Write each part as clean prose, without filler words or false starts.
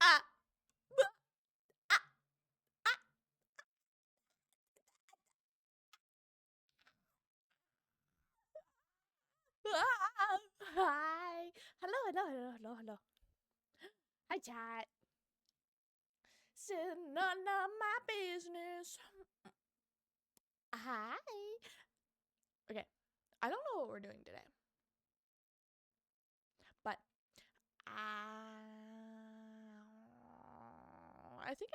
Ah. Hi. Hello. Hi, chat. It's none of my business. Hi. Okay. I don't know what we're doing today. But I think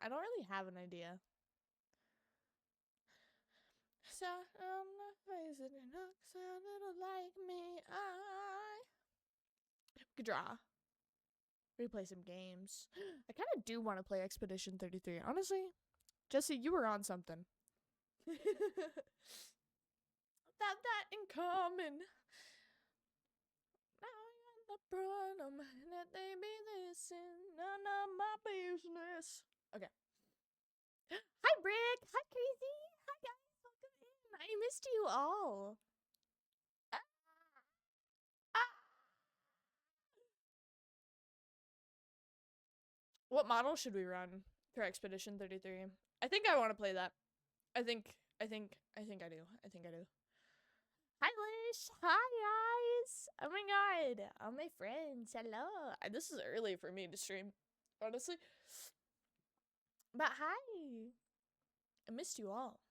I don't really have an idea. So face it and looks a little like me. We could draw. Replay some games. I kind of do want to play Expedition 33. Honestly, Jesse, you were on something. that in common. Now I got the problem that they be listening. None of my business. Okay. Hi, Brick. Hi, Crazy. Hi, guys. Welcome in. I missed you all. What model should we run for Expedition 33? I think I want to play that. I think I do. Hi, Lish. Hi, guys. Oh my god. All my friends. Hello. This is early for me to stream, honestly. But hi. I missed you all.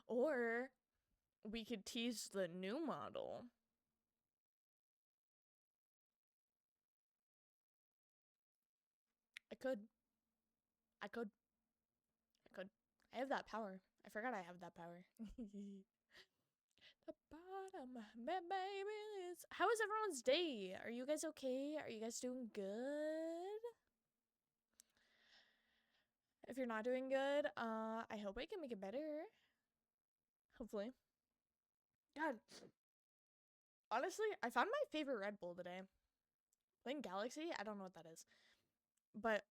Or we could tease the new model. I could. I have that power. I forgot I have that power. The bottom, baby. How is everyone's day? Are you guys okay? Are you guys doing good? If you're not doing good, I hope I can make it better. Hopefully. God. Honestly, I found my favorite Red Bull today. Playing Galaxy? I don't know what that is. But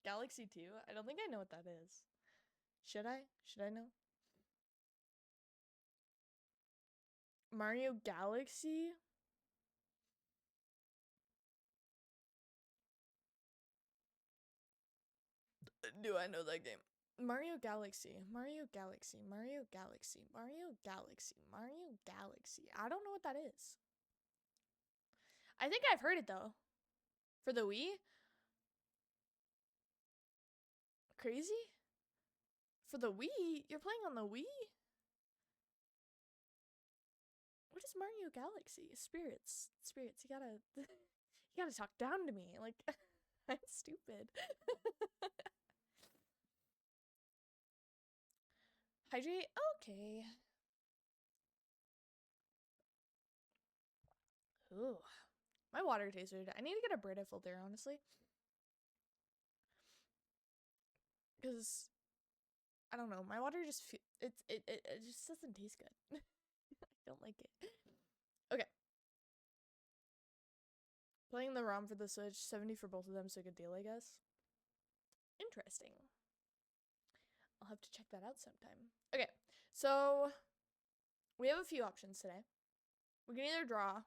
Galaxy 2? I don't think I know what that is. Should I? Should I know? Mario Galaxy? Do I know that game? Mario Galaxy. I don't know what that is. I think I've heard it though. For the Wii? Crazy? For the Wii? You're playing on the Wii? What is Mario Galaxy? Spirits, you gotta you gotta talk down to me. Like I'm stupid. Hydrate? Okay. Ooh. My water tastes weird. I need to get a Brita filter, honestly. Because I don't know, my water just it just doesn't taste good. I don't like it. Okay. Playing the ROM for the Switch, 70 for both of them, so a good deal, I guess. Interesting. I'll have to check that out sometime. Okay, so we have a few options today. We can either draw,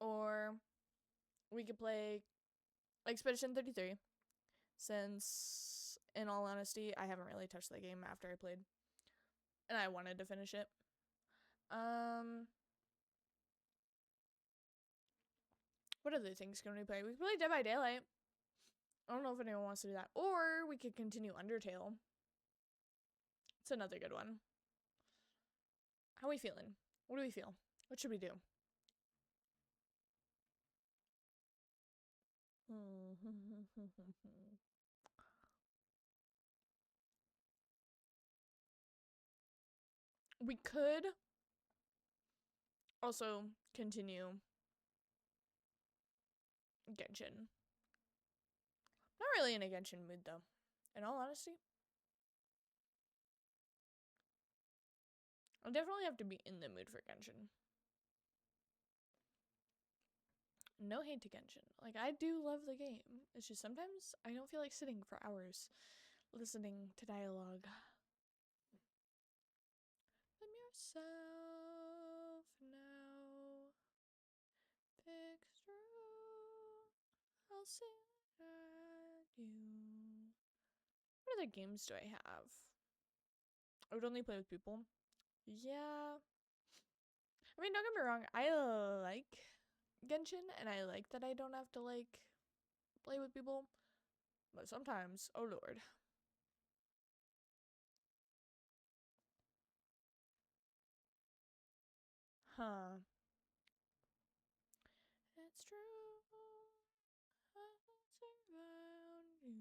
or we could play Expedition 33, since, in all honesty, I haven't really touched that game after I played, and I wanted to finish it. What other things can we play? We can play Dead by Daylight. I don't know if anyone wants to do that. Or we could continue Undertale. It's another good one. How are we feeling? What do we feel? What should we do? We could also continue Genshin. Not really in a Genshin mood though, in all honesty. I'll definitely have to be in the mood for Genshin. No hate to Genshin. Like, I do love the game. It's just sometimes I don't feel like sitting for hours listening to dialogue. I'm yourself now. I'll sit at you. What other games do I have? I would only play with people. Yeah. I mean, don't get me wrong. I like Genshin, and I like that I don't have to, like, play with people. But sometimes, oh lord. Huh. It's true. I surround you.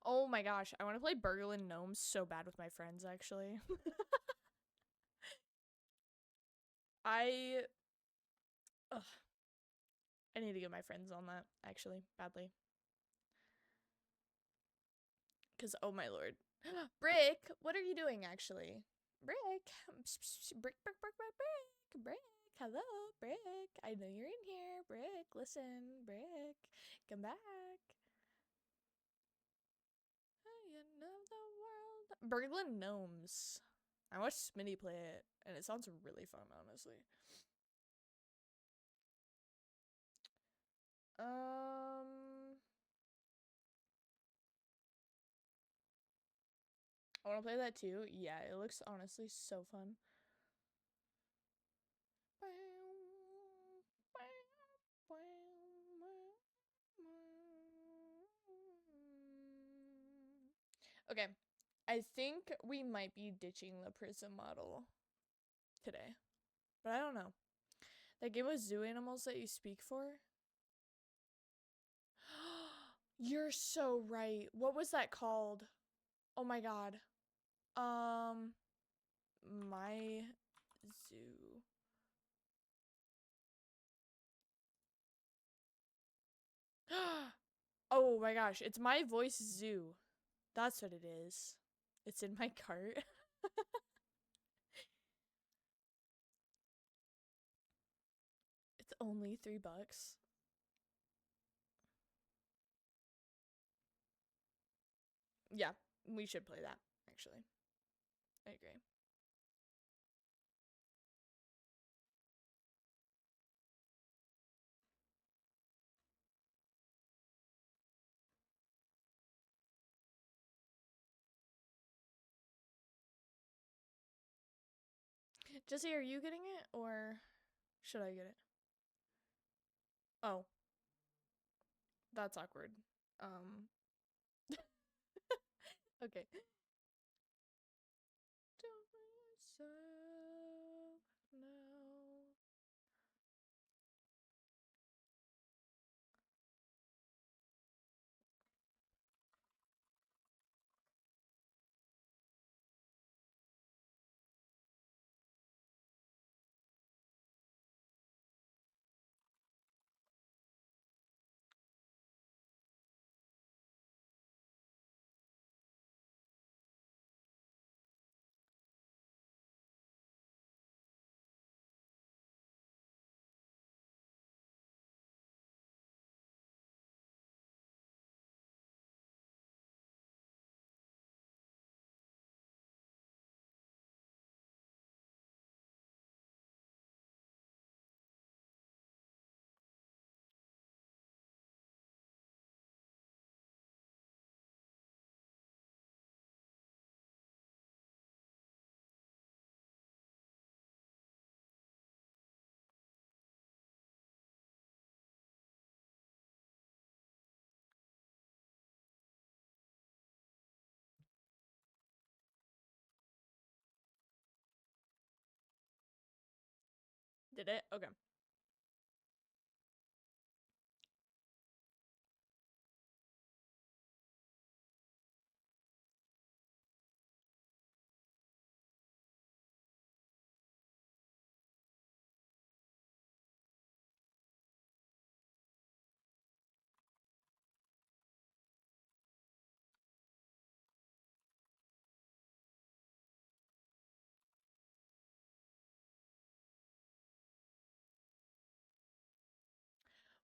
Oh my gosh, I want to play Burglin Gnomes so bad with my friends, actually. I ugh, I need to get my friends on that, actually, badly. Because, oh my lord. Brick, what are you doing, actually? Brick. Brick, brick, brick, brick, brick. Brick. Hello, Brick. I know you're in here. Brick, listen. Brick, come back. End of the world. Burglin Gnomes. I watched Smitty play it, and it sounds really fun, honestly. I want to play that too. Yeah, it looks honestly so fun. Okay, I think we might be ditching the prism model today, but I don't know. That game with zoo animals that you speak for? You're so right. What was that called? Oh my god. My zoo. Oh my gosh, it's My Voice Zoo. That's what it is. It's in my cart. It's only $3. Yeah, we should play that, actually. I agree. Jesse, are you getting it, or should I get it? Oh, that's awkward. Okay. Don't yourself now. Did it? Okay.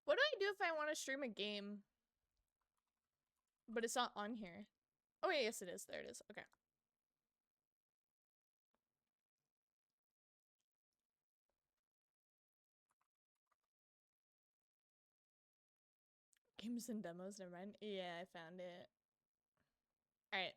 What do I do if I want to stream a game? But it's not on here. Oh, wait, yes, it is. There it is. Okay. Games and demos, never mind. Yeah, I found it. Alright.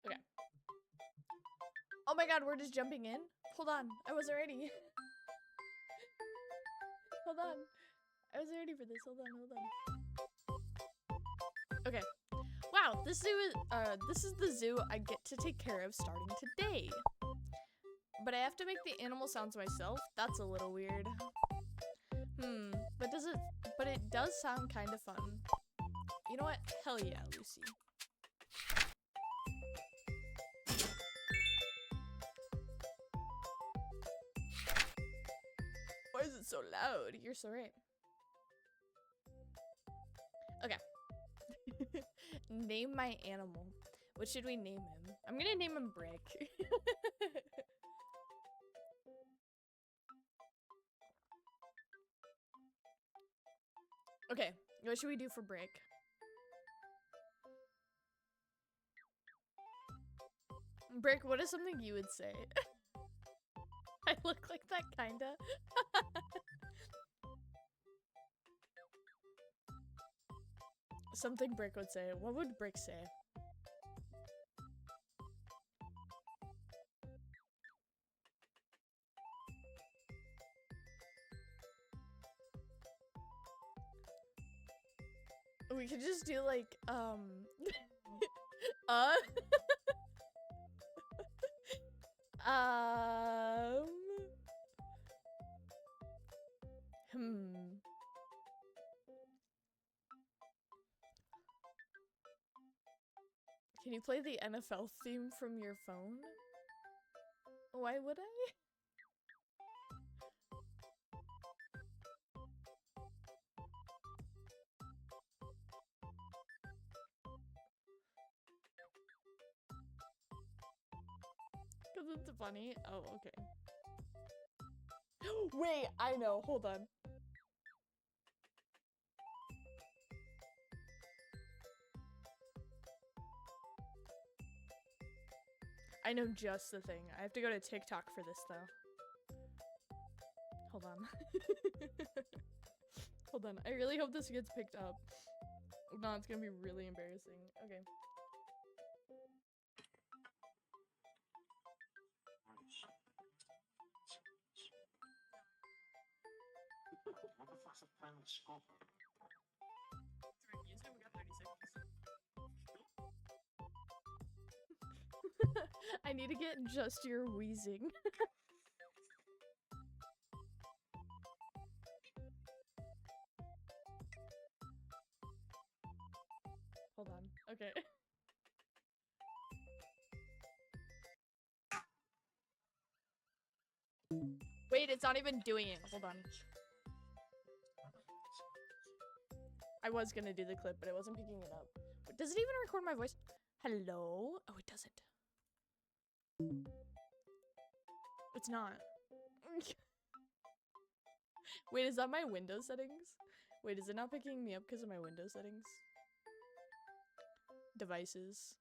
Okay. Oh my god, we're just jumping in? Hold on. I wasn't ready. Hold on. I wasn't ready for this. Hold on. Okay. Wow, this is the zoo I get to take care of starting today. But I have to make the animal sounds myself. That's a little weird. But it does sound kind of fun. You know what? Hell yeah, Lucy. Why is it so loud? You're so right. Okay. Name my animal. What should we name him? I'm gonna name him Brick. Okay, what should we do for Brick? Brick, what is something you would say? I look like that kinda. Something Brick would say. What would Brick say? We could just do like, Can you play the NFL theme from your phone? Why would I? Cause it's funny? Oh, okay. Wait, I know, hold on. I know just the thing. I have to go to TikTok for this though. Hold on. Hold on. I really hope this gets picked up. If not, it's gonna be really embarrassing. Okay. What the fuck's a planet scope? I need to get just your wheezing. Hold on. Okay. Wait, it's not even doing it. Hold on. I was gonna do the clip, but it wasn't picking it up. But does it even record my voice? Hello? Oh, it doesn't. It's not. Wait, is that my Windows settings? Wait, is it not picking me up because of my Windows settings? Devices.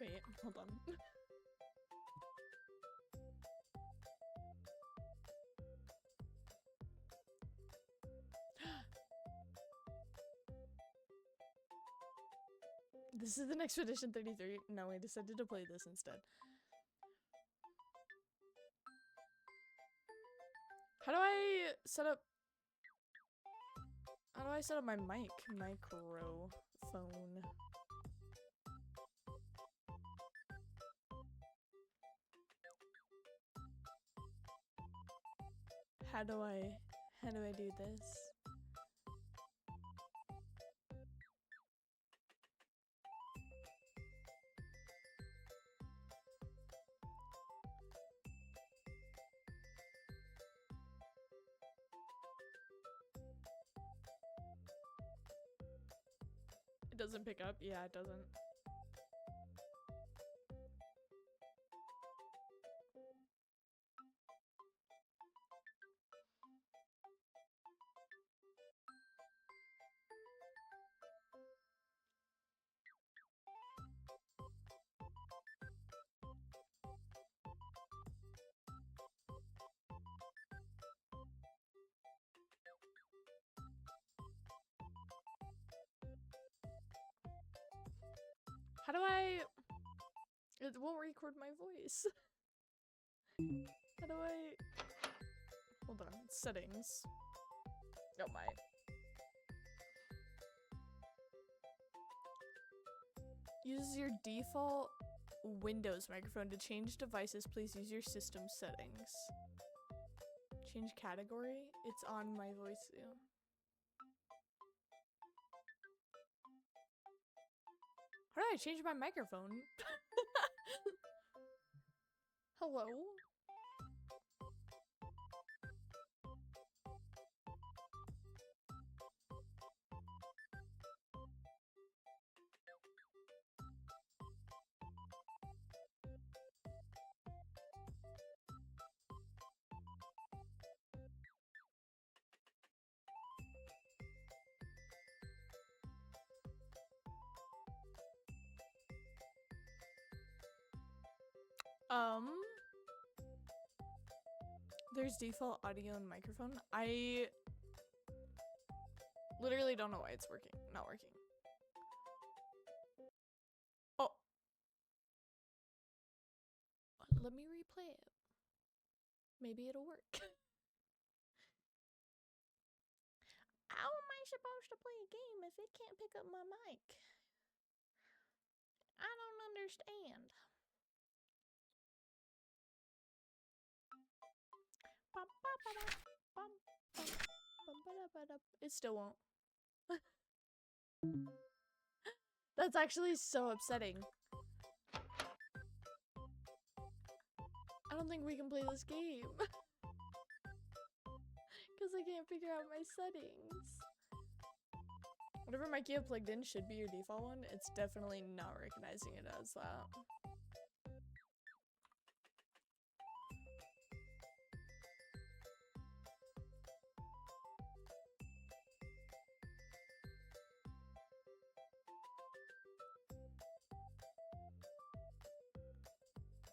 Wait, hold on. This is an Expedition 33. No, I decided to play this instead. How do I set up my microphone? How do I do this? It doesn't pick up? Yeah, it doesn't. How do I... It won't record my voice. How do I... Hold on. Settings. Oh my. Use your default Windows microphone. To change devices, please use your system settings. Change category? It's on my voice. Yeah. How do I change my microphone? Hello? There's default audio and microphone. I literally don't know why it's not working. Oh. Let me replay it. Maybe it'll work. How am I supposed to play a game if it can't pick up my mic? I don't understand. It still won't. That's actually so upsetting. I don't think we can play this game. Because I can't figure out my settings. Whatever mic you have plugged in should be your default one. It's definitely not recognizing it as that.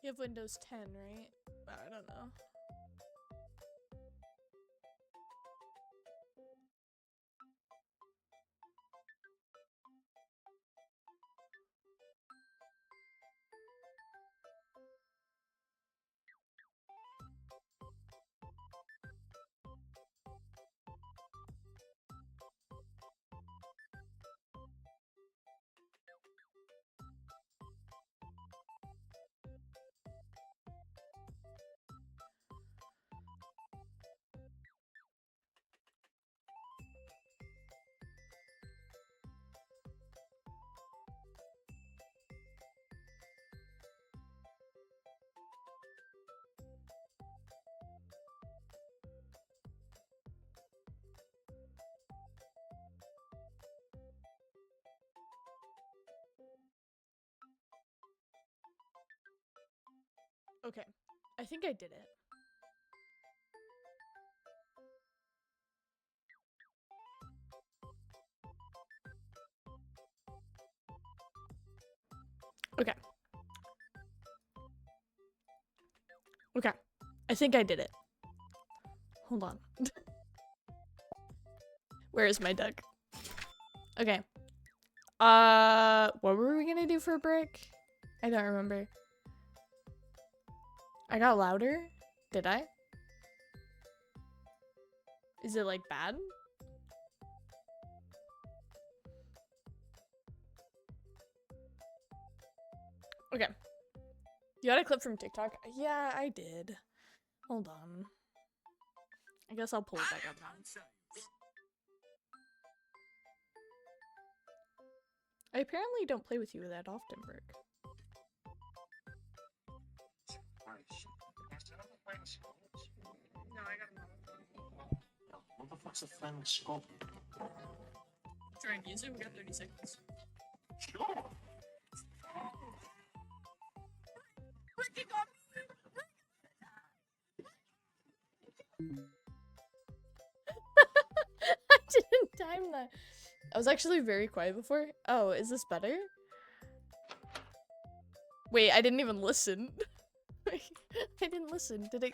You have Windows 10, right? I don't know. Okay, I think I did it. Okay, Okay. I think I did it. Hold on. Where is my duck? Okay. What were we gonna do for a break? I don't remember. I got louder? Did I? Is it like bad? Okay. You got a clip from TikTok? Yeah, I did. Hold on. I guess I'll pull it back up now. I apparently don't play with you that often, Burke. No, I got another. What the fuck's a friend scope? Try and use it. We got 30 seconds. Sure. I didn't time that. I was actually very quiet before. Oh, is this better? Wait, I didn't even listen. I didn't listen. Did it?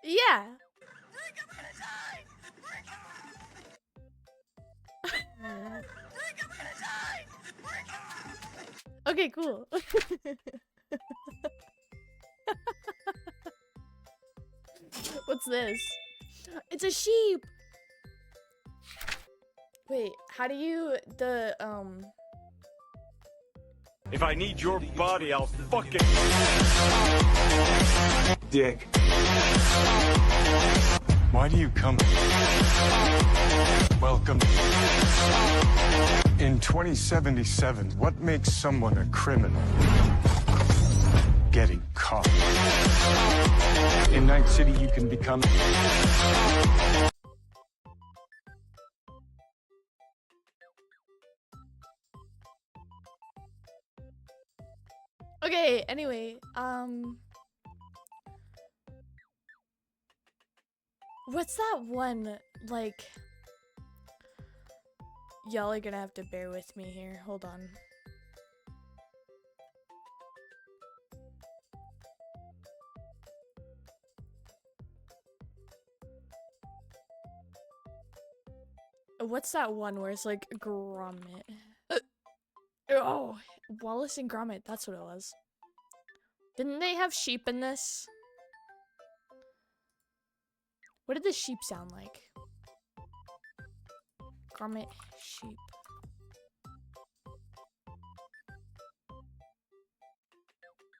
Yeah. Okay, cool. What's this? It's a sheep. Wait, how do you If I need your body, I'll fucking dick. Why do you come? Welcome. In 2077, what makes someone a criminal? Getting caught. In Night City, you can become... Okay, anyway, what's that one, like, y'all are gonna have to bear with me here, hold on. What's that one where it's like Gromit? Oh, Wallace and Gromit, that's what it was. Didn't they have sheep in this? What did the sheep sound like? Gromit, sheep.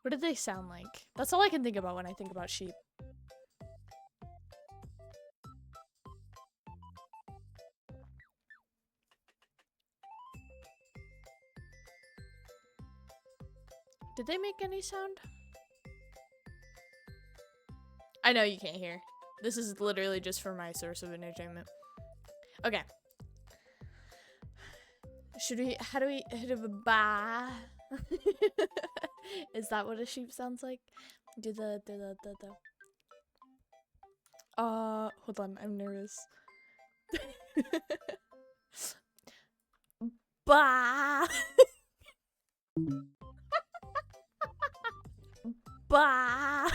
What did they sound like? That's all I can think about when I think about sheep. Did they make any sound? I know you can't hear. This is literally just for my source of entertainment. Okay. Should we, how do we, bah? Is that what a sheep sounds like? Do the. Hold on, I'm nervous. Bah! Bah!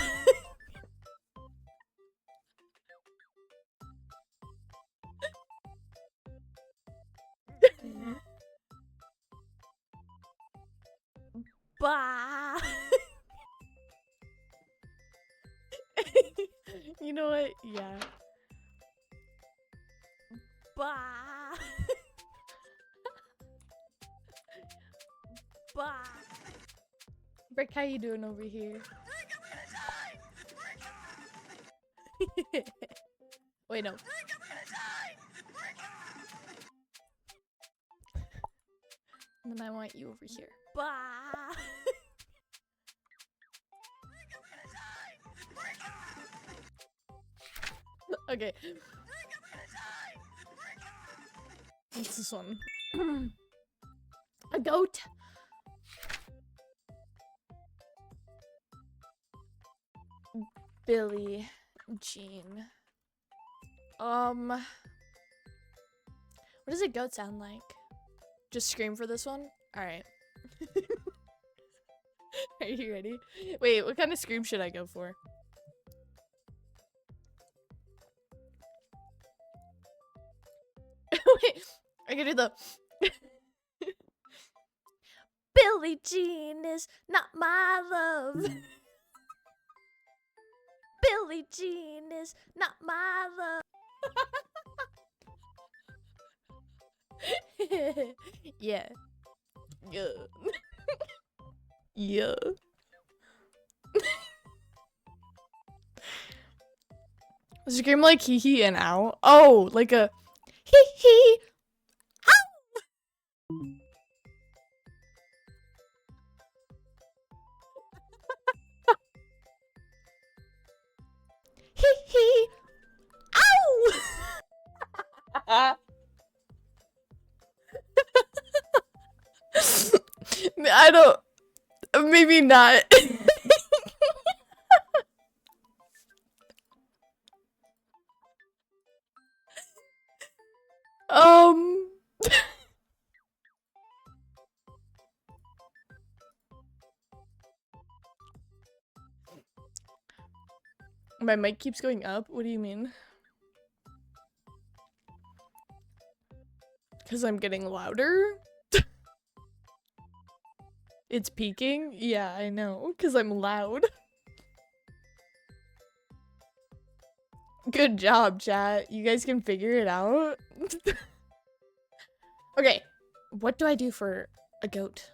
Bah! You know what? Yeah. Bah! Bah! Brick, how you doing over here? Wait, no. And then I want you over here. Bah! Okay. What's this one? A goat. Billie Jean. What does a goat sound like? Just scream for this one? Alright. Are you ready? Wait, what kind of scream should I go for? Wait, I can do the Billie Jean is not my love. Billie Jean is not my love. Yeah. Yeah. Yeah. Scream like hee hee and ow. Oh, like a hee hee. Ow! Hee hee. Ow! I don't. Maybe not. My mic keeps going up. What do you mean? Because I'm getting louder? It's peaking? Yeah, I know. Because I'm loud. Good job, chat. You guys can figure it out. Okay. What do I do for a goat?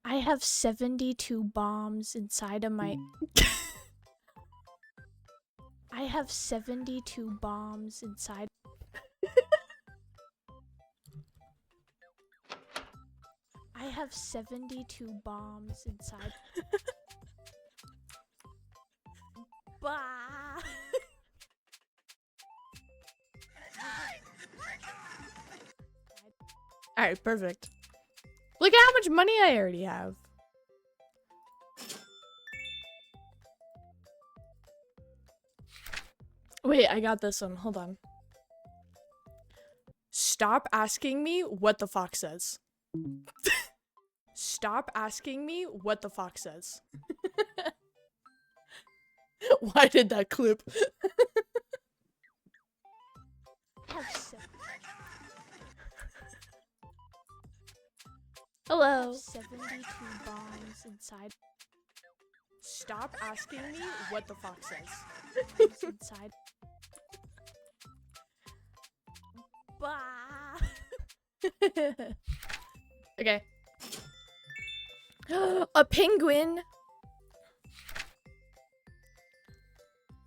I have 72 bombs inside of my... I have 72 bombs inside... I have 72 bombs inside... Bah! Alright, perfect. Look at how much money I already have. Wait, I got this one. Hold on. Stop asking me what the fox says. Stop asking me what the fox says. Why did that clip? Hello. 72 bombs inside. Stop asking me what the fox says. Inside. Bah. Okay. A penguin.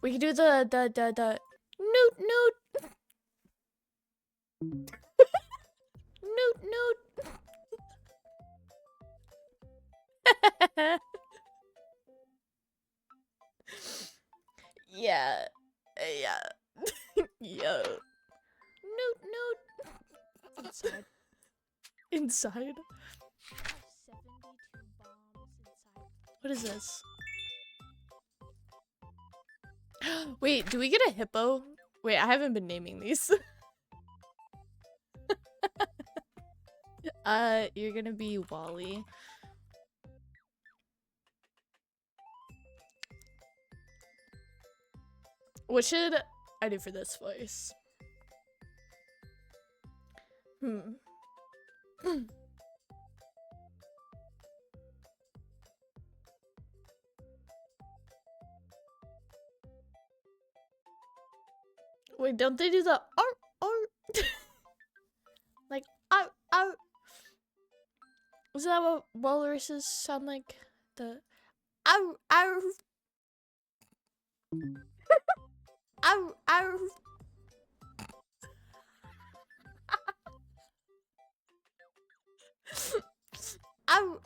We can do the noot noot. Noot noot. Yeah. Yeah. Yeah. Noot noot. Inside. Inside? What is this? Wait, do we get a hippo? Wait, I haven't been naming these. You're gonna be Wally. What should I do for this voice? Wait, don't they do the like ow? Is that what walruses sound like? The ow. Ow. Ow.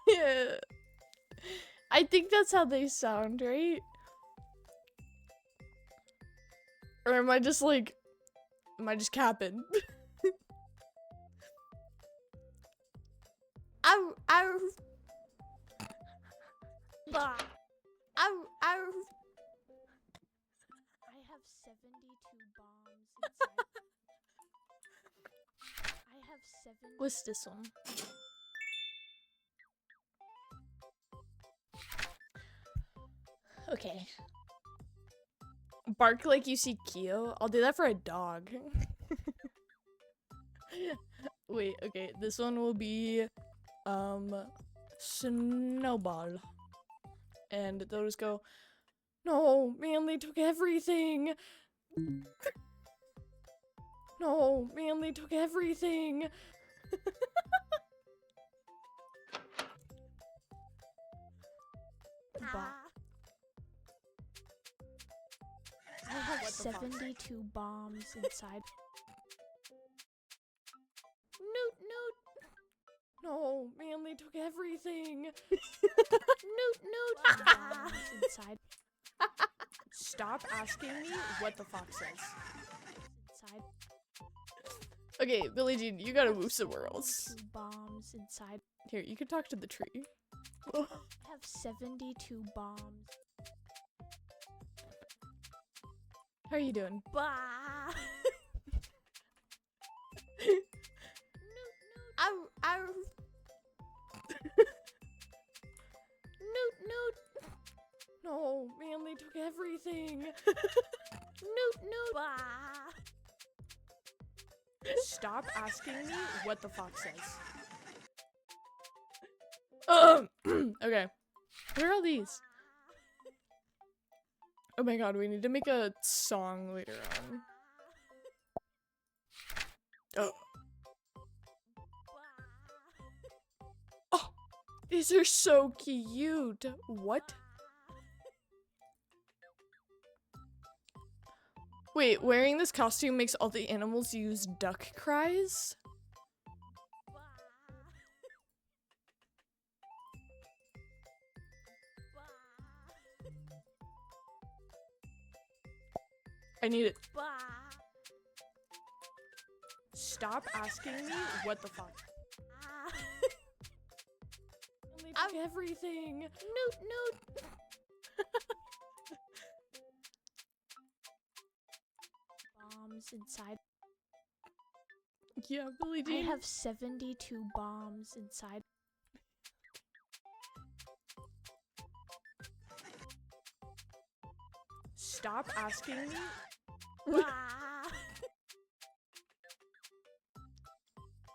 Yeah. I think that's how they sound, right? Or am I just capping? Ow. Bah. Ow. I have 72 bombs inside. I have 7. What's this one? Okay. Bark like you see Kyo. I'll do that for a dog. Wait, okay. This one will be Snowball. And they'll just go, "No, man, they took everything. No, man, they took everything." Bah. I have What the fuck? 72 bombs inside. Noot. No, man, they took everything. Noot. Bombs inside. Stop asking me what the fox says. Inside. Okay, Billie Jean, you gotta move somewhere else. 72 bombs inside. Here, you can talk to the tree. I have 72 bombs. How are you doing? Bah. Ow. Noot. No, man, they took everything. Noot. Bah. Stop asking me what the fox says. Okay. What are all these? Oh my god, we need to make a song later on. Oh. Oh, these are so cute. What? Wait, wearing this costume makes all the animals use duck cries? I need it. Bah. Stop asking me what the fuck. They took everything. Noot. Bombs inside. Yeah, Billie I Jean. have 72 bombs inside. Stop asking me. Bah.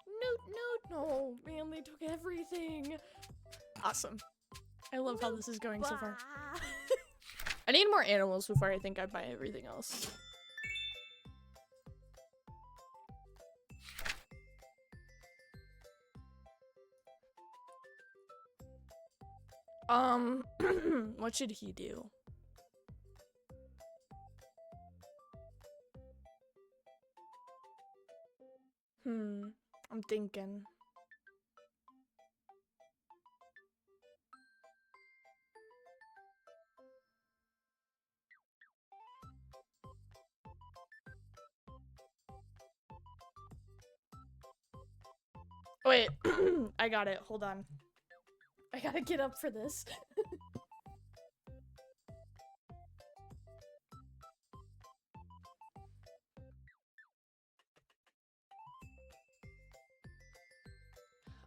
Noot. No, man, they took everything. Awesome. I love how this is going so far. Bah. I need more animals before I think I buy everything else. What should he do? I'm thinking. Wait, I got it. Hold on. I gotta get up for this.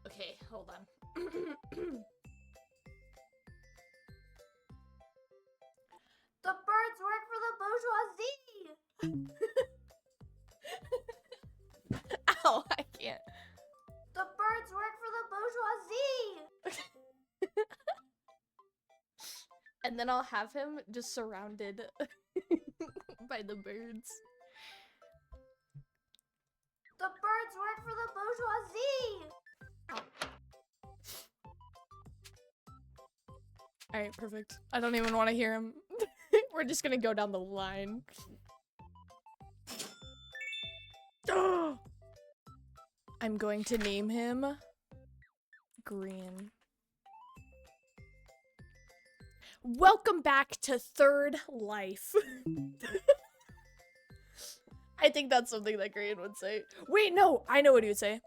Okay, hold on. The birds work for the bourgeoisie! Ow, I can't. The birds work for the bourgeoisie! And then I'll have him just surrounded by the birds. The birds work for the bourgeoisie! Alright, perfect. I don't even want to hear him. We're just gonna go down the line. I'm going to name him Green. Welcome back to Third Life. I think that's something that Green would say. Wait, no, I know what he would say.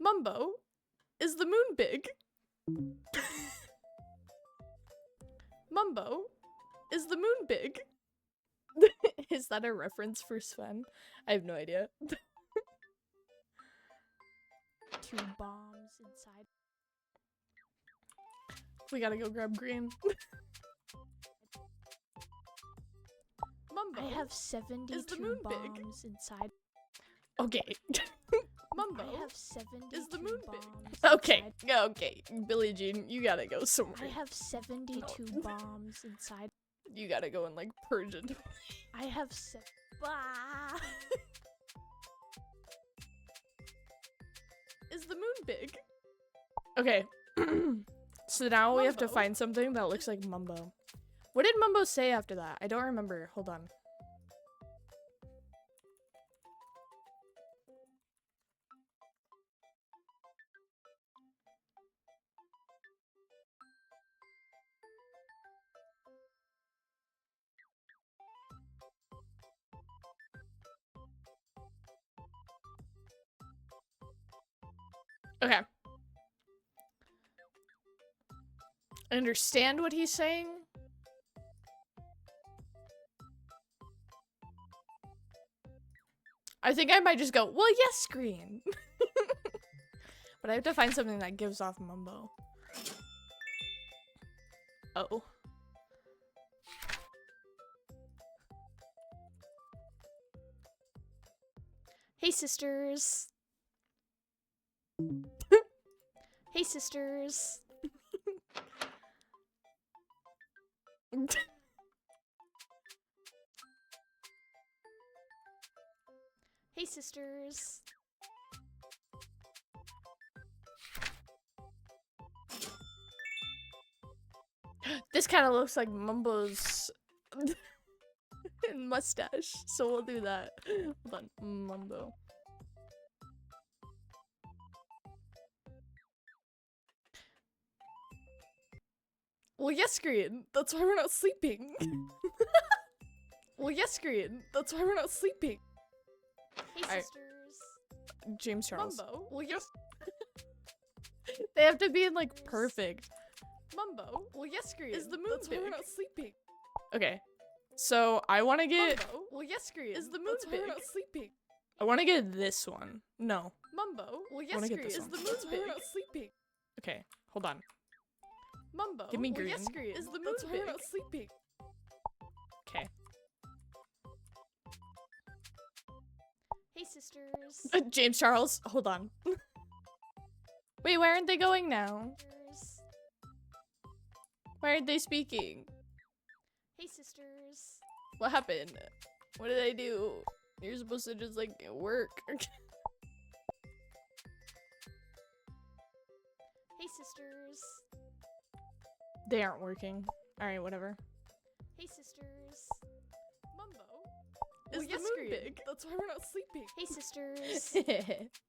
Mumbo, is the moon big? Mumbo, is the moon big? Is that a reference for Sven? I have no idea. 2 bombs inside. We gotta go grab Green. Mumbo, I have 72 is the moon big? bombs inside. Okay. Mumbo, I have 72 is the moon big? bombs Okay, inside. okay. Billie Jean, you gotta go somewhere. I have 72 bombs inside. You gotta go in like Persian. I have Bah! Is the moon big? Okay. So now we have to Mumbo? find something that looks like Mumbo. What did Mumbo say after that? I don't remember. Hold on. Okay. I understand what he's saying. I think I might just go, well, yes, screen. But I have to find something that gives off Mumbo. Oh. Hey, sisters. Hey, sisters. Hey, sisters. This kind of looks like Mumbo's mustache, so we'll do that. Hold on, Mumbo. Well, yes, Green. That's why we're not sleeping. Well, yes, Green. That's why we're not sleeping. Hey, Alright. sisters. James Charles. Mumbo. Well, yes. They have to be in like perfect. Mumbo. Well, yes, Green. Is the moon That's why we're big? not sleeping. Okay, so I want to get. Mumbo. Well, yes, Green. Is the moon That's why big? we're not sleeping. I want to get this one. No. Mumbo. Well, yes, wanna get Green. this Is one. the moon That's big? We're big. not sleeping. Okay, hold on. Mumbo. Give me Well, yes, green. Green. Is the moon That's why we're big? not sleeping. Okay. Hey, sisters. James Charles, hold on. Wait, where aren't they going now? Sisters. Why aren't they speaking? Hey, sisters. What happened? What did I do? You're supposed to just like work. Hey, sisters. They aren't working. Alright, whatever. Hey, sisters. Mumbo. Is Well, the yes, moon Green. big? That's why we're not sleeping. Hey, sisters.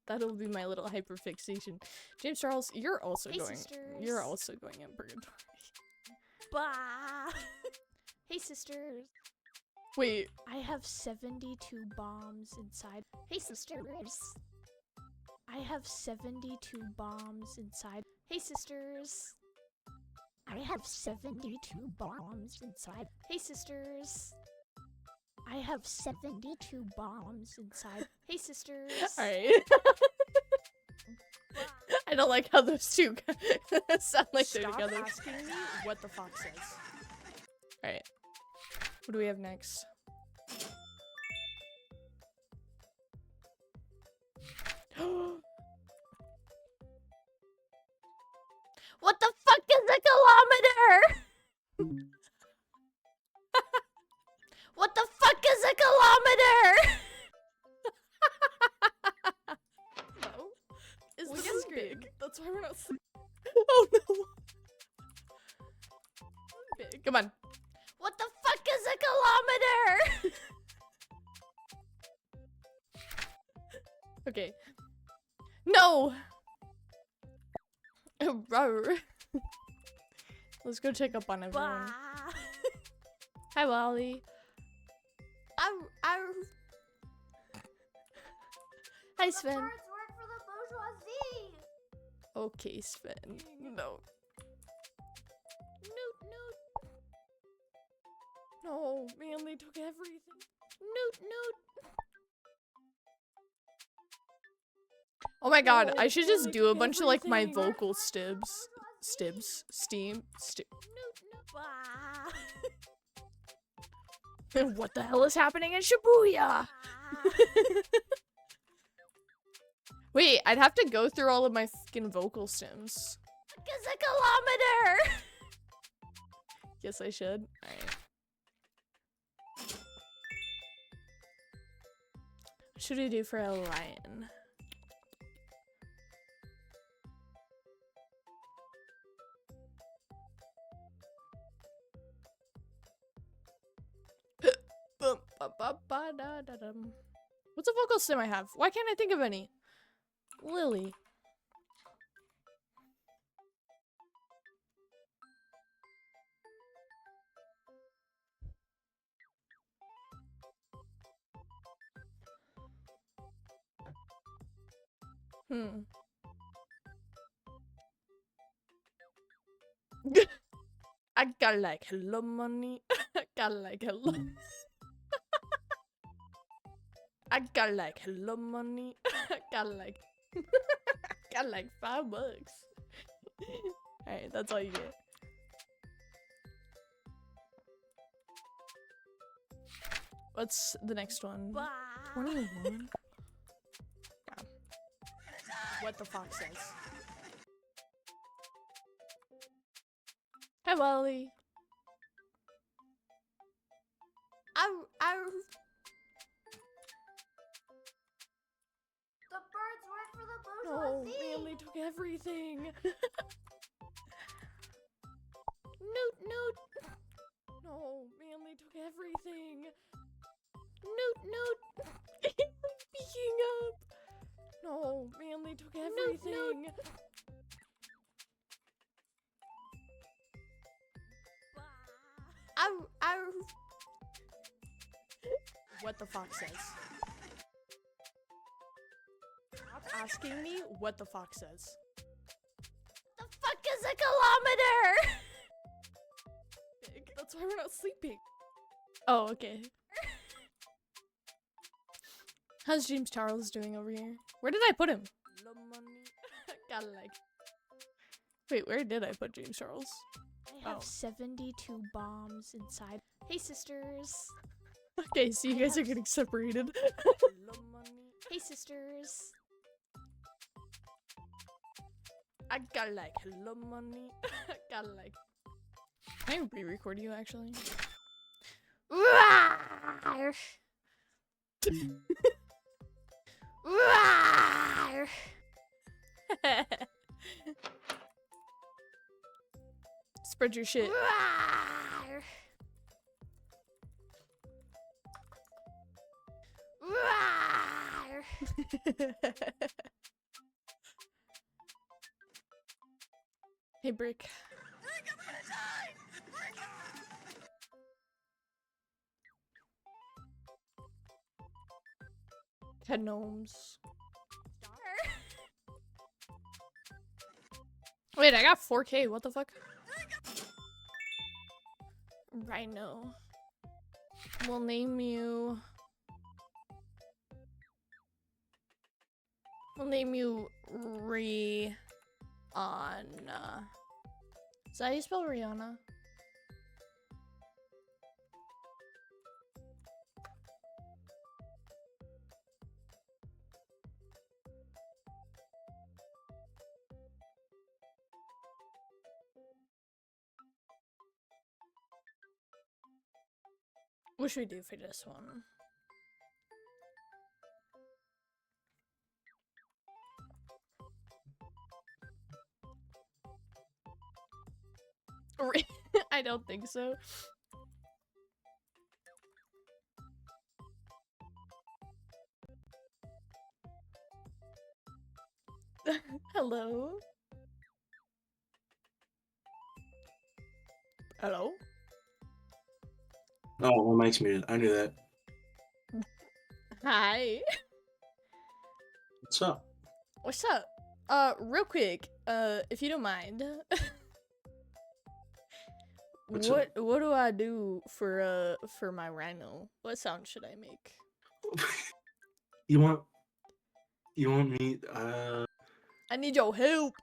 That'll be my little hyperfixation. James Charles, you're also Hey, going. sisters. You're also going in purgatory. Bah! Hey, sisters. Wait, I have 72 bombs inside. Hey, sisters. I have 72 bombs inside. Hey, sisters. I have 72 bombs inside. Hey, sisters. I have 72 bombs inside. Hey, sisters. alright. I don't like how those two sound like they're Stop together. asking me what the fox says. Alright. What do we have next? What the fuck is a kilometer? What the fuck is a kilometer? No. Is Well, the yes, moon Green. big? That's why we're not sleeping. Oh no. Big. Come on. What the fuck is a kilometer? Okay. No! Rawr. Let's go check up on everyone. Hi, Wally. Hi, The Sven. birds work for the bourgeoisie. Okay, Sven. No. Noot noot. No, man, they took everything. Noot noot. Oh my god, No, I should just they do a took bunch of like my everything. vocal stibs, Noot noot. What the hell is happening in Shibuya? Wait, I'd have to go through all of my fucking vocal stems. It's a kilometer. Yes, I should. Alright. What should we do for a lion? What's a vocal stem I have? Why can't I think of any? Lily. I got like hello money. I got like hello. I got like hello money. I got like got like $5. Alright, that's all you get. What's the next one? 21? Yeah. What the fox says. Hi, Wally. The birds work for the No, bourgeoisie. man, they took everything. Noot noot. No, man, they took everything. Noot noot. Speaking up. No, man, they took everything. What the fox says. Stop asking me what the fox says. The fuck is a kilometer? Big. That's why we're not sleeping. Oh, okay. How's James Charles doing over here? Where did I put him? Gotta like. Wait, where did I put James Charles? I have Oh. 72 bombs inside. Hey, sisters. Okay, so you guys are getting separated. Hey, sisters. I got like hello money. I got like. Can I re-record you actually? Rawr. Rawr. Spread your shit. Rawr. Rawr. Hey, Brick. Gnomes. Wait, I got 4K. What the fuck? Rhino. We'll name you. We'll name you Rihanna. Is that how you spell Rihanna? What should we do for this one? I don't think so. Hello. Hello. Oh, my mic's muted. I knew that. Hi. What's up? What's up? Real quick, if you don't mind. What's up? What do I do for my rhino? What sound should I make? You want me? I need your help.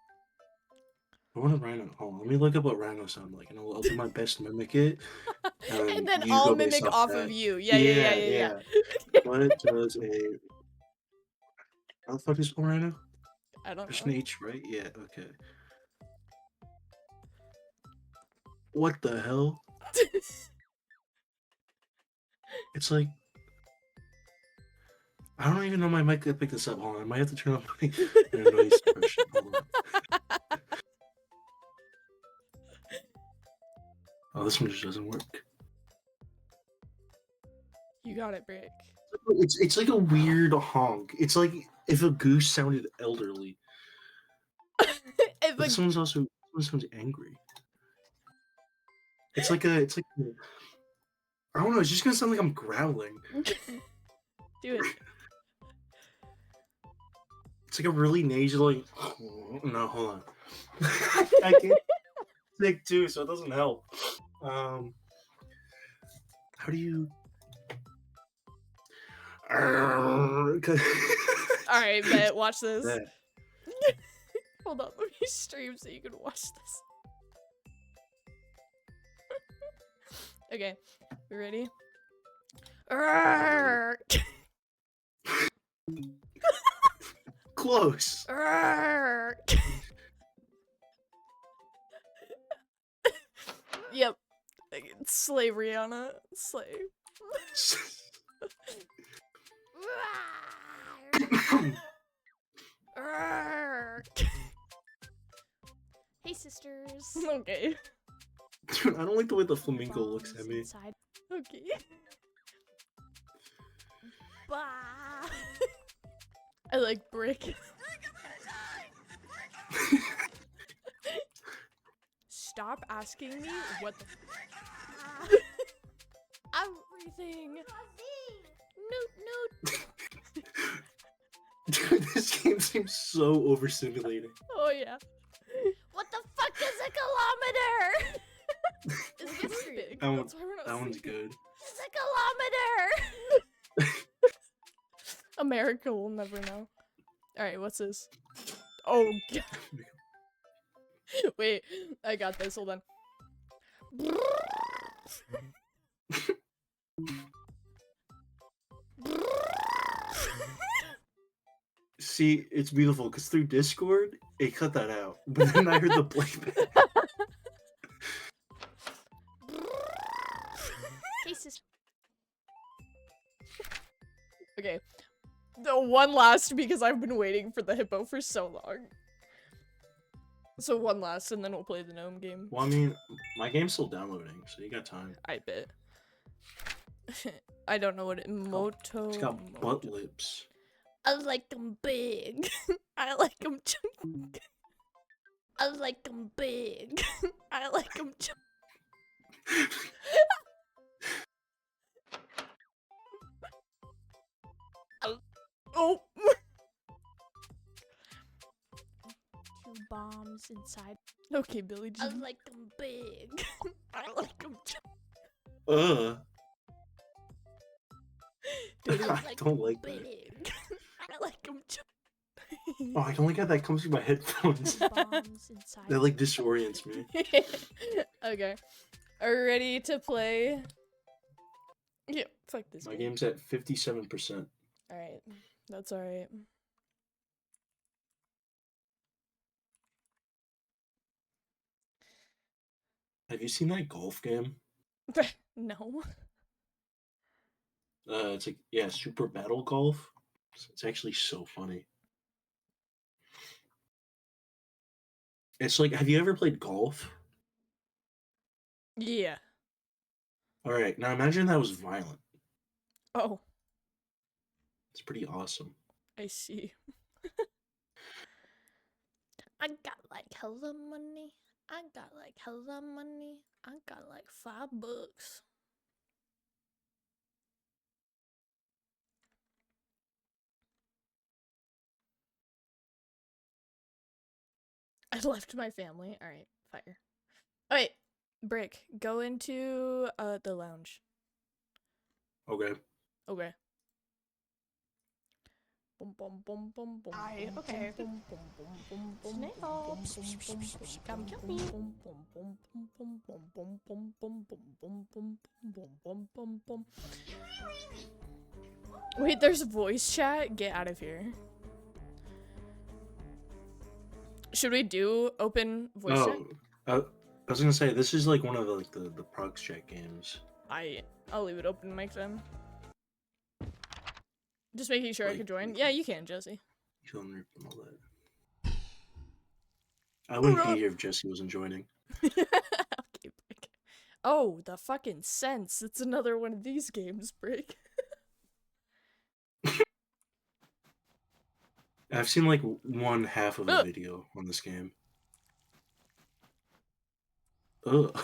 I want a rhino. Hold on, let me look up what rhino sound like, and I'll do my best to mimic it. And then you I'll go based mimic off that. of you. Yeah. What does a how the fuck is a rhino? I don't There's know. an H, right? Yeah. Okay. What the hell? It's like I don't even know my mic could pick this up. Hold on, I might have to turn off my noise suppression. Hold on. Oh, this one just doesn't work. You got it, Brick. It's like a weird honk. It's like if a goose sounded elderly. If But a someone sounds angry. It's like I don't know. It's just gonna sound like I'm growling. do it. It's like a really nasal. Like, no, hold on. I can't think too, so it doesn't help. How do you? Alright, bet. Watch this. Yeah. Hold on, let me stream so you can watch this. Okay, we ready? Arrgh! Close. Arrgh! Yep. Slavery on a slave. Arrgh! Hey, sisters. Okay. Dude, I don't like the way the flamingo looks at Bombs me. inside. Okay. Bah. I like brick. Stop asking me what the everything. Noot. Dude, this game seems so overstimulating. Oh yeah. What the fuck is a kilometer? Is this big? That one- That's why we're not That one's seeing it. good. It's a kilometer. America will never know. Alright, what's this? Oh god. Wait, I got this, hold on. See, it's beautiful because through Discord, it cut that out. But then I heard the playback. Hey, sister. Okay. The one last because I've been waiting for the hippo for so long. So one last and then we'll play the gnome game. Well, I mean, my game's still downloading, so you got time. I bet. I don't know what it moto. It's got butt lips. I like them big. I like them chunk. I like them big. I like them chunk. Oh. 2 bombs inside. Okay, Billy I Jean. like them big. I like them chunk. I like don't like that. big. I like them chunk. Oh, I don't like how that comes through my headphones. 2 bombs inside. That like disorients me. Okay. Are we ready to play? Yeah, fuck this My game. game's at 57%. Alright. That's alright. Have you seen that golf game? No. It's like, yeah, Super Battle Golf. It's actually so funny. It's like, have you ever played golf? Yeah. All right, now imagine that was violent. Oh, It's pretty awesome. I see. I got like hella money. I got like hella money. I got like $5. I left my family. All right, fire. Oh wait, Brick, go into the lounge. Okay. Okay. Boom, boom, boom, boom, boom. Okay. Boom, boom, boom, boom, boom. Snail. Come kill me. Boom, boom, boom, boom, boom, boom, boom, boom, boom, boom, boom, boom, boom, boom, boom. Wait, there's voice chat. Get out of here. Should we do open voice chat? I was gonna say this is like one of the prox check games. I'll leave it open mic then. Just making sure I Like, can join. we Yeah, can- you can, Jesse. Kill and rip and all that. I wouldn't be here if Jesse wasn't joining. Okay, Brick. Oh, the fucking sense. It's another one of these games, Brick. I've seen like one half of a Ugh. video on this game. Ugh.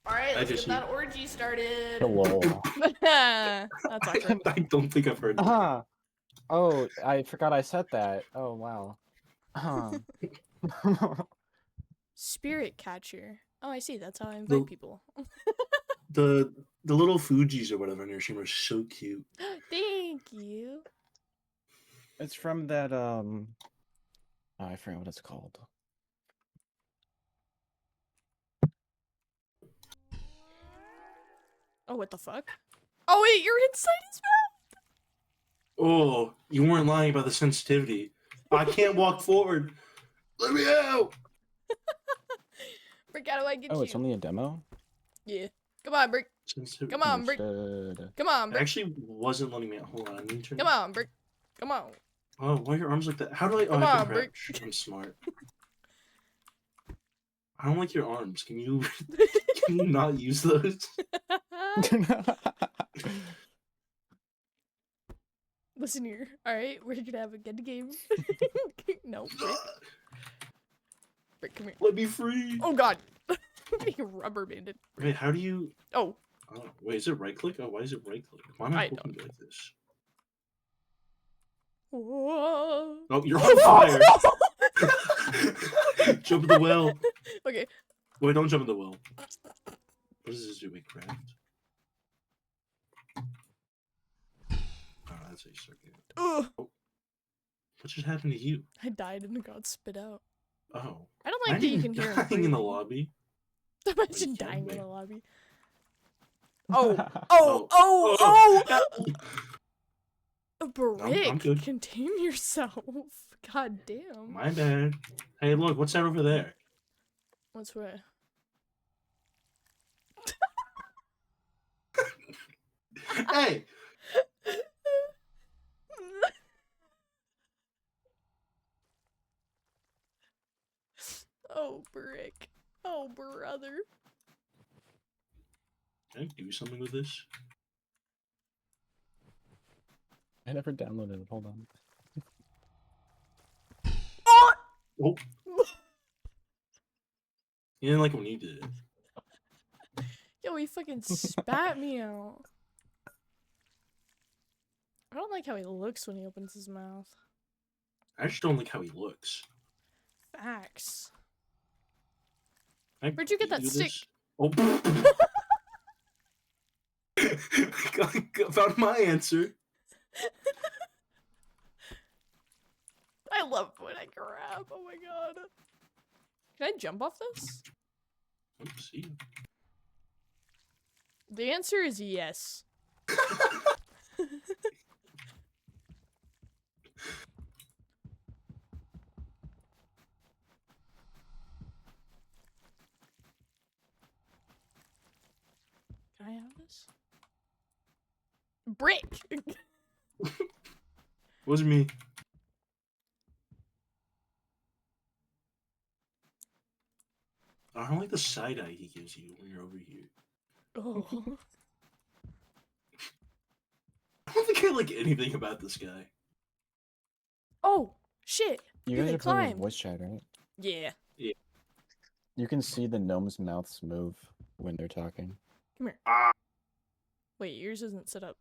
Alright, let's just get that orgy started. Hello. That's awkward. I don't think I've heard that. Uh-huh. Oh, I forgot I said that. Oh, wow. Spirit catcher. Oh, I see. That's how I invite people. The little Fujis or whatever on your stream are so cute. Thank you. It's from that, oh, I forgot what it's called. Oh, what the fuck? Oh, wait, you're inside his mouth? Oh, you weren't lying about the sensitivity. I can't walk forward. Let me out. Brick, how do I get Oh, you? it's only a demo? Yeah. Come on, Brick. Sensitivity. Come on, Brick. Understood. Come on, It Brick. actually wasn't letting me out. Hold on. I need to turn Come on, Brick. Come on. Oh, why are your arms like that? How do I? Oh, Come I on, can Brick. crouch. I'm smart. I don't like your arms. Can you can you not use those? Listen here. Alright, we're gonna have a good game. No, Brick. Brick, come here. Let me free. Oh god. Being rubber banded. Wait, how do you? Oh. Oh, wait, is it right click? Oh, why is it right click? Why am I I holding it like this? Whoa. Oh, you're on fire. Jump in the well. Okay. Wait, don't jump in the well. What does this do? Wait, craft. Oh, that's a circuit. Ugh. What just happened to you? I died and got spit out. Oh. I don't like that you can hear him dying in the breathing. lobby. Imagine you dying kidding in me? a lobby. Oh, Oh, oh, oh, oh! I'm Brick, good. contain yourself. God damn. My bad. Hey, look, what's that over there? What's what? Hey! Oh, Brick. Oh, brother. Can I do something with this? I never downloaded it. Hold on. Oh! Oh. You didn't like when you did it. Yo, he fucking spat me out. I don't like how he looks when he opens his mouth. I just don't like how he looks. Facts. Can I Where'd you get that do stick? this? Oh. Found my answer. I love when I grab. Oh my god. Can I jump off this? Let's see. The answer is yes. Can I have this? Brick! Wasn't me. I don't like the side eye he gives you when you're over here. Oh. I don't think I like anything about this guy. Oh! Shit. You You guys can are playing with climb. voice chat, right? Yeah. You can see the gnomes' mouths move when they're talking. Come here. Ah. Wait, yours isn't set up.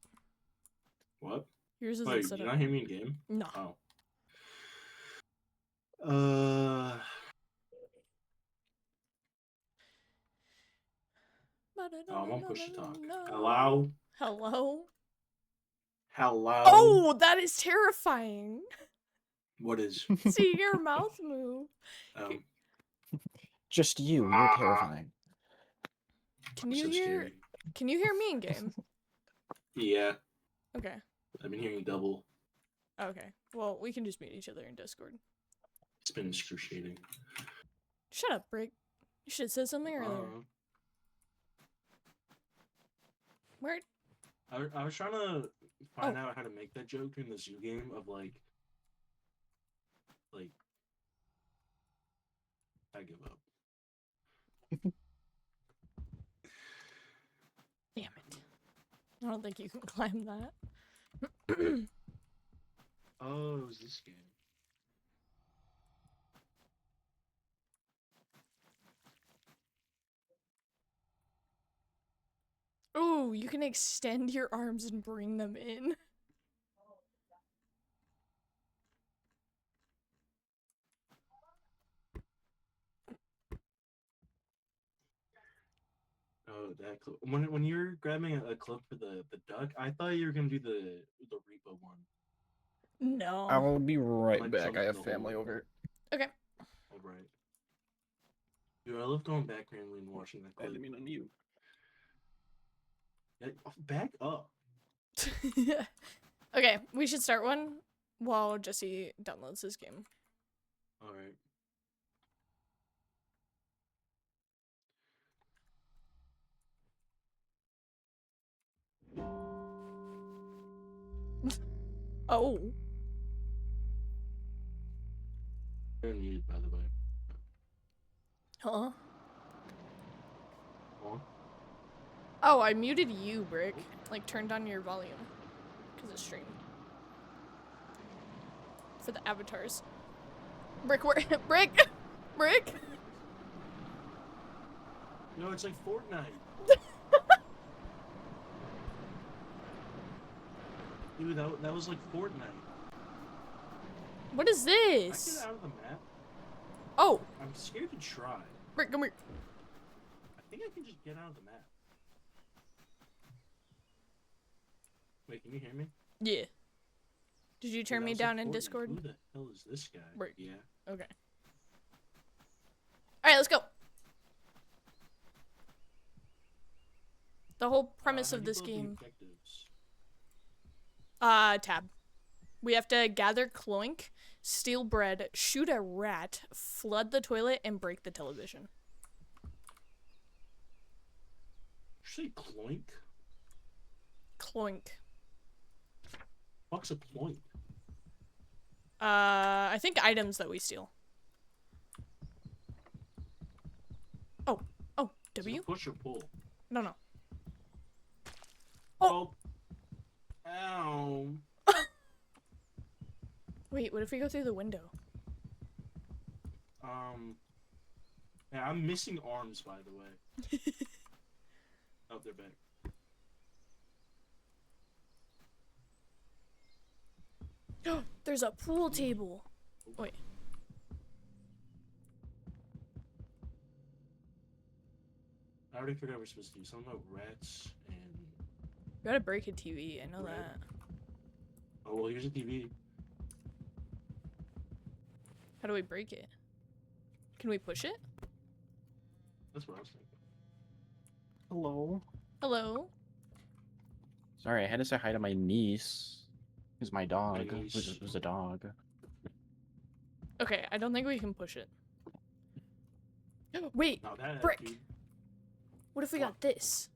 What? Yours isn't Wait, set you up. not hear me in game? No. Oh. Oh, I'm on push to talk. Hello? Hello? Hello? Oh, that is terrifying. What is? See your mouth move. Um, Just you. You're terrifying. Can I'm you so hear scary. Can you hear me in game? Yeah, Okay. I've been hearing double. Okay. Well, we can just meet each other in Discord. It's been excruciating. Shut up, Brick. You should have said something earlier. Where? I was trying to find out how to make that joke in the zoo game of like I give up. Damn it. I don't think you can climb that. Oh, it was this game. Ooh, you can extend your arms and bring them in. Oh, that clip. When you're grabbing a clip for the duck, I thought you were gonna do the repo one. No. I will be right Might back. jump I to have the family hole. over. Okay. All right. Dude, I love going back randomly and watching that I clip. didn't mean on you. Back up. Okay, we should start one while Jesse downloads this game. All right. Oh. You're muted, by the way. Huh? Huh? Oh, I muted you, Brick. Like, turned on your volume. Because it's streamed. For the avatars. Brick, where? Brick! Brick! No, it's like Fortnite. Dude, that was like Fortnite. What is Can I this? get out of the map? Oh! I'm scared to try. Brick, come here. I think I can just get out of the map. Wait, can you hear me? Yeah. Did you turn Dude, me that was like down in Fortnite. Discord? Who the hell is this guy? Brick. Yeah. Okay. Alright, let's go. The whole premise How of do you this build the game. objectives? Tab. We have to gather cloink, steal bread, shoot a rat, flood the toilet, and break the television. Say cloink? Cloink. What's a cloink? I think items that we steal. Oh, Is it W? a push or pull? No. Oh. Ow. Wait, what if we go through the window? Yeah, I'm missing arms, by the way. Oh, they're back. There's a pool table. Wait. I already forgot what we're supposed to do. Something about rats and... We gotta break a TV, I know Bread. that. Oh, well, here's a TV. How do we break it? Can we push it? That's what I was thinking. Hello. Hello? Sorry, I had to say hi to my niece. Who's my dog. niece. Who's a dog. Okay, I don't think we can push it. Wait, Now that, Brick. dude. what if we What? got this?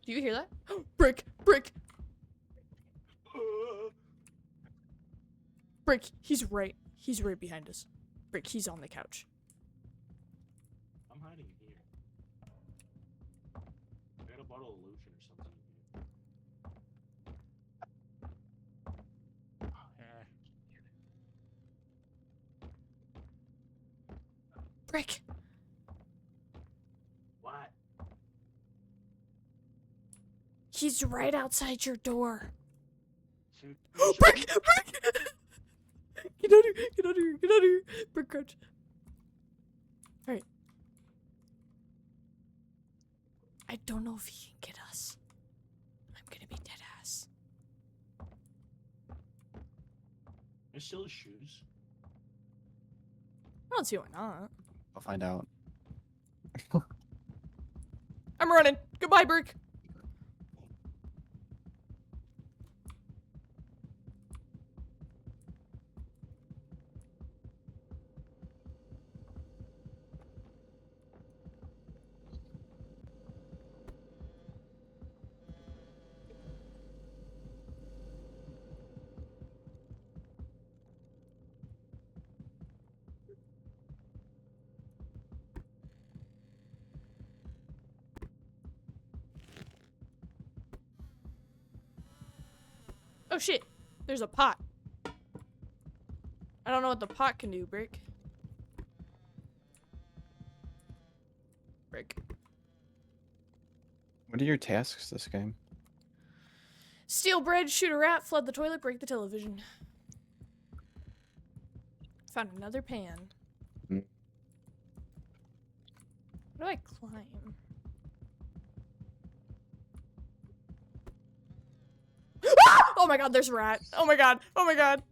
Do you hear that? Brick! Brick! Brick, he's right behind us. Brick, he's on the couch. I'm hiding in here. I got a bottle of lotion or something in here. Brick! What? He's right outside your door. Shoot. Brick! Brick! Get out of here! Get out of here! Get out of here! Brick crouch. Alright. I don't know if he can get us. I'm gonna be dead ass. There's still his shoes. I don't see why not. I'll find out. I'm running. Goodbye, Brick. Oh shit, there's a pot. I don't know what the pot can do, Brick. Brick. What are your tasks this game? Steal bread, shoot a rat, flood the toilet, break the television. Found another pan. Mm. Where do I climb? Ah! Oh my god, there's a rat. Oh my god. Oh my god.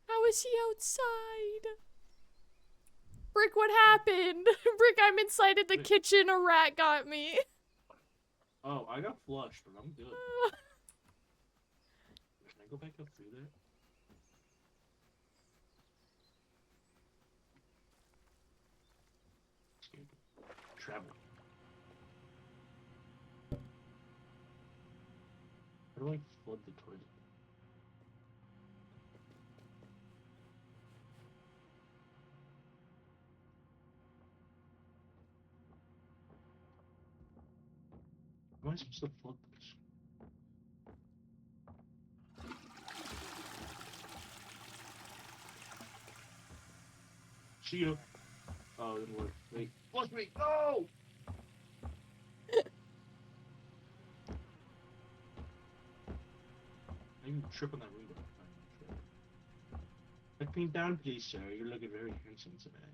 How is he outside? Brick, what happened? Brick, I'm inside in the kitchen. A rat got me. Oh, I got flushed, but I'm good. Can I go back up through there? Travel. How do I flood the toilet? How am I supposed to flood this? See ya. Oh, it didn't work. Wait. Flush me! No! I even trip on that window. Let me down, please, sir. You're looking very handsome today.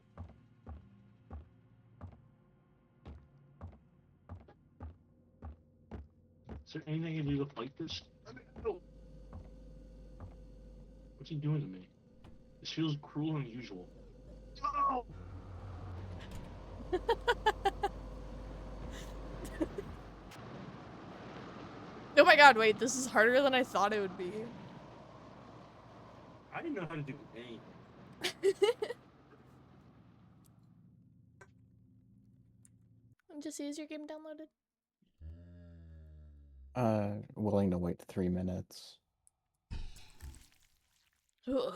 Is there anything I can do to fight this? No. What's he doing to me? This feels cruel and unusual. No! Oh my god, wait, this is harder than I thought it would be. I didn't know how to do anything. Just is your game downloaded? Willing to wait 3 minutes. Ugh.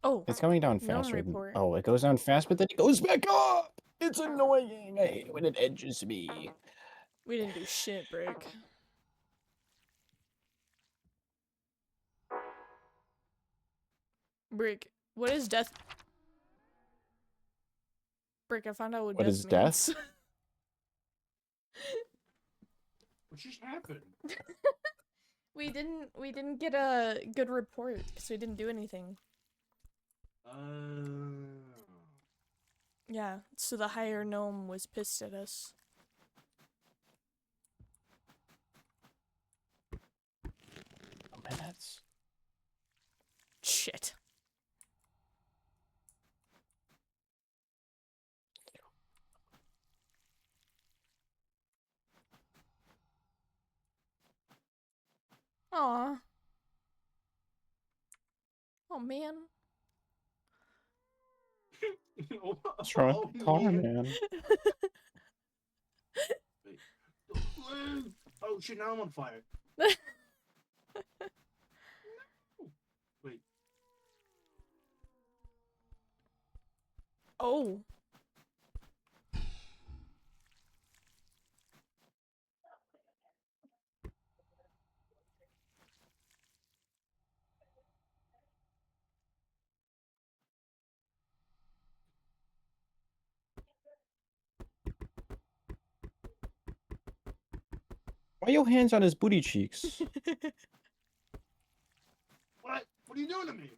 Oh, It's going down Gnome faster. report. Oh, it goes down fast, but then it goes back up! It's annoying! I hate when it edges me. we didn't do shit, Brick. Brick, what is death? Brick, I found out what What death is means. death? What just happened? we didn't get a good report because we didn't do anything. Yeah, so the higher gnome was pissed at us. Minutes. Shit. Aw. Oh man. What's wrong with the car, man? Wait. Oh shit, now I'm on fire. Wait. Oh. Why your hands on his booty cheeks? What? What are you doing to me?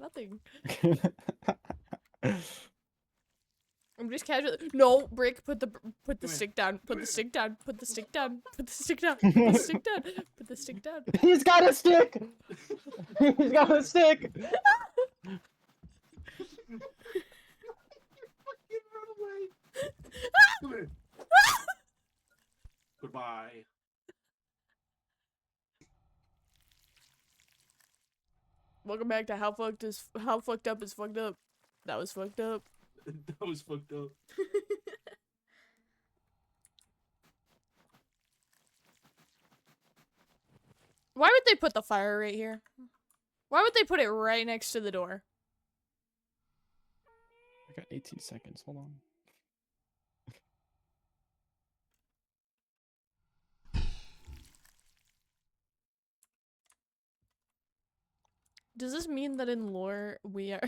Nothing. I'm just casually. No, Brick, put the stick down. Put the stick down. Put the stick down. Put the stick down. Put the stick down. Put the stick down. He's got a stick. He's got a stick. Fucking run away. Come here. Goodbye. Welcome back to how fucked up is fucked up. That was fucked up. That was fucked up. Why would they put the fire right here? Why would they put it right next to the door? I got 18 seconds. Hold on. Does this mean that in lore we are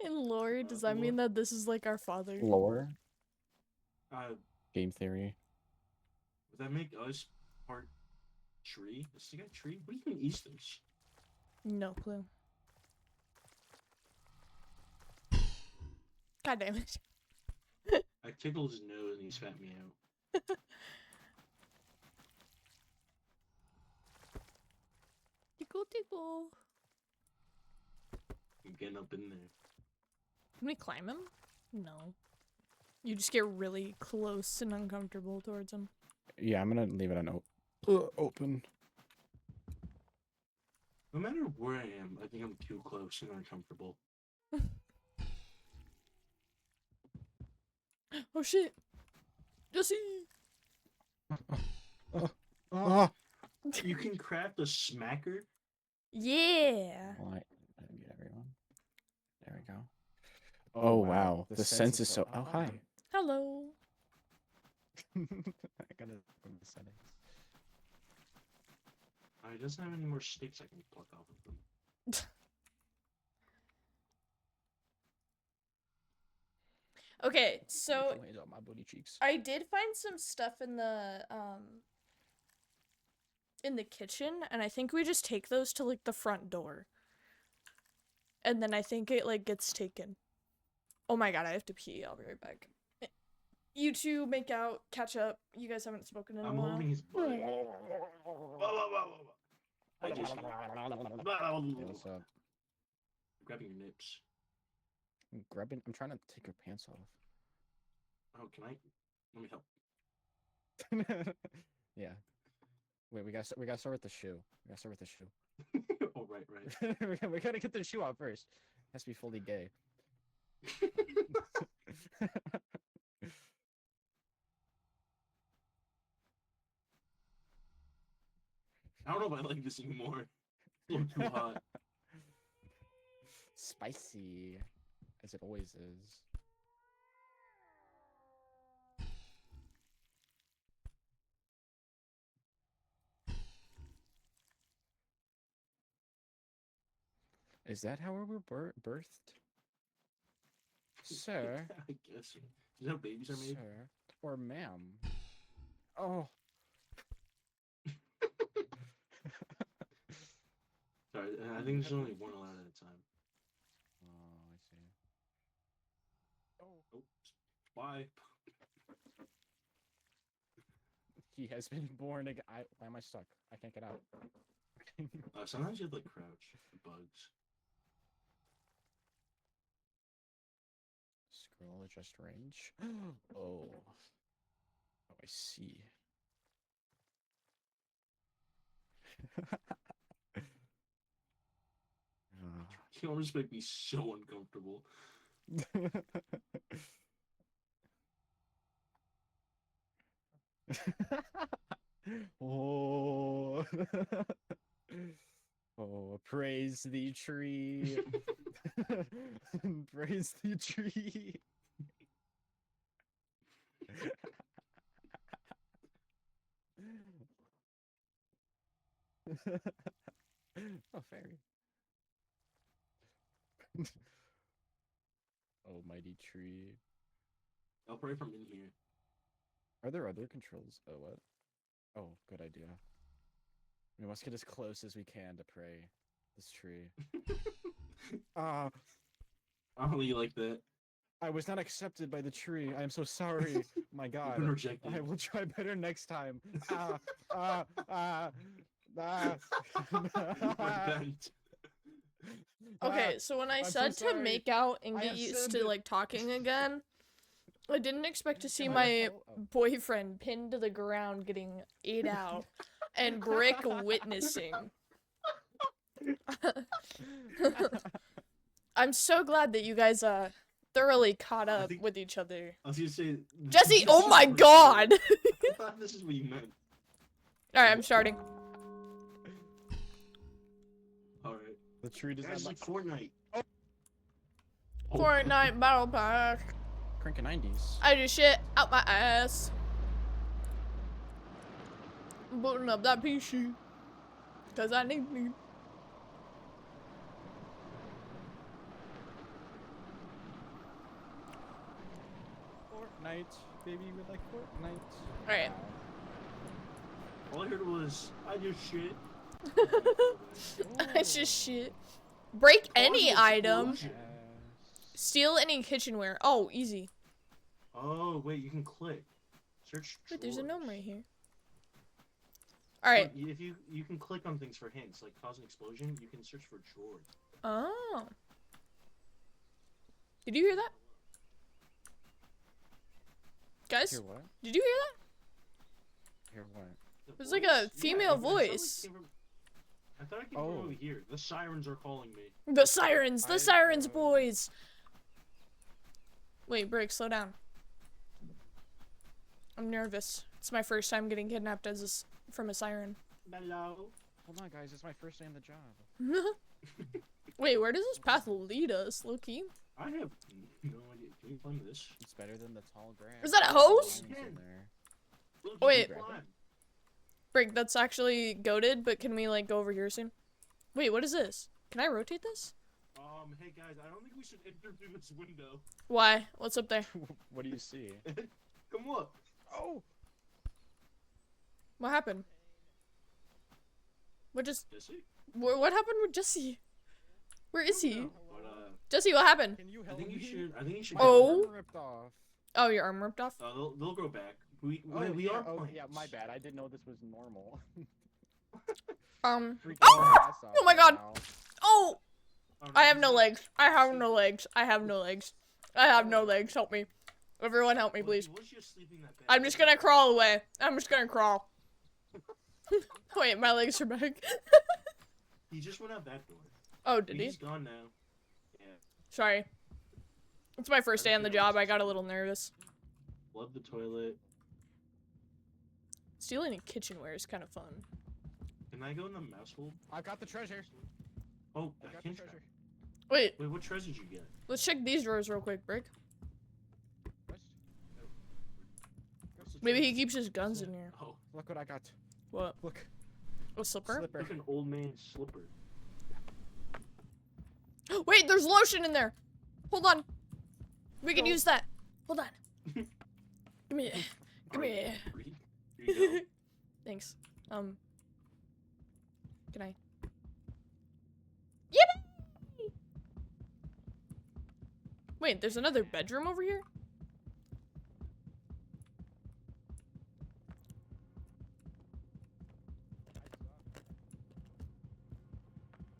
in lore, does that mean that this is like our father? Lore. Uh, Game theory. Would that make us part tree? Is the guy tree? What do you mean is this? No clue. God damn it. I tickled his nose and he spat me out. Tickle tickle. I'm getting up in there. Can we climb him? No. You just get really close and uncomfortable towards him. Yeah, I'm gonna leave it on open. No matter where I am, I think I'm too close and uncomfortable. Oh shit! Jesse! You can craft a smacker? Yeah! Well, I mute everyone. There we go. Oh wow, the sense is so. Oh hi. Hello! I gotta open the settings. He doesn't have any more sticks I can pluck off of them. Okay, so Hands on my booty cheeks. I did find some stuff in the kitchen, and I think we just take those to like the front door. And then I think it like gets taken. Oh my god, I have to pee. I'll be right back. You two make out, catch up. You guys haven't spoken in a I'm while. holding his butt. I just Hey, what's up? grabbing your nips. I'm grabbing. I'm trying to take your pants off. Oh, can I? Let me help. Yeah. Wait, we gotta start with the shoe. We gotta start with the shoe. Oh, right. we gotta get the shoe off first. Has to be fully gay. I don't know if I like this anymore. It's a little too hot. Spicy, as it always is. Is that how we were birthed? Sir? I guess. Is that how babies are made? Sir? Or ma'am? Oh. Sorry, I think there's only one allowed at a time. Oh, I see. Oh, bye. He has been born again. Why am I stuck? I can't get out. Sometimes you have like crouch for bugs. Scroll adjust range. Oh. Oh, I see. You almost make me so uncomfortable. Oh. Oh, praise the tree. Praise the tree. Oh, fairy. Oh, mighty tree. I'll pray from in here. Are there other controls? Oh, what? Oh, good idea. We must get as close as we can to pray this tree. I don't really like that. I was not accepted by the tree. I am so sorry. My You've God. been rejected. I will try better next time. Ah, ah, ah, ah. Repent. Okay, so when I I'm so said to sorry. make out and I get have used sinned. to like talking again, I didn't expect to see Can I my help? Oh. boyfriend pinned to the ground getting ate out and Brick witnessing. I'm so glad that you guys thoroughly caught I up think- with each other. I was gonna say. Jesse, oh my god! I thought this is what you meant. Alright, I'm starting. Alright. The tree does Guys, not like like Fortnite. Fortnite Battle Pass. cranking 90s. I just shit out my ass. Booting up that PC. Cause I need me. Fortnite, baby, we like Fortnite. Alright. All I heard was, I just shit. I just shit. Break any Cosmic item. explosion. Steal any kitchenware. Oh, easy. Oh, wait, you can click. Search Wait, there's a drawers. gnome right here. Alright. If you can click on things for hints, like cause an explosion, you can search for drawers. Oh. Did you hear that? Guys, Hear what? did you hear that? Hear what? The was like a voice? female it sounded like it voice. came from- I thought it came Oh. from over here. The sirens are calling me. The sirens, I- boys. Wait, Brick, slow down. I'm nervous. It's my first time getting kidnapped as from a siren. Hello. Hold on, guys. It's my first day on the job. Wait, where does this path lead us, Loki? I have no idea. Can we climb this? It's better than the tall grass. Is that a with the hose? lines in Yeah. there. Look, Oh, you wait. can climb. Brick, that's actually goated, but can we like go over here soon? Wait, what is this? Can I rotate this? Hey guys, I don't think we should enter through this window. Why? What's up there? What do you see? Come look. Oh! What happened? What just? Jesse? What happened with Jesse? Where is he? But Jesse, what happened? Can you I help think you me? should. I think you should. My Oh. arm ripped off. Oh, your arm ripped off? They'll grow back. We yeah, are oh, plants. yeah, my bad. I didn't know this was normal. Oh! Oh Oh my God. Oh! Oh, I have no this is- legs. I have no legs. I have no legs. I have no legs. Help me. Everyone help me, Well, please. he was just sleeping that bad. I'm just gonna crawl away. I'm just gonna crawl. Wait, my legs are back. He just went out that door. Oh, did he? He's gone now. Yeah. Sorry. It's my first day on the job. I got a little nervous. Love the toilet. Stealing a kitchenware is kind of fun. Can I go in the mouse hole? I've got the treasure. Oh, I I got the can't. treasure. Wait, Wait, what treasure did you get? let's check these drawers real quick, Brick. What's- What's the Maybe he treasure? keeps his guns What's in that? here. Oh, Look what I got. What? Look. A slipper? Slipper. like an old man slipper. Wait, there's lotion in there. Hold on. We can No. use that. Hold on. Give me it. Give me it. Here you go. Thanks. Can I? Yippee! Wait, there's another bedroom over here?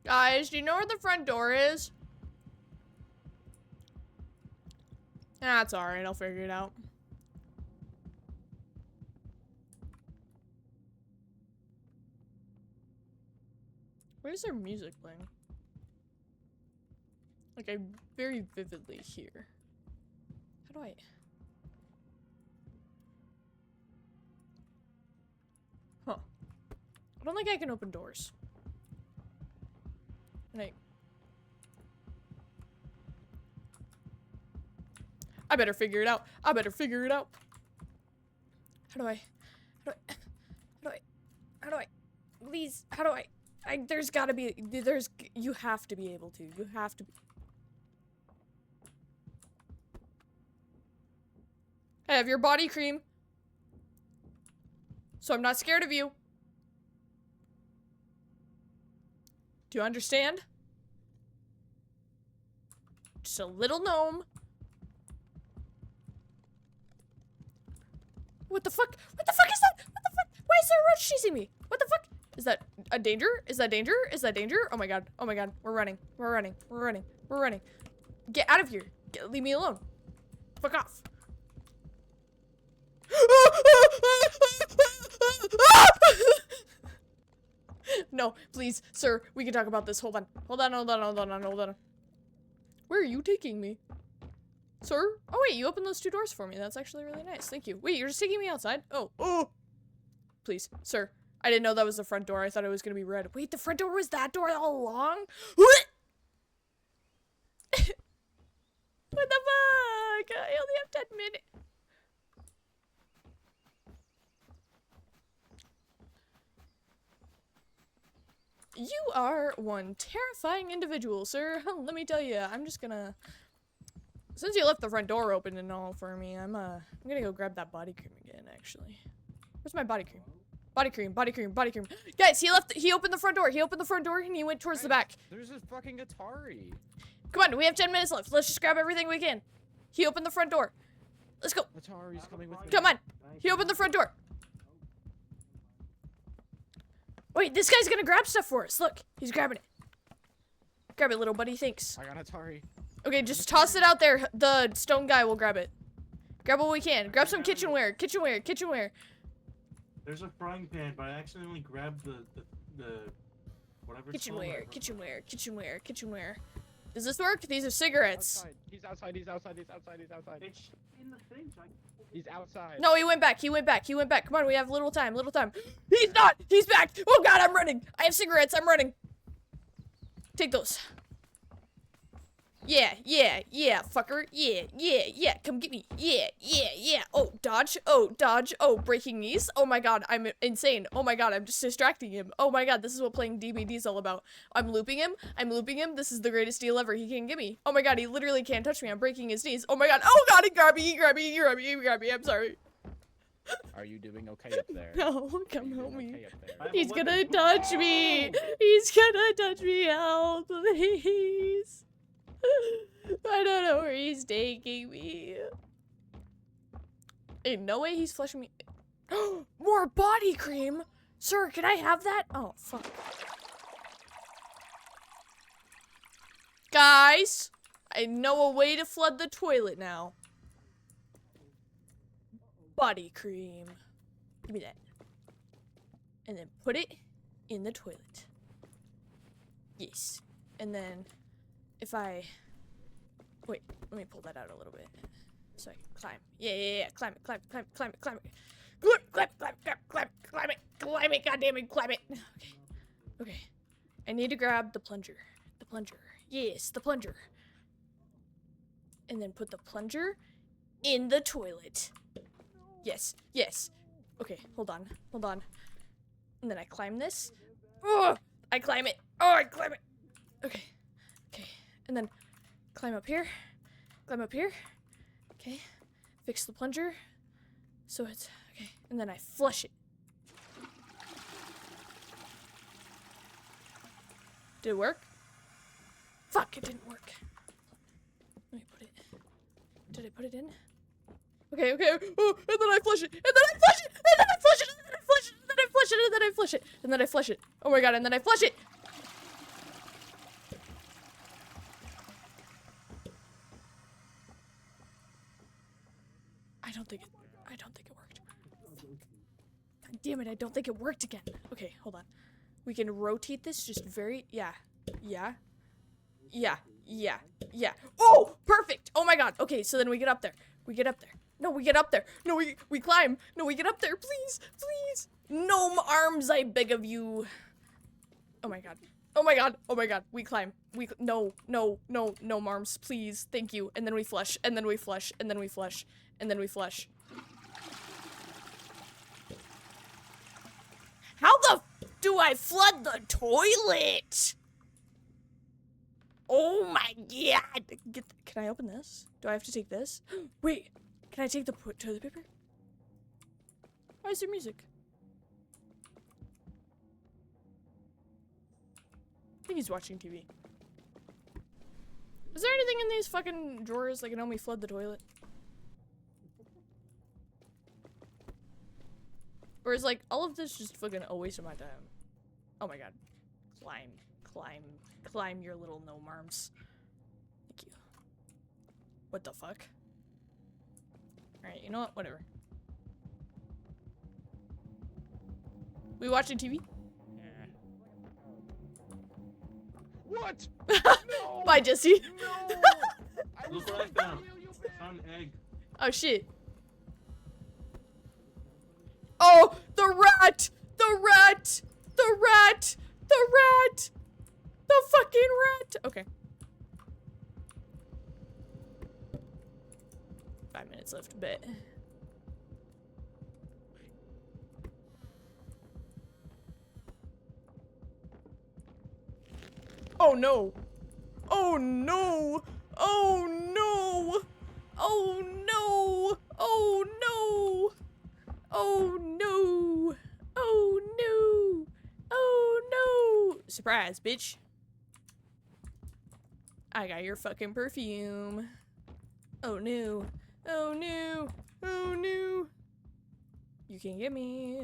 Guys, do you know where the front door is? That's alright, I'll figure it out. Where's their music playing? Like, I very vividly hear. How do I... Huh. I don't think I can open doors. Like... I better figure it out. I better figure it out. How do I... Please, how do I... there's gotta be, you have to be able to, you have to be. I have your body cream. So I'm not scared of you. Do you understand? Just a little gnome. What the fuck? What the fuck is that? What the fuck? Why is there a roach chasing me? What the fuck? Is that a danger? Is that danger? Is that danger? Oh my god. Oh my god. We're running. We're running. We're running. We're running. Get out of here. Leave me alone. Fuck off. No, please, sir. We can talk about this. Hold on. Hold on, hold on, hold on, hold on. Where are you taking me? Sir? Oh wait, you opened those 2 doors for me. That's actually really nice. Thank you. Wait, you're just taking me outside? Oh. Oh! Please, sir. I didn't know that was the front door. I thought it was gonna be red. Wait, the front door was that door all along? What? What the fuck? I only have 10 minutes. You are one terrifying individual, sir. Let me tell you, I'm just gonna... Since you left the front door open and all for me, I'm gonna go grab that body cream again, actually. Where's my body cream? Body cream, body cream, body cream. Guys, he opened the front door. He opened the front door and he went towards the back. There's a fucking Atari. Come on, we have 10 minutes left. Let's just grab everything we can. He opened the front door. Let's go. Atari's coming with me. Come on. He opened the front door. Wait, this guy's gonna grab stuff for us. Look, he's grabbing it. Grab it, little buddy. Thanks. I got Atari. Okay, just toss it out there. The stone guy will grab it. Grab what we can. Grab some kitchenware. Kitchenware. Kitchenware. There's a frying pan, but I accidentally grabbed the whatever. Kitchenware. Kitchenware. Kitchenware. Kitchenware. Does this work? These are cigarettes. Outside. He's outside. He's outside. He's outside. He's outside. It's in the thing. So He's outside. No, he went back. He went back. He went back. Come on, we have little time. Little time. He's not. He's back. Oh god, I'm running. I have cigarettes. I'm running. Take those. Yeah, yeah, yeah, fucker. Yeah, yeah, yeah. Come get me. Yeah, yeah, yeah. Oh, dodge. Oh, dodge. Oh, breaking knees. Oh my god, I'm insane. Oh my god, I'm just distracting him. Oh my god, this is what playing DBD is all about. I'm looping him. I'm looping him. This is the greatest deal ever. He can't get me. Oh my god, he literally can't touch me. I'm breaking his knees. Oh my god. Oh god, he grabbed me. He grabbed me. He grabbed me. He grabbed me. I'm sorry. Are you doing okay up there? No, Are come you help doing me. okay up there? I have He's a gonna weapon. touch me. He's gonna touch me. Help, please. I don't know where he's taking me. Ain't no way he's flushing me. More body cream? Sir, can I have that? Oh, fuck. Guys, I know a way to flood the toilet now. Body cream. Give me that. And then put it in the toilet. Yes. And then if I... Wait, let me pull that out a little bit. So I can climb. Yeah, yeah, yeah. Climb it, climb it, climb it, climb it, climb it. Climb, climb, climb, climb, climb, climb it, climb it, goddammit, climb it. Okay. Okay. I need to grab the plunger. The plunger. Yes, the plunger. And then put the plunger in the toilet. Yes, yes. Okay, hold on, hold on. And then I climb this. Oh, I climb it. Oh, I climb it. Okay, okay. And then climb up here. Climb up here. Okay. Fix the plunger. So it's okay. And then I flush it. Did it work? Fuck, it didn't work. Let me put it. Did I put it in? Okay, okay. Oh, and then I flush it. And then I flush it. And then I flush it. And then I flush it. And then I flush it. And then I flush it. And then I flush it. Oh my god, and then I flush it. I don't think it worked. God damn it, I don't think it worked again. Okay, hold on. We can rotate this just very, yeah. Yeah. Yeah. Yeah. Yeah. Oh, perfect. Oh my god. Okay, so then we get up there. We get up there. No, we get up there. No, we climb. No, we get up there. Please, please. Gnome arms, I beg of you. Oh my god. Oh my god. Oh my god. We climb. No, no, no, gnome arms, please. Thank you. And then we flush. And then we flush. And then we flush. And then we flush. How the f do I flood the toilet? Oh my god. Can I open this? Do I have to take this? Wait, can I take the toilet paper? Why is there music? think he's watching TV. Is there anything in these fucking drawers that can help me flood the toilet? Or is like all of this just fucking a waste of my time? Oh my god. Climb your little gnome arms. Thank you. What the fuck? Alright, you know what? Whatever. We watching TV? What? Bye, Jesse. No! Look what I found. I found an egg. Oh shit. Oh, the rat! The rat! The rat! The rat! The fucking rat! Okay. 5 minutes left, bet. Oh no! Oh no! Oh no! Oh no! Oh no! Oh no! Oh no! Oh no! Surprise, bitch. I got your fucking perfume. Oh no. Oh no. Oh no. You can't get me.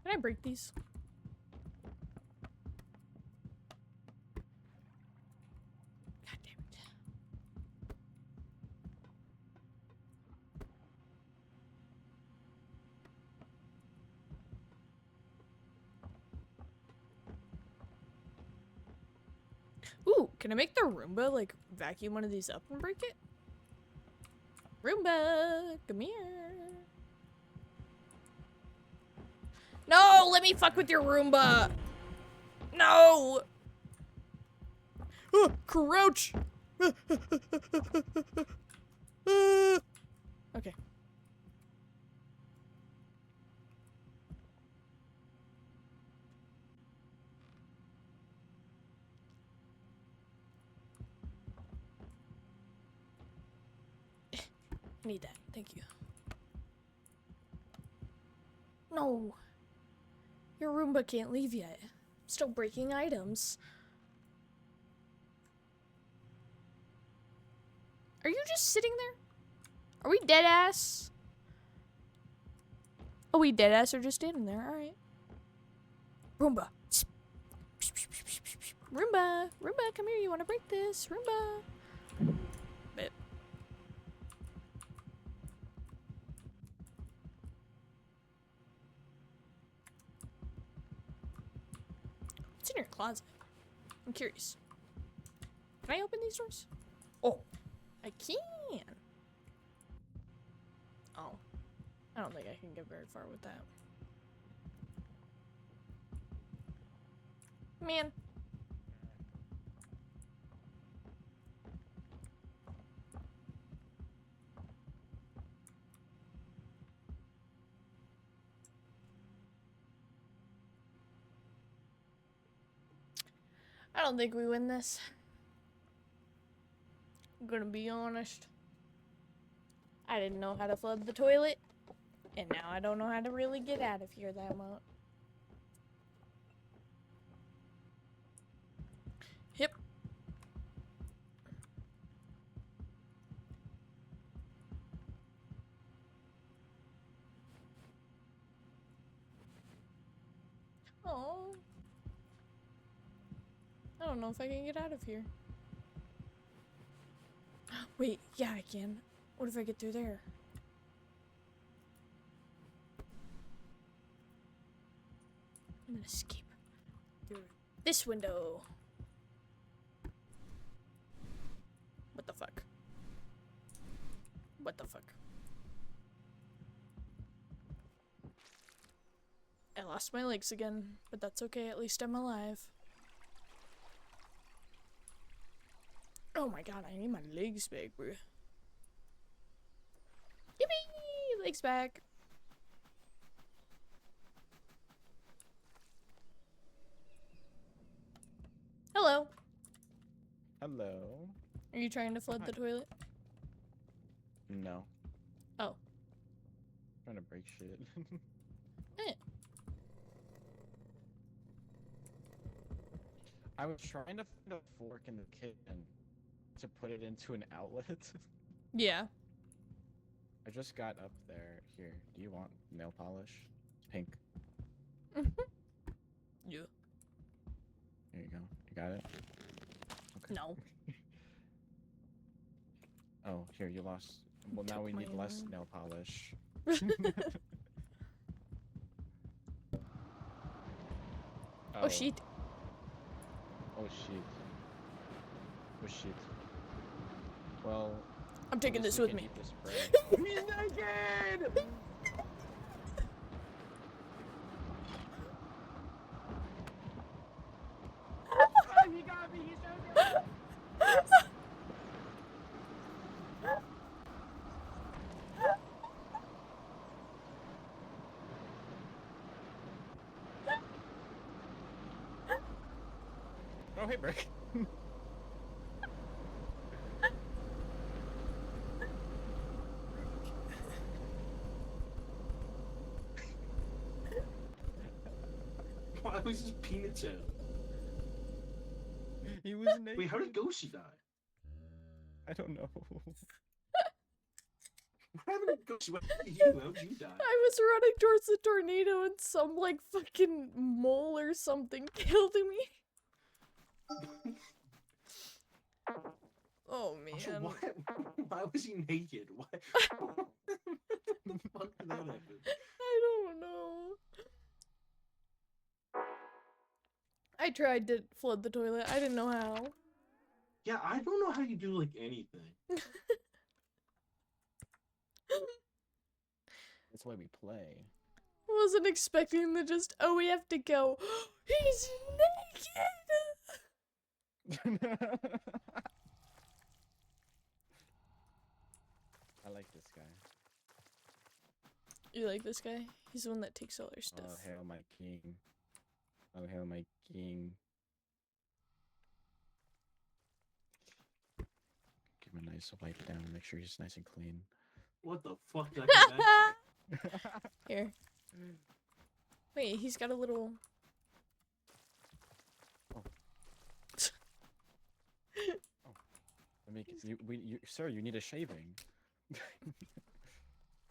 Can I break these? God damn it. Ooh, can I make the Roomba like vacuum one of these up and break it? Roomba, come here. No, let me fuck with your Roomba. No. Crouch. Okay. Need that. Thank you. No. Your Roomba can't leave yet. Still breaking items. Are you just sitting there? Are we dead ass? Oh, we dead ass or just standing there? Alright. Roomba. Roomba. Roomba, come here. You want to break this? Roomba. Bit. What's in your closet? I'm curious. Can I open these doors? Oh, I can. Oh, I don't think I can get very far with that. Man. I don't think we win this. I'm gonna be honest. I didn't know how to flood the toilet, and now I don't know how to really get out of here that much. Yep. Oh. I don't know if I can get out of here. Wait, yeah, I can. What if I get through there? I'm gonna escape through this window. What the fuck? What the fuck? I lost my legs again, but that's okay, at least I'm alive. Oh my god, I need my legs back, bro. Thanks, back. Hello. Hello. Are you trying to flood the toilet? No. Oh. Trying to break shit. Eh. I was trying to find a fork in the kitchen to put it into an outlet. Yeah. I just got up there. Here, do you want nail polish? Pink. Yeah. Here you go. You got it? Okay. No. Oh, here, you lost. Well, now we need less nail polish. Oh shit. Oh shit. Oh shit. Well, I'm taking this with me. He's naked! Oh, he got me, he's so good! Oh, hey, Brick. Why was his penis out? He was naked. Wait, how did Goshi die? I don't know. What happened to Goshi? What happened to you? How did you die? I was running towards the tornado and some like fucking mole or something killed me. Oh Also, man. why was he naked? Why? What the fuck did that happen? I don't know. I tried to flood the toilet. I didn't know how. Yeah, I don't know how you do like anything. That's why we play. Wasn't expecting to just, oh, we have to go. He's naked! I like this guy. You like this guy? He's the one that takes all our stuff. Oh, hail my king. Oh, hail my king. Give him a nice wipe down, make sure he's nice and clean. What the fuck did I come back to? Here. Wait, he's got a little... Oh. Oh. Let me, sir, you need a shaving.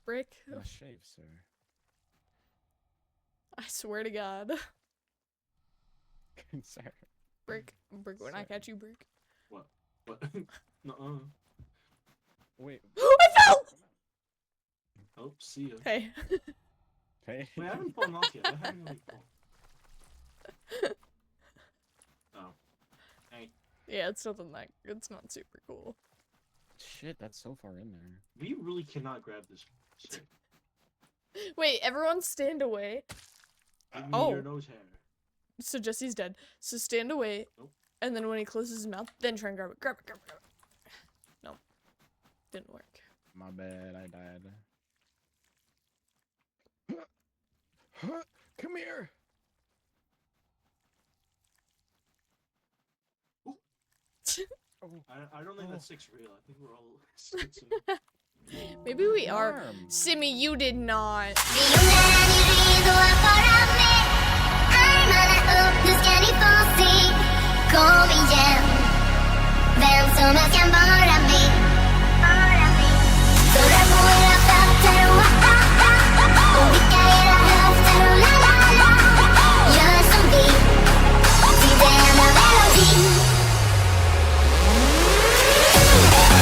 Brick? You must shave, sir. I swear to God. Sir. Brick, when I catch you, Brick. What? Nuh-uh. Wait. I fell! Oh, see ya. Hey. Hey. Wait, I haven't fallen off yet. I haven't really fallen. Oh. Hey. Yeah, it's nothing that, it's not super cool. Shit, that's so far in there. We really cannot grab this shit. Wait, everyone stand away. Give me Oh. your nose hair. So Jesse's dead. So stand away, Nope. and then when he closes his mouth, then try and grab it. Grab it, grab it, grab it. No. Didn't work. My bad, I died. Come here! I don't think that's 6 real. I think we're all 6. Maybe we are. Arm. Simi, you did not. Vem som älskar bara mig. Så där på era fötter och vicka era höfter och la la la. Gör som vi, till denna melodi. Gör som vi gör.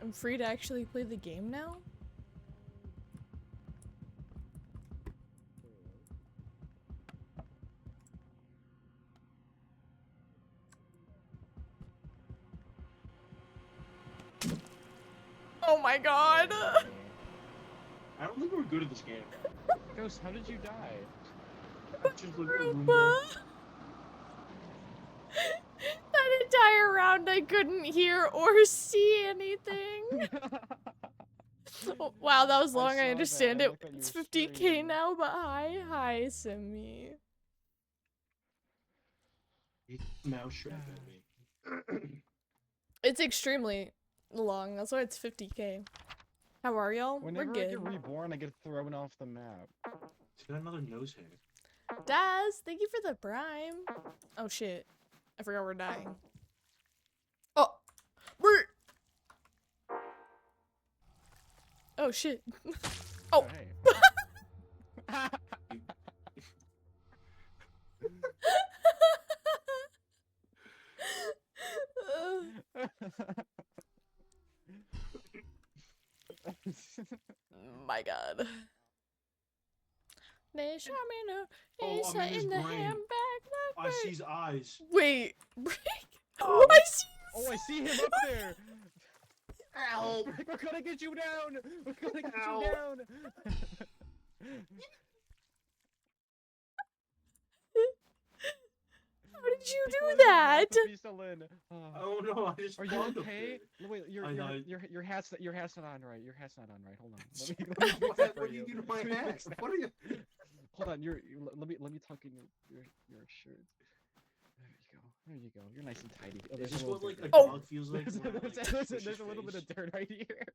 I'm free to actually play the game now? Oh my god! I don't think we're good at this game. Ghost, how did you die? I just looked at Roomba. Roomba. That entire round I couldn't hear or see anything. Oh, wow, that was I long. saw I that. understand I it. looked at It's your 50k stream. now, but hi, Simi. Mouse trap at me. It's extremely long. That's why it's 50k. How are y'all? Whenever We're I good. get reborn, I get thrown off the map. He's got another nose hair. Daz, thank you for the prime. Oh shit. I forgot we're dying. Oh! We're... Oh shit. Oh! Right. My god. They shot me no. Oh, They I'm in his in the brain. handbag. I see his eyes. Wait. Oh, I see. Oh, I see him up there! Ow! We're gonna get you down! We're gonna get Ow. you down! How did you He do closed his that? mouth to be still in. Oh no, I just Are you found him okay? there. Wait, I died. your hat's not on right. Your hat's not on right. Hold on. Let me fix What, that for what do you do to my Let me hat? fix that. What are you? Hold on. Let me tuck in your shirt. There you go. You're nice and tidy. Oh, Is there's this a what little like dirt a right Oh. dog feels like? there. when I, like, There's push his a little bit face? of dirt right here.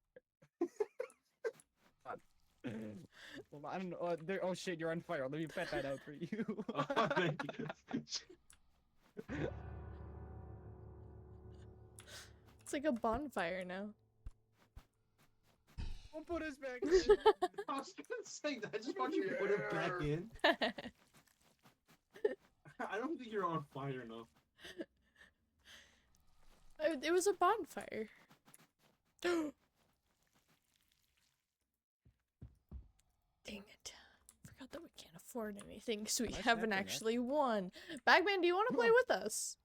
Well, I don't know. There. Oh shit, you're on fire. Let me pet that out for you. Oh, thank you. It's like a bonfire now. Don't put us back. I was gonna say that. I just want you to put it back in. I don't think you're on fire enough. It was a bonfire. Dang it. Forgot that we can't afford anything because we Nice haven't snapping, actually won. Bagman, do you want to play with us?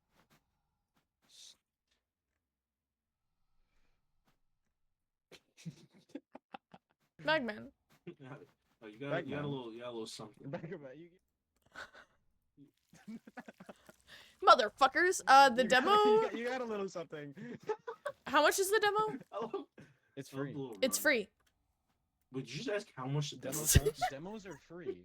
Bagman. Oh, you got a little something. Back about you. Motherfuckers. The demo. You got a little something. How much is the demo? Hello. It's free. It's free. Would you just ask how much the demo Demos, costs? demos are free.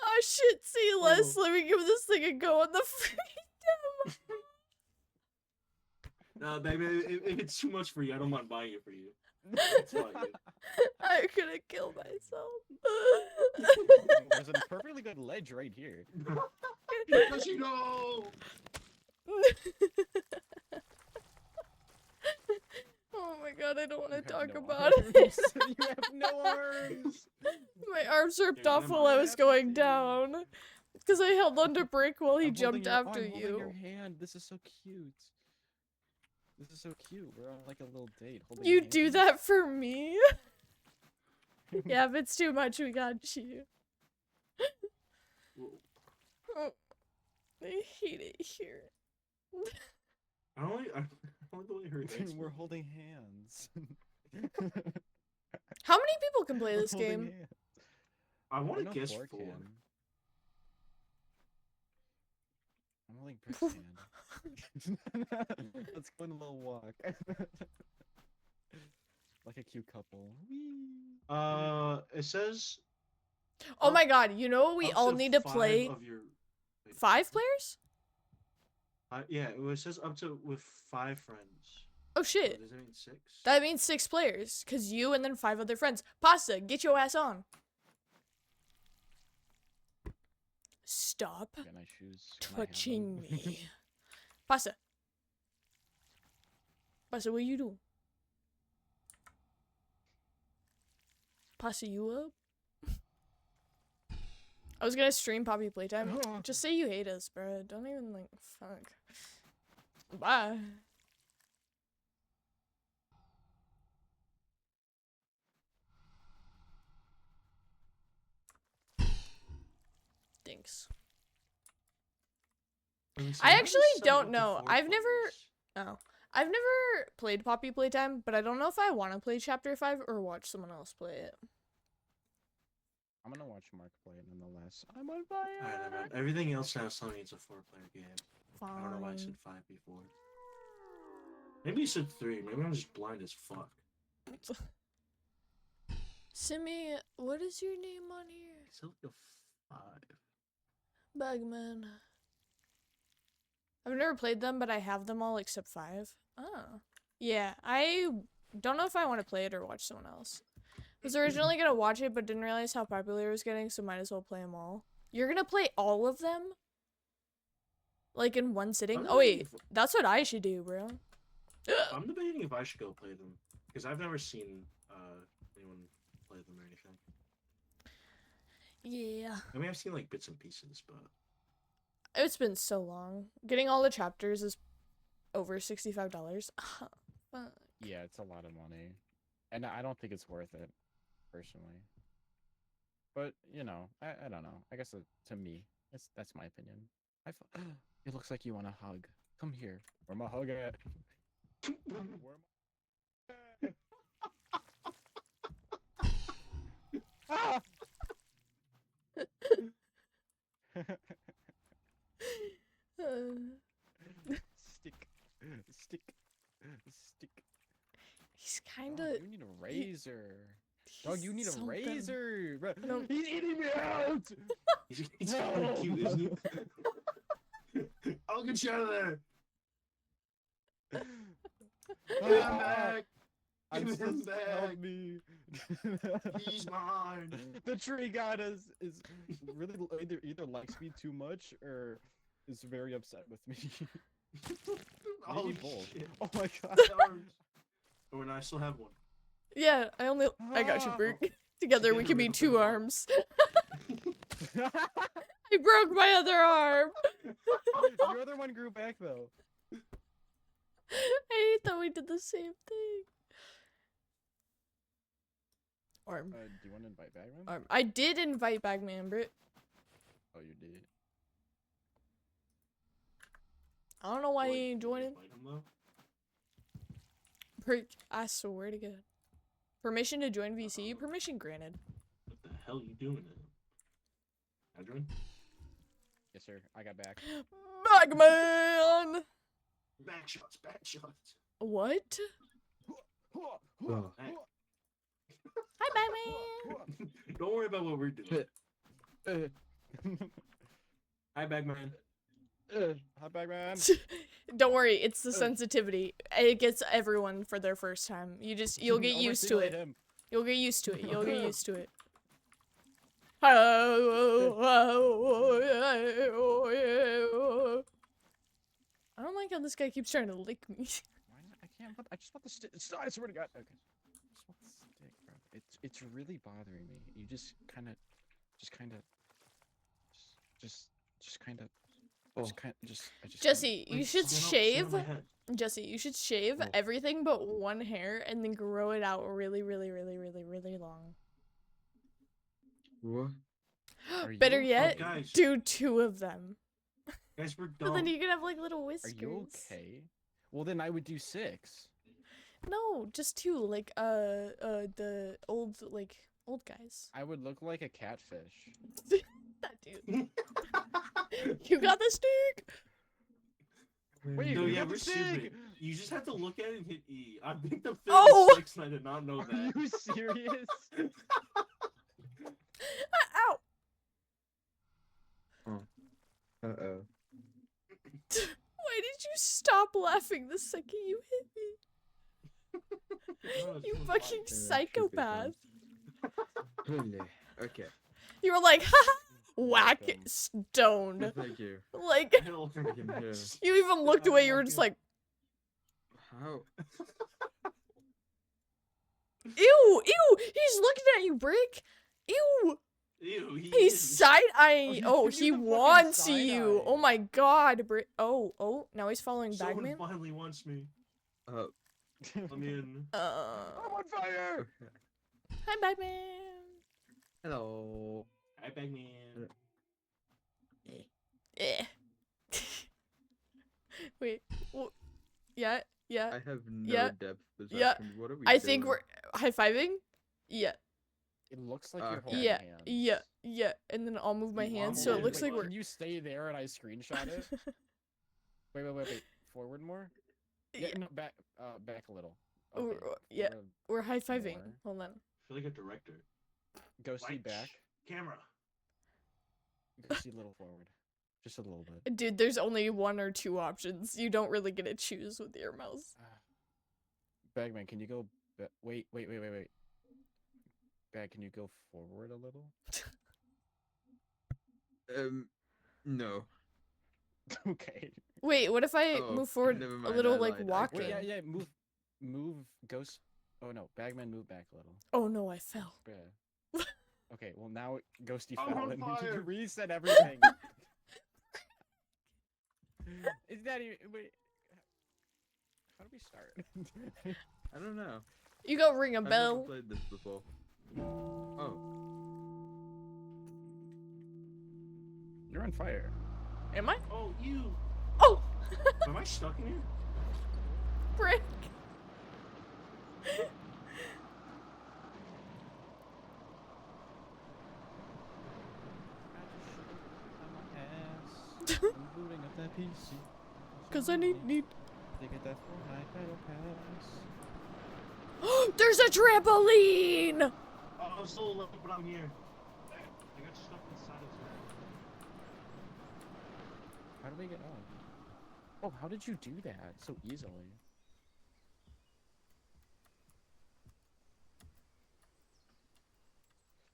Oh shit, see less. Let me give this thing a go on the free demo. No, baby, if it's too much for you, I don't mind buying it for you. It's not you. I'm gonna kill myself. There's a perfectly good ledge right here. Because you know. Oh my god, I don't want to You have talk no about arms. it. You have no arms. My arms ripped Here, off can while I I buy was that? going down. Because I held onto Brick while he I'm holding jumped your- after I'm holding your you. hand. This is so cute. This is so cute. We're on like a little date. Holding You do hands. that for me? Yeah, if it's too much, we got you. Oh, I hate it here. I only heard that. We're holding hands. How many people can play We're this holding game? hands. I want know to guess four 4. can. I'm holding Brick's hand. Let's go on a little walk. Like a cute couple. Whee! It says. Oh my god, you know what we up all need to 5 play? Of your... Five players? yeah, it says up to with 5 friends. Oh shit. Does that mean 6? That means 6 players, cause you and then 5 other friends. Pasta, get your ass on. Stop Can I choose? Can I have touching them? me. Pasta. Pasta, what you do? Pasta, you up? I was gonna stream Poppy Playtime. Just say you hate us, bro. Don't even like, fuck. Bye. Thanks. I actually don't know. I've never played Poppy Playtime, but I don't know if I want to play Chapter 5 or watch someone else play it. I'm gonna watch Mark play it nonetheless. I'm on fire. Alright, man. Everything else now is telling me it's a 4-player game. Fine. I don't know why I said 5 before. Maybe you said 3. Maybe I'm just blind as fuck. Simi, what is your name on here? It's like a 5. Bagman. I've never played them, but I have them all except 5. Oh. Yeah, I don't know if I want to play it or watch someone else. I was originally gonna watch it, but didn't realize how popular it was getting, so might as well play them all. You're gonna play all of them? Like in one sitting? Oh wait, that's what I should do, bro. I'm debating if I should go play them. Because I've never seen anyone play them or anything. Yeah. I mean, I've seen like bits and pieces, but... It's been so long. Getting all the chapters is over $65. Fuck. Yeah, it's a lot of money, and I don't think it's worth it, personally. But you know, I don't know. I guess to me, that's my opinion. It looks like you want a hug. Come here. Where my hug at? Where ah! Stick. He's kind Oh, of. you need a razor. Dog, you need a something. razor. Bro. No. He's eating me out. He's kind of cute, isn't he? I'll get you out of there. Ah, back. I'm Give him supposed to back. help me. He's mine. The tree god is really either likes me too much or is very upset with me. Oh, Maybe both. shit. Oh my god. Oh, and I still have one. Yeah, I got you, Bert. Together we can be 2 arms. I broke my other arm. Your other one grew back though. I hate that we did the same thing. Arm. Do you want to invite Bagman? Arm. I did invite Bagman, Brit. Oh, you did. I don't know why Wait, he ain't joining. invite him, though? I swear to God. Permission to join VC? Permission granted. What the hell are you doing then? Adrian? Yes, sir. I got back. Bagman! Back shots, back shots. What? Oh. Hi, Bagman! Don't worry about what we're doing. Hi, Bagman. Hi, Bagman. Don't worry, it's the sensitivity. It gets everyone for their first time. You'll get used to it. Him. You'll get used to it. You'll get used to it. I don't like how this guy keeps trying to lick me. Why not? I can't. I just want the stick. I swear to God. Okay. I just want the stick, bro. It's really bothering me. You just kind of, Jesse, you should shave. Sit on my head. Jesse, you should shave Oh. everything but one hair and then grow it out really, really, really, really, really long. What? Better you yet, guys. do 2 of them. Guys, we're So dumb. then you can have like little Are whiskers. you okay? Well, then I would do 6. No, just 2, like the old guys. I would look like a catfish. That dude. You got the stick. Wait, No, you yeah, got the we're stick! stupid. You just have to look at it and hit E. I think the film Oh! is 6 and I did not know Are that. you serious? Ow! Uh-oh. Why did you stop laughing the second you hit me? You fucking psychopath. Okay. You were like, haha, whack Welcome. stoned. Thank you. Like, Hell, I can hear. you even looked away, you were just like, How? ew, ew, he's looking at you, Brick. Ew, Ew, he's is. side-eyeing. he's Oh, giving he you the fucking wants side you. eye. Oh my god, Brick. Oh, now he's following Someone Bagman. finally wants me. Uh, I mean, I'm on fire. Hi, Bagman. hello. I beg man. Eh. Wait, yeah, I have no yeah, depth perception. yeah. What are we I think doing? we're high-fiving. Yeah, It looks like Okay. you're holding yeah, hands. yeah, and then I'll move my You hands are so it holding looks like hands. we're. Can you stay there and I screenshot it? Wait. Forward more. Yeah, Yeah. no, back a little. We're- Okay, yeah, forward. we're high-fiving. More. Hold on. I feel like a director. Ghosty Light, back. Camera. Ghosty a little forward. Just a little bit. Dude, there's only one or two options. You don't really get to choose with your mouse. Bagman, can you go? Wait. Bag, can you go forward a little? No. Okay. Wait, what if I Oh, move forward never a mind, little, I like, lied. I walking? Wait, can't. yeah. Move. Ghost. Oh no, Bagman, move back a little. Oh no, I fell. Yeah. Okay, well now Ghosty I'm fell on and you fire. can reset everything. Is that even? Wait. How do we start? I don't know. You go ring a I've never bell. played this before. Oh. You're on fire. Am I? Oh, you. Oh! Am I stuck in here? Brick. Cause I need. There's a trampoline! Oh, I'm so low, but I'm here. I got stuck inside of it. How do we get on? Oh, how did you do that so easily?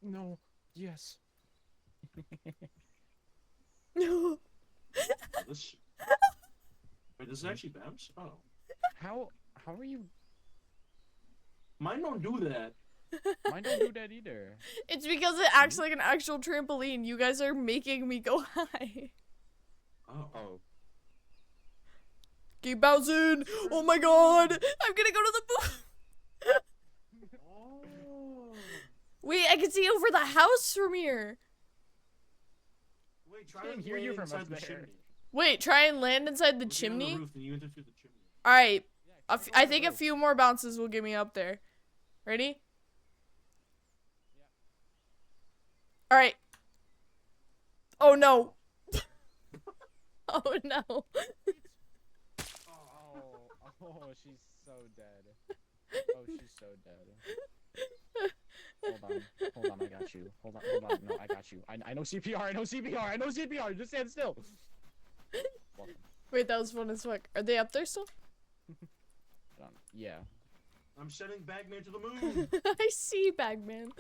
No. Yes. No. This. Wait, this is actually bounce? Oh. How are you? Mine don't do that. Mine don't do that either. It's because it acts like an actual trampoline. You guys are making me go high. Oh. Oh. Keep bouncing! Oh my god! I'm gonna go to the booth! Oh. Wait, I can see over the house from here! Wait, try Can't and hear you land from inside up the there. chimney. Wait, try and land inside the Look down on chimney? roof and you enter through the chimney. Alright, I think a few more bounces will get me up there. Ready? Alright. Oh no. Oh no. Oh, she's so dead. Oh, she's so dead. Hold on, I got you. Hold on, no, I got you. I know CPR, I know CPR, just stand still. Welcome. Wait, that was fun as fuck. Are they up there still? Yeah. I'm sending Bagman to the moon. I see Bagman.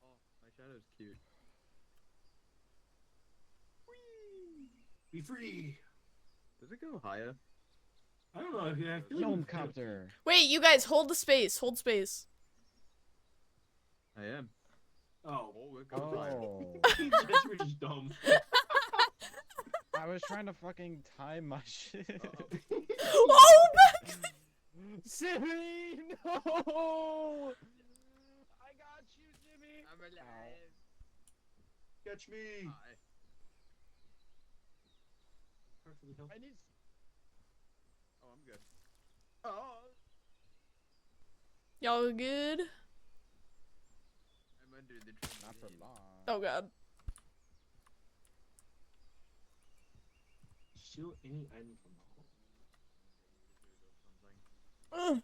Oh, my shadow's cute. Be free. Does it go higher? I don't know. I feel like Gnome copter. Wait, you guys, hold the space. Hold space. I am. Oh. Oh, it goes higher. Oh. That's really just dumb. I was trying to fucking time my shit. Oh, Bagman! Simmy, no! I got you, Simmy. I'm alive. Catch me. Hi. Perfectly healthy. I need. Oh, I'm good. Oh. Y'all good? I'm under the tree. Not for long. Oh god. Steal any item from the home. Ugh.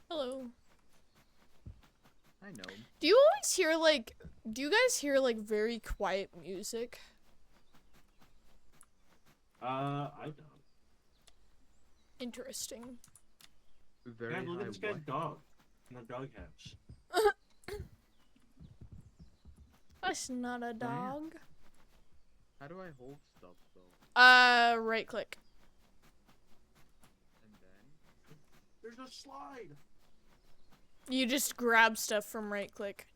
Hello. I know. Do you always hear do you guys hear very quiet music? I don't. Interesting. Very Yeah, look high at this guy's what? dog. In the dog house. That's not a dog. How do I hold stuff though? Right click. And then There's a slide. You just grab stuff from right click.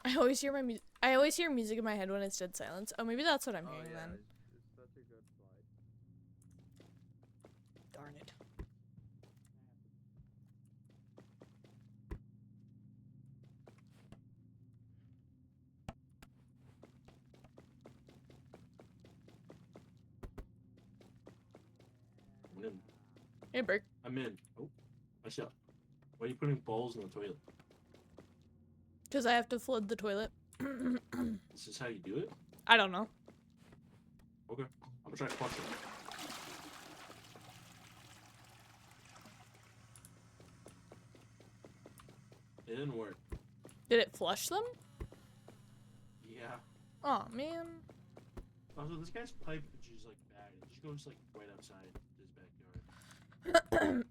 I always hear music in my head when it's dead silence. Oh, maybe that's what I'm hearing then. it's such a good slide. Darn it. I'm in. Hey, Burke. I'm in. Oh, watch out. Why are you putting balls in the toilet? Because I have to flood the toilet. This is how you do it? I don't know. Okay. I'm gonna try to punch it. It didn't work. Did it flush them? Yeah. Oh man. Also, this guy's pipe is like bad. It just goes like right outside his backyard.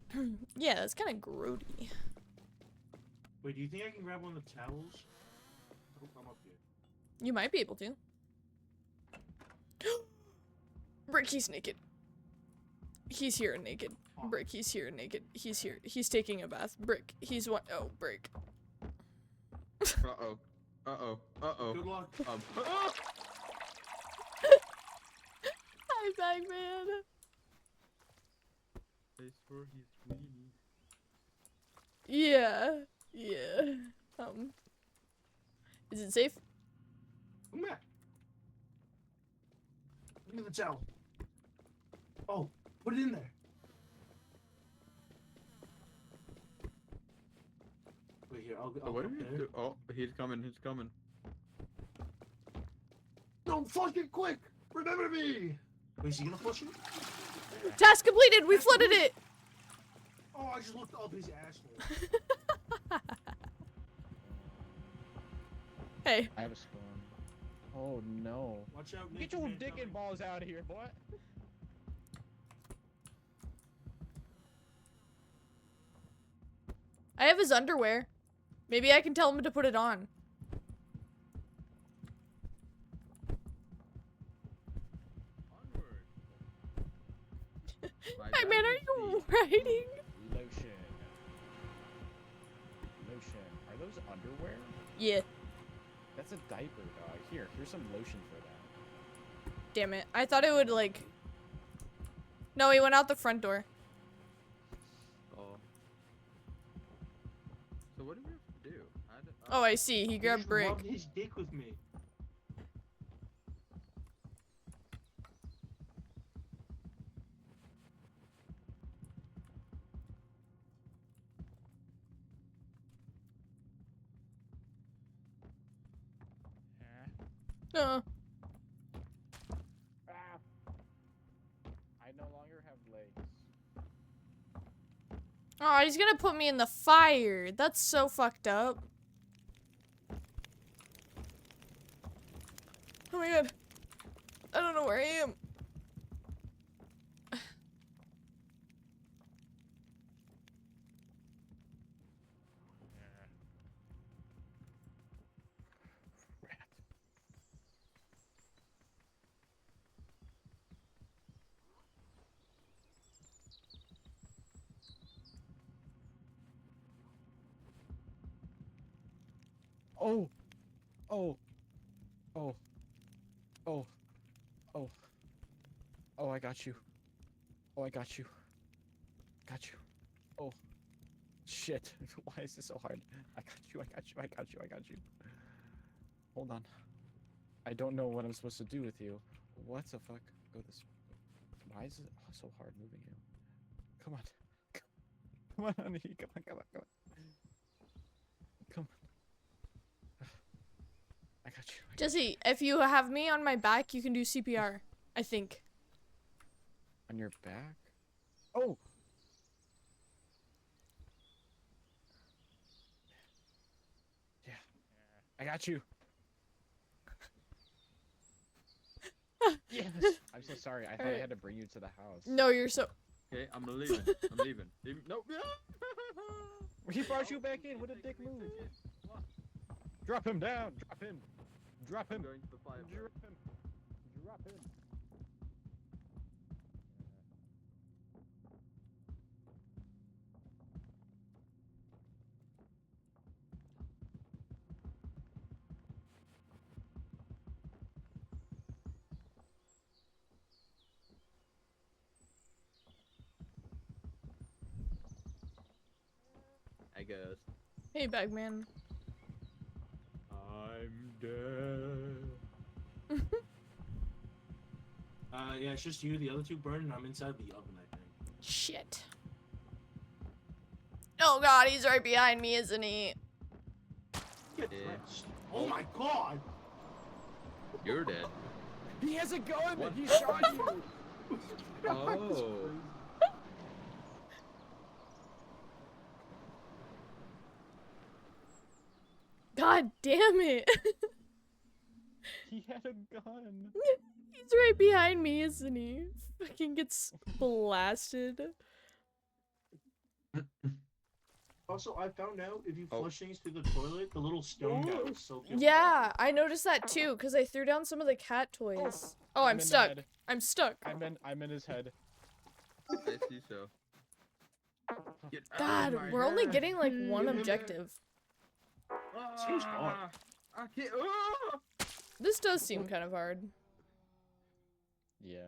Yeah, that's kind of grody. Wait, do you think I can grab one of the towels? Don't come up here. You might be able to. Brick, he's naked. He's here naked. Brick, he's here naked. He's here. He's taking a bath. Brick, he's one. Oh, Brick. Uh-oh. Uh-oh. Uh-oh. Good luck. Hi, Bagman. Place for his weenie. Yeah. Yeah. Is it safe? Come back. Look at the towel. Oh, put it in there. Wait here, I'll Oh, what go did he there. do? Oh, he's coming. He's coming. Don't flush it quick! Remember me! Wait, is he gonna flush it? Task completed. We flooded it. Oh, I just looked up his asshole. Hey. I have a storm. Oh no. Watch out, Nick. Get your dick and balls out of here, boy. I have his underwear. Maybe I can tell him to put it on. Onward. My Hey man, are you writing? Lotion. Lotion. Are those underwear? Yeah. That's a diaper, dog. Here's some lotion for that. Damn it. I thought it would like... No, he went out the front door. Oh. So what do we have to do? Oh, I see. He He grabbed just Brick. rubbed his dick with me. Uh, I no longer have legs. oh, he's gonna put me in the fire. That's so fucked up. Oh my god. I don't know where I am. Oh. Oh. Oh. Oh. Oh. Oh, I got you. Oh, I got you. Got you. Oh. Shit. Why is this so hard? I got you, I got you, I got you, I got you. Hold on. I don't know what I'm supposed to do with you. What the fuck? Go this way. Why is it so hard moving you? Come on. Come on, honey. Come on, come on, come on. Come on. I got you. Jesse, if you have me on my back, you can do CPR. I think. On your back? Oh! Yeah. I got you. Yes. I'm so sorry. I thought I Alright. had to bring you to the house. No, you're so. Okay, I'm leaving. I'm leaving. Nope. He brought you back in. What a dick move. Drop him down. Drop him. Drop I'm him. going to the fire. Drop him. Drop him. I guess. Hey, Bagman. I'm dead. Yeah, it's just you. The other two burned, and I'm inside the oven, I think. Shit. Oh god, he's right behind me, isn't he? Get Yeah. drenched. Oh my god! You're dead. He has a gun. What? He shot you. Oh. God damn it. He had a gun. He's right behind me, isn't he? Fucking gets blasted. Also, I found out if you Oh. flush things through the toilet, the little stone guy will soak you. Yeah, I noticed that too, because I threw down some of the cat toys. Oh, I'm in the stuck. head. I'm stuck. I'm in his head. I see so. Get out of God, my we're only head. getting like one objective. Seems hard. I can't. Ah! This does seem kind of hard. Yeah.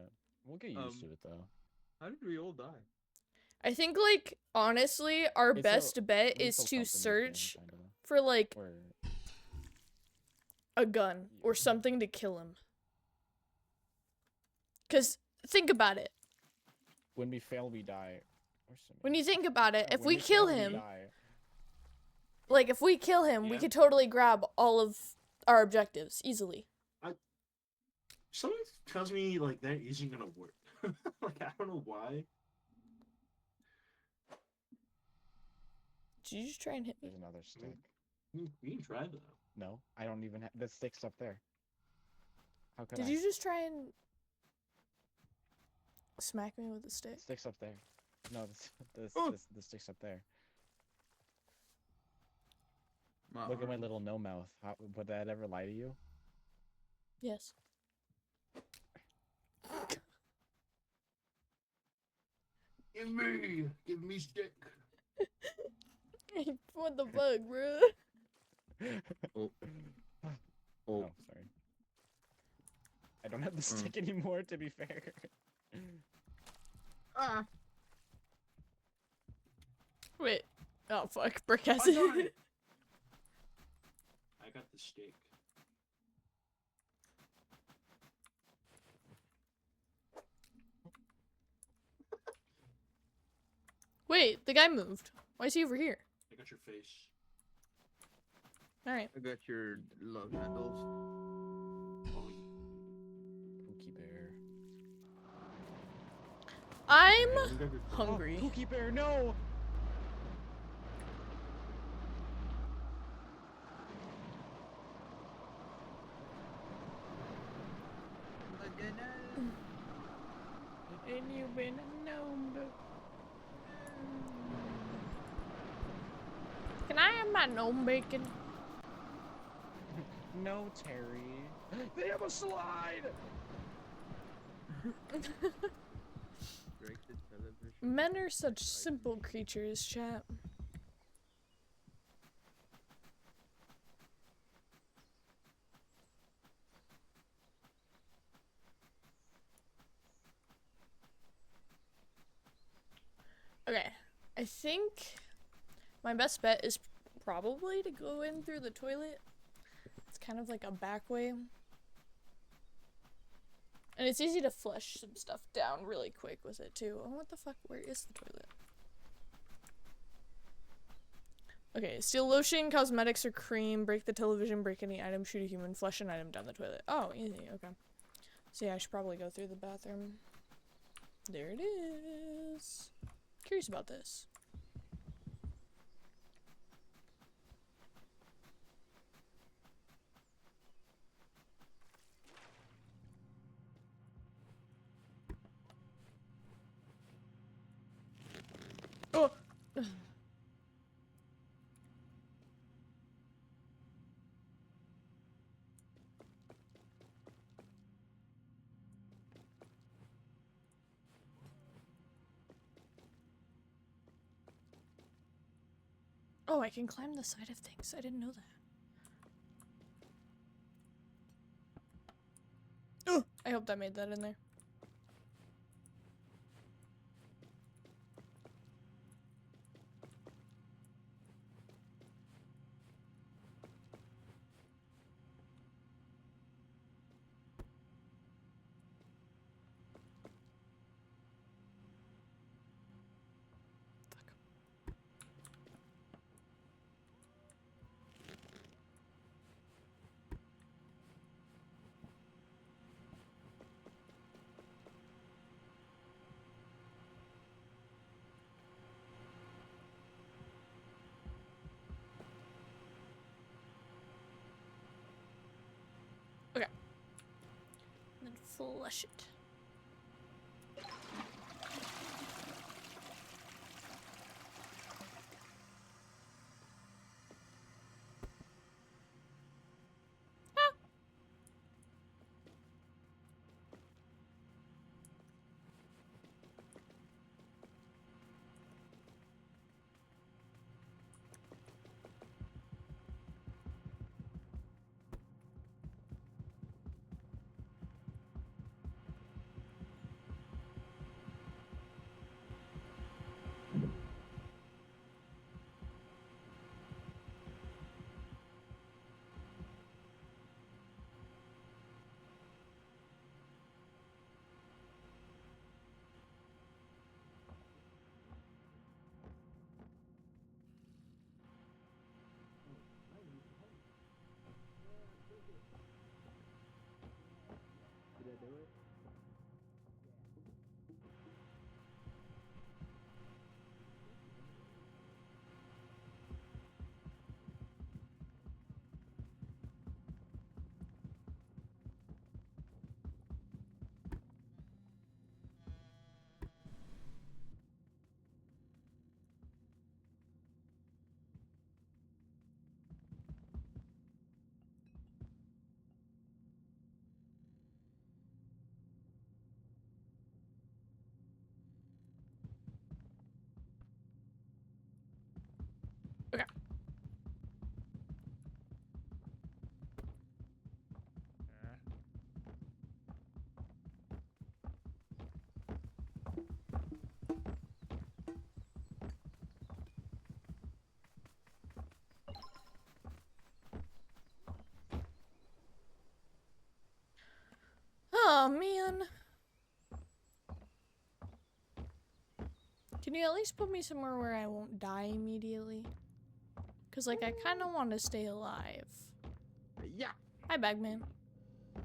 We'll get used to it though. How did we all die? I think, like, honestly, our It's a best bet is lethal to company search thing, kinda. for, like, Or a gun or something to kill him. Because, think about it. when we fail, we die. Or something. When you think about it, if When we kill fail, we him, die. like, if we kill him, we Yeah. could totally grab all of our objectives easily. Something tells me, like, that isn't gonna work. Like, I don't know why. Did you just try and hit me? There's another stick. We can try, though. No, I don't even have the stick's up there. How could Did I? you just try and smack me with a stick? Stick's up there. No, Oh. the stick's up there. My Look at my arm. little no mouth. How, would that ever lie to you? Yes. Give me stick. What the fuck, bro? Oh. Oh, sorry. I don't have the stick anymore, to be fair. Ah. Wait. Oh, fuck. Brick has I it. got it. I got the stick. Wait, the guy moved. Why is he over here? I got your face. Alright. I got your love handles. Oh, Pookie Bear. I'm yeah, we got your- hungry. Oh, Pookie Bear, no! And you've been known to... Can I have my gnome bacon? No, Terry. They have a slide! Break the television. Men are such simple creatures, chat. Okay, I think my best bet is probably to go in through the toilet. It's kind of like a back way. And it's easy to flush some stuff down really quick with it too. Oh, what the fuck? Where is the toilet? Okay, steal lotion, cosmetics, or cream, break the television, break any item, shoot a human, flush an item down the toilet. Oh, easy, okay. So yeah, I should probably go through the bathroom. There it is. Curious about this. Oh, I can climb the side of things. I didn't know that. Oh, I hope that made that in there. Okay. And then flush it. Okay. Oh man. Can you at least put me somewhere where I won't die immediately? Cause like I kinda wanna stay alive. Yeah. Hi Bagman.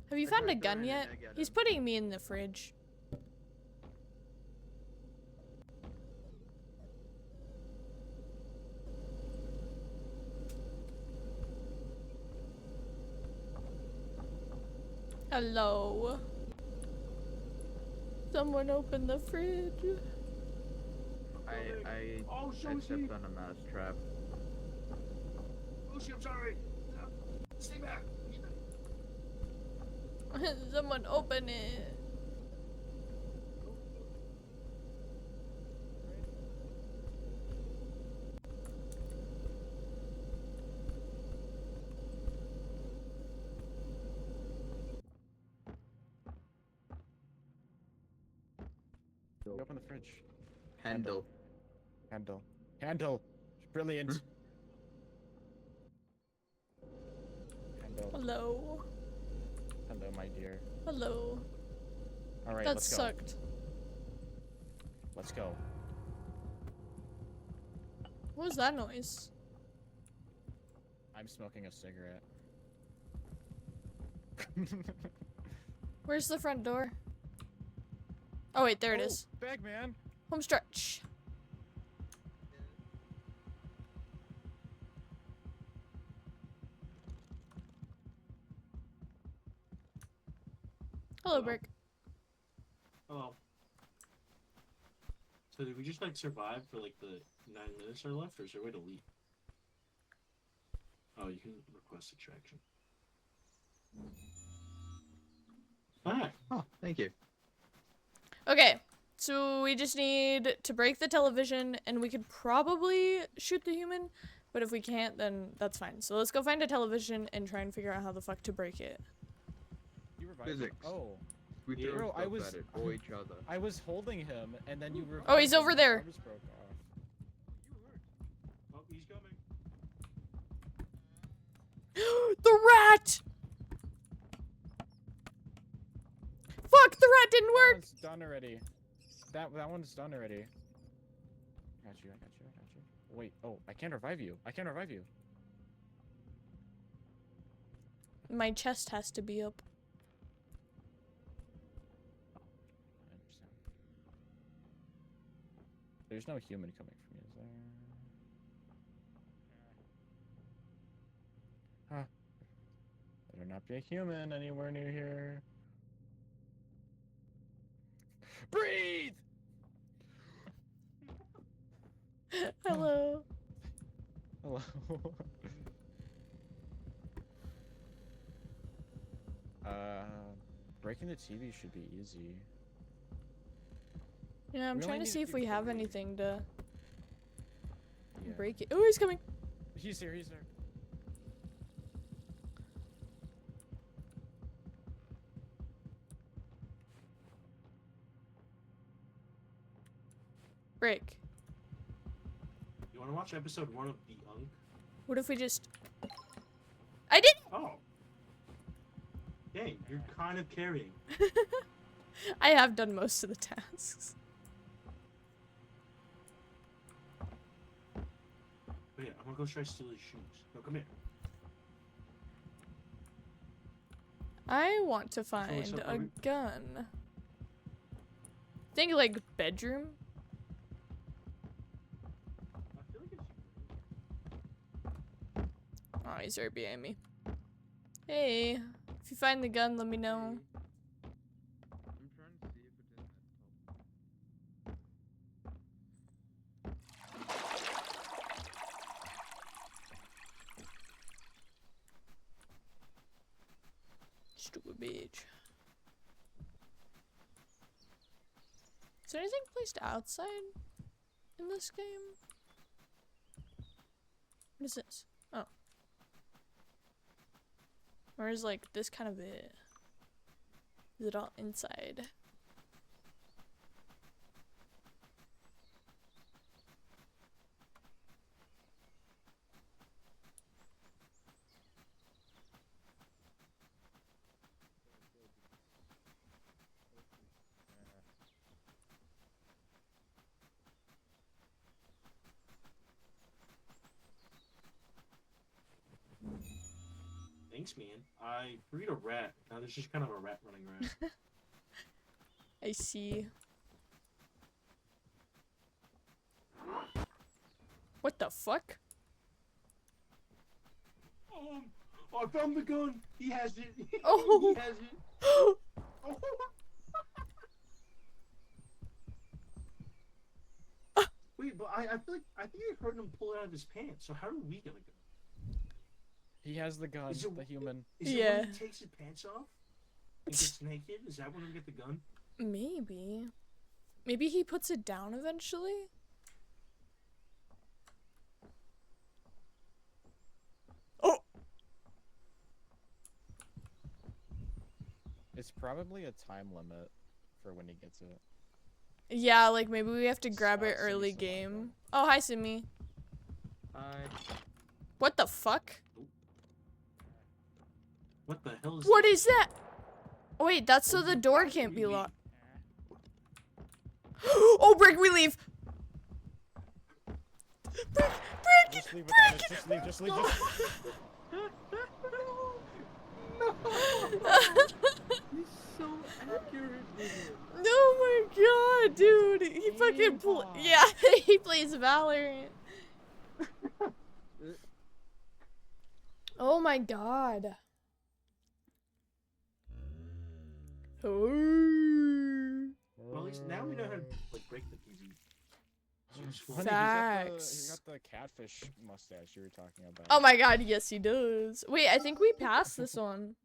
Have you I found a tried gun throwing an yet? egg at He's him. putting me in the fridge. Hello. Someone open the fridge. I stepped on a mouse trap. Lucy, I'm sorry. Stay back. Someone open it. Open the fridge. Handle. Handle. Handle. Brilliant. Handle. Hello. Hello, my dear. Hello. All right, That let's go. sucked. Let's go. What was that noise? I'm smoking a cigarette. Where's the front door? Oh wait, there it is. Bagman. Home stretch. Hello, Brick. Oh. So did we just like survive for like the 9 minutes that are left, or is there a way to leave? Oh, you can request extraction. Alright. Oh, thank you. Okay, so we just need to break the television, and we could probably shoot the human, But if we can't, then that's fine. So let's go find a television and try and figure out how the fuck to break it. You revived him? Physics. Oh. We Yeah. throw Bro, I stuff was- at it or each other. I was holding him, and then you revived Oh, he's him, over and my there. arms broke off. Oh, he's coming. The rat! Fuck, the rat didn't That work! one's done already. That one's done already. I got you. Wait, oh, I can't revive you. I can't revive you. My chest has to be up. I understand. There's no human coming from you, is there? Huh. Better not be a human anywhere near here. Breathe! Hello. Hello. Breaking the TV should be easy. Yeah, I'm We trying only to need see a if few we have three. anything to Yeah. break it. Oh, he's coming. He's here, he's there. Break. You want to watch episode 1 of The Unk? What if we just... I did. Oh. Dang, you're kind of carrying. I have done most of the tasks. But yeah, I'm gonna go try to steal his shoes. No, come here. I want to find what's up, a Ruby? gun. Think like bedroom. I feel like it's... Oh, he's right behind me. Hey, if you find the gun, let me know. I'm trying to see if it's in that top. Stupid bitch. Is there anything placed outside in this game? What is this? Oh. Or is like this kind of it? Is it all inside? Thanks, man. I freed a rat. Now there's just kind of a rat running around. I see. What the fuck? Oh, I found the gun. He has it. Oh. He has it. Oh. Wait, but I think I heard him pull it out of his pants. So how do we get a gun? He has the gun, Is it- the human. Is it Yeah. when he takes his pants off and gets naked? Is that when we get the gun? Maybe. Maybe he puts it down eventually? Oh! It's probably a time limit for when he gets it. Yeah, like maybe we have to grab it Simi's early alive, game. Oh, hi, Simi. What the fuck? What the hell is What that? is that? Oh, wait, that's so Oh, the we door got can't be we- locked. Oh, Brick, we leave! Brick! Just leave without us. Just leave. Just leave. No. Just... He's so accurate with it. Oh my god, dude! He fucking Aimbot. yeah, he plays Valorant. Oh my god. Oh. Well, at least now we know how to like break the TV. Useful. Funny, Facts. He's got the catfish mustache you were talking about. Oh my god, yes he does. Wait, I think we passed this one.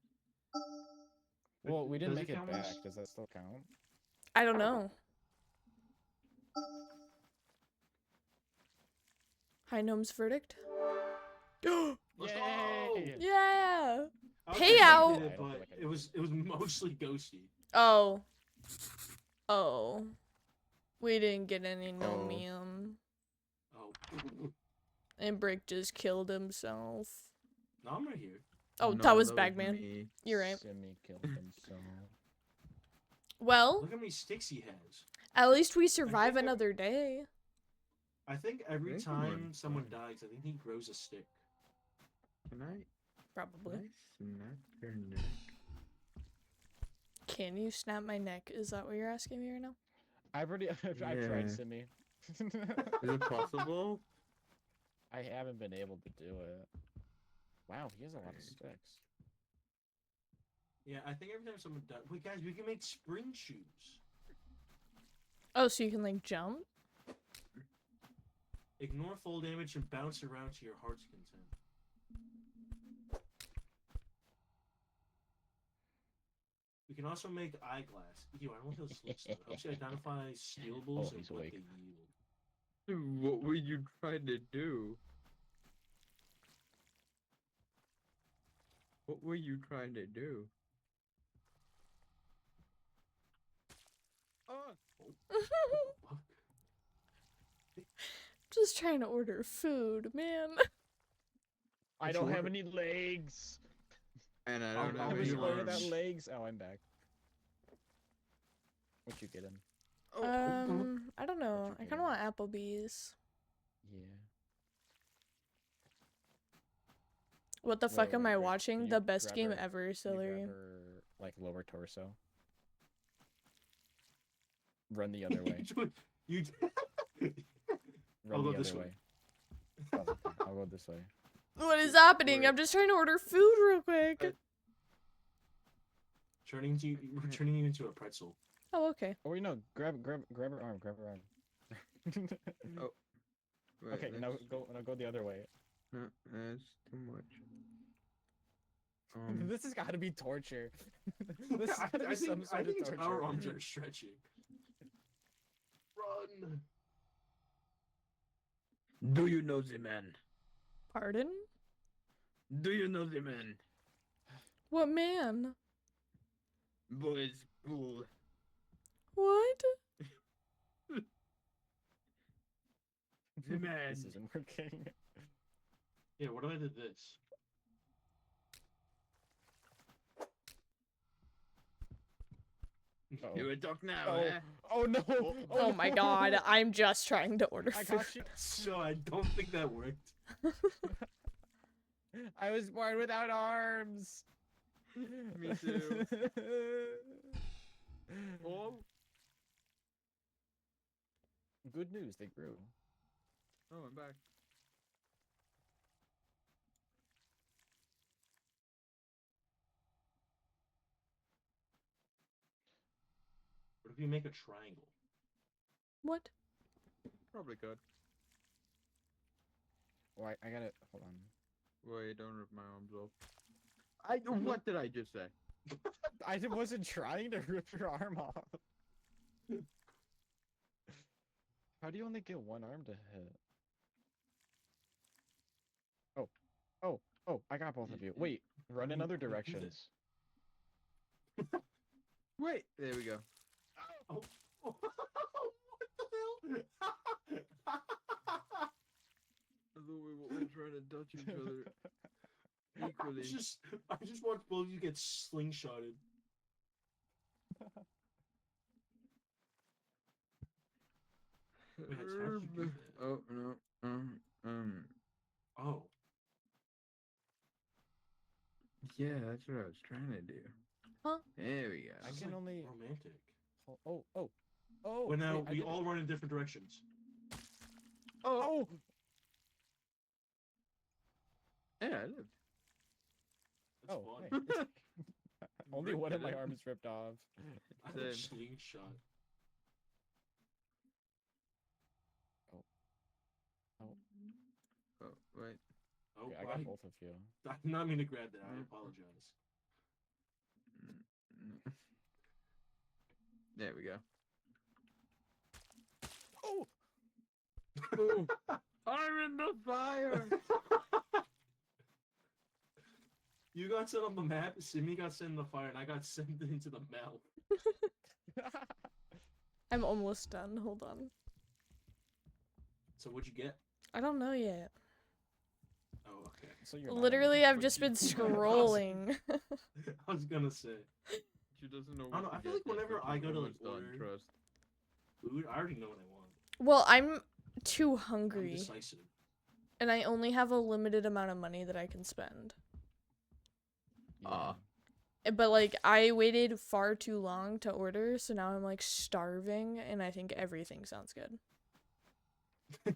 Well, we didn't Does make it it count back. as- Does that still count? I don't know. High Gnome's verdict. Let's Yay! go! Yeah. I was Payout! expecting it, but it was mostly ghosty. Oh. Oh. We didn't get any Oh. nomium. Oh. And Brick just killed himself. No, I'm right here. Oh, No, that was that Bagman. me. You're right. Simi killed himself. Well, Look how many sticks he has. at least we survive think I- another day. I think every Thank you, time man. someone dies, I think he grows a stick. Can I Probably. snap your neck? Can you snap my neck? Is that what you're asking me right now? I've tried Yeah. Simi. Is it possible? I haven't been able to do it. Wow, he has a lot of sticks. Yeah, I think every time someone dies. Wait, guys, we can make spring shoes. Oh, so you can like jump? Ignore full damage and bounce around to your heart's content. We can also make eyeglass. Ew, I don't know what this looks like. Helps you identify stealables and he's what awake. they yield. What were you trying to do? What were you trying to do? Oh, Fuck. Just trying to order food, man. I What'd don't you have order? any legs. and I I'll- don't I'll have be any order Without arms. legs. Oh, I'm back. What you getting? I don't know. you I kind getting? of want Applebee's. Yeah. What the fuck Wait, am wait, I wait. watching? Can The you best grab game her- ever, Can you Celery. grab her, like lower torso. Run the other way. You. Run I'll go the this other way. way. Oh, okay, I'll go this way. What is happening? Wait. I'm just trying to order food real quick. We're turning you into a pretzel. Oh, okay. Oh wait, no. Grab her arm. Grab her arm. Oh, Wait, Okay, now that's- go the other way. No, that's too much. This has got to be torture. This has got to I be some think, sort I think of it's torture. our arms are stretching. Run! Do you know the man? Pardon? Do you know the man? What man? Boys, cool. What? The man. This isn't working. Yeah, what if I did this? Uh-oh. You will talk now, Oh, eh? oh no! Oh my god, I'm just trying to order I food. got you. So I don't think that worked. I was born without arms. Me too. Oh, Good news, they grew. oh, I'm back. What if you make a triangle? What? Probably could. Oh, I gotta hold on. Wait, don't rip my arms off. What did I just say? I wasn't trying to rip your arm off. How do you only get one arm to hit? Oh, I got both of you. Wait, run in other do directions. Wait, there we go. Oh, what the hell? I thought we were all trying to touch each other equally. I just watched both of you get slingshotted. Wait, how'd you do that? Oh no. Oh, Yeah, that's what I was trying to do. Huh? There we go. I this is, can like, only. romantic. Oh. Well, now wait, I we did it. all run in different directions. Oh! Yeah, I lived. That's Oh, fun. hey. Only Ripped one of it my in. arms ripped off. I have a Same. slingshot. Oh, wait. Oh, Okay, I got both of you. I did not mean to grab that. I apologize. There we go. Oh! Ooh. I'm in the fire. You got sent on the map, Simi got sent in the fire, and I got sent into the mouth. I'm almost done. Hold on. So what'd you get? I don't know yet. Oh, okay. So you're not on Literally, I've But just you- been scrolling. I was gonna say. She doesn't know. I don't know, what I to feel get like yet, whenever but I she's go to, like, almost done, order- trust. Food? I already know what I want. Well, I'm too I'm hungry, decisive. and I only have a limited amount of money that I can spend. Ah. But like, I waited far too long to order, so now I'm like starving, and I think everything sounds good. Eh.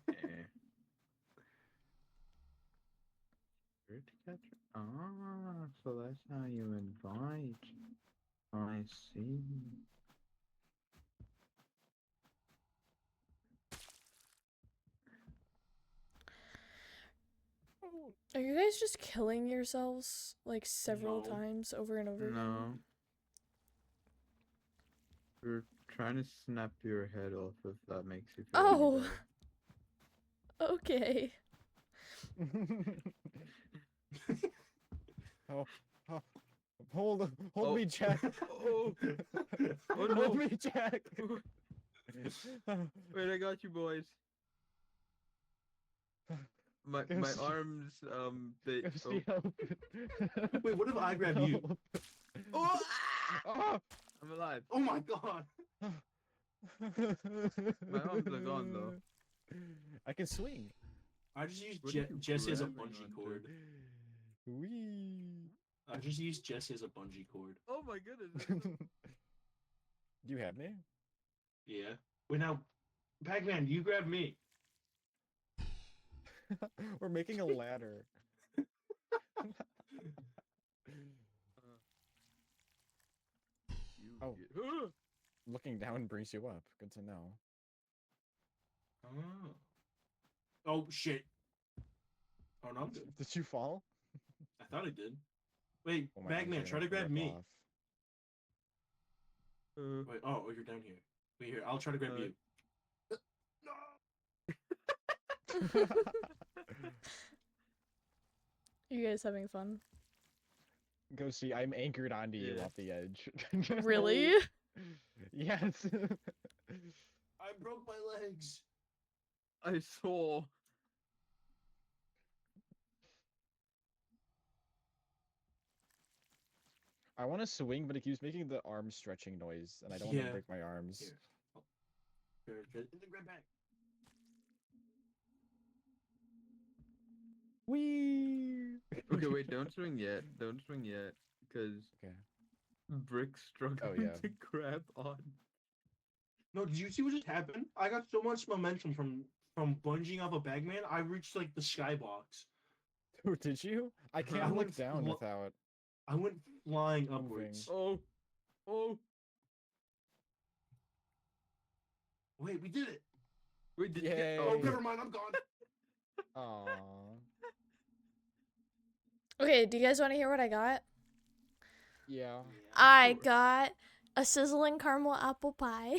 Where'd you get your- Ah, so that's how you invite. I see. Are you guys just killing yourselves like several No. times over and over again? No. We're trying to snap your head off if that makes you feel any Oh. better. Okay. Oh, hold Oh. me, Jack. Oh. Oh, no. Hold me, Jack. Wait, I got you, boys. My Go my see- arms, they. Go Oh. see help. Wait, what if I grab you? Help. Oh, Ah! I'm alive. Oh my god! My arms are gone, though. I can swing. I just used What are you Jesse as a grabbing bungee onto? cord. Wee. I just used Jesse as a bungee cord. Oh my goodness. Do you have me? Yeah. Wait, now, Pac-Man, you grab me. We're making a ladder. You Oh. get- Looking down brings you up. Good to know. Oh. Oh, shit. Oh, no, I'm good. Did you fall? I thought I did. Wait, Oh, my arms are Pac-Man, gonna try to grab rip me. off. Wait, oh, you're down here. Wait, here, I'll try to grab Uh, you. You guys having fun? Go see. I'm anchored onto you Yeah. off the edge. Really? Yes. I broke my legs. I saw. I want to swing, but it keeps making the arm stretching noise, and I don't want Yeah. to break my arms. Here. Oh. Here, grab back. Wee. Okay, wait, don't swing yet. Don't swing yet. Because Okay. Brick's struggling yeah. to grab on. No, did you see what just happened? I got so much momentum from bungeeing off a Bagman, I reached like the skybox. Dude, did you? I I can't look went down flo- without. I went flying Moving. upwards. Oh. Oh. Wait, we did it. Wait, did you get... Yay. Oh, Oh, never mind, I'm gone. Aww. Okay, do you guys want to hear what I got? Yeah. I sure. got a sizzling caramel apple pie,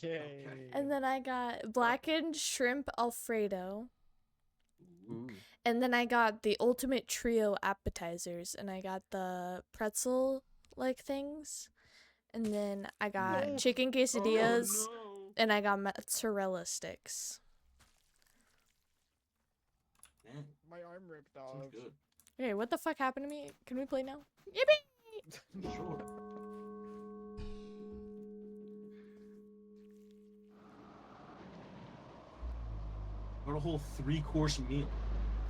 Yay. and then I got blackened shrimp alfredo, Ooh. and then I got the ultimate trio appetizers, and I got the pretzel like things, and then I got No. chicken quesadillas, Oh, no. and I got mozzarella sticks. Man, My arm ripped sounds off. good. Okay, what the fuck happened to me? Can we play now? Yippee! Sure. Got a whole 3-course meal.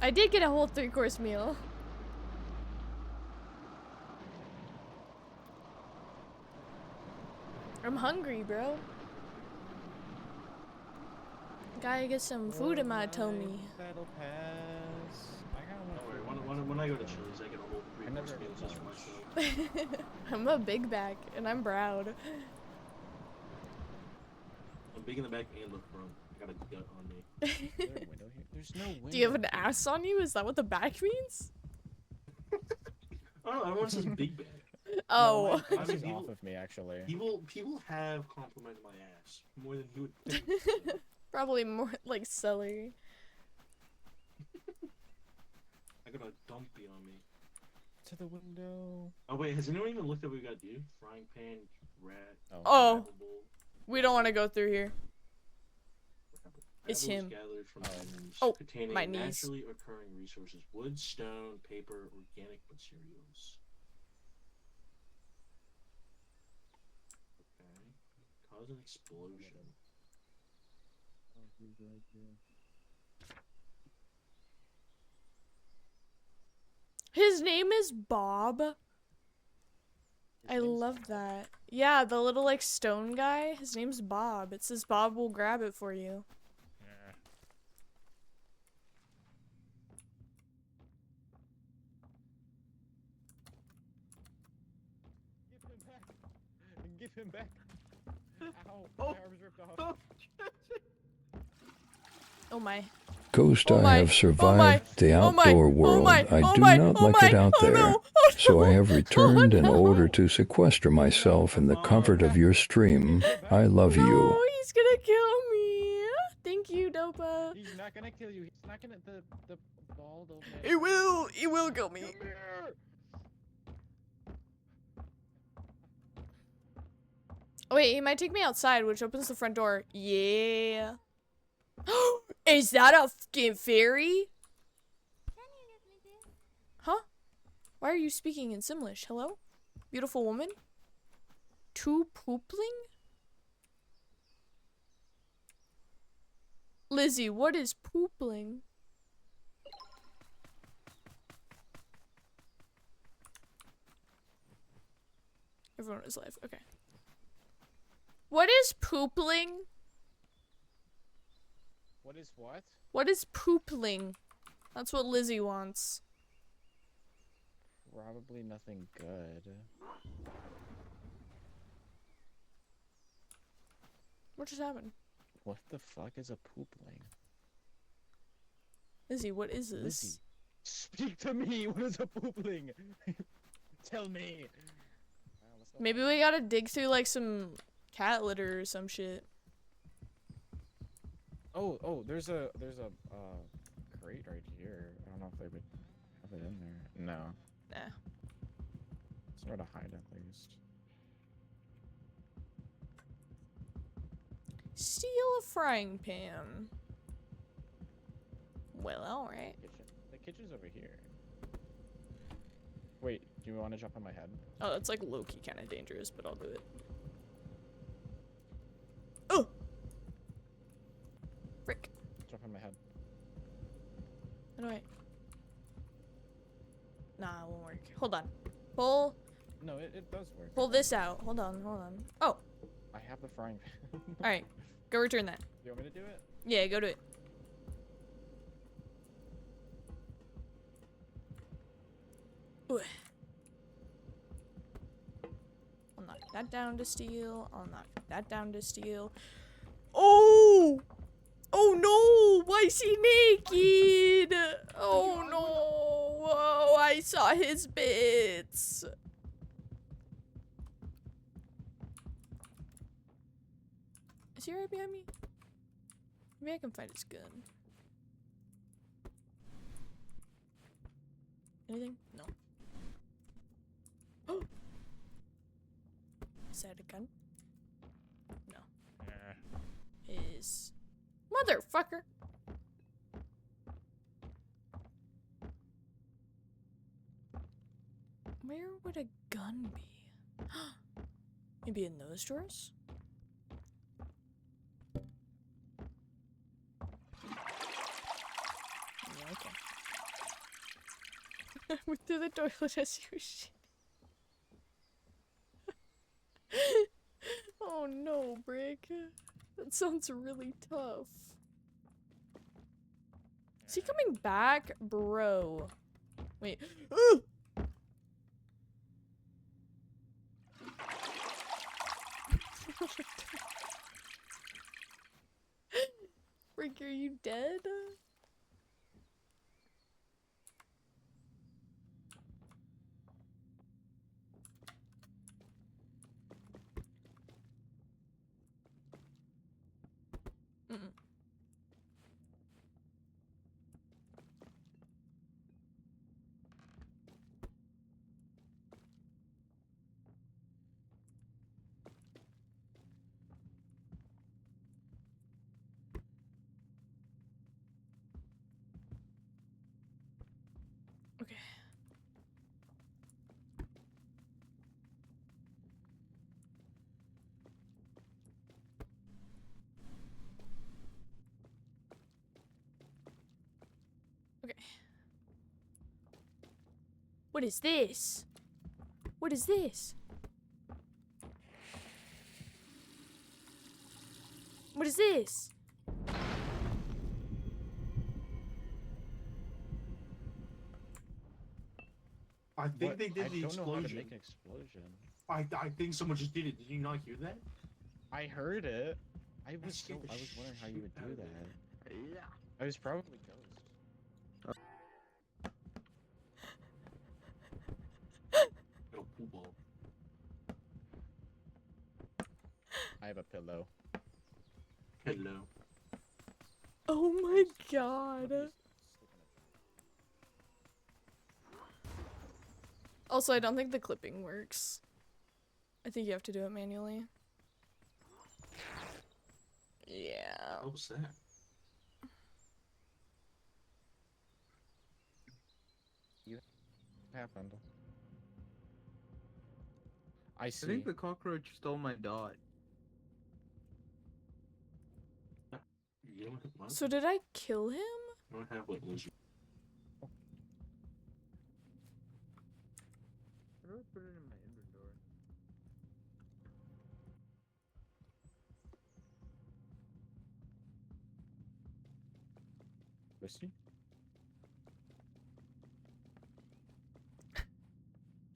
I did get a whole 3-course meal. I'm hungry, bro. Gotta get some food in my tummy. Battle pass. I got Don't one. worry, when I go to Chili's, I get a whole I never 3-course meal ate just for lunch. myself. I'm a big back, and I'm proud. I'm big in the back and the front. I got a gut on me. Is there a window here? There's no window. Do you have an ass on you? Is that what the back means? I don't know, everyone says big back. Oh. I This mean, is people- off of me, actually. People have complimented my ass more than you would think. Probably more like celery. I got a dumpy on me. To the window. Oh wait, has anyone even looked at what we got to do? Frying pan, rat. Oh. grabbable, We don't want to go through here. grabble. It's Gravel is him. gathered from items Oh, containing my knees. naturally occurring resources: wood, stone, paper, organic materials. Okay. Cause an explosion. Oh, he's right here. His name is Bob. His I name's love Bob. that. Yeah, the little like stone guy. His name's Bob. It says Bob will grab it for you. Yeah. Give him back. Ow, my arm's ripped off. Oh my. Ghost, Oh I my. have Oh survived my. the Oh my. outdoor Oh world. my. I Oh do my. not Oh like my. it out Oh there. no. Oh So I no. have returned in no. order to sequester myself in the comfort of your stream. I love No, you. he's gonna kill me. Thank you, Dopa. He's not gonna kill you. He's not gonna the bald old man. He will. He will kill me. Come here. Oh, wait, he might take me outside, which opens the front door. Yeah. Is that a fucking fairy? Huh? Why are you speaking in Simlish? Hello? Beautiful woman? Two poopling? Lizzie, what is poopling? Everyone is live. Okay. What is poopling? What is what? What is poopling? That's what Lizzie wants. Probably nothing good. What just happened? What the fuck is a poopling? Lizzie, what is this? Lizzie, speak to me. What is a poopling? Tell me. Well, let's go Maybe find we out. gotta dig through like some cat litter or some shit. Oh, there's a crate right here. I don't know if they would have it in there. No. Nah. Somewhere to hide at least. Steal a frying pan. Well, alright. Kitchen. The kitchen's over here. Wait, do you want to jump on my head? Oh, that's like low-key kind of dangerous, but I'll do it. Oh! Frick. Jump on my head. How do I... Nah, it won't work. Hold on. Pull No, it does work. pull this out. Hold on, hold on. Oh! I have the frying pan. Alright. Go return that. You want me to do it? Yeah, go do it. Ooh. I'll knock that down to steel. I'll knock that down to steel. Oh! Oh no! Why is he naked? Oh no! Oh, I saw his bits. Is he right behind me? Maybe I can find his gun. Anything? No. Oh! Is that a gun? No. Is motherfucker. Where would a gun be? Maybe in those drawers? Yeah, okay. I went through the toilet as you shit. Oh no, Brick. That sounds really tough. Is he coming back? Bro. Wait. Ooh! Brick, are you dead? Mm-mm. What is this? What is this? What is this? I think they did I the don't know how to explosion. make an explosion. I think someone just did it. Did you not hear that? I heard it. I was scared the wondering how you would shit out do of me. that. Yeah. I was probably ghost. Little poo ball. I have a pillow. Hello. Oh my god. Also, I don't think the clipping works. I think you have to do it manually. Yeah. What was that? Happened. I I see. think the cockroach stole my dot. You don't have what? So did I kill him? You don't have what lizard? How do I put it in my inventory? Whiskey?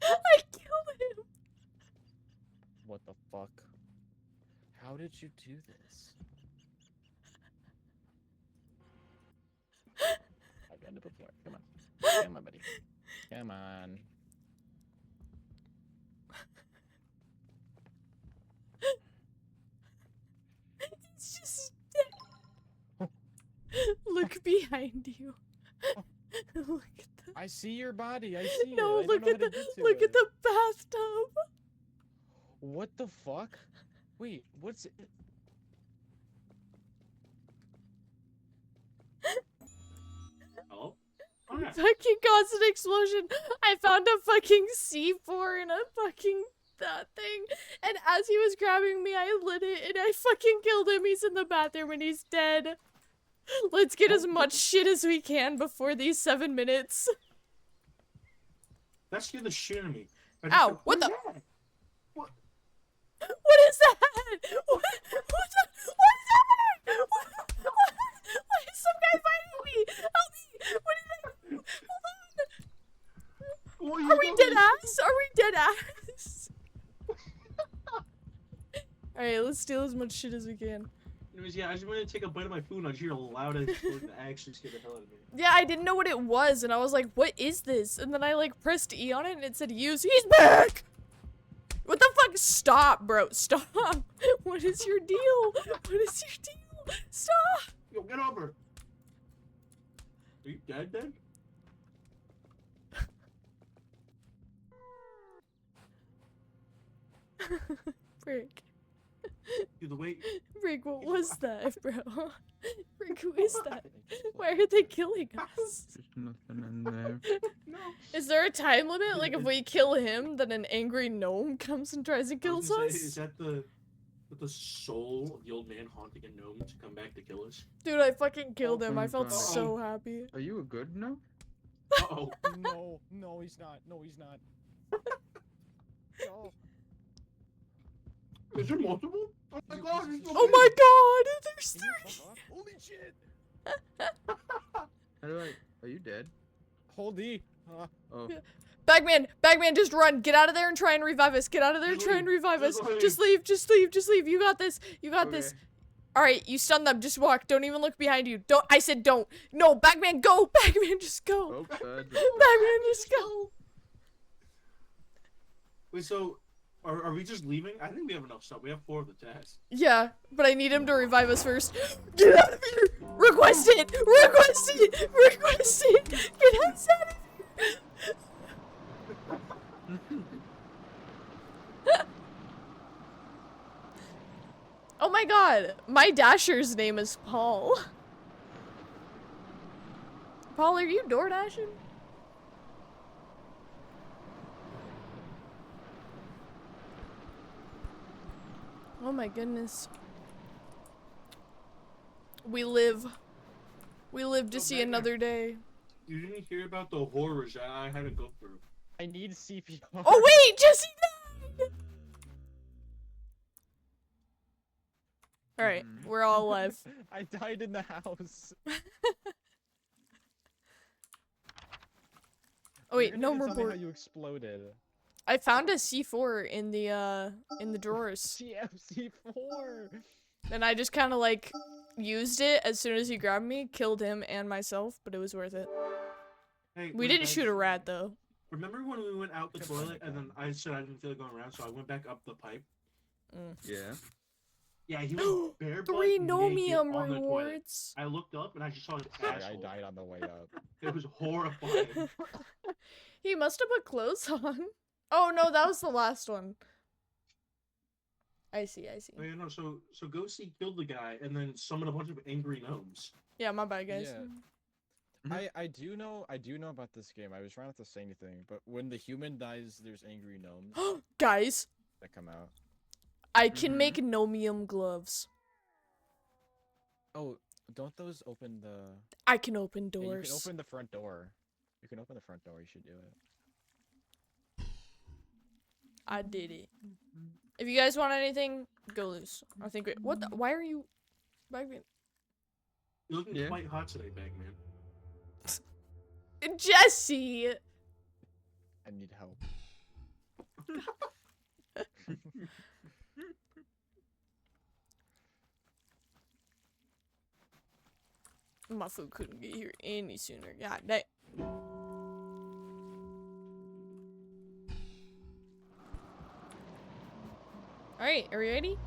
I killed him! What the fuck? How did you do this? I've done it before. Come on. Come on, buddy. Come on. It's just dead. Look behind you. Look at the I see your body. I see No, it. I look don't know at how the to get to look it. at the bathtub. What the fuck? Wait, what's it? Oh? Oh, yeah. Fucking caused an explosion. I found a fucking C4 in a fucking that thing, and as he was grabbing me, I lit it and I fucking killed him. He's in the bathroom and he's dead. Let's get as much shit as we can before these 7 minutes. That scared the shit out of me. Ow, what the- that? What? What is that? What is happening? Why is some guy fighting me? Help me! What did I do? Hold on. What Are we dead ass? Are we dead ass? Alright, let's steal as much shit as we can. Anyways, yeah, I just wanted to take a bite of my food and I just hear a loud explosion that actually scared the hell out of me. Yeah, I didn't know what it was, and I was like, what is this? And then I, like, pressed E on it, and it said use. He's back! What the fuck? Stop, bro. Stop. What is your deal? What is your deal? Stop! Yo, get over! Are you dead then? Frick. Dude, the way... Frick, what was that, bro? Frick, who is that? Why are they killing us? There's nothing in there. No. Is there a time limit? Like, if we kill him, then an angry gnome comes and tries and I was kills gonna us? say, is that the soul of the old man haunting a gnome to come back to kill us? Dude, I fucking killed him. I my felt God. so happy. Are you a good no? Uh-oh. No, no, he's not. No, he's not. No. Is there multiple? Oh my god, there's so Oh many. my god! There's Can you three! fuck off? Holy shit! How do I? Are you dead? Hold E. Oh. Bagman! Bagman, just run! Get out of there and try and revive us! Get out of there and Just try and leave. revive us! Just leave. Just leave! Just leave! Just leave! You got this! You got this! Okay. Alright, you stun them. Just walk. Don't even look behind you. Don't- I said don't! No! Bagman, go! Bagman, just go! Oh, sad. Bagman, just go! Wait, so are we just leaving? I think we have enough stuff. We have 4 of the tasks. Yeah, but I need him to revive us first. Get out of here! Request it! Request it! Request it! Get us out of here! Oh my god, my Dasher's name is Paul. Paul, are you door dashing? Oh my goodness. We live. We live to Oh, see Bagman. another day. You didn't hear about the horrors that I had to go through. I need CPR. Oh wait, Jesse died! Alright, we're all alive. I died in the house. Oh wait, You're no gonna more tell me how board. you exploded. I found a C4 in the drawers. TFC4. And I just kinda like used it as soon as he grabbed me, killed him and myself, but it was worth it. Hey, We wait, didn't guys, shoot a rat though. Remember when we went out the toilet and then I said I didn't feel like going around, so I went back up the pipe? Yeah. Yeah, he was bare butt 3 naked nomium on the toilet. rewards. I looked up and I just saw his Sorry, I asshole. died on the way up. It was horrifying. He must have put clothes on. Oh no, that was the last one. I see, I see. Oh, yeah, no, so Ghosty killed the guy and then summoned a bunch of angry gnomes. Yeah, my bad, guys. Yeah. I do know about this game. I was trying not to say anything, but when the human dies, there's angry gnomes Guys, that come out. I can make nomium gloves. Oh, don't those open the? I can open Yeah, doors. you can open the front door. You can open the front door. You should do it. I did it. If you guys want anything, go loose. I think. What? The, why are you? Bagman? You're looking Yeah. quite hot today, Bagman. Jesse. I need help. My food couldn't get here any sooner. God dang. Alright, are we ready?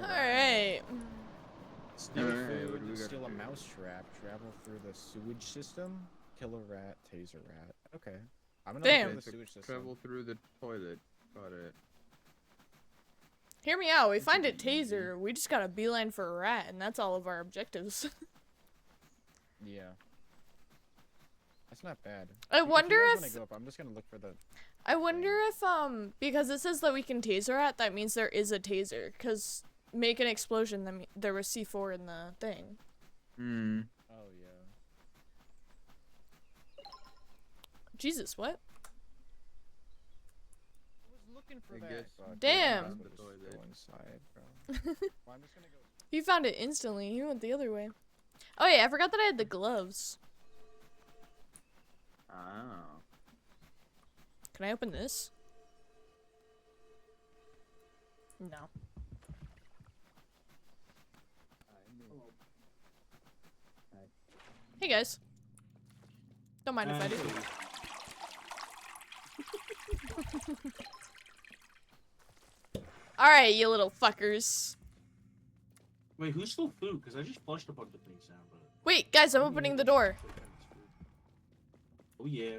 Alright. Steal Alright, food, what do we got steal a here? mousetrap, travel through the sewage system, kill a rat, tase a rat. Okay. I'm gonna Damn. look Okay, at the so sewage system. travel through the toilet. Got it. Hear me out. We find a taser. We just got a beeline for a rat, and that's all of our objectives. Yeah. That's not bad. I If you wonder guys if wanna go up, I'm just gonna look for the. I wonder if because it says that we can taser at, that means there is a taser. Cause make an explosion. That there was C4 in the thing. Hmm. Oh yeah. Jesus, what? I was looking for I that. guess but Damn. I'm The just toilet. go inside, bro. Well, I'm just gonna go. He found it instantly. He went the other way. Oh yeah, I forgot that I had the gloves. Oh. Can I open this? No. Hey guys. Don't mind if I do. Alright, you little fuckers. Wait, who stole food? Because I just flushed a bunch of things out, but... Wait, guys, I'm opening the door. Oh, yeah.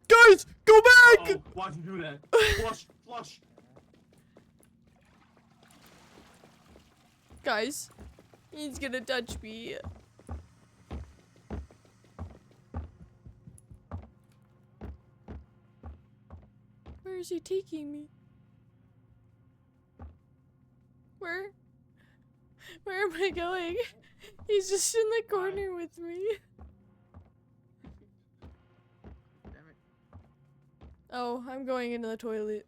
Guys, go back! Oh, why'd you do that? Flush, flush! Guys, he's gonna touch me. Where is he taking me? Where am I going? He's just in the corner with me. Damn it. Oh, I'm going into the toilet.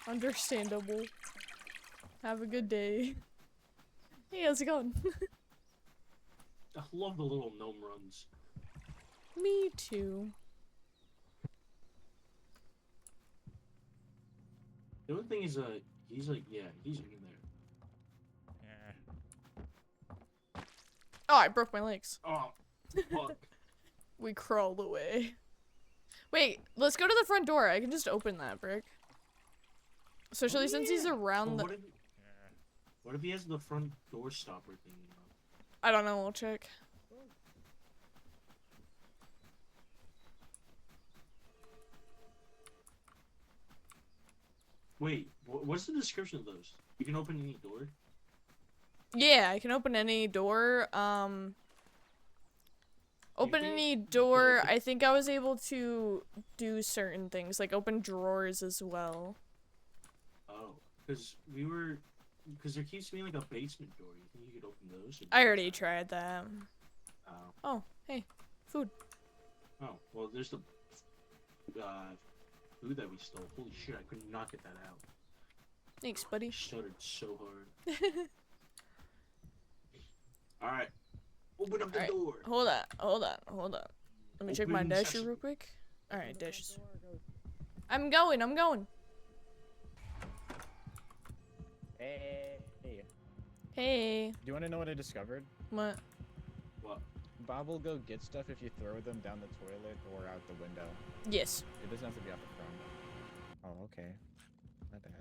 Understandable. Have a good day. Hey, how's it going? I love the little gnome runs. Me too. The only thing is, he's like, yeah, he's in there. Oh, I broke my legs. Oh, fuck. We crawled away. Wait, let's go to the front door. I can just open that, Brick. Especially since he's around the... What if he has the front door stopper thing? I don't know, we'll check. Wait, what's the description of those? You can open any door. Yeah, I can open any door. Open think- any door. I think I was able to do certain things, like open drawers as well. Oh, because there keeps being like a basement door. You think you could open those? I already tried that. Oh. Oh, hey, food. Oh, well, there's the food that we stole. Holy shit, I could not get that out. Thanks, buddy. I stuttered so hard. Alright. Open up the Alright. door. Hold on. Let me check my Open dasher sesame. real quick. Alright, dashes. I'm going. Hey. Hey, Do you want to know what I discovered? what? What? Bob will go get stuff if you throw them down the toilet or out the window. Yes. It doesn't have to be out the front. Oh, okay. My bad.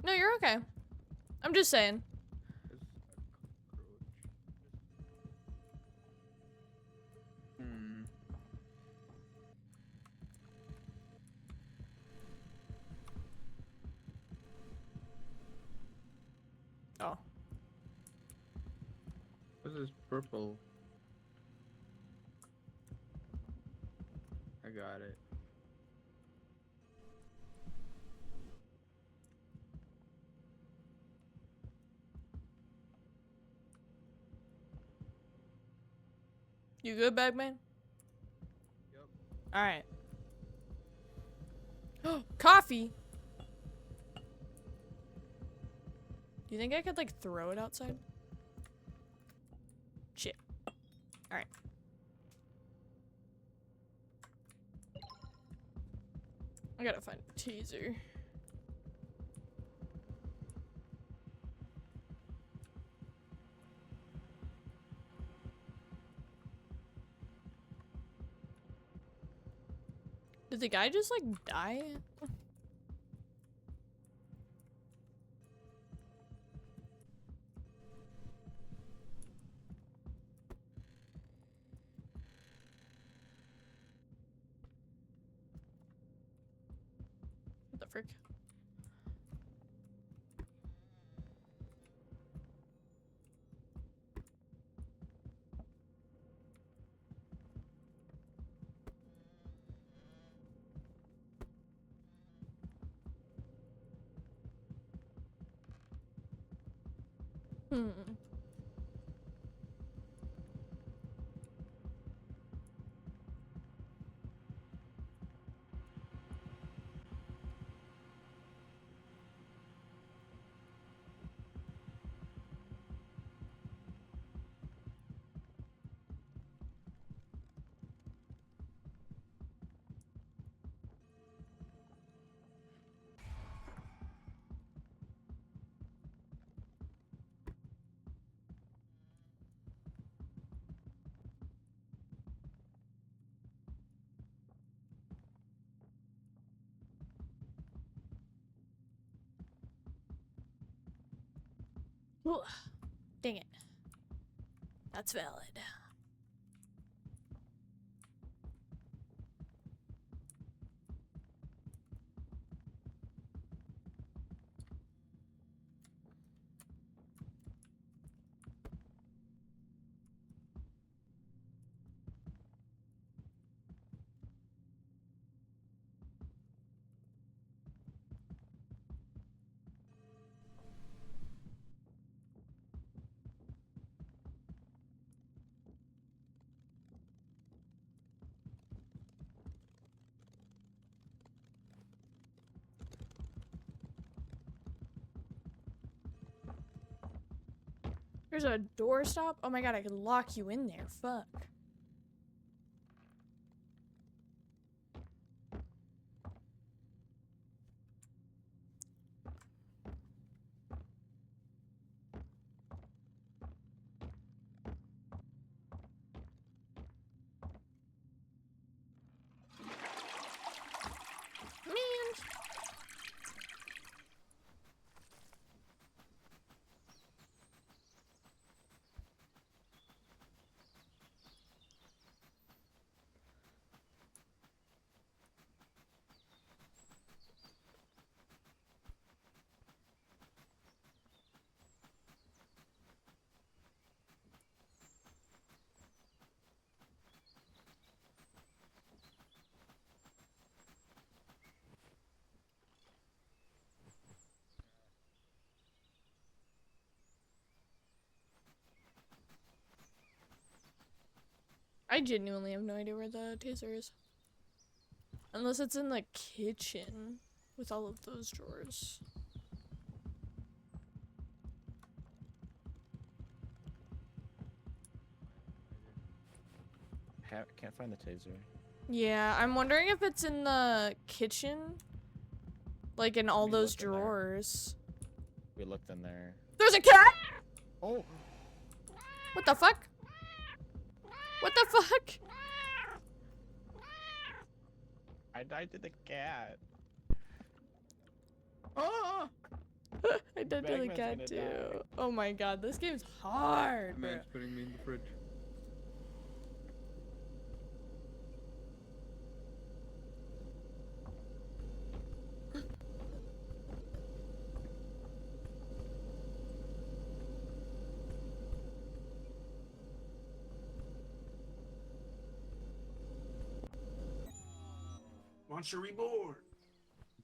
No, you're okay. I'm just saying. Hmm. Oh. What's this purple? I got it. You good, Bagman? Yep. Alright. Coffee! Do you think I could, like, throw it outside? Shit. Alright. I gotta find a teaser. Did the guy just, like, die? What the frick? Hmm. Ooh, dang it. That's valid. There's a door stop? Oh my god, I could lock you in there. Fuck. Man. I genuinely have no idea where the taser is. Unless it's in the kitchen with all of those drawers. Can't find the taser. Yeah, I'm wondering if it's in the kitchen. Like in all We those looked in there. drawers. We looked in there. There's a cat! Oh! What the fuck? What the fuck? I died to the cat. Oh! I did to the Bagman's cat gonna too. die. Oh my god, this game's hard. bro. Man's putting me in the fridge. Monster reborn.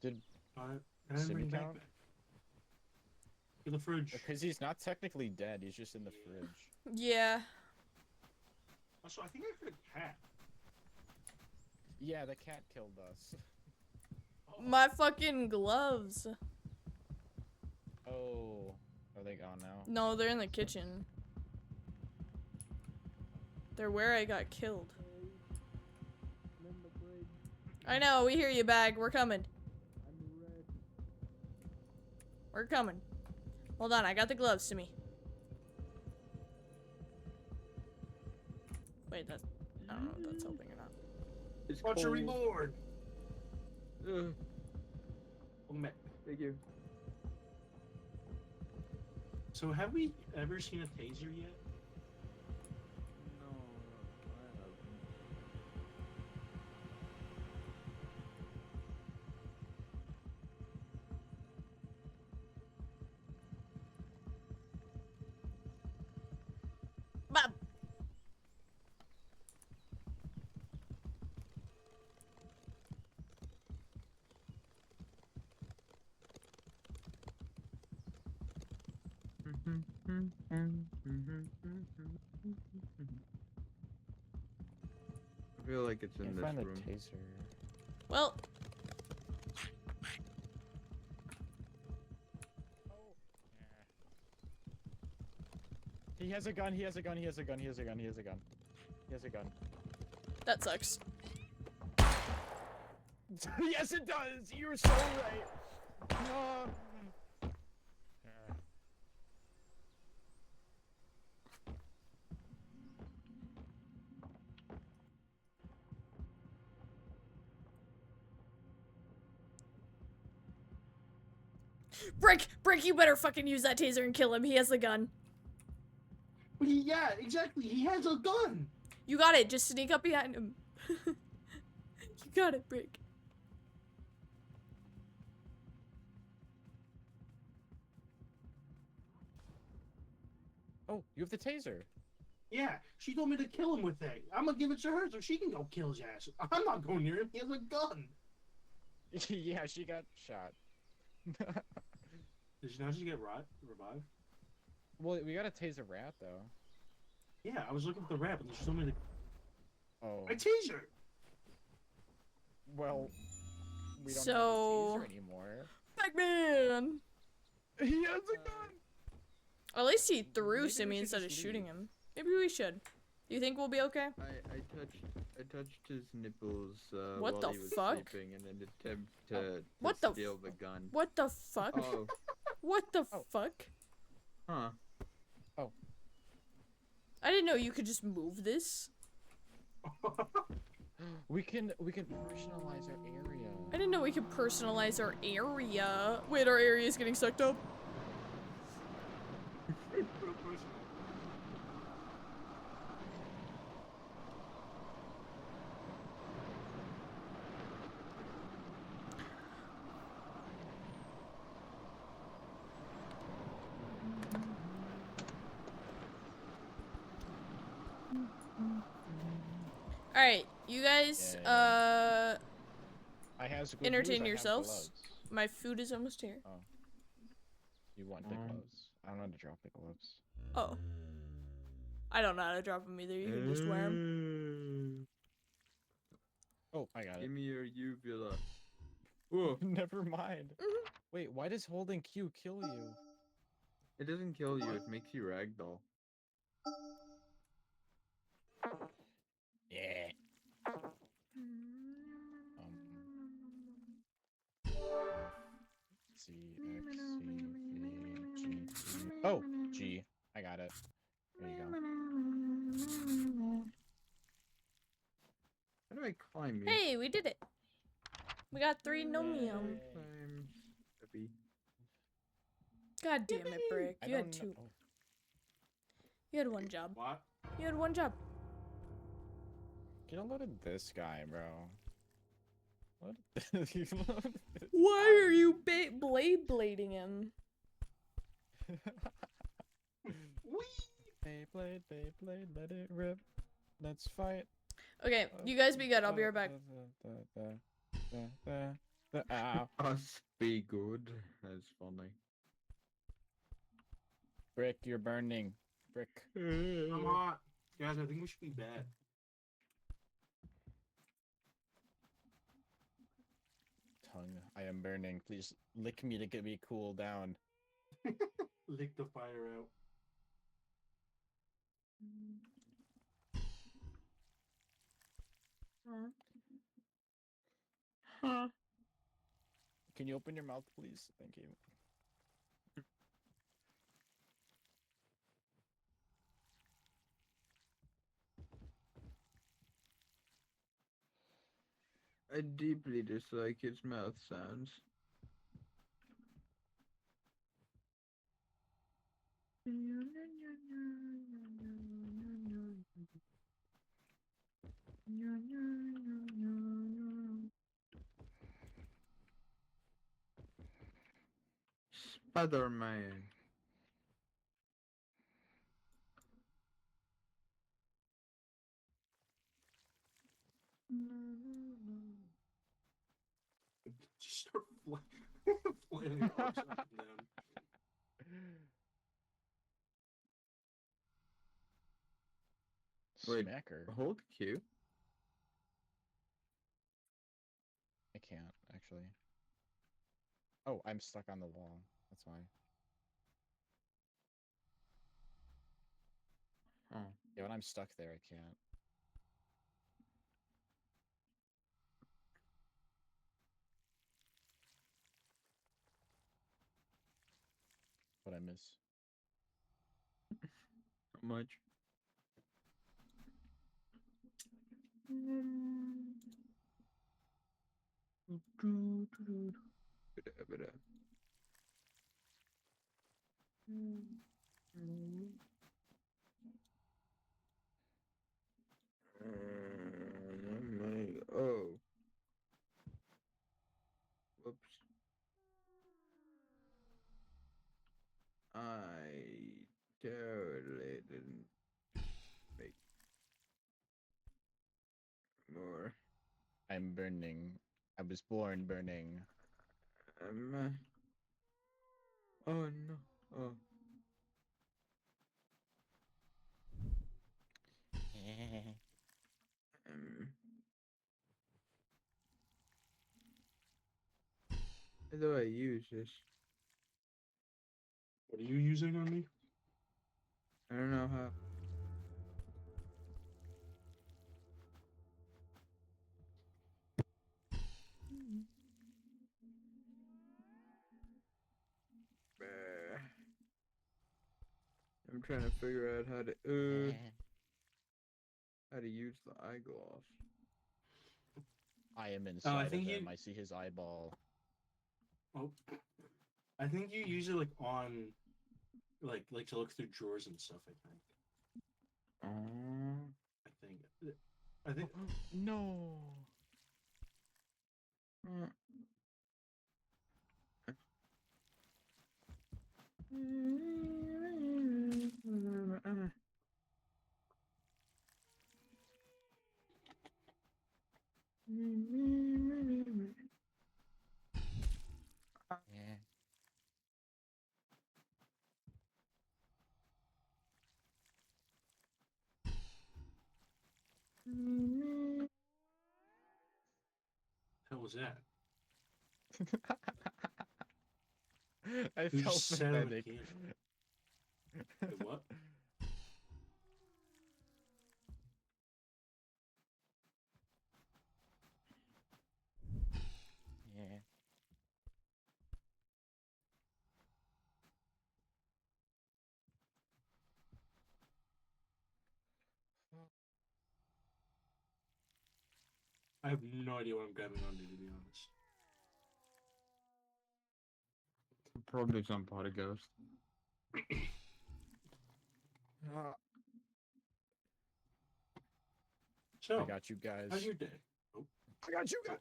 Did And Simi bring back count? back. In the fridge. because he's not technically dead. He's just in the fridge. Yeah. Also, I think I heard a cat. Yeah, the cat killed us. My fucking gloves. Oh, are they gone now? No, they're in the kitchen. They're where I got killed. I know, we hear you, Bag. We're coming. We're coming. Hold on, I got the gloves to me. Wait, that's... I don't know if that's helping or not. It's Monster cold. reborn. Ugh, Oh, man. thank you. So, have we ever seen a taser yet? No, I haven't. Bob! I feel like it's in Can't this find the room. taser. Well, He has a gun. He has a gun. He has a gun. He has a gun. He has a gun. He has a gun. that sucks. Yes, it does. You're so right. Brick, you better fucking use that taser and kill him. He has the gun. Yeah, exactly. He has a gun. You got it. Just sneak up behind him. You got it, Brick. Oh, you have the taser. Yeah, she told me to kill him with that. I'm gonna give it to her so she can go kill his ass. I'm not going near him. He has a gun. Yeah, she got shot. Did she not just get revived? Well, we gotta tase a rat though. Yeah, I was looking at the rap and she told me to. Oh. I taser. Well, we don't So- have a taser anymore. Bagman! He has a gun. At least he threw Maybe we Simi should instead of just shooting leave. him. Maybe we should. Do you think we'll be okay? I touched his nipples What while the he was fuck? sleeping in an attempt to What the steal the gun. What the fuck? Oh, What the Oh. fuck? huh. I didn't know you could just move this. We can personalize our area. I didn't know we could personalize our area. Wait, our area is getting sucked up. Alright, you guys, I have good news, entertain I have yourselves. gloves. My food is almost here. You want the gloves? I don't know how to drop the gloves. Oh. I don't know how to drop them either. You can just wear them. Oh, I got it. Give me your uvula. Whoa. Never mind. Wait, why does holding Q kill you? It doesn't kill you, it makes you ragdoll. Yeah. C, X, C, V, G. Oh, G. I got it. There you go. How do I climb you? Hey, we did it. We got 3 nomium. Climb. Happy. God damn it, Brick. I You had don't 2. know. You had 1 job. What? You had 1 job. Get a load of this guy, bro. What? Why are you blade blading him? Beyblade, Beyblade, let it rip. Let's fight. Okay, you guys be good. I'll be right back. Ow. Us be good. That's funny. Brick, you're burning. Brick. I'm hot. Guys, I think we should be bad. Tongue, I am burning. Please lick me to get me cool down. Lick the fire out. Can you open your mouth, please? Thank you. I deeply dislike his mouth sounds. Spider-Man. Just start flailing arms up and down. Wait. Smacker. Hold Q. I can't, actually. Oh, I'm stuck on the wall. That's why. Oh. Yeah, when I'm stuck there, I can't. What I miss? How much? Oh. Whoops. I totally didn't make more. I'm burning. I was born burning. Oh no. Oh. Um. How do I use this? What are you using on me? I don't know how. I'm trying to figure out how to use the eyeglass. I am inside of think him. you- I see his eyeball. Oh, I think you use it like on, like to look through drawers and stuff. I think. I think. No. Yeah. was that? I You felt just sat on the pathetic. camera. Wait, what? Yeah. I have no idea what I'm grabbing onto, to be honest. Probably some pot of ghost. So, I got you guys. how's your day? Oh, I got you guys.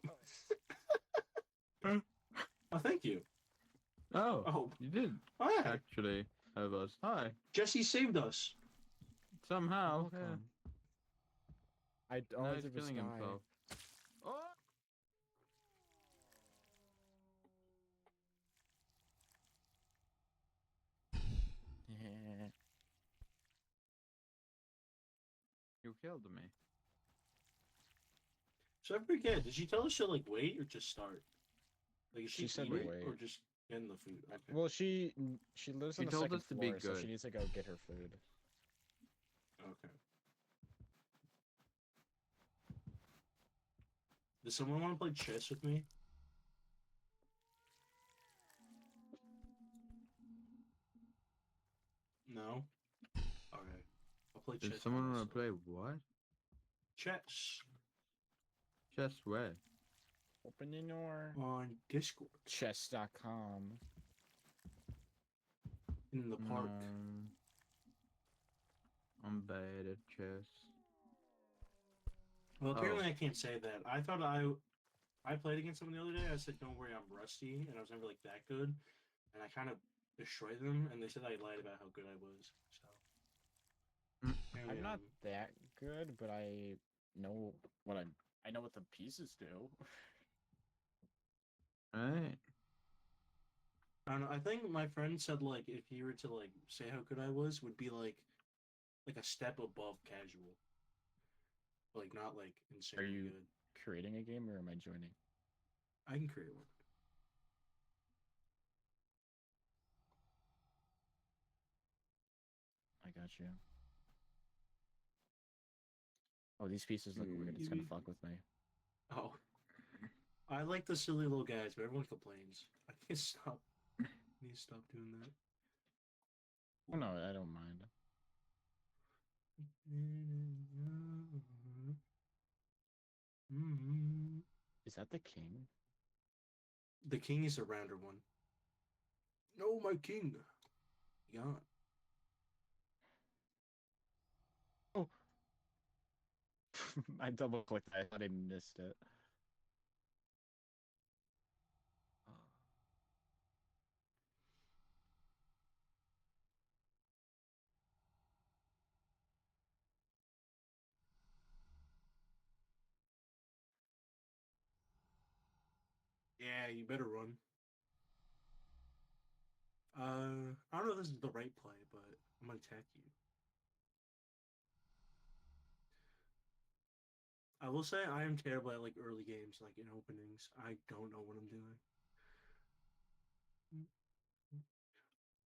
oh thank you. Oh, Oh, you did hi. actually have us. Hi. Jesse saved us. Somehow. Yeah. Welcome. I Now only he's threw the killing sky. himself. Oh! Yeah. You killed me. So I forget, did she tell us to like wait or just start? Like, is She said eat it wait. or just get in the food? Okay. Well, she lives She on the told second us to be floor, so she good. needs to go get her food. Okay. Does someone want to play chess with me? No? Okay. I'll play chess. Does by someone want myself. to play what? Chess Chess where? Open your on Discord chess.com. in the park. I'm bad at chess. Well, apparently Oh. I can't say that. I thought I played against someone the other day. I said, "Don't worry, I'm rusty," and I was never like that good. And I kind of destroyed them, and they said I lied about how good I was. So apparently I'm not that good, but I know what I know what the pieces do. Alright. I don't know. I think my friend said like if you were to like say how good I was, would be like a step above casual. Like not like insanely you- good. Creating a game, or am I joining? I can create one. I got you. Oh, these pieces look weird. It's gonna fuck with me. Oh. I like the silly little guys, but everyone complains. I can't stop. I need to stop doing that. Oh no, I don't mind. Is that the king? The king is a rounder one. No, my king. Yeah. Oh. I double clicked. I thought I missed it. Yeah, you better run. I don't know if this is the right play, but I'm gonna attack you. I will say I am terrible at like early games, like in openings. I don't know what I'm doing.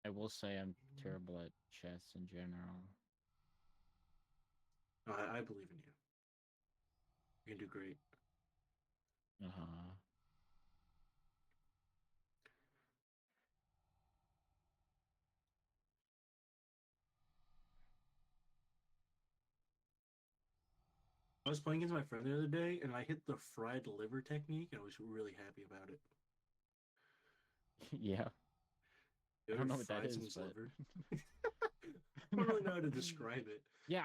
I will say I'm terrible at chess in general. I believe in you. You can do great. Uh-huh. I was playing against my friend the other day, and I hit the fried liver technique, and I was really happy about it. Yeah. You I don't ever know what that fried is, someone's but liver? I don't really know how to describe it. yeah,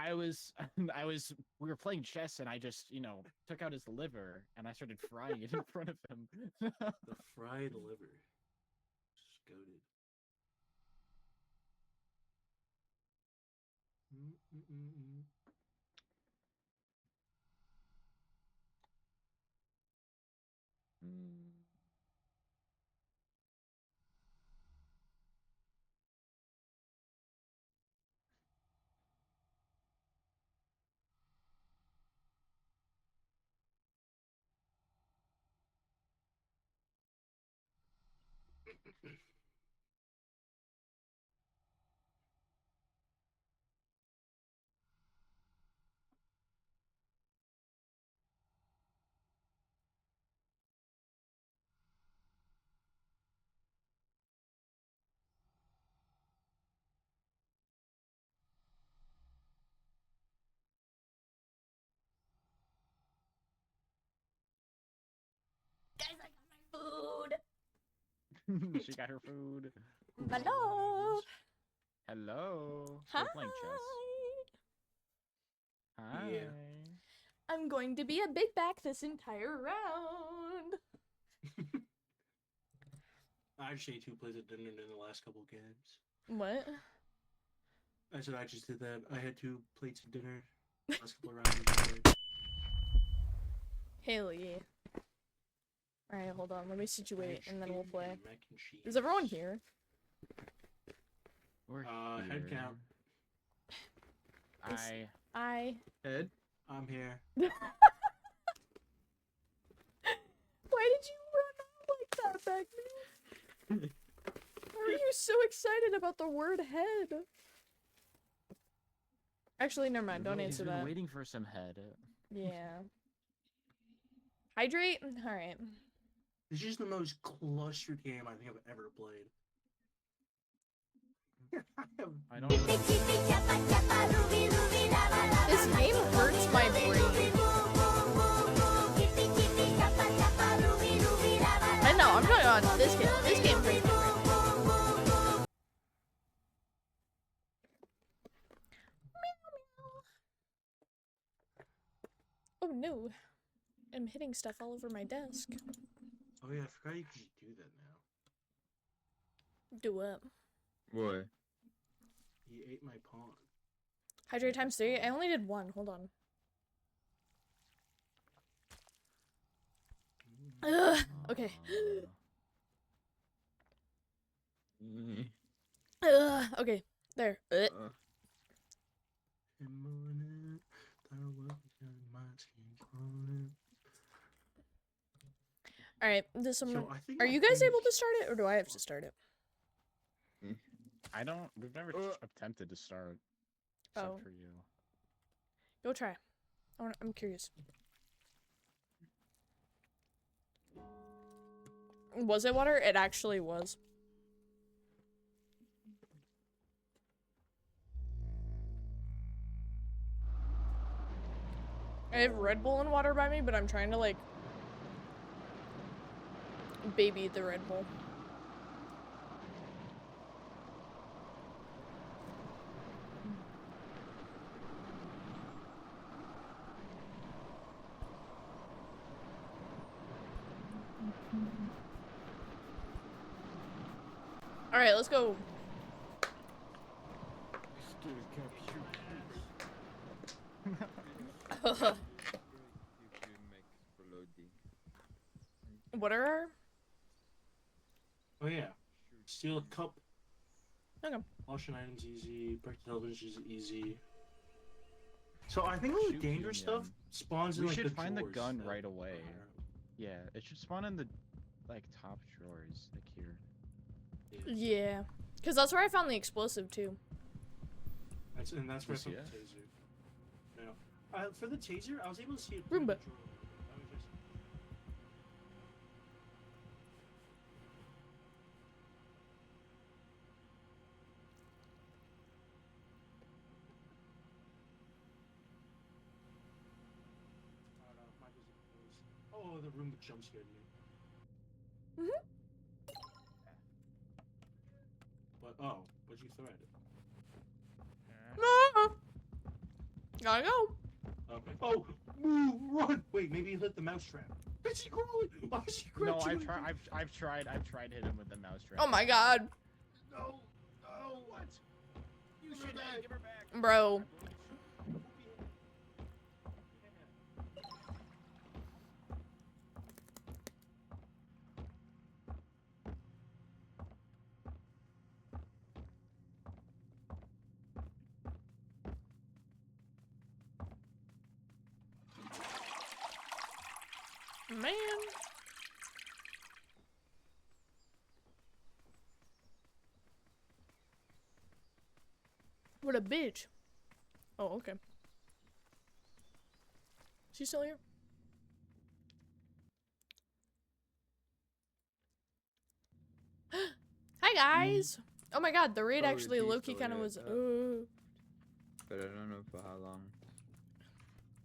we were playing chess and I just, took out his liver and I started frying it in front of him. The fried liver. Just goated. Mm. Guys, I got my food. She got her food. Hello. Hello. Hi. We're playing chess. Hi. Yeah. I'm going to be a big back this entire round. I actually ate 2 plates of dinner in the last couple games. What? I said I just did that. I had 2 plates of dinner last couple of rounds. Haley. Alright, hold on. Let me situate and then we'll play. Mac and cheese. Is everyone here? We're Head here. count. I. Head? I'm here. Why did you run out like that back there? Why were you so excited about the word head? Actually, never mind. Don't He's answer been that. waiting for some head. Yeah. Hydrate? Alright. This is the most clustered game I think I've ever played. I don't. This game hurts my brain. I know, I'm talking about this game. This game hurts my brain. Oh no. I'm hitting stuff all over my desk. Oh yeah, I forgot you could do that now. Do it. What? He ate my pawn. Hydrate times 3? I only did 1. Hold on. Ugh. Okay. Okay. There. Alright, this one. So I think Are I you guys able finished- to start it, or do I have to start it? I don't. We've never attempted to start. Except Oh. for you. Go try. I'm curious. Was it water? It actually was. I have Red Bull and water by me, but I'm trying to, like, baby the Red Bull. Alright, let's go. What are our... Oh yeah. Steal a cup. Okay. Auction items easy. Break the television is easy. So I think all the Shoot dangerous stuff medium. spawns in We like should the find the drawers gun that right away. are- Yeah, it should spawn in the like top drawers, like here. Yeah. Because that's where I found the explosive, too. That's where I You found see the it? taser. No. For the taser, I was able to see it. Roomba. through the drawer. I was just... Oh no, mine doesn't close. Oh, the room jump scared me. But oh, what'd you thread? No! Gotta go. Okay. Oh, move, run! Wait, maybe he hit the mousetrap. Is he crawling? Why is he No, crouching? I've tried hitting him with the mouse trap. Oh my god. No, no, what? You should give her back. Bro. Man. What a bitch. Oh, okay. Is he still here? Hi guys! Oh my god, the raid Oh, actually is he low-key still kind of here? was. But I don't know for how long.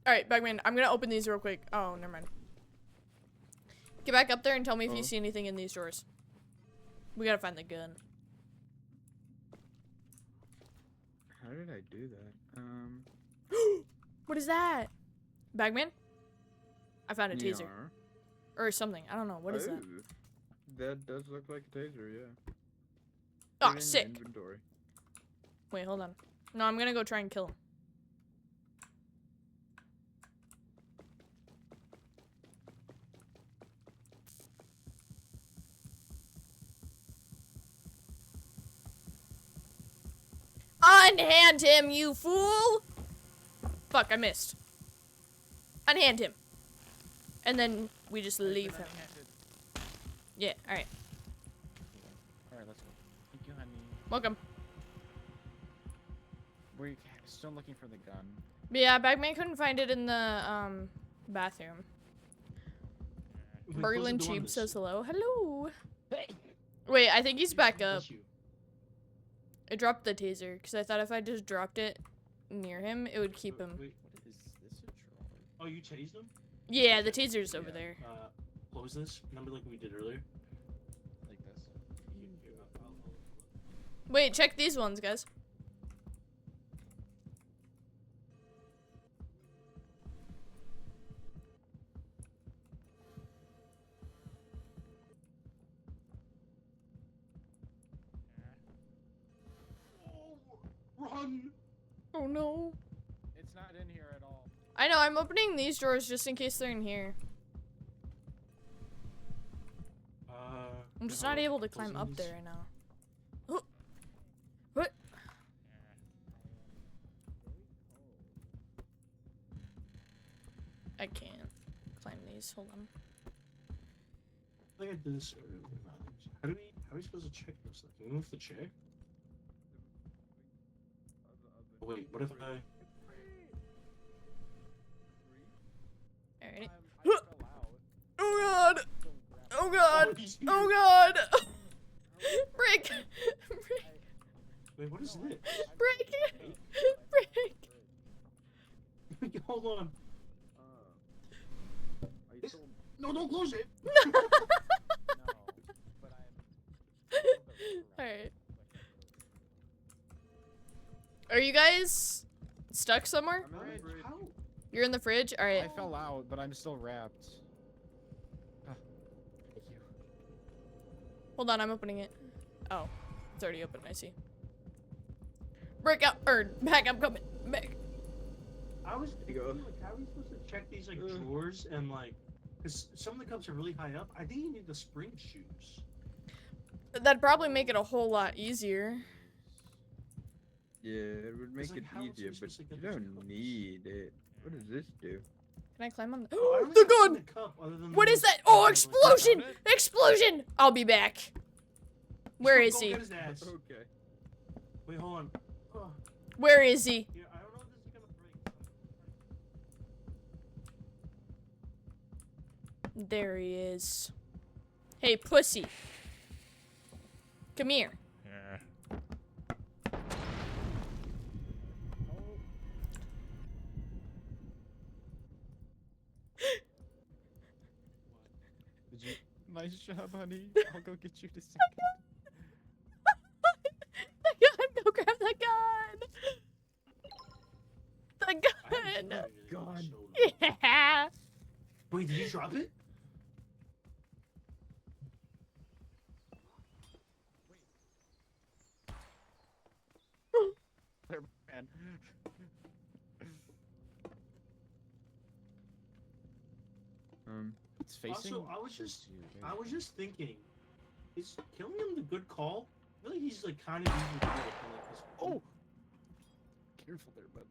Alright, Bagman, I'm gonna open these real quick. Oh, never mind. Get back up there and tell me if you see anything in these drawers. We gotta find the gun. How did I do that? What is that? Bagman? I found a taser. ER? Or something. I don't know. What is that? Oh, that does look like a taser, yeah. Oh, Put it in sick. Inventory. Wait, hold on. No, I'm gonna go try and kill him. Unhand him, you fool! Fuck, I missed. Unhand him. And then we just leave him. Yeah, alright. Alright, let's go. Thank you, honey. Welcome. We're still looking for the gun. But yeah, Bagman couldn't find it in the, bathroom. If we close the Burglin door on Gnomes this- says hello. Hello! Wait, I think he's back up. Bless you. I dropped the taser, because I thought if I just dropped it near him, it would keep him. Wait, What is this a drawer? oh, you tased him? Yeah, the taser's over Yeah, there. Close this. Remember like we did earlier? Like this. Here, Wait, check these ones, guys. Run! Oh no. It's not in here at all. I know, I'm opening these drawers just in case they're in here. I'm just not able to climb up there right now. Oh. What? I can't climb these. Hold on. I think I did this earlier. How are we supposed to check this? Like, can we move the chair? Oh, wait, what if I? Alright. I fell out. Oh god! Oh god! Oh, he's Oh here. god! Brick! Wait, what is this? Brick! Brick! Hold on. Are you This- still... No, don't close it. No, but I'm. Alright. Are you guys stuck somewhere? I'm in the fridge. How? You're in the fridge? Alright. I fell out, but I'm still wrapped. Ah, thank you. Hold on, I'm opening it. Oh. It's already open, I see. Break out, or back, I'm coming. Back. I was you go. thinking, like, how are we supposed to check these like drawers and like, because some of the cups are really high up. I think you need the spring shoes. That'd probably make it a whole lot easier. Yeah, it would make like, it how else are easier, we but supposed to you get these don't cups? need it. What does this do? Can I climb on the- I don't the think I've seen gun! the cup other than What the- is that? Oh, like- explosion! found Explosion! I'll be back. Where Go is he? get his ass. Okay. Wait, hold on. Oh, Where is he? yeah, I don't know if this is gonna break. There he is. Hey, pussy. Come here. Did you? Nice job, honey. I'll go get you in a second. The gun! Go grab the gun! The I haven't gun! seen anything God. so- Yeah! Wait, did you drop it? There, man. It's facing. Also, I was towards just- you. There I you was go. just thinking, is killing him the good call? I feel like he's like kind of easy to kill. Like, this- Oh! Careful there, bud.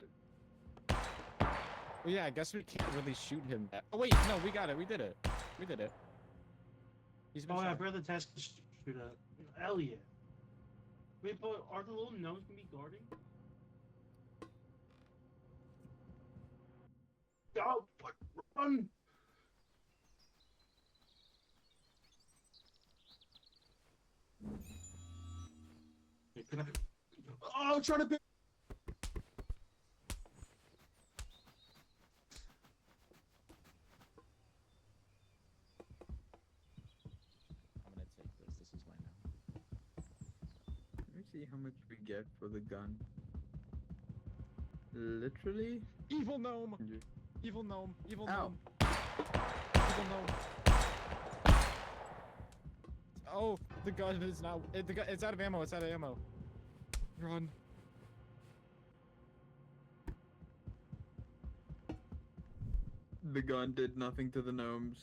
Well, yeah, I guess we can't really shoot him. Oh wait, no, we got it. We did it. We did it. He's been Oh yeah, shot. brother task to shoot a. Hell yeah. Wait, but are the little gnomes gonna be guarding? Oh, run! Hey, can I... Oh, I'm trying to pick. I'm gonna take this. This is mine now. Let me see how much we get for the gun. Literally? Evil gnome! Yeah. Evil gnome! Evil Ow. gnome! Evil gnome! Oh, the gun is now. It's out of ammo. It's out of ammo. Run. The gun did nothing to the gnomes.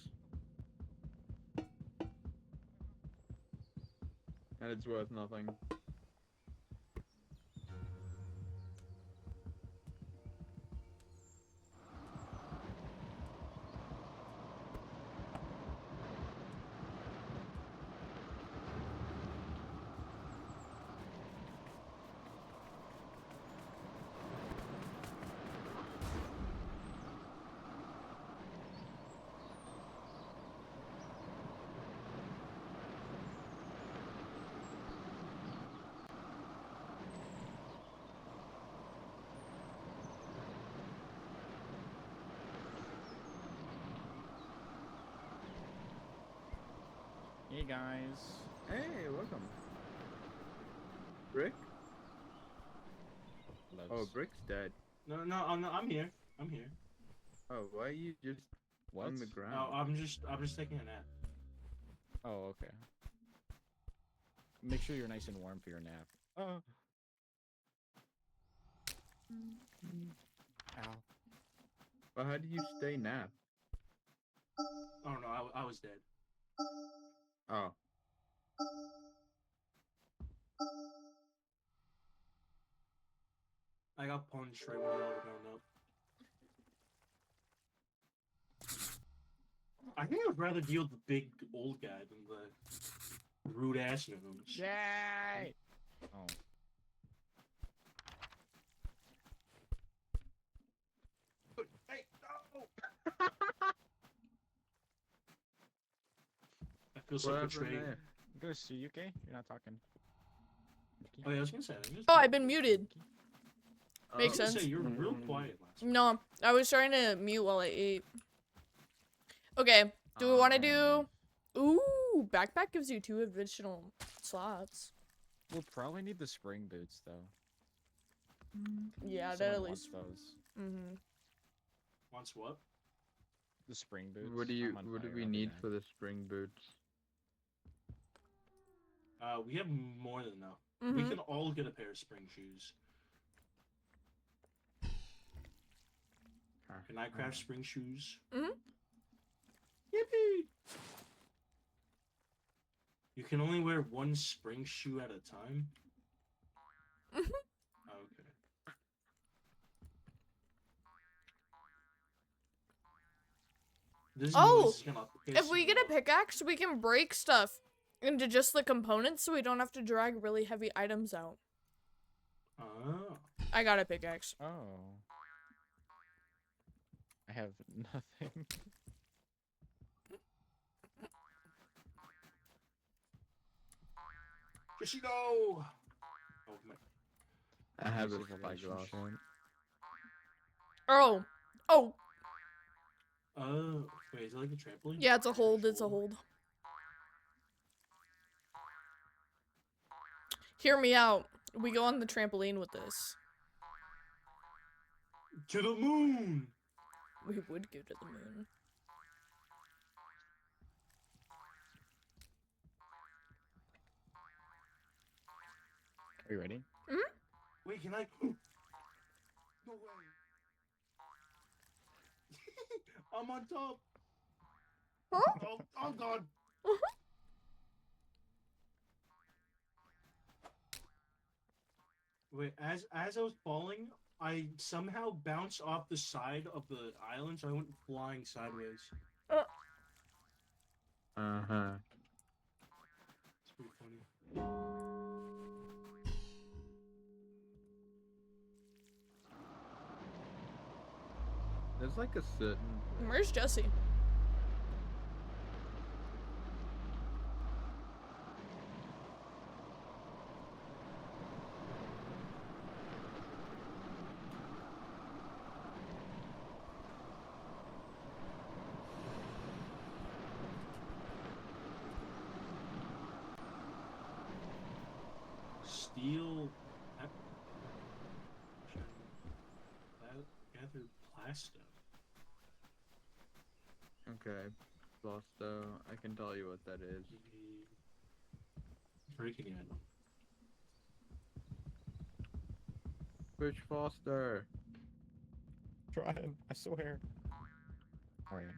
And it's worth nothing. Hey guys. Hey, welcome. Brick? Oh, Loves. Brick's dead. No, I'm here. I'm here. Oh, why are you just What? on the ground? No, I'm just taking a nap. Oh, okay. Make sure you're nice and warm for your nap. Oh. Ow. Well, how do you stay nap? Oh no, I was dead. Oh. I got punched right when I was going up. I think I would rather deal with the big old guy than the rude ass gnomes. Yay! Oh. Hey, no! I feel so What happened betrayed. there? Ghost, are you okay? You're not talking. Oh yeah, I was gonna say. Oh, I've been muted. Makes I was gonna sense. say, you were real quiet last week. No, I was trying to mute while I ate. Okay, do we want to do... Ooh, backpack gives you 2 additional slots. We'll probably need the spring boots though. Yeah, that Someone at wants least... those. Mm-hmm. Wants what? The spring boots. What do I'm on what do fire we over need there. for the spring boots? We have more than enough. We Mm-hmm. can all get a pair of spring shoes. Can I craft spring shoes? Mhm. Yippee! You can only wear 1 spring shoe at a time? Mhm. Okay. This Oh, noise is gonna piss If we me get a off. pickaxe, we can break stuff into just the components so we don't have to drag really heavy items out. Oh. I got a pickaxe. Oh. I have nothing. Yoshino! Oh my. I have a Abusive spyglass. relationship. Oh. Oh. Wait, is it like a trampoline? Yeah, it's a hold. It's a hold. Hear me out. We go on the trampoline with this. To the moon! We would go to the moon. Are you ready? Wait, can I? No way. I'm on top. Huh? Oh god. Wait, as I was falling, I somehow bounced off the side of the island, so I went flying sideways. Uh-huh. It's pretty funny. There's like a certain. Where's Jesse? Steel. Gather plasto. Okay, Plasto. I can tell you what that is. Breaking it. Push faster. Trying, I swear. Oh, yeah.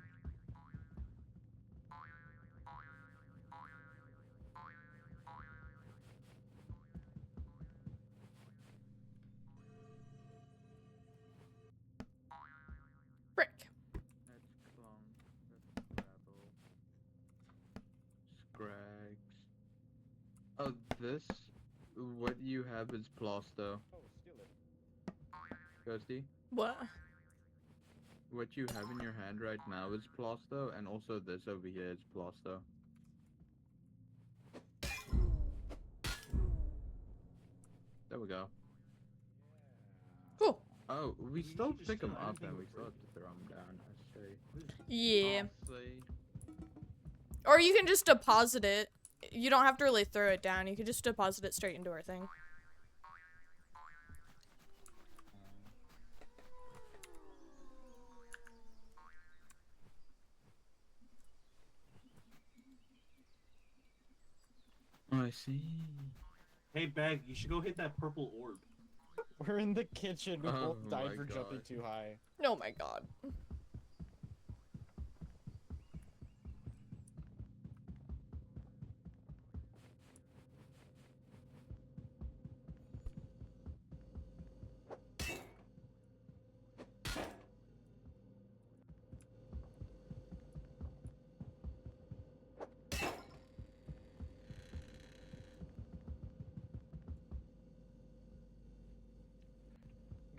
Brick. That's clunk. That's gravel. Scrags. Oh, this. What you have is Plasto. Oh, steal it. Ghosty. What? What you have in your hand right now is Plasto, and also this over here is Plasto. There we go. Cool. Oh, we You still can just pick them steal up anything and we with still have fruit. to throw them down, I say. Yeah. Honestly, Or you can just deposit it. You don't have to really throw it down. You could just deposit it straight into our thing. I see. Hey, Bag, you should go hit that purple orb. We're in the kitchen. We Oh both died my for jumping God. too high. Oh my god.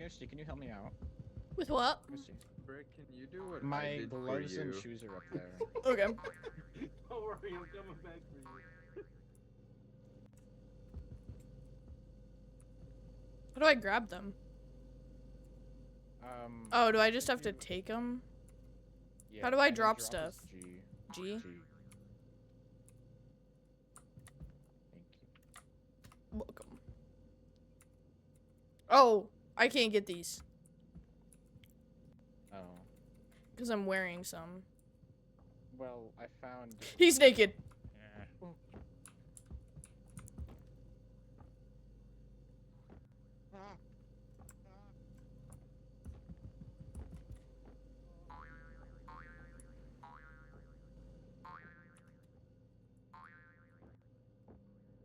Ghosty, can you help me out? With what? Ghosty. Brick, can you do what I My did for gloves and you? shoes are up there. Okay. Don't worry, I'm coming back for you. How do I grab them? Oh, do I just have to take them? Yeah, How do I and then drop is stuff? G. G? G. Thank you. Welcome. Oh, I can't get these. Oh. Because I'm wearing some. Well, I found. He's naked.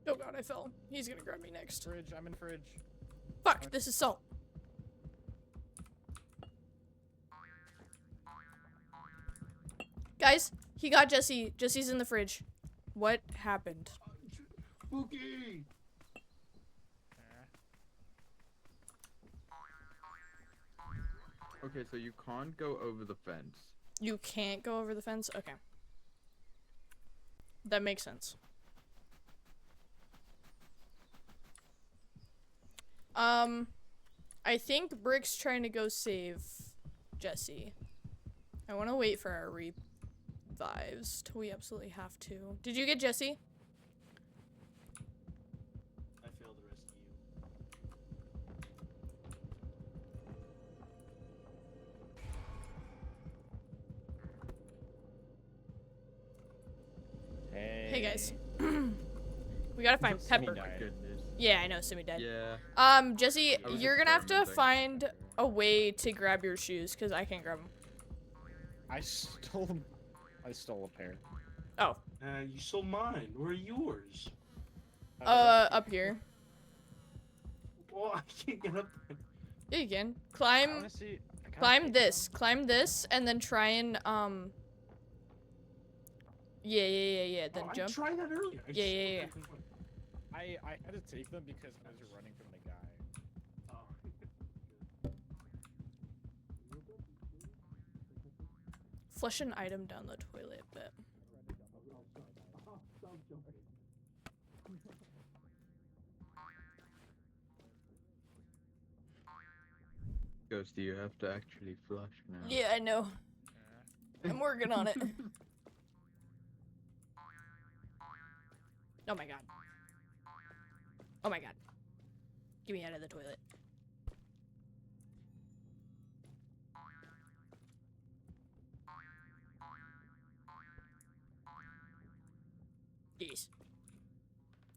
Oh god, I fell. He's gonna grab me next. Fridge, I'm in fridge. Fuck, this is salt. Guys, he got Jesse. Jesse's in the fridge. What happened? Spooky! Okay, so you can't go over the fence. You can't go over the fence? Okay. That makes sense. I think Brick's trying to go save Jesse. I want to wait for our revives till we absolutely have to. Did you get Jesse? I failed the rest of you. Hey guys. We gotta find Simi Pepper. died. Goodness. Yeah, I know, Simi died. Yeah. Jesse, I was you're gonna have to experimenting. find a way to grab your shoes, because I can't grab them. I stole a pair. Oh, You stole mine. Where are yours? up here. Oh, I can't get up there. Yeah, you can. I Climb, wanna see. I kinda climb think this, some- climb this, and then try and, yeah, then Oh, I jump. tried that earlier. I Yeah, just- yeah, yeah. I had to take them because I was running from the guy. Oh. flush an item down the toilet, but Ghost, do you have to actually flush now? yeah, I know. I'm working on it. Oh my god. Oh my god. Get me out of the toilet. Yes.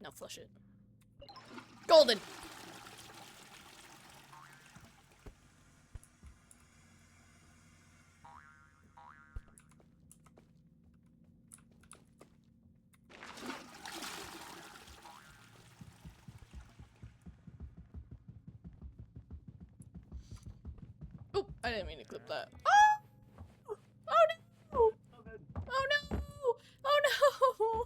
Now flush it. Golden! Oh, I didn't mean to clip that. Oh! Oh no! Oh no! Oh no!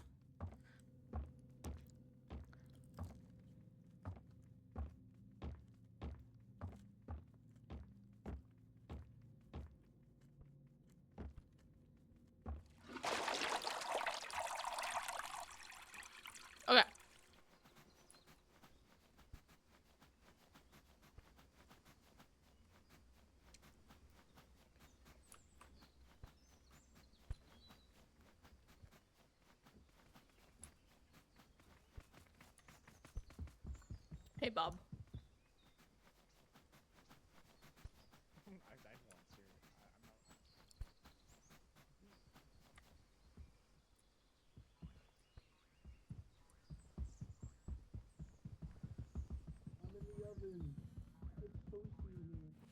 Okay. Hey, Bob. I died once here. I'm not.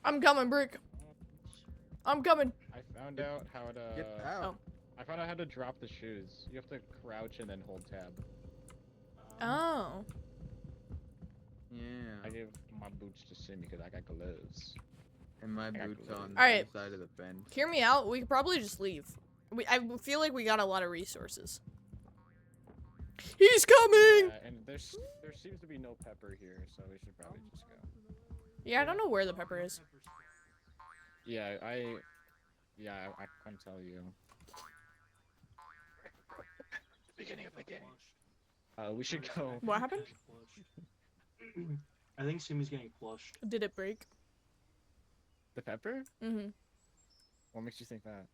I'm coming, Brick. I'm coming. I found out how to. Get out. Oh. I found out how to drop the shoes. You have to crouch and then hold tab. Oh. Yeah. I gave my boots to Sim because I got gloves. And my got boots glue. on Alright. the side of the fence. Hear me out. We could probably just leave. I feel like we got a lot of resources. He's coming! Yeah, and there seems to be no pepper here, so we should probably just go. Yeah, I don't know where the pepper is. Yeah, I can't tell you. Beginning of the game. We should go. What happened? I think Simmy's getting flushed. Did it break? The pepper? Mm-hmm. What makes you think that?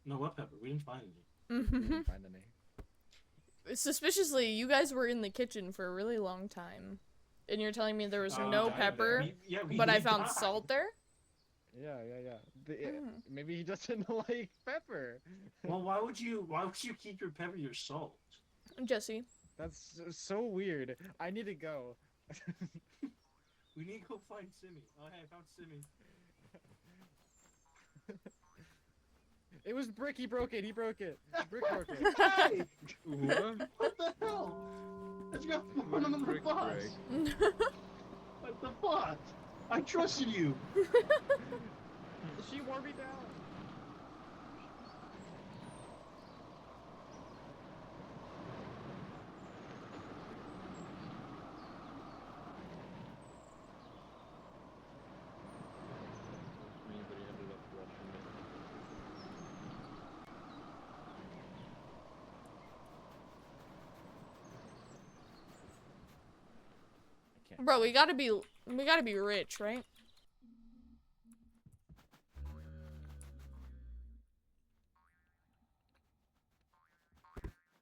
No, what pepper? We didn't find any. We Mm-hmm. didn't find any. Suspiciously, you guys were in the kitchen for a really long time. And you're telling me there was Oh, no died pepper, We but I did found die. salt there? Yeah. Mm. Maybe he doesn't like pepper. Well, why would you keep your pepper your salt? Jesse. That's so weird. I need to go. We need to go find Simmy. Oh, hey, I found Simmy. It was Brick. He broke it. Brick broke it. Hey! What? What the hell? Let's go on the Brick bus. break. What the fuck? I trusted you. She wore me down. Me, but he ended up flushing it. I can't. Bro, we gotta be rich, right?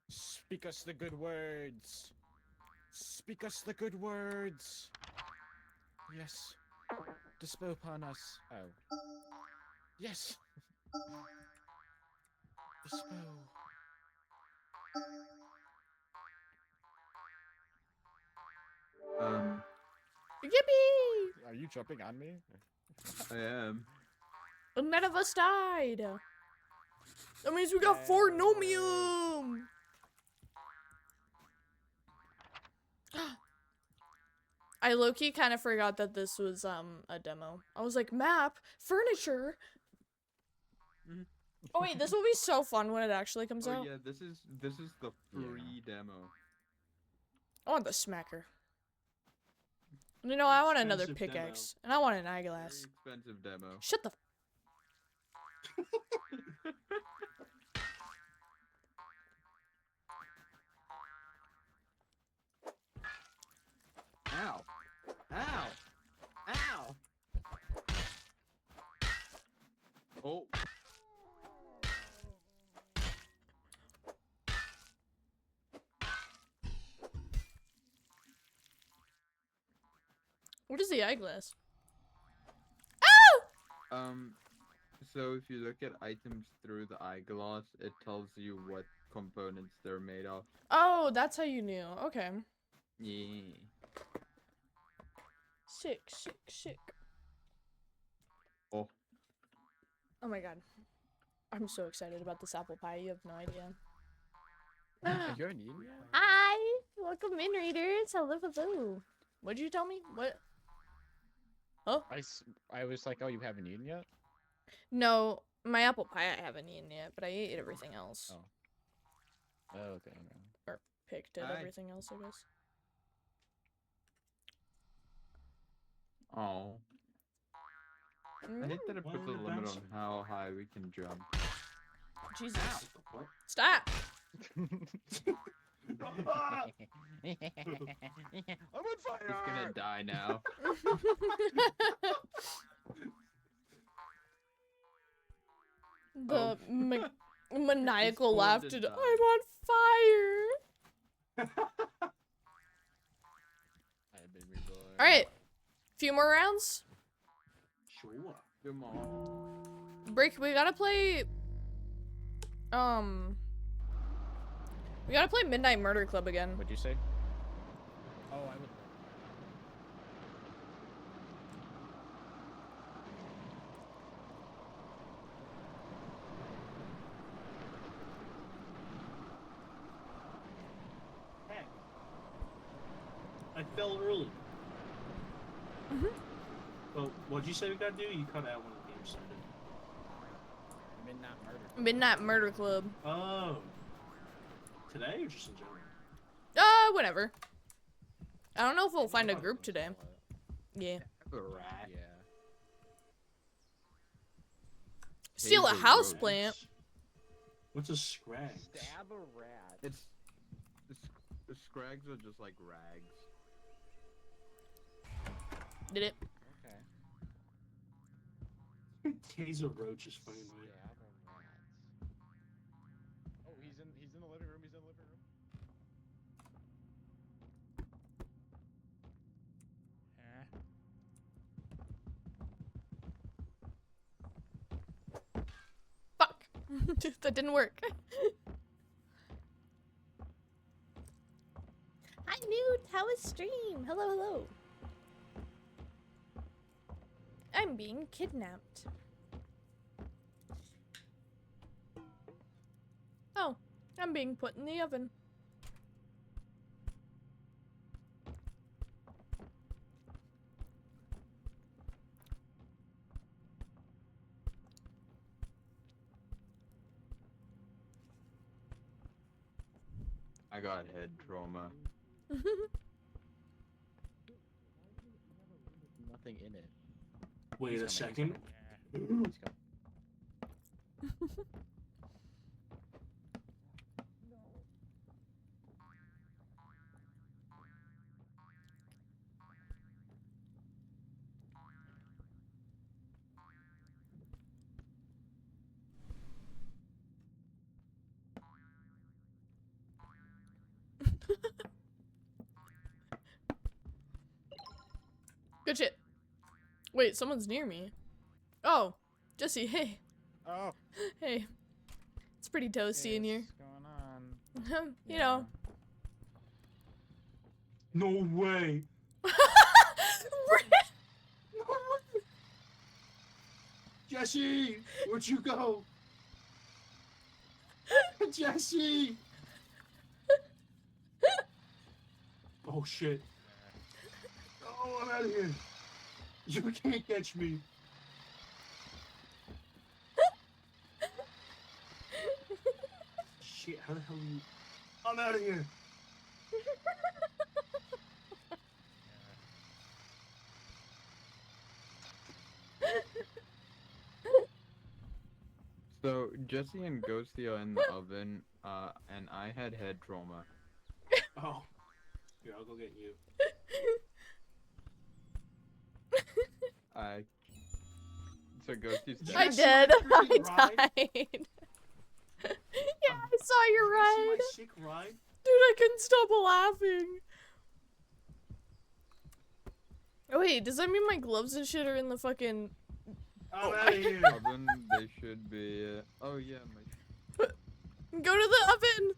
Speak us the good words. Speak us the good words. Yes. Dispel upon us. Oh. Yes. Dispel. Yippee! Are you jumping on me? I am. None of us died. That means we got 4 nomium. I low-key kind of forgot that this was a demo. I was like, map, furniture. Oh wait, this will be so fun when it actually comes Oh out. yeah, this is the free demo. I want the smacker. You know, I want another Expensive demo. pickaxe, and I want an eyeglass. Very expensive demo. Shut the. Ow! Ow! Ow! Oh. What is the eyeglass? So if you look at items through the eyeglass, it tells you what components they're made of. Oh, that's how you knew. Okay. Yeah. Sick, sick, sick. Oh. Oh my god. I'm so excited about this apple pie. You have no idea. You haven't eaten yet? Hi! Welcome in, readers. Hello, hello. What'd you tell me? What? Oh? I was like, oh, you haven't eaten yet? No, my apple pie I haven't eaten yet, but I ate everything else. Oh. Oh, okay. Or picked at Hi. everything else, I guess. Oh. I hate that it Why puts a did it limit bounce? on how high we can jump. Jesus. What? Stop! I'm on fire! He's gonna die now. The Oh. maniacal He's laugh going to to I'm die. on fire! I've been reborn. Alright. Few more rounds. Sure. Come on. Break, we gotta play... We gotta play Midnight Murder Club again. What'd you say? Oh, I would. Heck. I fell early. Well, what'd you say we gotta do? You cut out when the game started. Midnight murder. Midnight Murder Club. Oh. Today or just in general? Whatever. I don't know if we'll find a group today. Yeah. Rat. Yeah. Steal a Hazel house Rose. plant. What's a scrag? Stab a rat. It's the scrags are just like rags. Did it? Okay. Taser Roach is funny to me. Stab a rat. Oh, he's in the living room. He's in the living room. Fuck. That didn't work. Hi, Newt. How is stream? Hello, hello. I'm being kidnapped. Oh, I'm being put in the oven. I got head trauma. Nothing in it. Wait He's a coming, second. He's coming. He's coming. Good shit. Wait, someone's near me. Oh, Jesse, hey. Oh. Hey. It's pretty toasty in here. What's going on? You know. No way. Jesse, where'd you go? Jesse. Oh shit. Oh, I'm out of here. You can't catch me. Shit, how the hell are you? I'm out of here. So Jesse and Ghosty are in the oven, and I had head trauma. Oh. Here, I'll go get you. So Ghosty's Did you dead. I guys see my did. I freaking ride? died. Yeah, I saw your Did you guys see ride. my sick ride? Dude, I couldn't stop laughing. Oh wait, does that mean my gloves and shit are in the fucking... I'm out of here. Oven, they should be. Oh yeah, my. Go to the oven!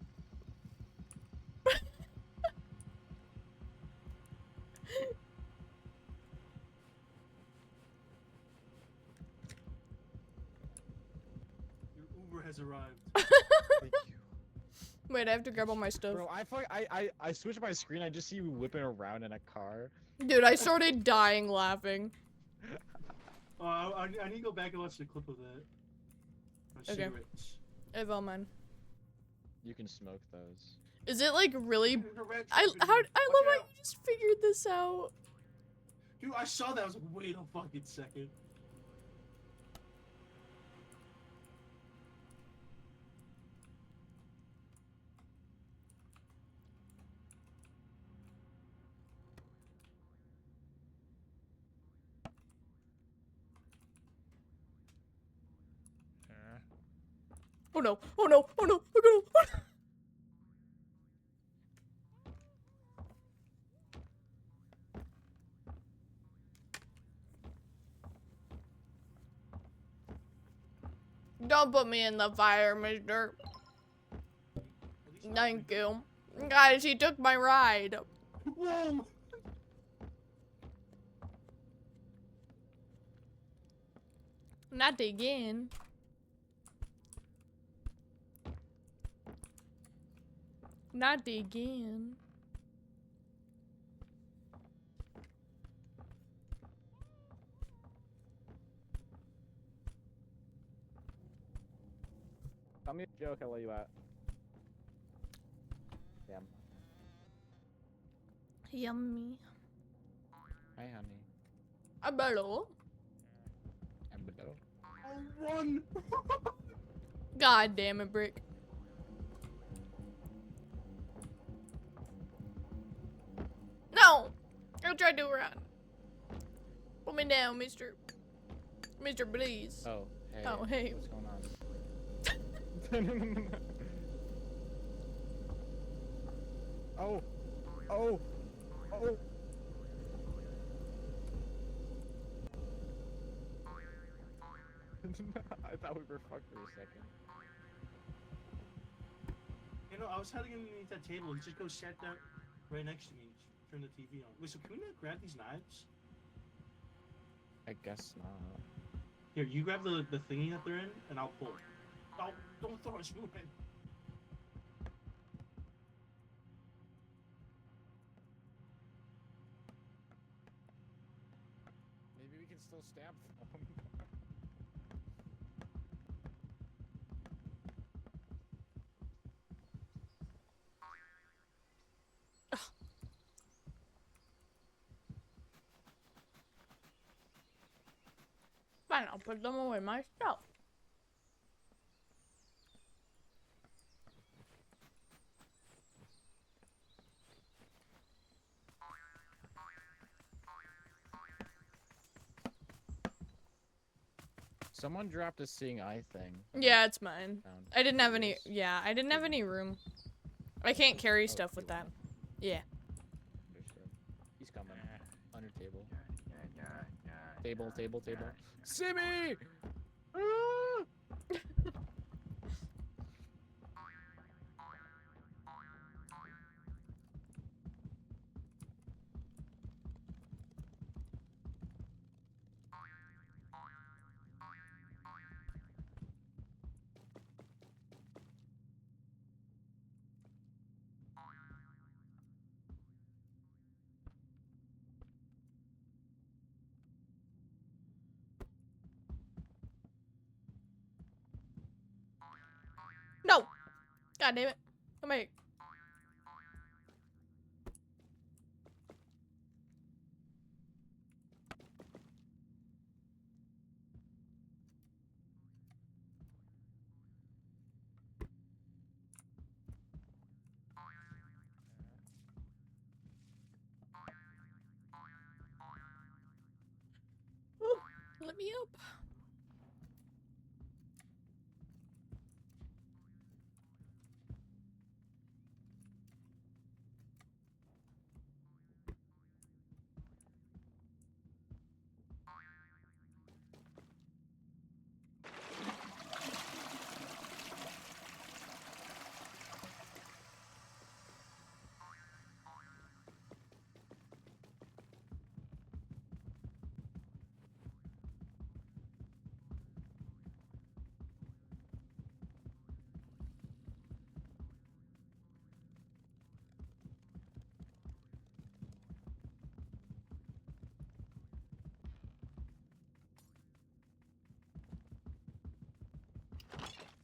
Your Uber has arrived. Thank you. Wait, I have to grab all my stuff. Bro, I switched my screen. I just see you whipping around in a car. Dude, I started dying laughing. I need to go back and watch the clip of that. Okay. Cigarettes. I have all mine. You can smoke those. Is it like really... There's a red I truck in love here. how Watch out. you just figured this out. Dude, I saw that. I was like, wait a fucking second. Oh no, oh no, oh no, oh no, oh no. Don't put me in the fire, mister. At least not Thank me. you. Guys, he took my ride. Whoa! Not again. Not again. Tell me a joke. I'll let you out. Damn. Yummy. Hi, honey. A bello. I'm below. Oh, run! God damn it, Brick. No! I tried to run. Put me down, mister. Mister, please. Oh, hey. Oh, hey. What's going on? Oh. Oh. Oh. I thought we were fucked for a second. You know, I was hiding underneath that table. He just goes sat down right next to me. Turn the TV on. Wait, so can we not grab these knives? I guess not. Here, you grab the thingy that they're in, and I'll pull. Oh, don't throw us moving. Maybe we can still stab them. Fine, I'll put them away myself. Someone dropped a seeing eye thing. Yeah, it's mine. Found. I didn't have any. Yours? Yeah, I didn't have any room. I can't carry stuff with that. Yeah. Understood. He's coming. Under table. Table. Simmy! Ah! No! God damn it. Come here. let me up.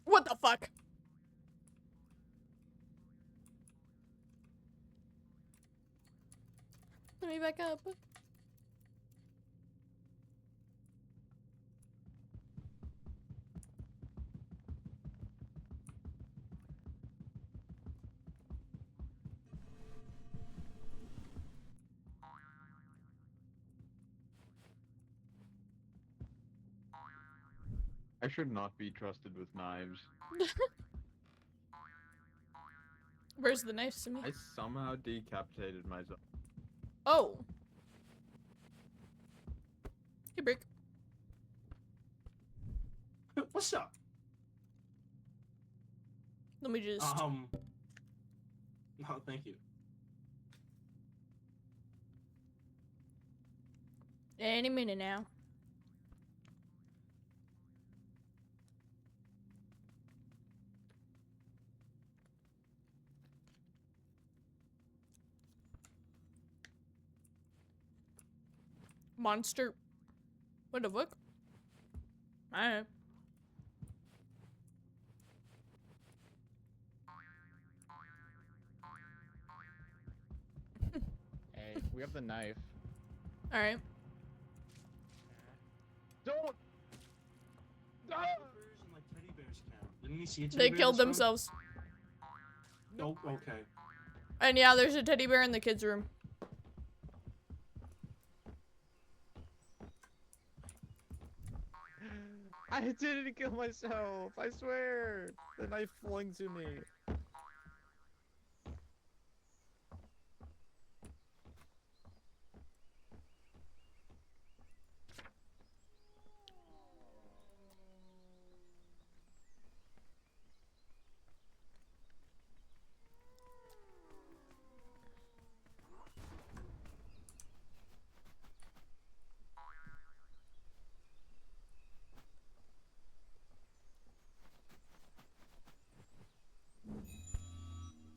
What the fuck? Let me back up. I should not be trusted with knives. Where's the knife, Simi? I somehow decapitated myself. Oh. Hey, Brick. What's up? Let me just. Oh, thank you. Any minute now. Monster. What the fuck? I don't know. Hey, we have the knife. Alright. Don't! Bears and like teddy bears count. Didn't you see a teddy They bear killed this time? themselves. Oh, okay. And yeah, there's a teddy bear in the kids' room. I didn't kill myself. I swear. The knife flung to me.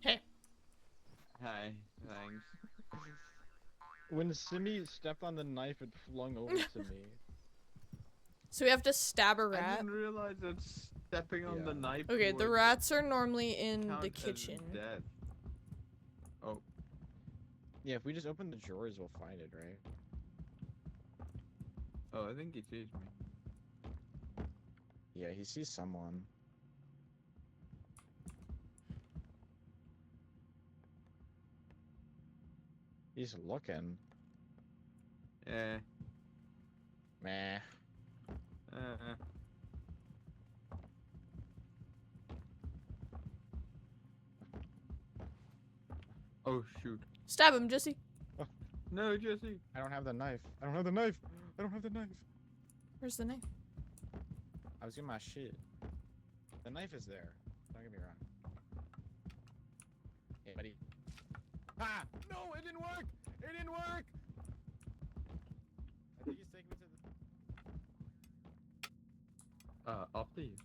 Hey. Hi, thanks. When Simi stepped on the knife, it flung over to me. So we have to stab a I rat. didn't realize that stepping on the Yeah. knife. Okay, the would rats are normally in count the as kitchen. death. Oh, Yeah, if we just open the drawers, we'll find it, right? oh, I think he sees me. Yeah, he sees someone. He's looking. Yeah. Meh. Oh shoot. Stab him, Jesse. No, Jesse. I don't have the knife. I don't have the knife. I don't have the knife. Where's the knife? I was getting my shit. The knife is there. Don't get me wrong. Hey, buddy. Ah! No, it didn't work! It didn't work! I think he's taking me to the... After you.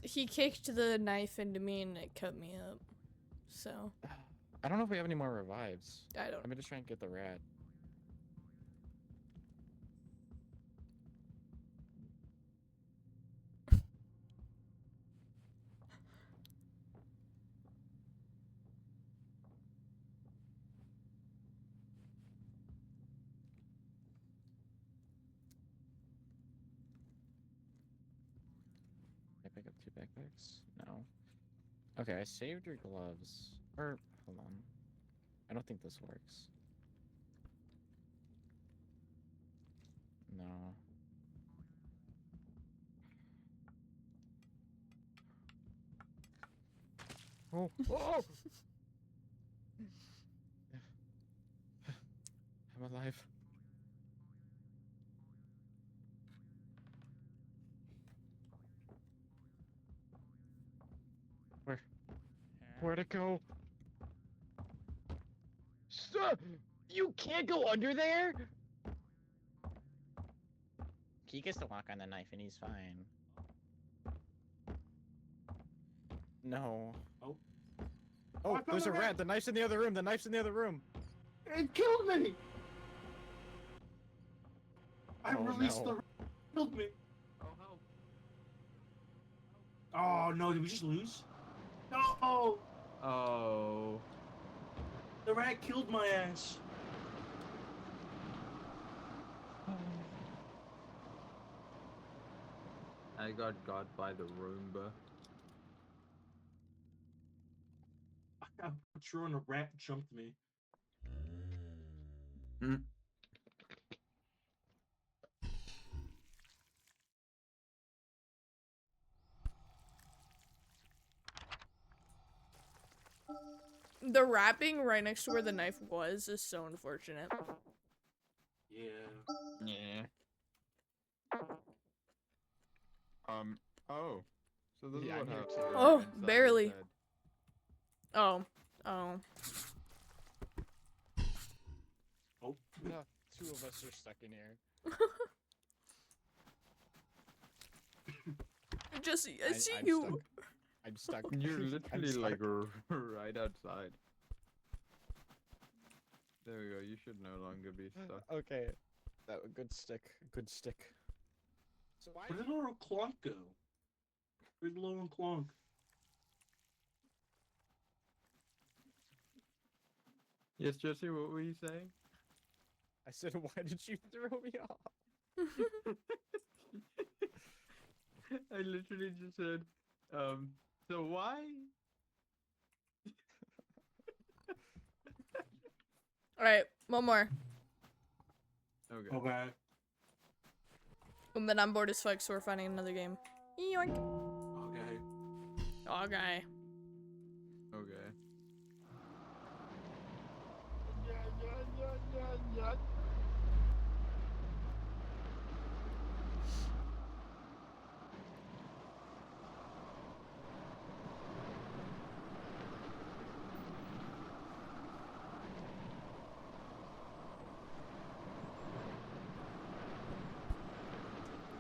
He kicked the knife into me and it cut me up. So, I don't know if we have any more revives. I don't. I'm gonna try and get the rat. I pick up 2 backpacks? No. Okay, I saved your gloves. Or, hold on. I don't think this works. No. Oh! Oh! I'm alive. Where'd it go? Stop! You can't go under there? He gets to walk on the knife and he's fine. No. Oh. Oh, I found there's the a rat. rat! The knife's in the other room! The knife's in the other room! It killed me! I Oh, released no. the rat. It killed me. Oh, help. Oh no, did we just lose? No! Oh. The rat killed my ass. I got by the Roomba. I got through and a rat jumped me. The rat being right next to where the knife was is so unfortunate. Yeah. Yeah. Oh. So this Yeah, is I'm what here happens. too. Oh, inside his barely. head. Oh. Oh. Oh. No, 2 of us are stuck in here. Jesse, I see I'm you. stuck. I'm stuck. You're I'm literally stuck. like right outside. There we go. You should no longer be stuck. Okay. That good stick. Good stick. So why? Where did little Clonk go? Where'd little Clonk? Yes, Jesse, what were you saying? I said, why did you throw me off? I literally just said, so why? Alright, one more. Okay. Okay. And then I'm bored as fuck, so we're finding another game. Yoink. Okay. Okay. Okay.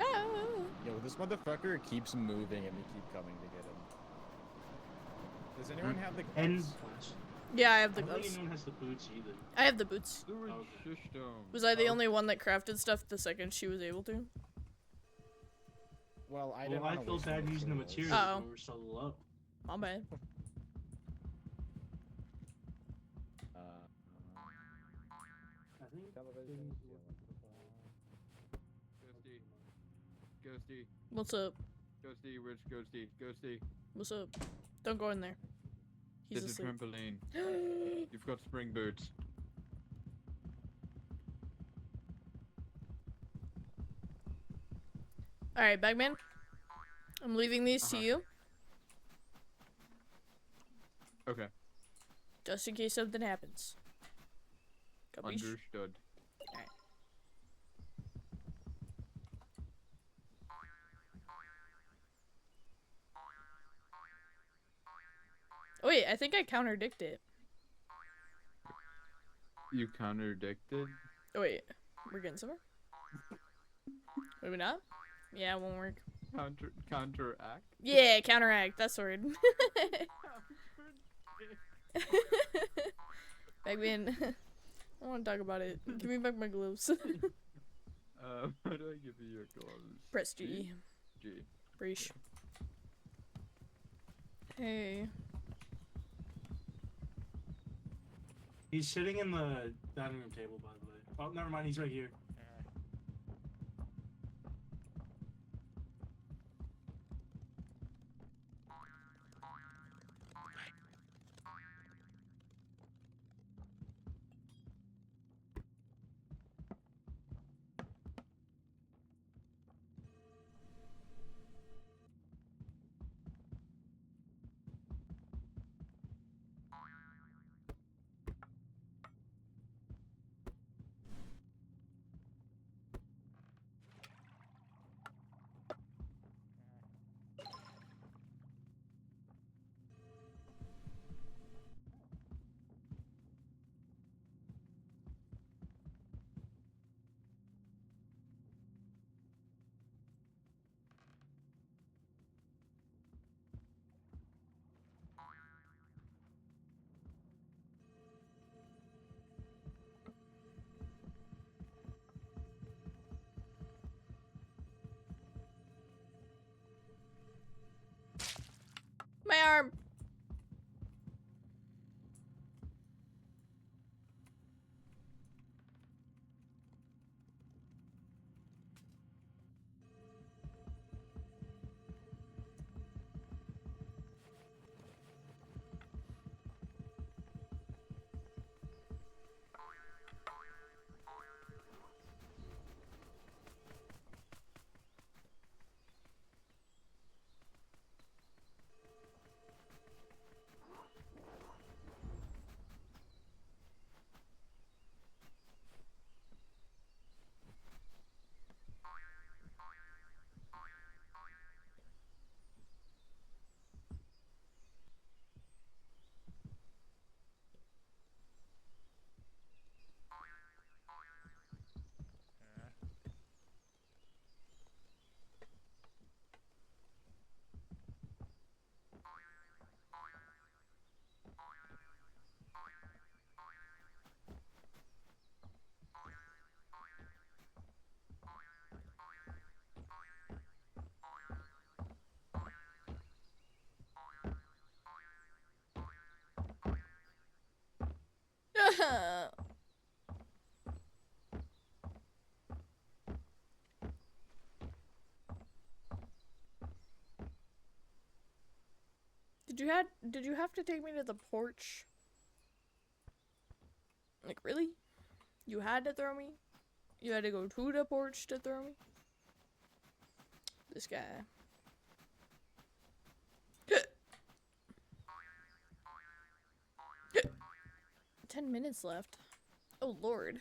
Ah. Yo, this motherfucker keeps moving and we keep coming to get him. Does anyone have the And gloves? class. Yeah, I have the I don't think gloves. anyone has the boots either. I have the boots. Sewage Okay. system. Was I the Oh. only one that crafted stuff the second she was able to? Well, I Well, didn't I wanna feel waste bad my using the materials. materials Uh-oh. when we're so low. My bad. I think Television. Ghosty. Ghosty. What's up? Ghosty. Where's Ghosty? Ghosty. What's up? Don't go in there. He's This is asleep. trampoline. You've got spring boots. Alright, Bagman. I'm leaving these to Uh-huh. you, Okay. just in case something happens. Capiche? Understood. Oh wait, I think I counterdicted it. You counterdicted? Oh wait, we're getting somewhere? Maybe not? Yeah, it won't work. Counteract? Yeah, counteract, that's the word. Bagman, I don't want to talk about it. Give me back my gloves. How do I give you your gloves? Press G. G. Breach. Hey. he's sitting in the dining room table, by the way. Oh, never mind. He's right here. Did you have to take me to the porch? Like, really? You had to throw me? You had to go to the porch to throw me? This guy. 10 minutes left. Oh, Lord.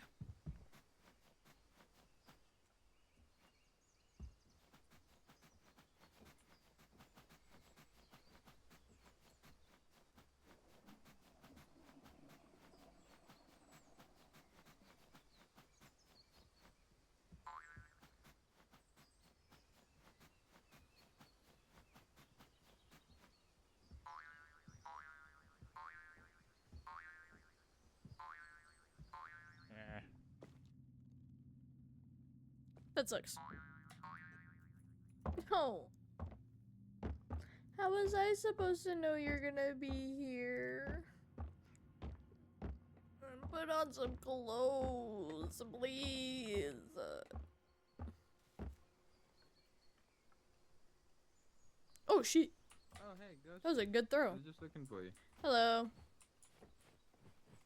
Eh. That sucks. No. How was I supposed to know you're gonna be here? Put on some clothes, please. Oh, shit. Oh, hey, Ghost. That was a good I throw. was just looking for you. Hello.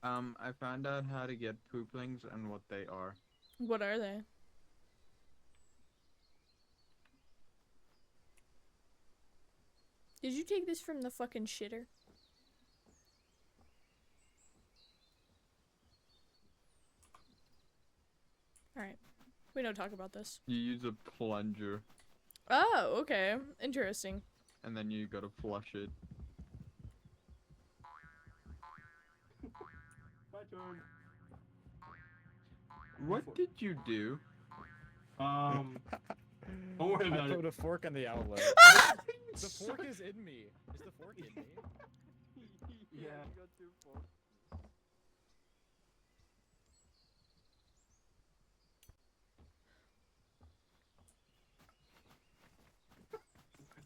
I found out how to get pooplings and what they are. What are they? Did you take this from the fucking shitter? Alright. We don't talk about this. You use a plunger, Oh, okay. Interesting. and then you gotta flush it. My turn. What did you do? Don't worry I about put it. a fork in the outlet. The fork is in me. Is the fork in me? Yeah. you got 2 forks.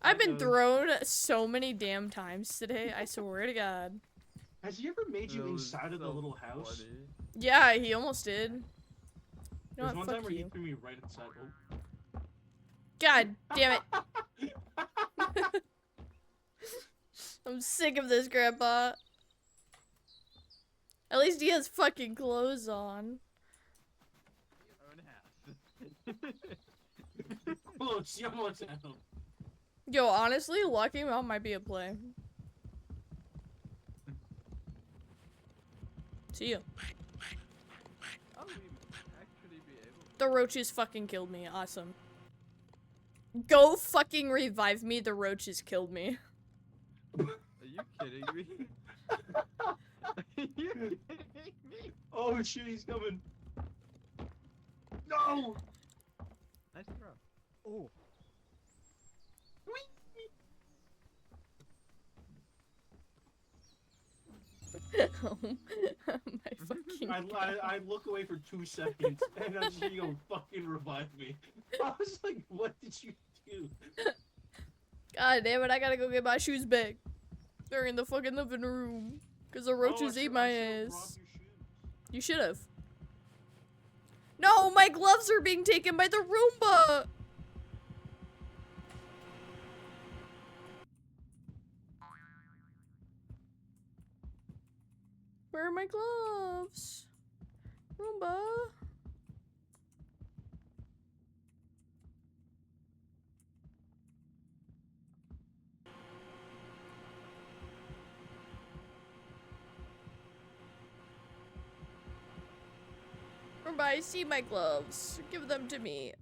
I've been thrown so many damn times today, I swear to God. Has he ever made you That was inside of the so little house? funny. Yeah, he almost did. You know There's what? one time Fuck where he you. threw me right inside. God damn it. I'm sick of this, Grandpa. At least he has fucking clothes on. Own house. Close, you almost had him. Yo, honestly, locking him out might be a play. See ya. Oh, we actually be able. The roaches fucking killed me. Awesome. Go fucking revive me. The roaches killed me. Are you kidding me? Are you kidding me? Oh shit, he's coming. No! Nice throw. Oh. Oh, my fucking I look away for 2 seconds and I just hear you go fucking revive me. I was like, what did you do? God damn it, I gotta go get my shoes back. They're in the fucking living room. Cause the roaches ate my ass. You should've. No, my gloves are being taken by the Roomba! Where are my gloves? Roomba? Roomba, I see my gloves. Give them to me.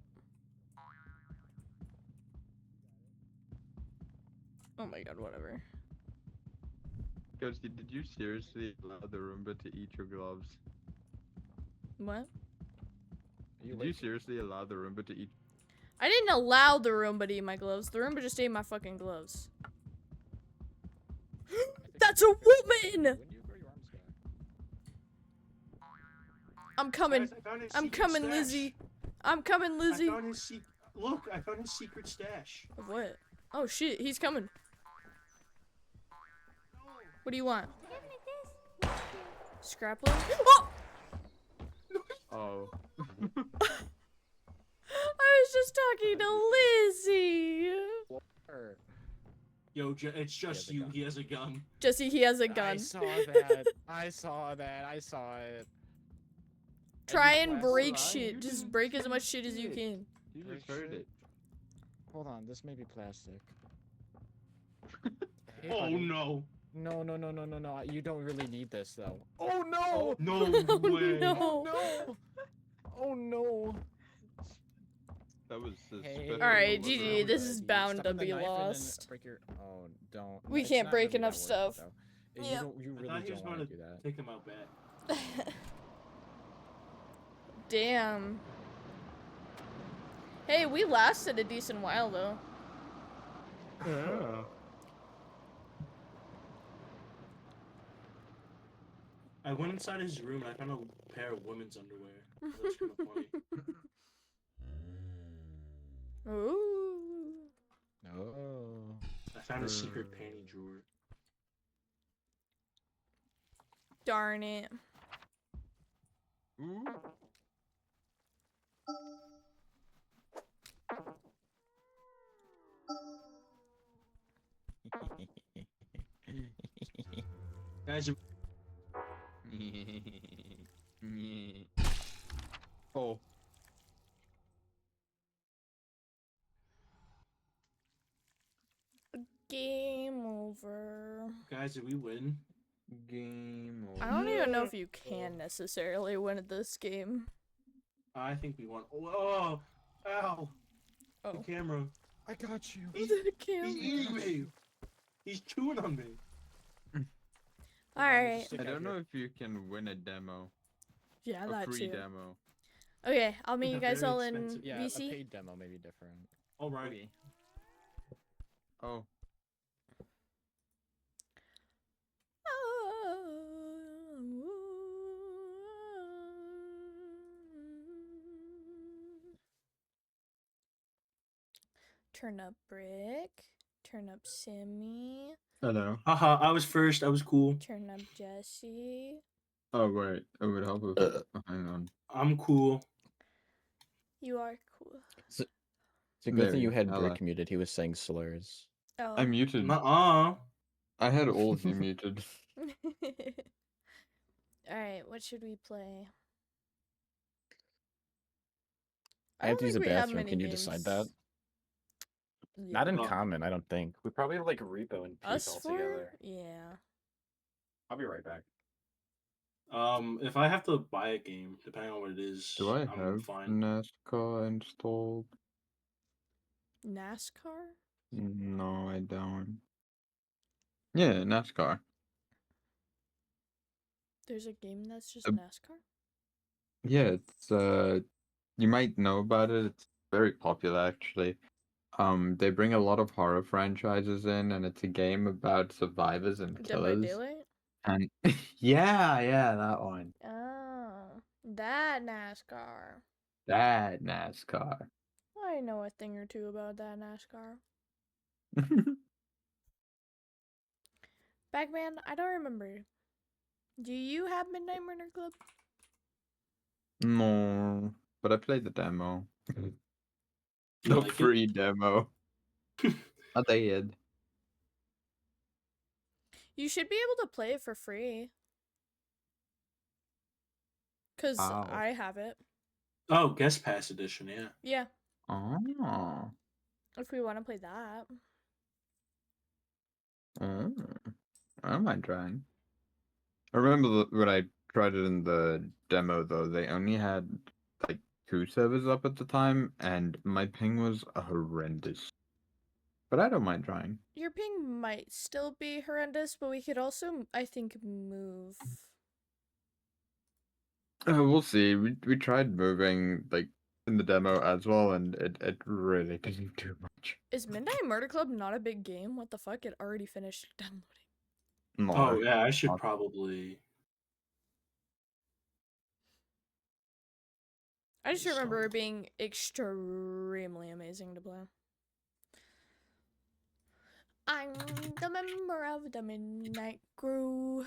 Oh my god, whatever. Ghosty, did you seriously allow the Roomba to eat your gloves? What? Did you seriously allow the Roomba to eat? I didn't allow the Roomba to eat my gloves. The Roomba just ate my fucking gloves. That's a woman! When do you grow your arms back? I'm coming. Guys, I found his I'm secret coming, stash. Lizzie. I'm coming, Lizzie. I found his Look, I found his secret stash. Of what? Oh shit, he's coming. What do you want? Scrapling. Oh! Oh. I was just talking to Lizzie. Or- Yo, it's just a you. gun. He has a gun. Jesse, he has a I gun. saw that. I saw that. I saw it. Try you and blasted break it. shit. You Just didn't break as much see shit as you it. can. You Break just heard shit. it. Hold on, this may be plastic. Hey, Oh buddy. no. No, no, no, no, no, no. You don't really need this though. Oh no! No way. no. Oh no! Oh no! That was Hey. suspicious. Alright, What GG, was this that? is You bound step to in the be knife and then lost. break your. Oh, don't. We It's can't not break really enough that worth it, stuff. though. Yep. You I really thought he was don't about want to to do that. take him out back. Damn. Hey, we lasted a decent while though. Yeah. I went inside his room and I found a pair of women's underwear. That was kind of funny. Ooh. No. I found a secret panty drawer. Darn it. Ooh. Guys, Oh. Game over. did we win? Game over. I don't even know if you can necessarily win at this game. I think we won. Oh, ow! Oh. The camera. I got you. He's The camera. eating me. He's chewing on me. Alright. I don't know if you can win a demo. Yeah, A that free too. demo. Okay, I'll meet Yeah, you guys very all in expensive. Yeah, VC. a paid demo may be different. Alright. Oh. Turn up Brick. Turn up Simmy. Hello. Haha, I was first. I was cool. Turn up Jesse. Oh wait, it would help if. Hang on. I'm cool. You are cool. It's a There good thing you you go, had I Brick like- muted. He was saying slurs. Oh. I muted. Nuh-uh. I had all of you muted. Alright, what should we play? I have don't to use the think we have bathroom. many Can you decide that? games. Not in No. common, I don't think. We probably have like Repo and Peace Us all four? together. Yeah. I'll be right back. If I have to buy a game, depending on what it is, Do I I'm have fine. NASCAR installed? NASCAR? No, I don't. Yeah, NASCAR. There's a game that's just Um, NASCAR? Yeah, it's you might know about it. It's very popular actually. They bring a lot of horror franchises in, and it's a game about survivors and Dead by killers. Daylight? And yeah, that one. Oh, that NASCAR. That NASCAR. I know a thing or two about that NASCAR. Bagman, I don't remember. Do you have Midnight Murder Club? No, but I played the demo. You The like it? free demo. I did. You should be able to play it for free. Cause Wow. I have it. Oh, Guest Pass Edition, yeah. Yeah, Oh. if we want to play that. Oh. I don't mind trying. I remember when I tried it in the demo, though, they only had like 2 servers up at the time, and my ping was horrendous. But I don't mind trying. Your ping might still be horrendous, but we could also, I think, move. We'll see. We tried moving like in the demo as well, and it really didn't do much. Is Midnight Murder Club not a big game? What the fuck? It already finished downloading. No, Oh, yeah, I should not- probably. I just remember Stop. it being extremely amazing to play. I'm the member of the Midnight Crew.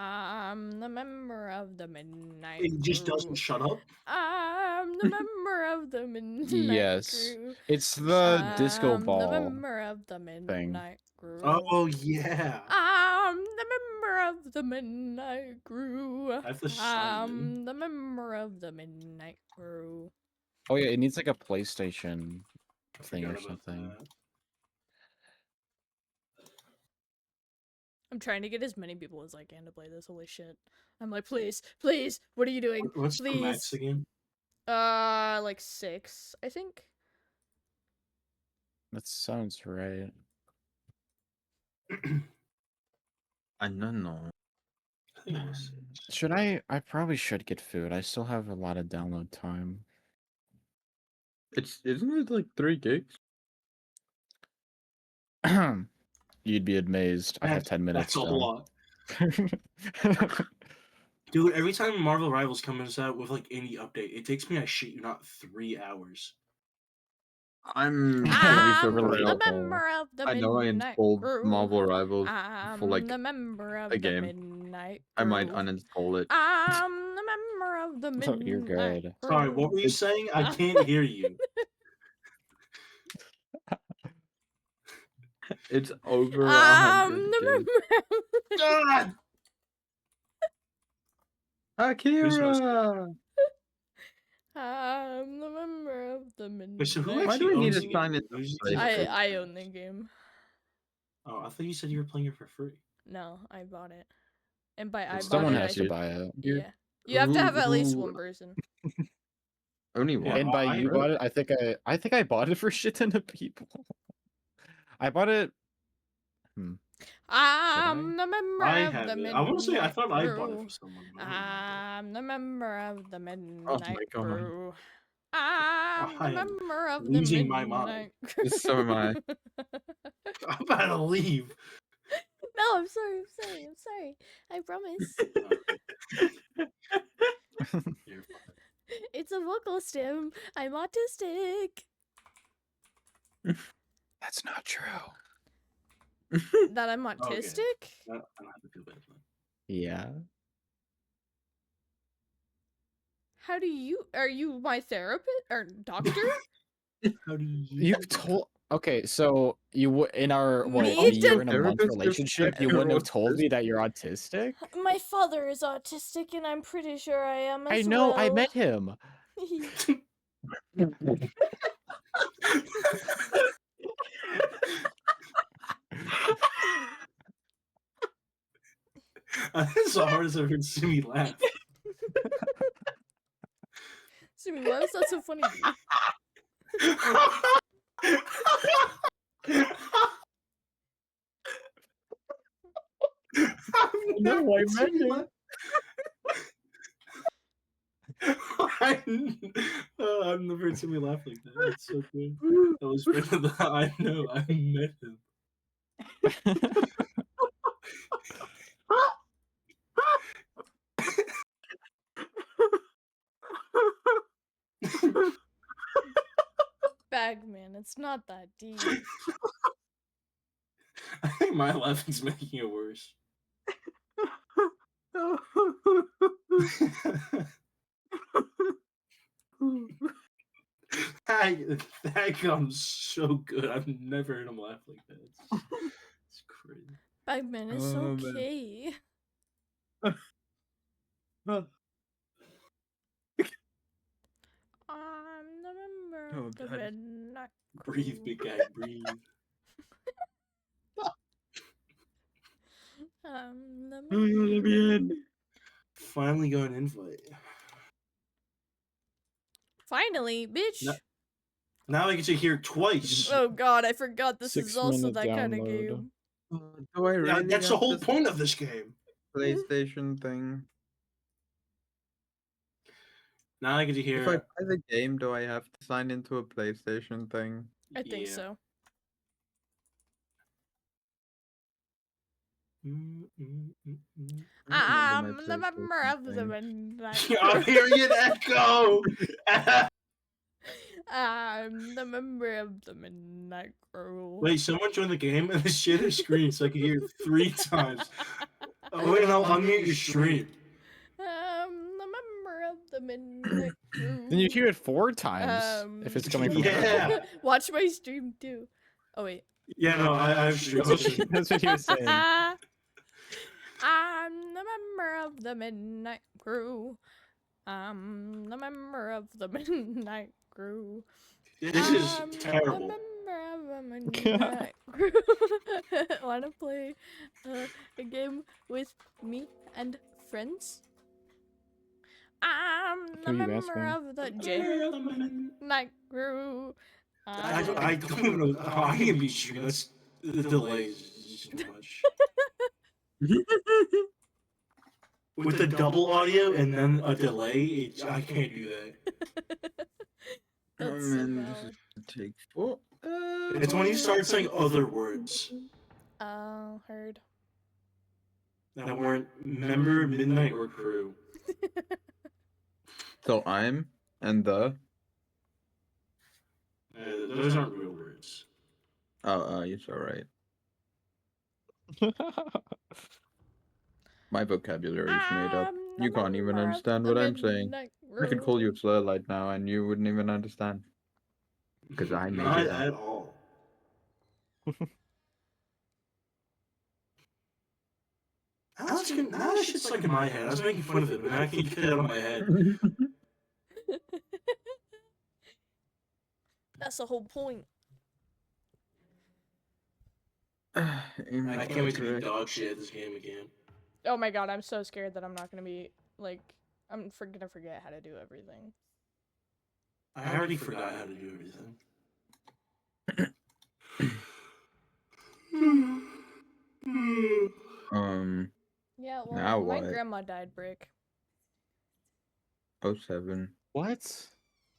I'm the member of the midnight It just crew. doesn't shut up. I'm the member of the midnight Yes. crew. It's the disco I'm the ball. member of the midnight crew. Oh yeah. I'm the member of the midnight crew. I have to sign in. I'm the member of the midnight crew. Oh yeah, it needs like a PlayStation I thing or forgot about something. that. I'm trying to get as many people as I can to play this. Holy shit. I'm like, please, please, what are you doing? What's the max Please. again? Like 6, I think. That sounds right. I don't know. I think it was 6. Should I probably should get food. I still have a lot of download time. Isn't it like 3 gigs? You'd be amazed. I have 10 minutes. That's a lot. Dude, every time Marvel Rivals comes out with like any update, it takes me, I shit you not, 3 hours. I'm I'm I'm the the relatable. member of the I know I midnight installed crew. Marvel Rivals I'm for like the member of a the game. midnight I might crew. uninstall it. I'm the member of the Oh, midnight you're good. Sorry, what were you saying? I can't hear you. It's over I'm 100 the gigs. member. God! Akira! I'm the member of the midnight. Wait, so who Why actually do we need owns to the sign game? it? Who's Play? the game? I own the game. Oh, I thought you said you were playing it for free. No, I bought it. And by I bought Someone it, has I to said, buy it. You- yeah. You have to have at least who- one person. Only Yeah, one. And by you I- bought it, I think I bought it for shit ton of people. I bought it. I'm the member I of have the it. midnight I want to say I thought I bought it crew. for someone. but I don't remember. I'm the member of the midnight God. crew. I'm I the am member of the losing my mind. midnight crew. So am I. I'm about to leave. No, I'm sorry. I promise. You're fine. It's a vocal stim. I'm autistic. That's not true. That I'm autistic? I don't have to feel bad. Yeah. How do you? Are you my therapist or doctor? How do you? You've told. Okay, so you would in our what Me? a year and a month Therapist just relationship, said you you're wouldn't have told me autistic? that you're autistic. My father is autistic, and I'm pretty sure I am as I know. well. I met him. That's the hardest I've heard Simi laugh. Simi, why was that so funny? No, I met him. I've never heard somebody laugh like that. That's so good. That was better than I know. I met him. Bagman, it's not that deep. I think my laughing's making it worse. that comes so good. I've never heard him laugh like that. It's crazy. Bagman, it's Oh, man. okay. I'm the member Oh, of the God. midnight Breathe, crew. big guy, breathe. I'm the Oh, let me in. Finally got an invite. Finally, bitch. No- Now I get to hear twice. Oh god, I forgot this 6 is also minute that kind of download. game. Do I really Yeah, that's the have whole this point of this game. PlayStation thing? Now I get to hear. If I play the game, do I have to sign into a PlayStation thing? I think Yeah. so. I I'm don't remember the my member of the PlayStation midnight I'm crew. hearing an echo. I'm the member of the midnight crew. Wait, someone joined the game and share their screen so I can hear it 3 times. Oh, wait, I'll unmute your stream. I'm a member of the Midnight Crew. Then you hear it 4 times if it's coming from Yeah. her. Watch my stream too. Oh wait. Yeah, no, I've streamed. That's what he was saying. I'm the member of the Midnight Crew. I'm the member of the Midnight Crew. This is I'm terrible. a member of the Midnight Crew. Wanna play a game with me and friends? I'm the Who are you asking? member of the Midnight Crew. I don't even know how I can be streaming. That's the delay is just too much. With the double audio and then a delay, I can't do that. Oh That's man, so this valid. is take four. It's when you start saying other words Oh, heard. that weren't member, midnight, or crew. So I'm and the. Those aren't real words. Oh, it's alright. My vocabulary is made up. I'm You the can't even member of understand the what I'm saying. Midnight I could call you a Crew. slur like now, and you wouldn't even understand. 'Cause I made Not it up. at all. Now that shit's like in my head. I was making fun of it, but now I can't get it out of my head. That's the whole point. I can't wait to be dog shit at this game again. Oh my god, I'm so scared that I'm not gonna be like gonna forget how to do everything. I already forgot how to do everything. Yeah, well, Now my what? grandma died, Brick. 07. What?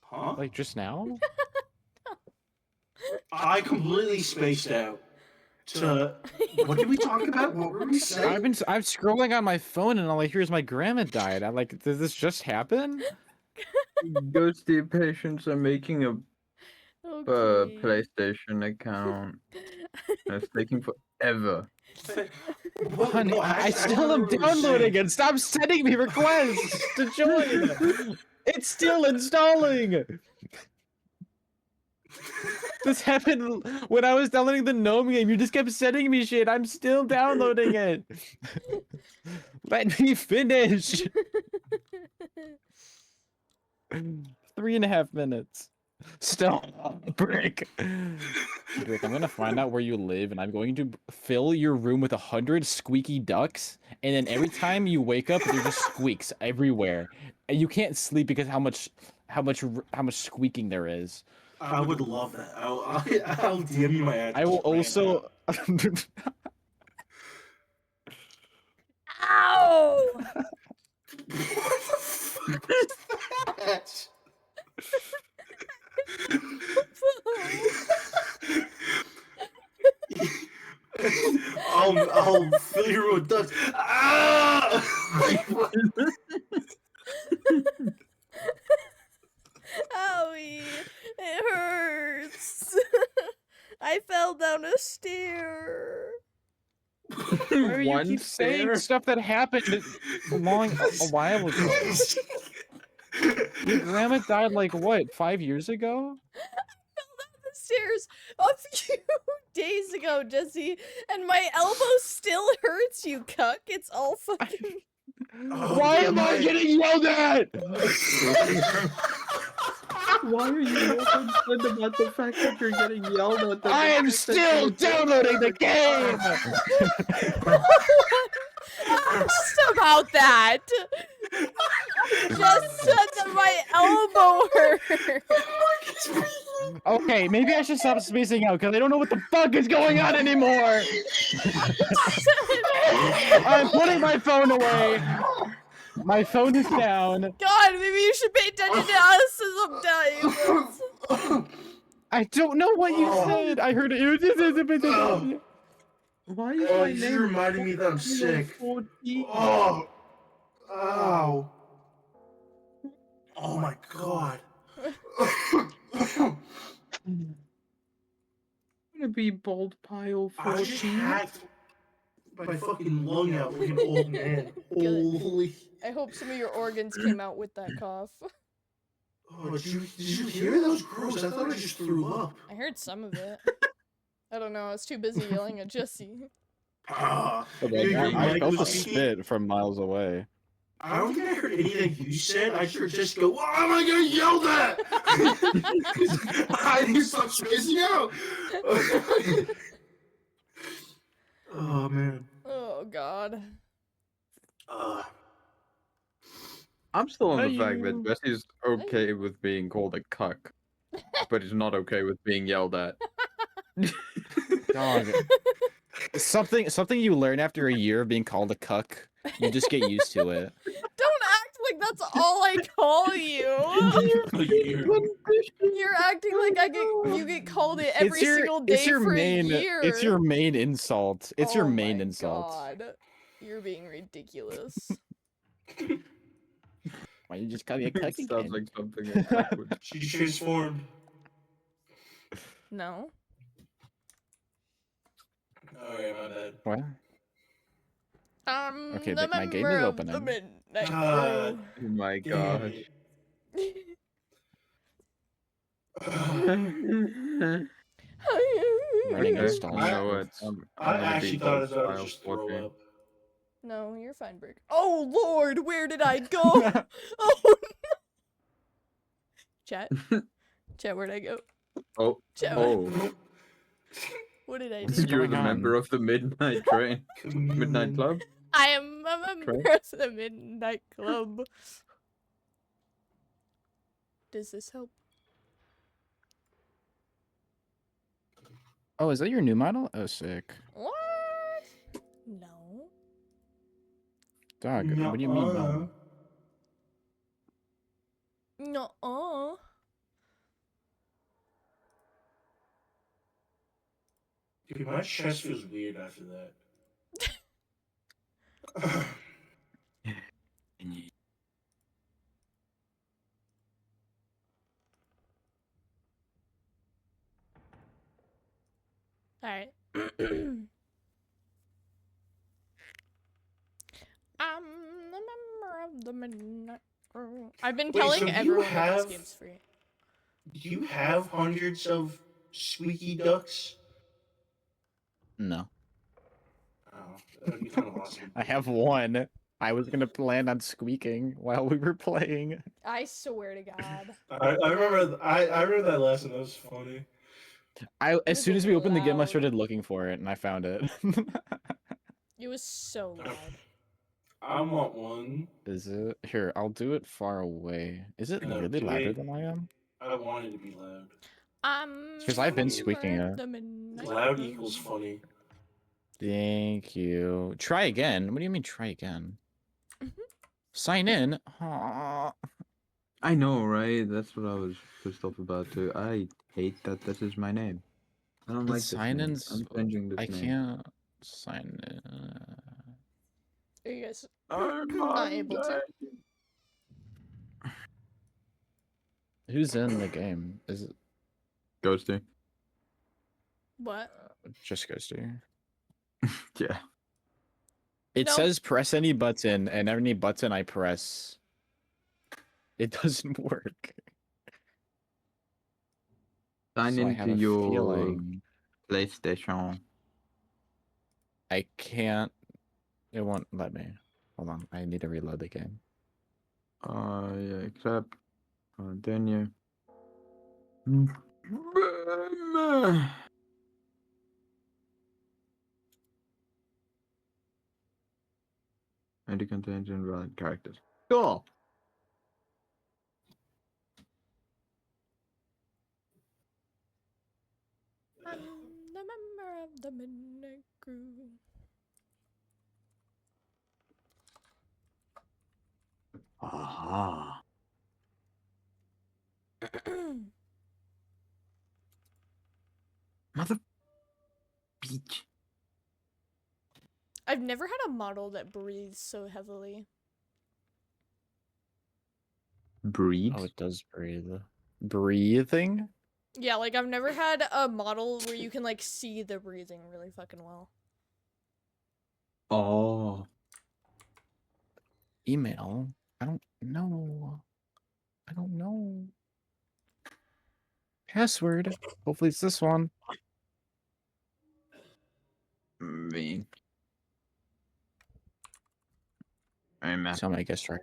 Huh? Like just now? I completely spaced out. To what did we talk about? What were we saying? I'm scrolling on my phone and all I hear is my grandma died. I'm like, did this just happen? Ghosty patients are making a Okay. PlayStation account. And it's taking forever. Honey, I still am downloading it. Stop sending me requests to join. It's still installing. This happened when I was downloading the Gnome game. You just kept sending me shit. I'm still downloading it. Let me finish. 3.5 minutes. Stop, Brick. Brick, I'm gonna find out where you live, and I'm going to fill your room with 100 squeaky ducks, and then every time you wake up, there just squeaks everywhere, and you can't sleep because how much squeaking there is. I would love that. I'll DM you my address. I will right also. Ow! now. What the fuck is that? I'll fill your room with ducks. Ah! Like, what? Owie! It hurts. I fell down a stair. Why do you One keep saying stair? stuff that happened a while ago? Your grandma died like what, 5 years ago? Fell down the stairs a few days ago, Jesse, and my elbow still hurts, you cuck. It's all fucking. Why am I getting yelled at? Why are you so concerned about the fact that you're getting yelled at? I am still downloading the game. Just about that. Just said that my elbow hurt. Okay, maybe I should stop spacing out because I don't know what the fuck is going on anymore. I'm putting my phone away. My phone is down. God, maybe you should pay attention to us sometimes. I don't know what you said. I heard it. Why is Oh, my you just name reminded me that I'm sick. 14? Oh. Ow. Oh my god. I'm gonna be Bold Pile I just 14. hacked my fucking lung out like an old man. Good. Holy. I hope some of your organs came out with that cough. Oh, did you hear? That was gross. I thought I just threw up. I heard some of it. I don't know. I was too busy yelling at Jesse. Ah, But maybe I- your I mic felt the was speaking. spit from miles away. I don't think I heard anything you said. I heard just go, why am I getting yelled at? I need to stop spacing out. Oh, man. Oh god. I'm still on the fact Hey-you. that Jesse's okay with being called a cuck, but he's not okay with being yelled at. Dog. Something you learn after a year of being called a cuck. You just get used to it. Don't act like that's all I call you. You're acting like you get called it every single day for a year. It's your main insult. It's your Oh main my insult. God. You're being ridiculous. Why you just call me a cuck It sounds again? like something I cuck would. She transformed. No. Alright, my bad. What? Okay, the my game member is of the opening. midnight God. Oh my Damn gosh. Running crew. install. You know what? I gonna actually be thought I was style about to just throw walking. up. No, you're fine, Brick. Oh Lord, where did I go? Oh no. Chat. Chat, where'd I go? Oh, Chat, oh. what did I This is do? You're going the on? member of the Midnight Train. Midnight Club? I am a member Try. of the Midnight Club. Does this help? Oh, is that your new model? Oh, sick. What? No. Dog, what do you mean no? No. Dude, my chest feels weird after that. Alright. I'm the member of the Midnight Crew. I've been Wait, telling so you everyone that have- this game's free. Do you have hundreds of squeaky ducks? No. Oh, that'd be kind of awesome. I have one. I was gonna plan on squeaking while we were playing. I swear to God. I remember I remember that lesson. That was funny. As was soon as we opened the game, I loud. started looking for it, and I found it. It was so loud. I want one. Is it? Here, I'll do it far away. Is it No, really do louder it. than I am? I want it to be loud. Because I've been the squeaking member of it. the Midnight Loud Crew. equals funny. Thank you. Try again. What do you mean try again? Mhm. Sign in? Aw. I know, right? That's what I was pissed off about too. I hate that this is my name. I don't But like this name. sign-ins- I'm changing this I name. can't sign in. Are you guys I'm not able to? Who's in the game? Is it Ghosty. What? just Ghosty? Yeah. It No. says press any button, and any button I press, it doesn't work. Sign So I have into a your feeling PlayStation. I can't. It won't let me. Hold on, I need to reload the game. Yeah, accept. Continue. And it contains invalid characters. Cool. I'm the member of the Midnight Crew. Aha. Mother beach. I've never had a model that breathes so heavily. Breed. Oh, it does breathe. Breathing? Yeah, like I've never had a model where you can like see the breathing really fucking well. Oh. Email. I don't know. I don't know. Password. Hopefully it's this one. Me. Amen. Tell me I guessed right.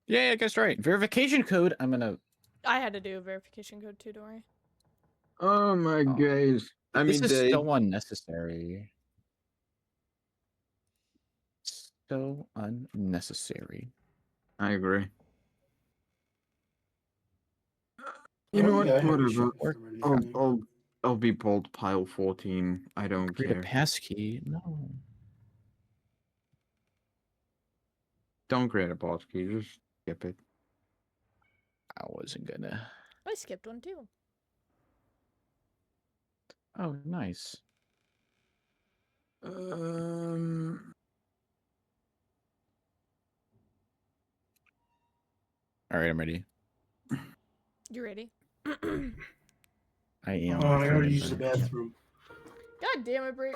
Yeah, I guessed right. Verification code. I'm gonna. I had to do a verification code too, don't worry. Oh my days. I This mean, is days. so unnecessary. So unnecessary. I agree. You know what? Whatever. I'll be bold pile 14. I don't Create a care. passkey. No. Don't create a boss key. Just skip it. I wasn't gonna. I skipped one too. Oh, nice. All right, I'm ready. You ready? I am. Oh, I gotta use the remember. bathroom. God damn it, Break.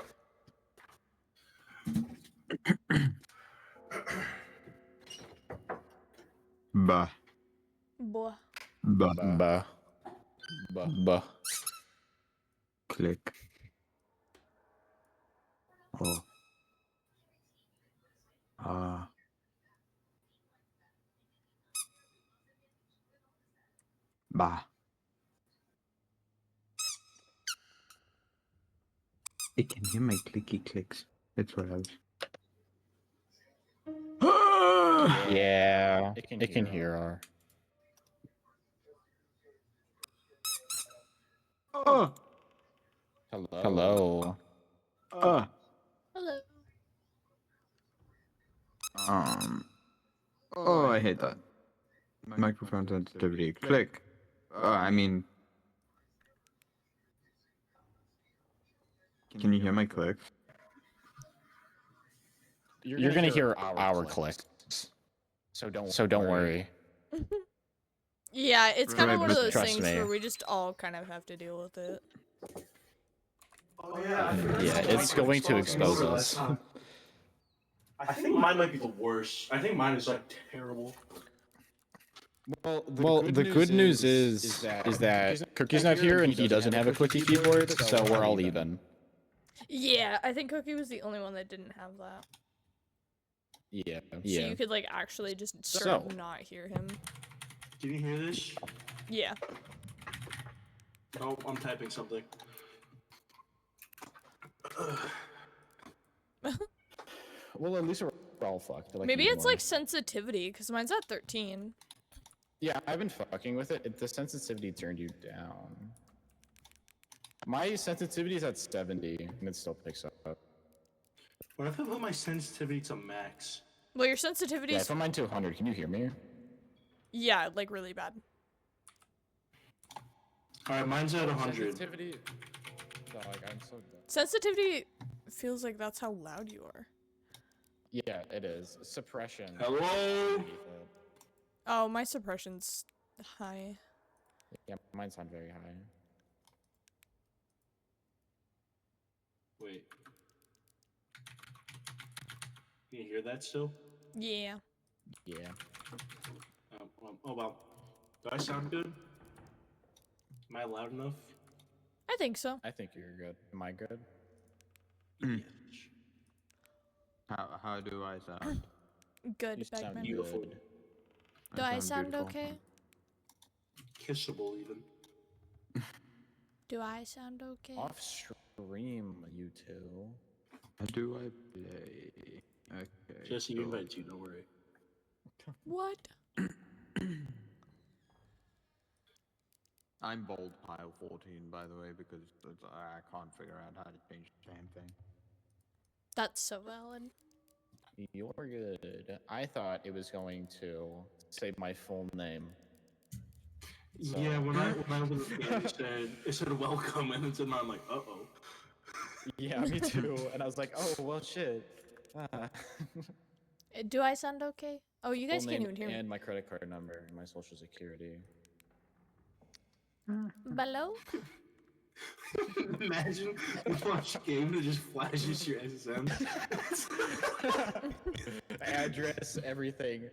Bah. Boy. Bah. Bah. Bah. Click. Oh. Ah. Bah. It can hear my clicky clicks. That's what I was. Yeah, it can hear our. Oh. Hello. Hello. Oh, I hate that. Microphone sensitivity. Click. I mean. Can you hear my clicks? You're gonna hear our clicks. So don't worry. Yeah, it's kind Right, of one of but those trust things me. where we just all kind of have to deal with it. Oh yeah. Yeah, it's going to expose us. I think mine might be the worst. I think mine is like terrible. Well, the good news is that Cookie's not here and he doesn't have a clicky keyboard, so we're all even. Yeah, I think Cookie was the only one that didn't have that. Yeah. So you could like actually just straight up not hear him. Can you hear this? Yeah. Oh, I'm typing something. Well, at least we're all fucked. Like, Maybe it's more. like sensitivity, because mine's at 13. Yeah, I've been fucking with it. The sensitivity turned you down. My sensitivity is at 70, and it still picks up. What if I put my sensitivity to max? Well, your sensitivity Yeah, is if I'm on 200, can you hear me? yeah, like really bad. Alright, mine's at 100. Sensitivity. Dog, I'm so dumb. Sensitivity feels like that's how loud you are. Yeah, it is. Suppression. Hello? Oh, my suppression's high. Yeah, mine's not very high. Wait. Can you hear that still? Yeah. Yeah. Oh well. Do I sound good? Am I loud enough? I think so. I think you're good. Am I good? Yes. How do I sound? Good, You sound Bagman. beautiful. good. Do I sound beautiful. okay? Kissable even. Do I sound okay? Off stream, you two. How do I play? Okay. Jesse, you invited you, don't worry. What? I'm bold pile 14, by the way, because I can't figure out how to change the damn thing. That's so valid. You're good. I thought it was going to say my full name. So- Yeah, when I was it said welcome, and then said I'm like, uh-oh. Yeah, me too. And I was like, oh, well, shit. Do I sound okay? Oh, you guys Full can't name even hear me. and my credit card number and my social security. Hello? Imagine you watch a game that just flashes your SSM. Address, everything.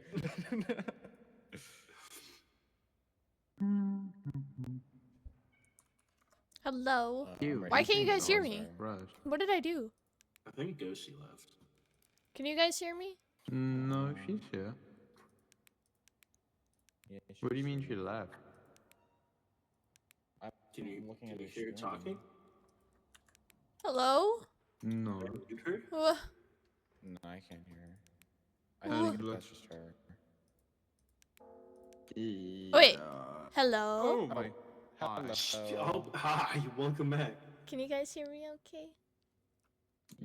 Hello. You. I'm Why ready. can't you guys hear Oh, me? sorry. Rush. What did I do? I think Ghosty left. Can you guys hear me? No, she's here. Yeah, What do you mean should she be. left? I'm Can looking you at her hear her stream. talking? Hello? No. Mute her? No, I can't hear her. I Oh. think that's just her. Wait. Hello? Oh my. Hello. Oh, hi, welcome back. Can you guys hear me okay?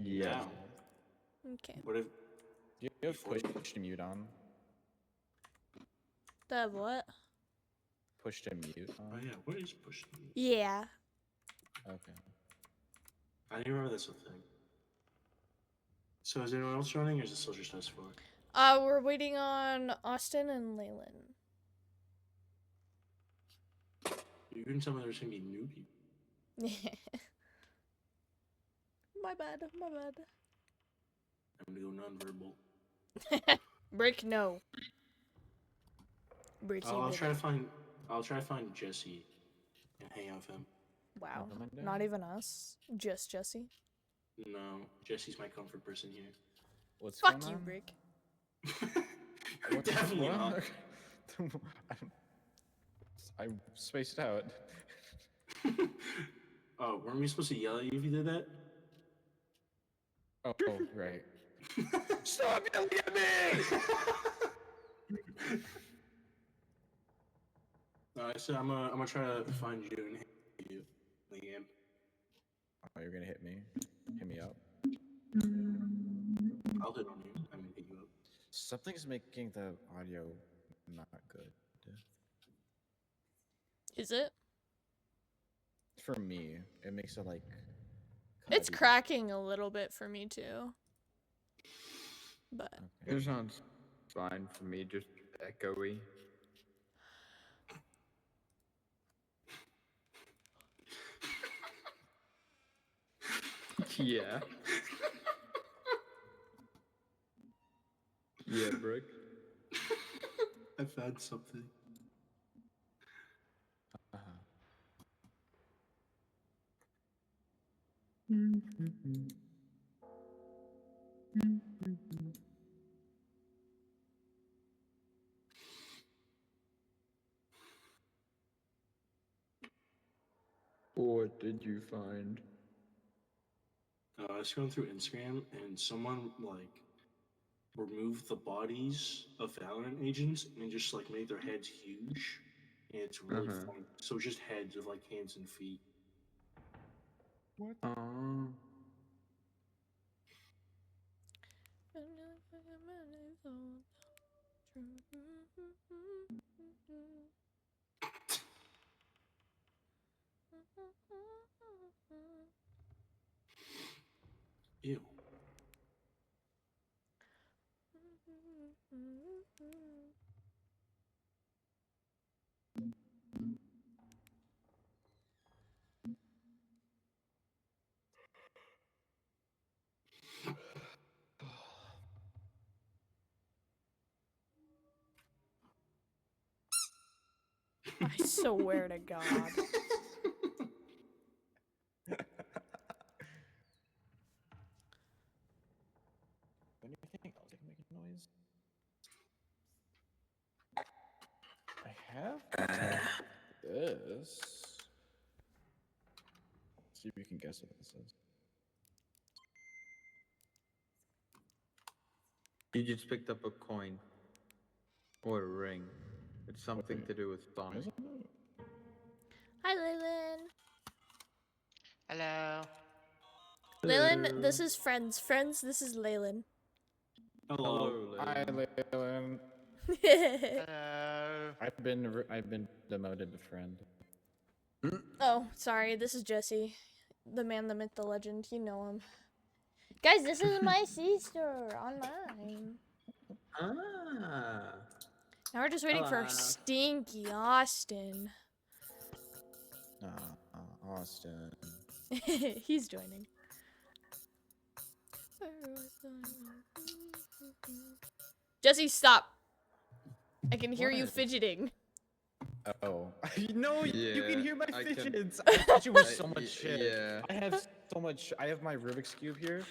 Yeah. Now, Okay. what if You have push to mute on. The what? Push to mute Oh on. yeah, what is pushing me? Yeah. Okay. I didn't remember that's a thing. So is anyone else running or is it still just us four? We're waiting on Austin and Leyland. You couldn't tell me there's gonna be new people. My bad, my bad. I'm gonna go nonverbal. Brick, no. Bricky, I'll try to find Jesse and hang out with him. Wow. Recommended? Not even us. Just Jesse. No, Jesse's my comfort person here. What's Fuck going you, on? Brick. What the Definitely not. fuck? I spaced out. Oh, weren't we supposed to yell at you if you did that? Oh, right. Stop yelling at me! I said I'm gonna try to find you and hit you, Liam. Oh, you're gonna hit me? Hit me up? I'll hit on you. I'm gonna hit you up. Something's making the audio not good. Is it? For me, it makes it like. It's cutty. cracking a little bit for me too. But Okay. It sounds fine for me, just echoey. Yeah. Yeah, Brick. I found something. Uh-huh. What did you find? I was scrolling through Instagram and someone like removed the bodies of Valorant agents and just like made their heads huge. And it's really funny. So just heads of like hands and feet. What? Ew. I swear to God. Anything else that can make a noise? I have this. See if you can guess what this is. You just picked up a coin. Or a ring. It's something Wait. to do with Is Sonic. it? Hi, Leyland. Hello. Leyland, this is Friends. Friends, this is Leyland. Hello. Hi, Leyland. Leyland. Hello. I've been demoted to friend. Oh, sorry. This is Jesse. The man, the myth, the legend. You know him. Guys, this is my sister online. Ah. Now we're just waiting for Hello. Stinky Austin. Austin. He's joining. Jesse, stop! I can hear you What? fidgeting. Oh. No, you can Yeah, hear my I can- fidgets. I fidget with so I- much shit. yeah. I have so much. I have my Rubik's Cube here.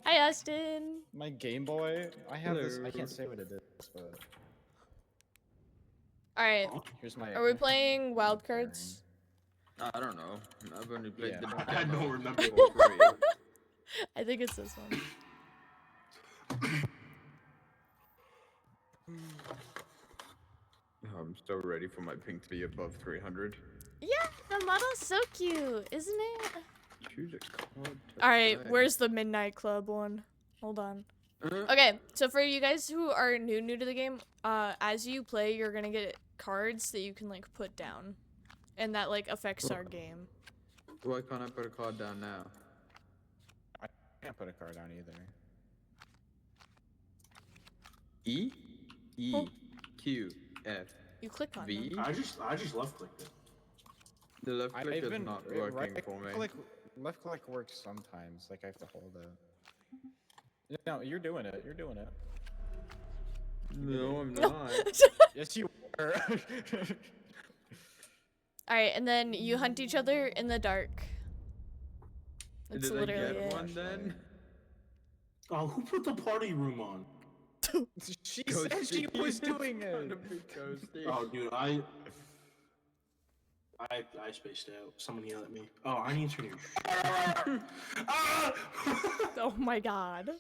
Hi, Austin. My Game Boy. I have this. I Hello. can't say what it is, but Alright, here's my. are we playing wild cards? I don't know. I've only played Yeah. the I demo don't remember. for free. I think it's this one. Oh, I'm so ready for my ping to be above 300. Yeah, the model's so cute, isn't it? Choose a card to Alright, play. where's the Midnight Club one? Hold on. Uh, Okay, so for you guys who are new to the game, as you play, you're gonna get cards that you can like put down, and that like affects our game. Why can't I put a card down now? I can't put a card down either. E? E. Oh. Q. F. You click on V? them. I just left clicked it. The left click I've is been not right working for me. click, left click works sometimes. Like I have to hold it. No, you're doing it. You're doing it. No, I'm not. Yes, you are. Alright, and then you hunt each other in the dark. That's Did I literally get it. one then? Oh, who put the party room on? She said she was doing it. Oh, dude, I spaced out. Someone yelled at me. Oh, I need to turn your. Ah! Oh my god.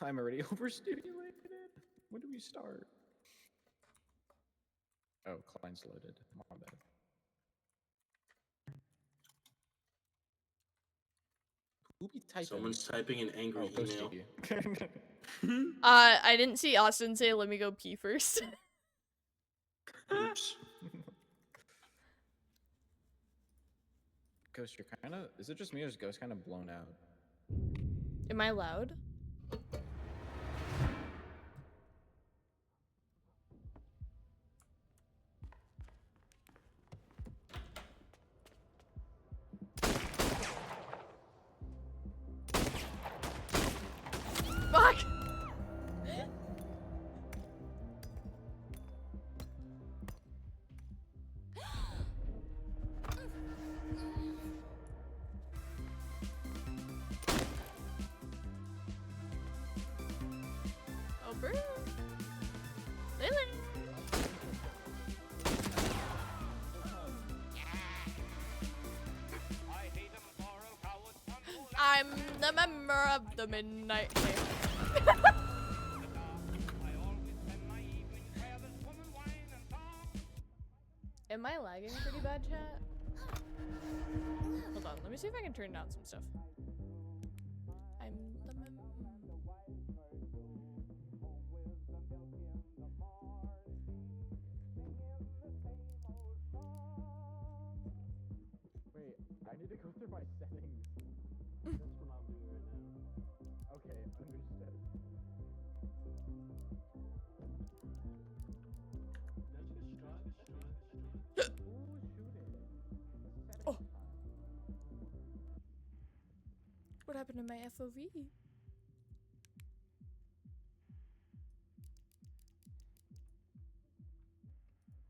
I'm already overstimulated. When do we start? Oh, client's loaded. My bad. Who be typing? Someone's typing an angry Oh, email. Ghosty. I didn't see Austin say, let me go pee first. Oops. Ghost, you're kind of. Is it just me or is Ghost kind of blown out? Am I loud? Fuck! Oh, bro. Lily. I'm the member of the Midnight Club. Am I lagging pretty bad, chat? Hold on, let me see if I can turn down some stuff. I'm the member. Wait, I need to go through my settings. That's what I'm doing right now. Okay, understood. Oh. What happened to my FOV?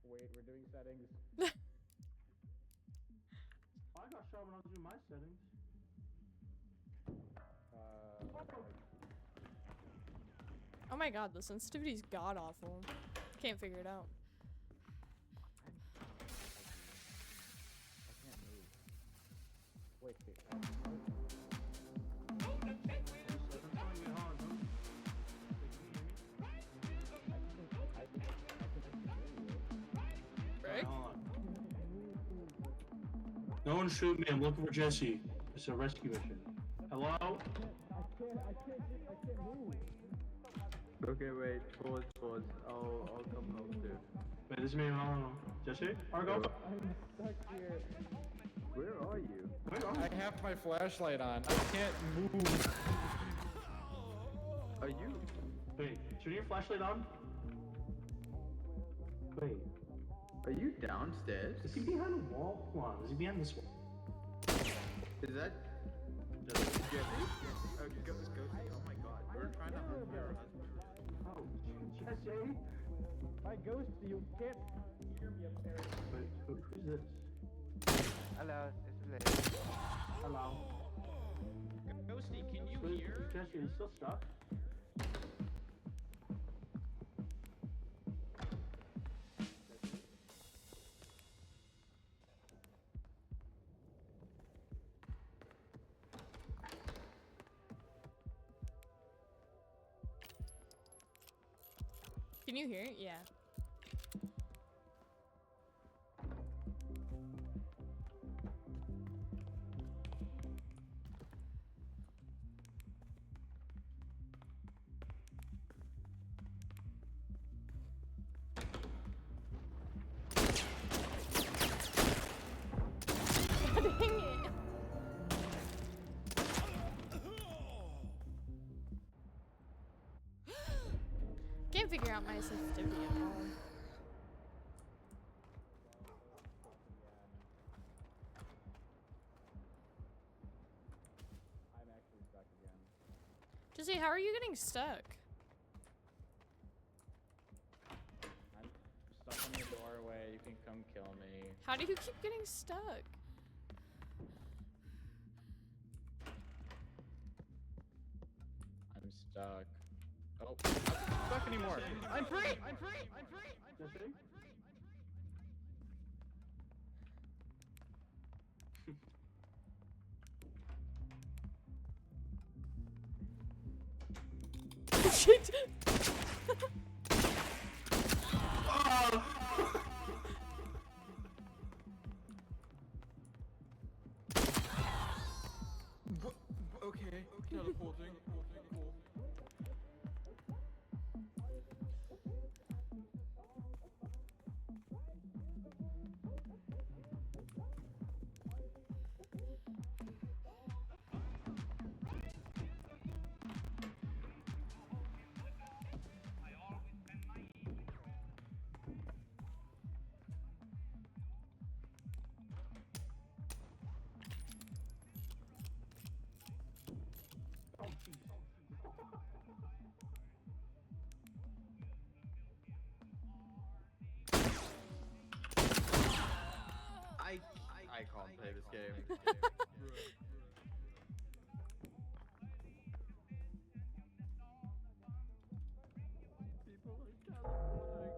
Wait, we're doing settings. I got shot when I was doing my settings. Oh my god, the sensitivity's god awful. Can't figure it out. I can't move. Wait. Right? Hold on. No one shoot me. I'm looking for Jesse. It's a rescue mission. Hello? Okay, wait. Pause. I'll come help too. Wait, this is me. Hold on. Jesse? Argo? I'm stuck here. Where are you? Wait, oh. I have my flashlight on. I can't move. Are you? Wait, turn your flashlight on. Wait. Are you downstairs? Is he behind a wall? Come on, is he behind this wall? Is that Jesse? Go. Oh my god, we're trying to hunt your husband. Oh, Jesse? My ghost, you can't hear me up there. Wait, who's this? Hello, this is Liz. Hello. Ghosty, can you Wait, hear? Jesse, are you still stuck? Can you hear it? Yeah. Dang it. Can't figure out my sensitivity at all. I'm actually stuck again. Jesse, how are you getting stuck? I'm stuck in the doorway. You can come kill me. How do you keep getting stuck? I'm stuck. Oh, I'm not stuck anymore. I'm free! I'm free! I'm free! I'm free! Jesse? Shit! Okay, teleporting. Cool. I can't play this game. People are teleporting.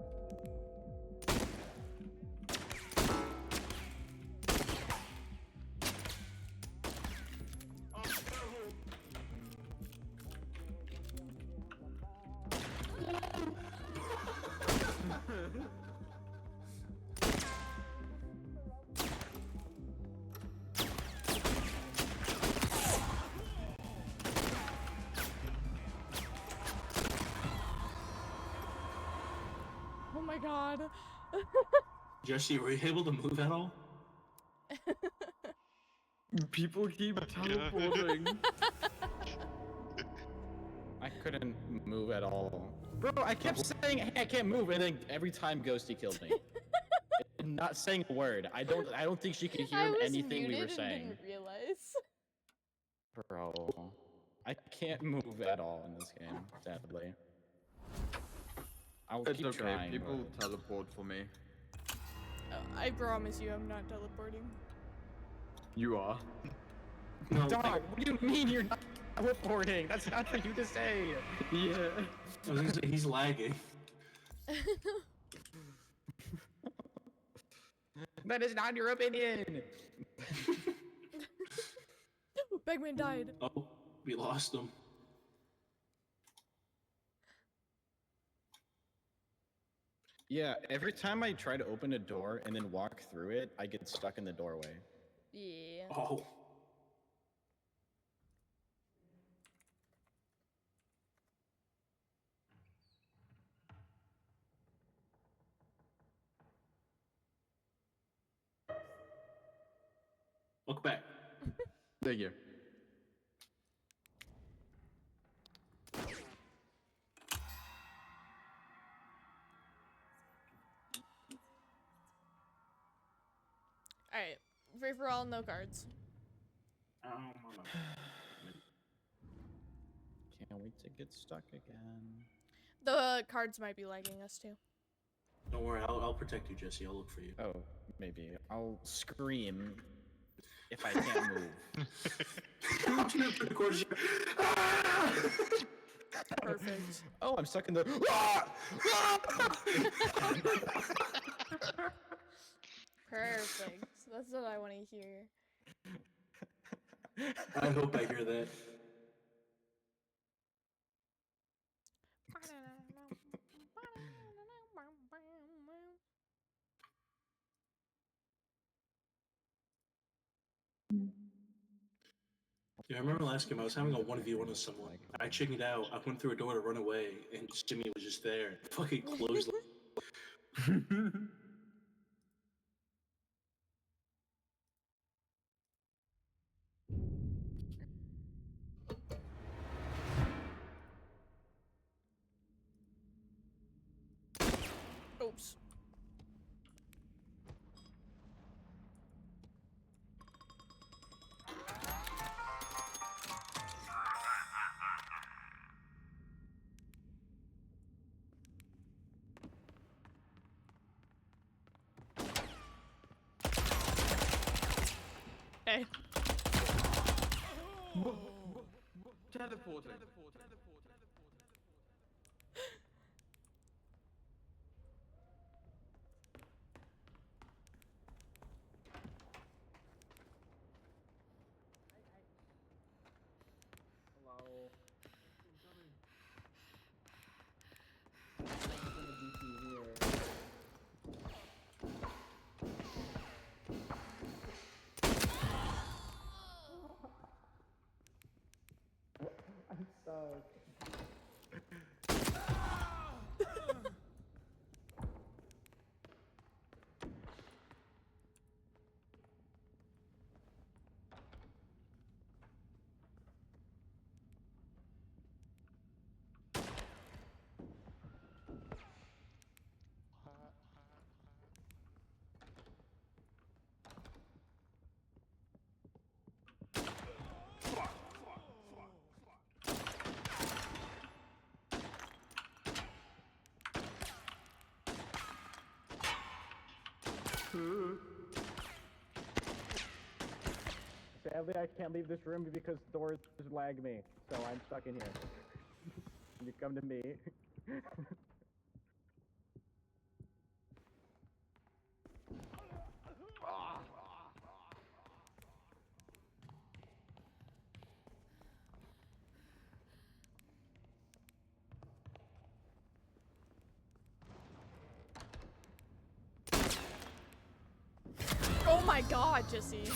Oh my god. Jesse, were you able to move at all? People keep teleporting. I couldn't move at all. Bro, I kept saying, hey, I can't move, and then every time Ghosty killed me. And not saying a word. I don't think she could I hear was anything we muted were and saying. didn't realize. Bro, I can't move at all in this game, sadly. I'll It's keep okay, trying. people but- teleport for me. I promise you I'm not teleporting. You are. No. Dog, what do you mean you're not teleporting? That's not for you to say. Yeah. I was gonna say, he's lagging. That is not your opinion. Bagman died. Oh, we lost him. Yeah, every time I try to open a door and then walk through it, I get stuck in the doorway. Yeah. Oh. Look back. Thank you. Free for all, no cards. Can't wait to get stuck again. The cards might be lagging us too. Don't worry, I'll protect you, Jesse. I'll look for you. Oh, maybe. I'll scream if I can't move. Perfect. Oh, I'm stuck in the. Perfect. That's what I want to hear. I hope I hear that. Yeah, I remember last game I was having a 1v1 with someone. I chickened out. I went through a door to run away, and Jimmy was just there. Fucking closed. Oops. Hey. Teleporting. Sadly, I can't leave this room because doors lag me, so I'm stuck in here. You come to me. Oh my god, Jesse.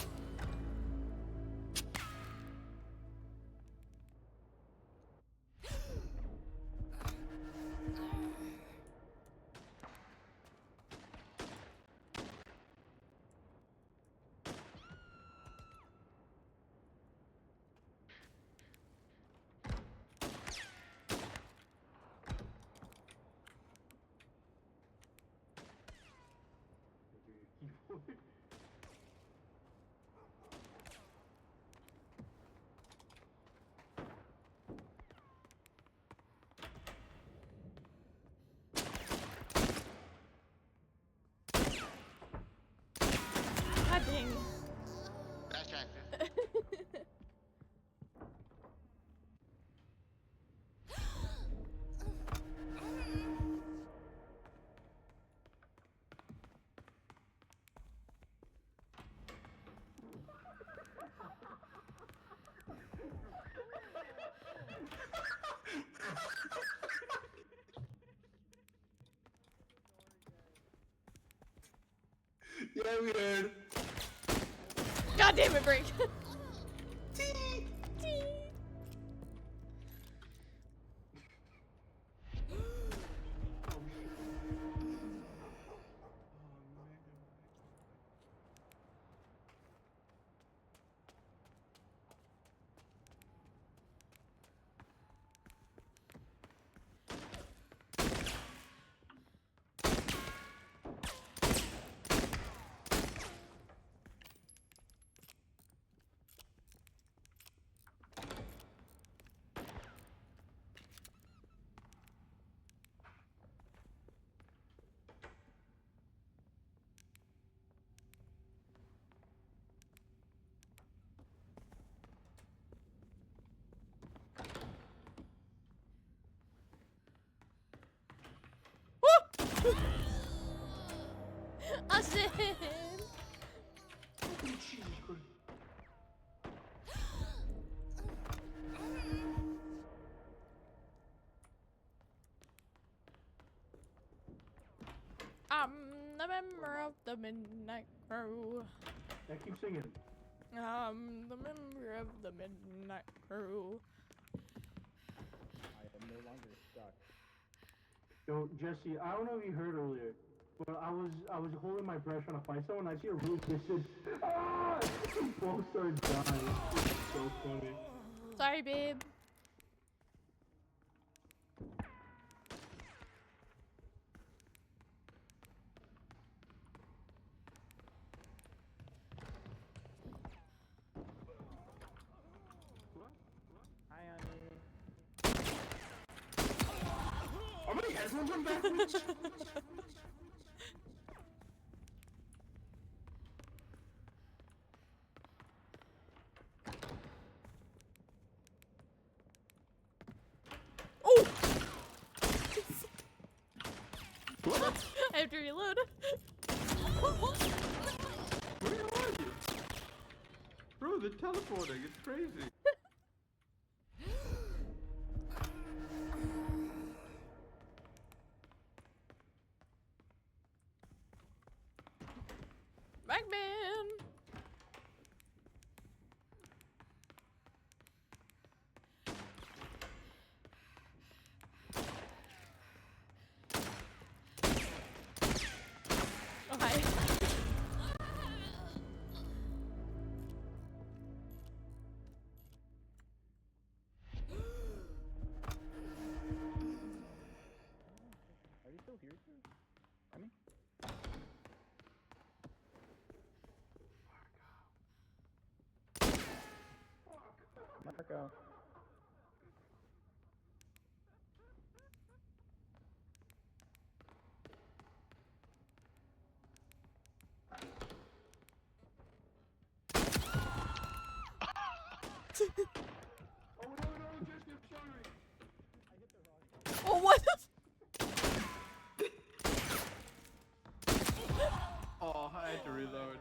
God dang. Backtrack. Yeah, we heard. God damn it, break. Austin! I'm the member of the Midnight Crew. I keep singing. I'm the member of the Midnight Crew. I am no longer stuck. Yo, Jesse, I don't know if you heard earlier, but I was holding my breath trying to fight someone. I see a roof that said, ah! Both started dying. It's so funny. Sorry, babe. Hi, honey. Are my headphones on backwards? Oh! I have to reload. Where are you? Bro, they're teleporting. It's crazy. Bagman! Oh, hi. Are you still here, too? Honey? Marco. Oh, what? Oh, I had to reload.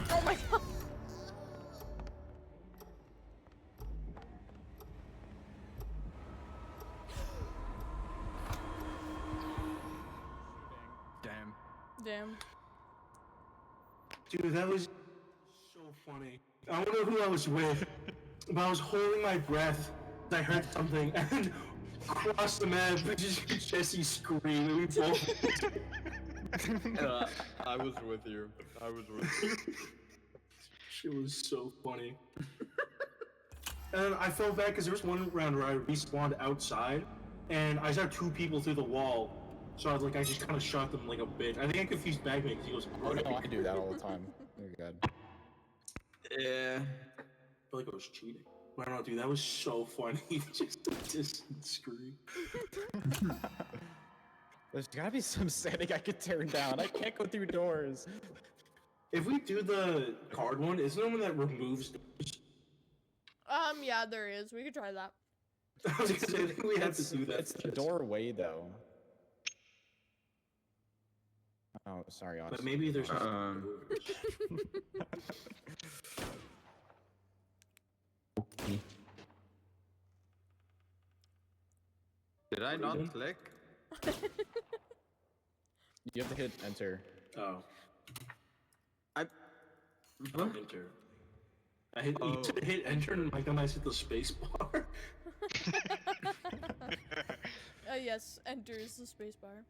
Oh my god. Damn. Damn. Dude, that was so funny. I don't know who I was with, but I was holding my breath. I heard something, and across the map, just Jesse scream, and we both. I was with you. I was with you. Shit was so funny. And I felt bad because there was one round where I respawned outside, and I saw two people through the wall. So I was like, I just kind of shot them like a bitch. I think I confused Bagman because he goes, Oh no, I do that all the time. You're good. yeah. I feel like I was cheating. But I don't know, dude, that was so funny. just scream. There's gotta be some setting I could turn down. I can't go through doors. If we do the card one, isn't there one that removes doors? Yeah, there is. We could try that. I was gonna say, I think we have to do that. It's the doorway, though. Oh, sorry, Austin. But maybe there's Did I not click? You have to hit enter. Oh, I. What? enter. I hit, Oh, you said hit enter, and my dumbass hit the space bar. Yes, enter is the space bar.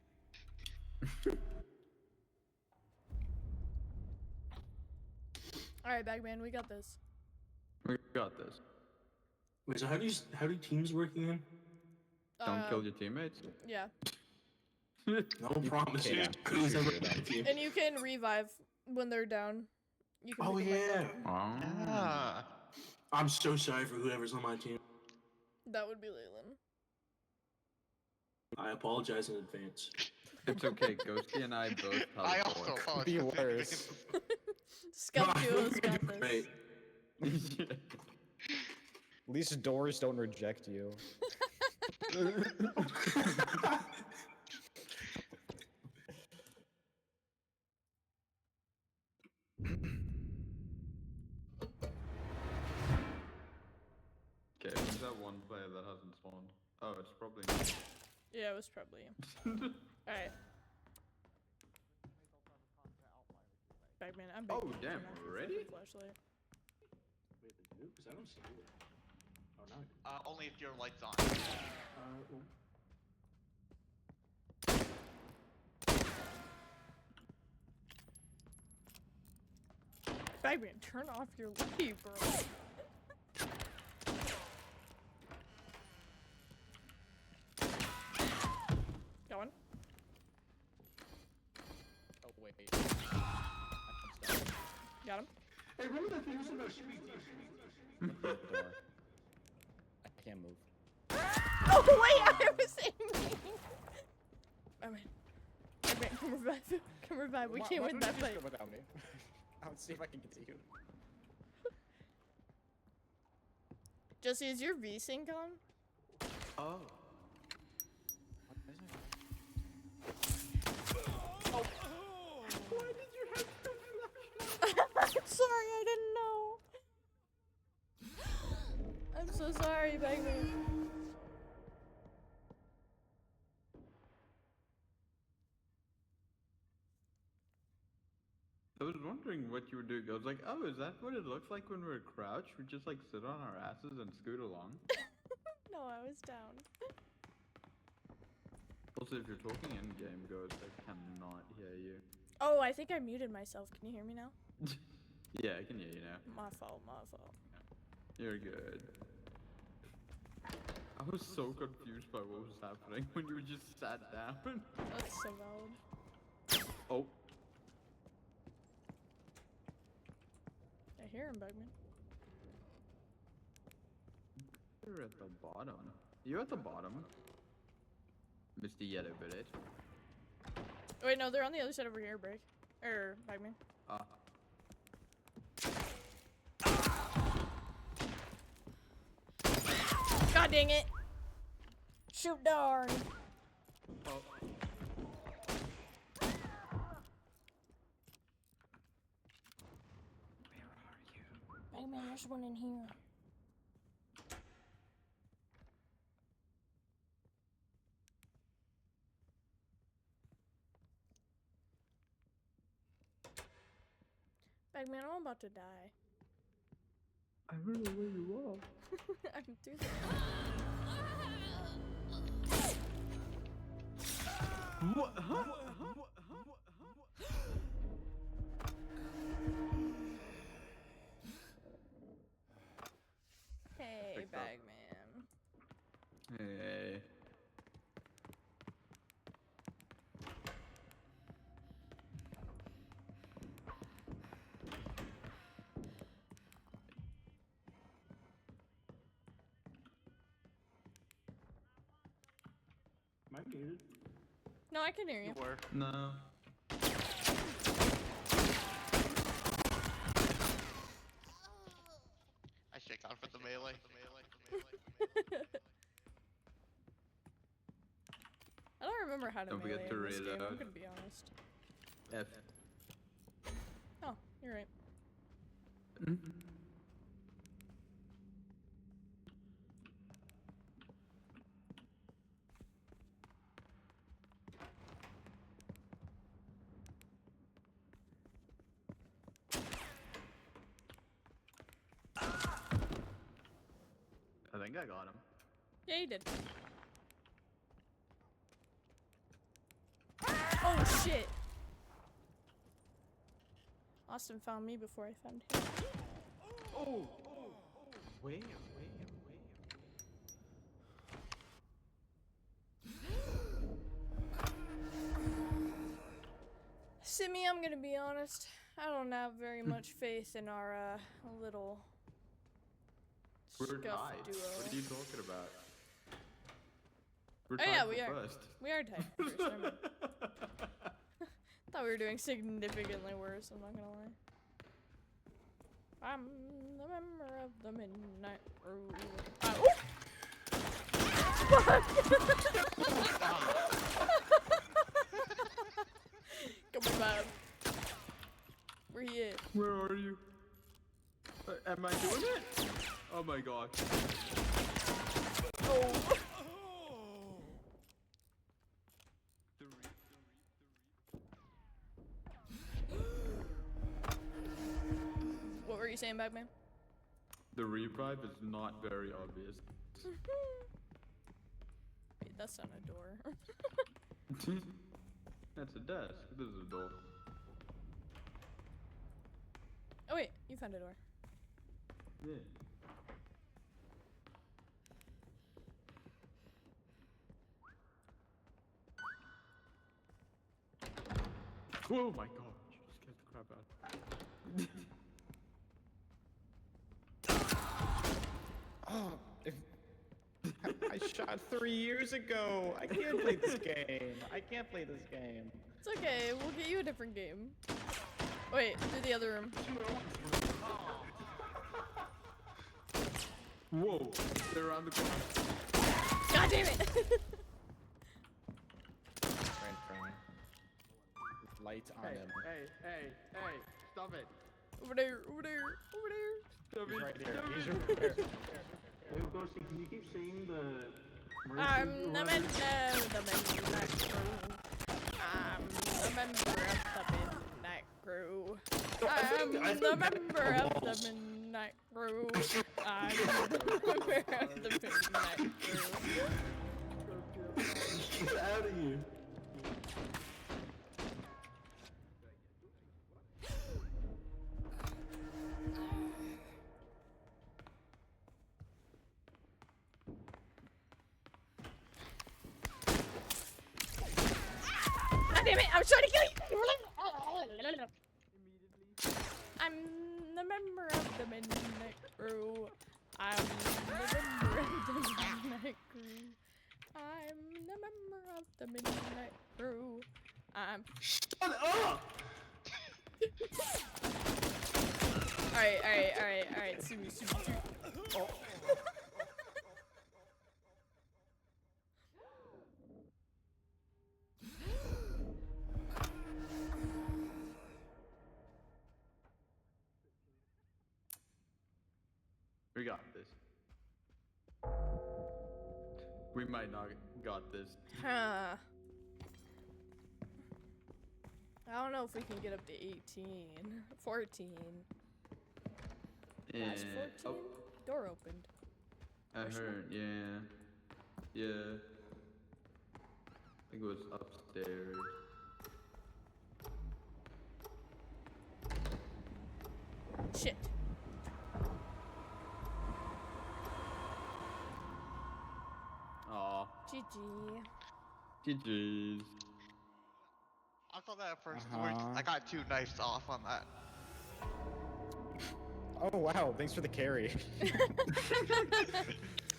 Alright, Bagman, we got this. We got this. Wait, so how do teams work again? Don't kill your teammates. Yeah. No promises. Yeah, Who's shoot ever your on my dumb. team? And you can revive when they're down. You can Oh pick 'em back yeah. up. Oh. Ah. I'm so sorry for whoever's on my team. That would be Leyland. I apologize in advance. It's okay. Ghosty and I both I teleport. also apologize. Be worse. Scum No, duo's you're got doing this. great. At least doors don't reject you. Okay, who's that one player that hasn't spawned? Oh, it's probably me. Yeah, it was probably you. Alright. Bagman, I'm Oh, begging you to damn, turn off your already? fucking flashlight. Wait, they do? Because I don't see it. Oh, now I do. Only if your light's on. Well, Bagman, turn off your light, bro. Got one. Oh wait. Got him. hey, remember that thing you said about shooting? Door. I can't move. Oh wait, I was aiming. Bagman, Bagman, come revive. Come revive. We can't win that fight. fight. Without me. I'll see if I can get to you. Jesse, is your V-Sync on? Oh. What is it? Why did you have to I'm sorry, I didn't know. I'm so sorry, Bagman. I was wondering what you were doing. I was like, oh, is that what it looks like when we're crouched? We just like sit on our asses and scoot along. No, I was down. Also, if you're talking in game, Ghost, I cannot hear you. Oh, I think I muted myself. Can you hear me now? Yeah, I can hear you now. My fault, my fault. You're good. I was so confused by what was happening when you just sat down. That's so valid. Oh. I hear him, Bagman. You're at the bottom. You're at the bottom. Mr. Yellow Bullet. Oh, wait, no, they're on the other side over here, Break. Bagman. Ah. God dang it! Shoot darn! Oh. Bagman, there's one in here. Bagman, I'm about to die. I don't know where you are. I'm through the What? Huh? Hey, Fixed up. Bagman. Hey. Am I muted? No, I can hear you. You were. No. I shake on for the melee. I don't remember how to Don't melee forget to in this read game, I'm out. gonna be honest. F. Oh, you're right. think I got him. Yeah, you did. Oh shit! Austin found me before I found him. Oh! Wait. Simi, I'm gonna be honest. I don't have very much faith in our little We're scuff tied. duo. What are you talking about? We're Oh yeah, tied we for are. first. We are tied for first. Never mind. Thought we were doing significantly worse. I'm not gonna lie. I'm the member of the midnight crew. Come on, Bob. Where he at? Where are you? Am I doing it? Oh my god. Oh. What were you saying, Bagman? The revive is not very obvious. Wait, that's not a door. That's a desk. This is a door. Oh wait, you found a door. Yeah. Oh my god, you just scared the crap out. Oh, I shot 3 years ago. I can't play this game. I can't play this game. It's okay, we'll get you a different game. Wait, do the other room. Whoa, they're around the corner. God damn it! Right in front of me. Light on him. Hey, stop it. Over there, over there, over there. Stop He's it. right here. Stop He's it. right there. Hey, Ghosty, can you keep saying the I'm commercials or the whatever? member of the midnight crew. I'm the member of the midnight crew. I'm the member of the midnight crew. I'm the member of the midnight crew. Get out of here. God damn it! I was trying to kill you! I'm the member of the midnight crew. I'm the member of the midnight crew. I'm the member of the midnight crew. I'm. Shut up! Alright. Sue me. Oh. We got this. We might not got this. Huh. I don't know if we can get up to 18. 14. That's 14? Oh, Door opened. I Question heard, yeah. Yeah. I think it was upstairs. Shit. Aw. GG. GG's. I thought that at first. Uh-huh. I got 2 knives off on that. Oh wow, thanks for the carry.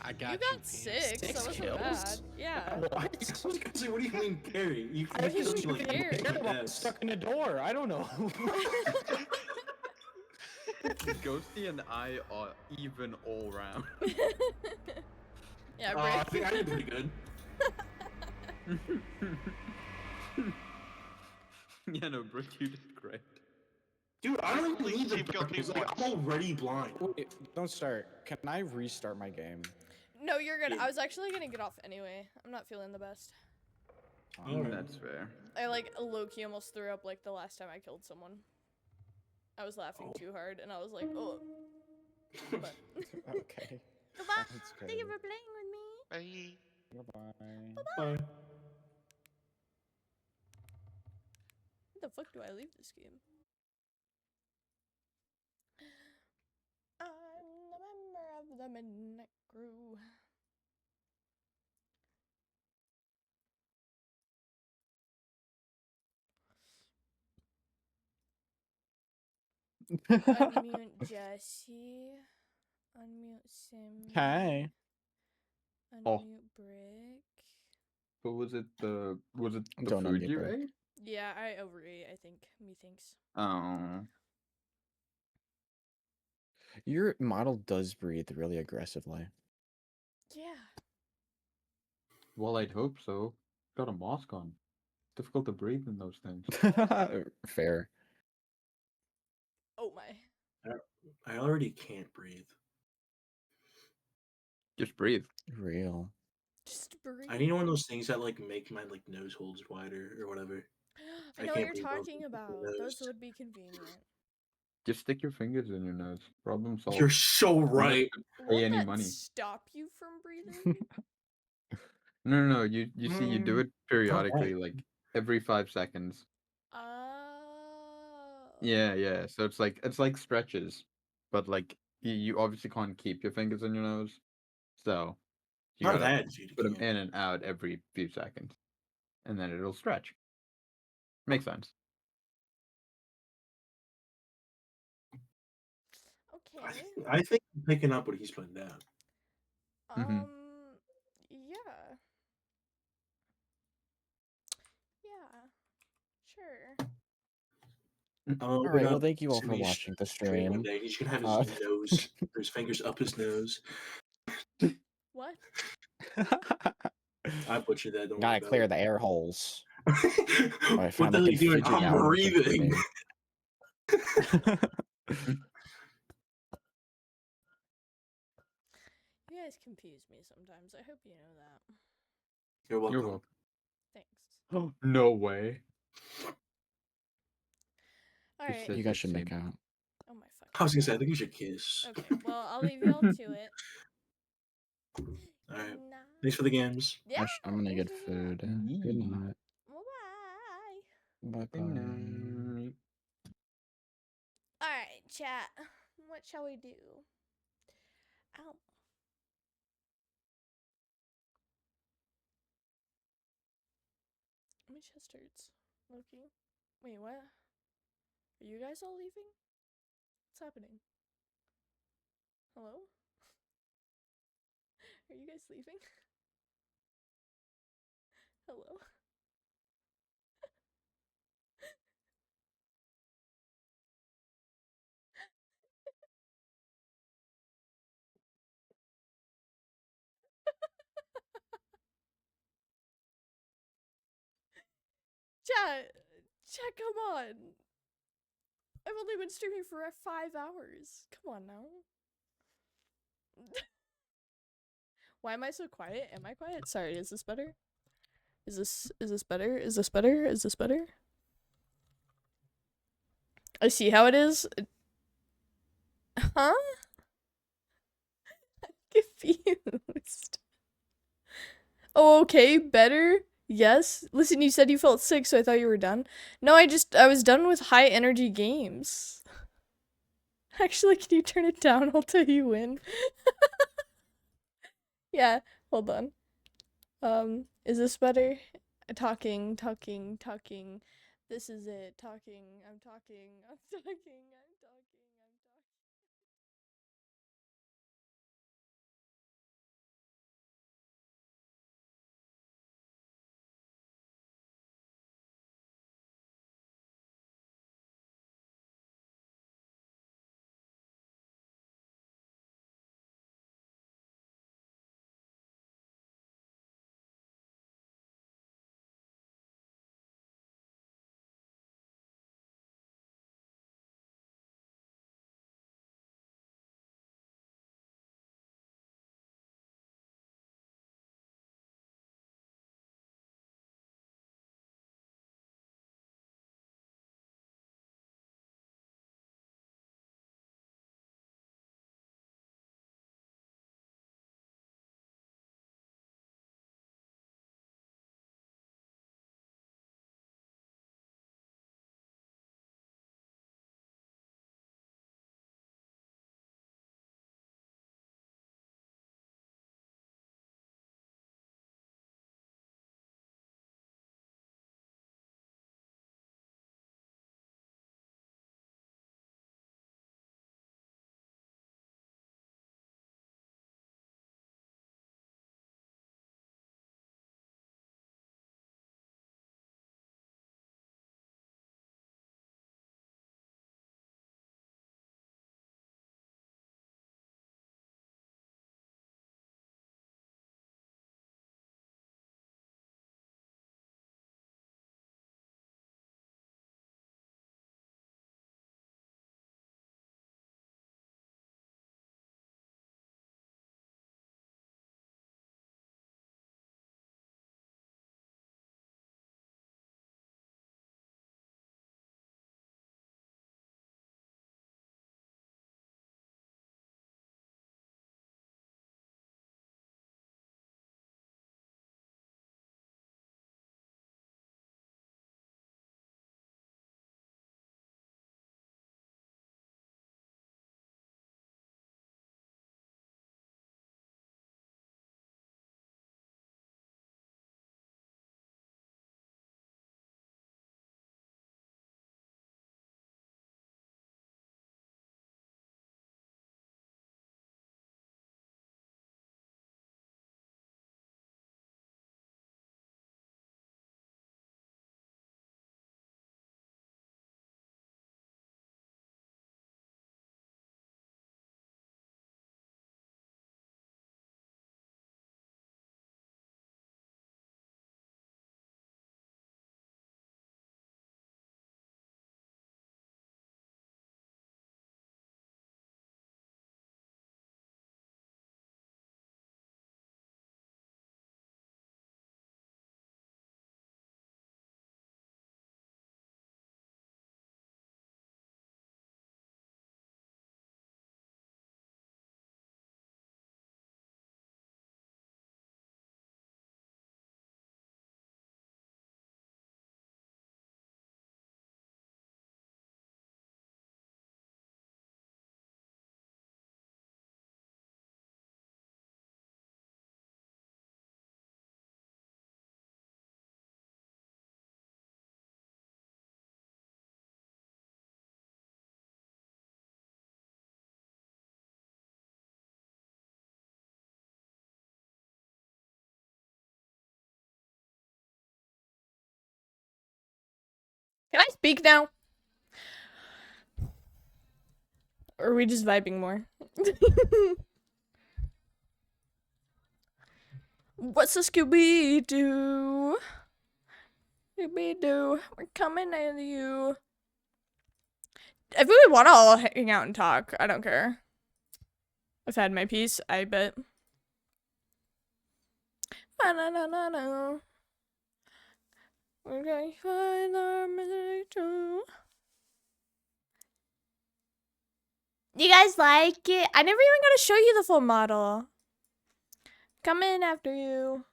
I got You got 6, so it wasn't bad. Yeah. I was gonna say, what do you mean carry? You I can was just like carry. yes. stuck in a door. I don't know. Ghosty and I are even all round. Yeah, I Brick. think I did pretty good. Yeah, no, Brick, you did great. Dude, I don't even need the Keep going, burgers, keep like, I'm already blind. Wait, don't start. Can I restart my game? No, you're good. I was actually gonna get off anyway. I'm not feeling the best. Alright. That's fair. I like low-key almost threw up like the last time I killed someone. I was laughing too hard and I was like, oh. But Okay. Goodbye. Sounds Thank you good. for playing with me. Bye. Bye-bye. Bye. When the fuck do I leave this game? I'm a member of the Midnight Crew. Unmute Jesse. Unmute Sim. Hi. Oh. Unmute Brick. But was it the Don't food unmute you Brick. ate? Yeah, I overate, I think. Methinks. Oh. Your model does breathe really aggressively. Yeah. Well, I'd hope so. Got a mask on. Difficult to breathe in those things. Fair. Oh my. I already can't breathe. Just breathe. Real. Just breathe. I need one of those things that like make my like nose holes wider or whatever. I I know what can't you're breathe both talking with the about. Those nose. would be convenient. Just stick your fingers in your nose. Problem solved. You're so You don't have right. to pay Won't any that money. stop you from breathing? No. You see, you do it periodically, bad. like every 5 seconds. Oh. Yeah. So it's like stretches, but like you obviously can't keep your fingers in your nose, so you Not gotta that, dude. put them in and out every few seconds, and then it'll stretch. Makes sense. Okay. I think I'm picking up what he's putting down. Mhm. Yeah. Yeah. Sure. All right. Well, thank you all for Simmy's watching the stream one stream. day. He's gonna have his nose, his fingers up his nose. What? I butchered that. Don't worry Gotta about clear it. the air holes. Oh, I What found the hell are like you doing? fidgeting I'm out with the breathing. thing. You guys confuse me sometimes. I hope you know that. You're welcome. You're welcome. Thanks. Oh, no way. Alright. said You guys the should make same. out. Oh my fucking I was gonna say, I God. think we should kiss. Okay, well, I'll leave y'all to it. Alright. Good night. Thanks for the games. Yeah, I'm gonna thanks get for doing that. food. Good night. Bye-bye. Bye Good bye. night. Alright, chat. What shall we do? Ow. My chest hurts. Loki. Wait, what? Are you guys all leaving? What's happening? Hello? Are you guys leaving? Hello? Chat! Chat, come on! I've only been streaming for 5 hours. Come on now. Why am I so quiet? Am I quiet? Sorry, is this better? Is this better? Is this better? Is this better? I see how it is. Huh? I'm confused. Oh, okay, better? Yes. Listen, you said you felt sick, so I thought you were done. No, I was done with high energy games. Actually, can you turn it down? I'll tell you when. Yeah, hold on. Is this better? Talking. This is it. Talking. I'm talking. Can I speak now? Or are we just vibing more? What's a Scooby-Doo? Scooby-Doo, we're coming at you. If we want to all hang out and talk, I don't care. I've had my piece, I bet. Ba-na-na-na-na. We're gonna find our misery too. You guys like it? I never even got to show you the full model. Coming after you.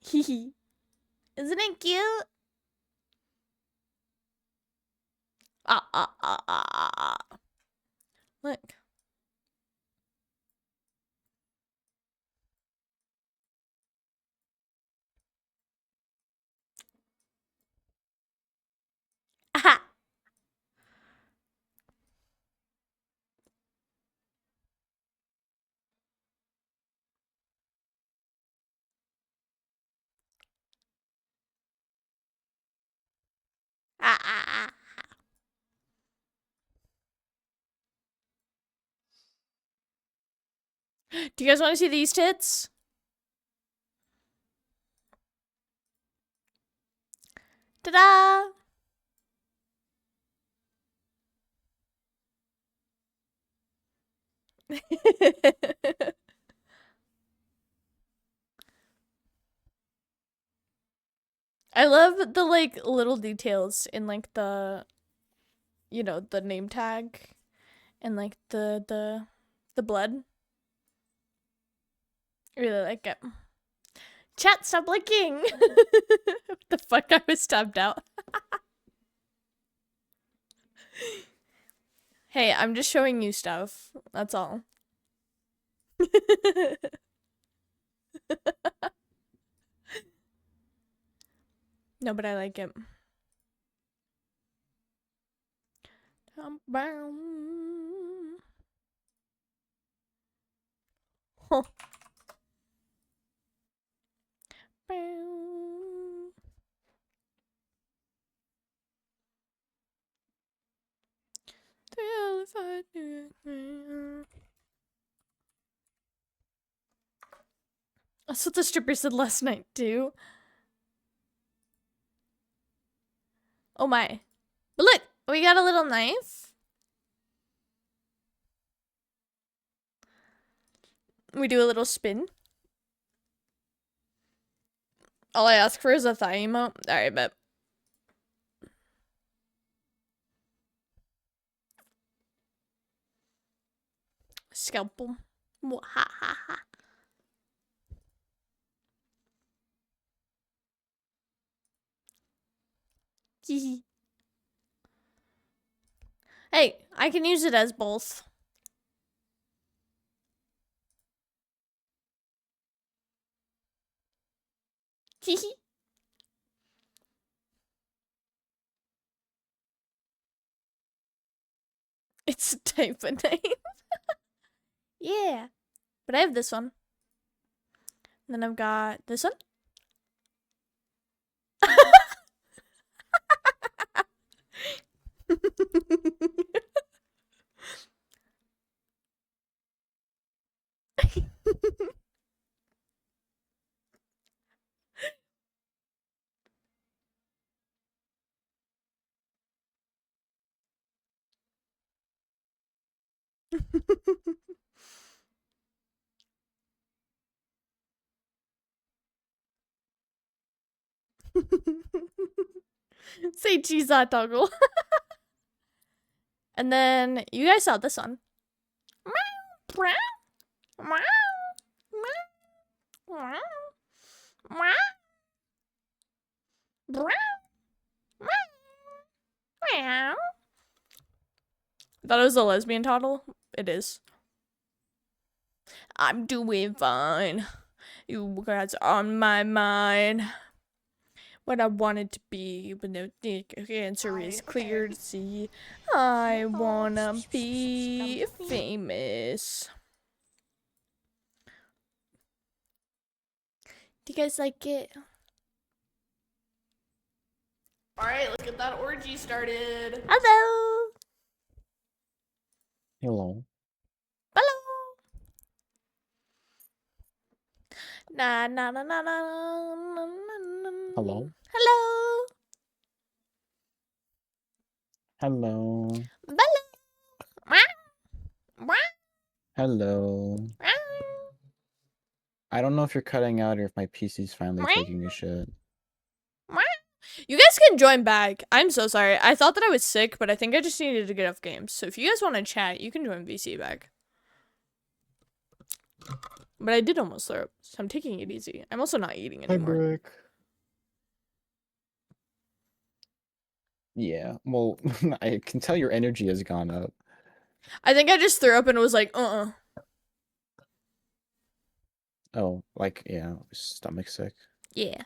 Hee Isn't it cute? Look. Aha. Do you guys want to see these tits? Ta-da! I love the like little details in like the the name tag and like the blood. I really like it. Chat, stop licking! What the fuck? I was stabbed out. Hey, I'm just showing you stuff. That's all. No, but I like it. Huh. That's what the stripper said last night too. Oh my. But look, we got a little knife. We do a little spin. All I ask for is a thigh emote. Alright, bet. Scalpel. Ha ha ha. Hey, I can use it as both. It's a type of name. Yeah. But I have this one. Then I've got this one. Say cheese hot toggle. And then you guys saw this one. Thought it was a lesbian toddle. It is. I'm doing fine. You guys are on my mind. What I wanted to be, but no, the answer is clear to see. I wanna be famous. Do you guys like it? Alright, let's get that orgy started. Hello. Hello. Hello. Na na na na na na na. Hello. Hello. Hello. Hello. Wah. Hello. Wah. I don't know if you're cutting out or if my PC's finally Wah. taking a shit. Wah. You guys can join back. I'm so sorry. I thought that I was sick, but I think I just needed to get off games. So if you guys want to chat, you can join VC back. But I did almost throw up, so I'm taking it easy. I'm also not eating anymore. Brick. Yeah, well, I can tell your energy has gone up. I think I just threw up and was like, Oh, like, yeah, stomach sick. Yeah.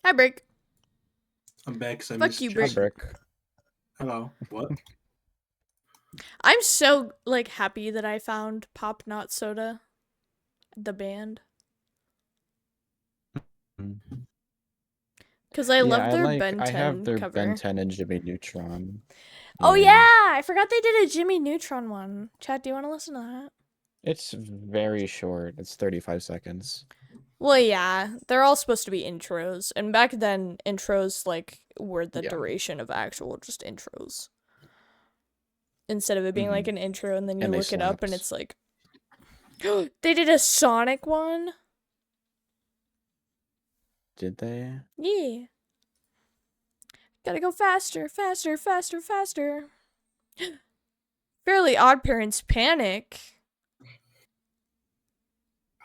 Hi, Brick. I'm back because I Fuck missed you, Hi, Brick. Brick. Hello. What? I'm so, like, happy that I found Pop Not Soda, the band. Because I love their Ben 10 I have their cover. Ben 10 and Jimmy Neutron. Oh, yeah! I forgot they did a Jimmy Neutron one. Chat, do you want to listen to that? It's very short. It's 35 seconds. Well, yeah. They're all supposed to be intros. And back then, intros, like, were the Yeah. duration of actual just intros. Instead of it being, like, an intro and then you And they look it up and slaps. it's like... They did a Sonic one? Did they? Yeah. Gotta go faster, faster, faster, faster. Fairly Odd Parents Panic.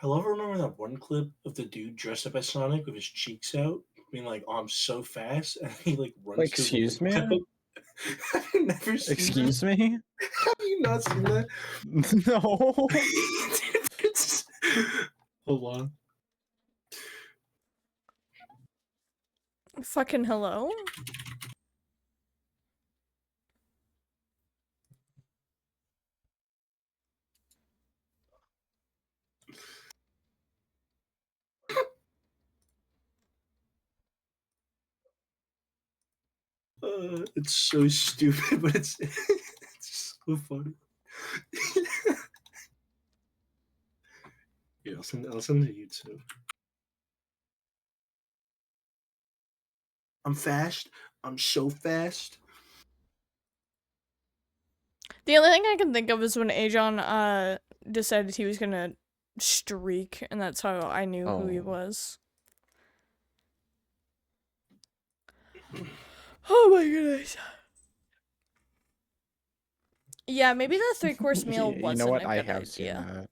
I love remember that one clip of the dude dressed up as Sonic with his cheeks out, being like, "Oh, I'm so fast," and he like runs. Excuse me? Have you never seen Excuse me? Have you not seen that? No. Hold on. Fucking hello? It's so stupid, but it's it's so funny. Yeah, I'll send it to you too. I'm fast. I'm so fast. The only thing I can think of is when Ajon decided he was gonna streak, and that's how I knew who he Oh. was. Oh my goodness. Yeah, maybe the 3-course meal wasn't You know what? a I good have seen idea.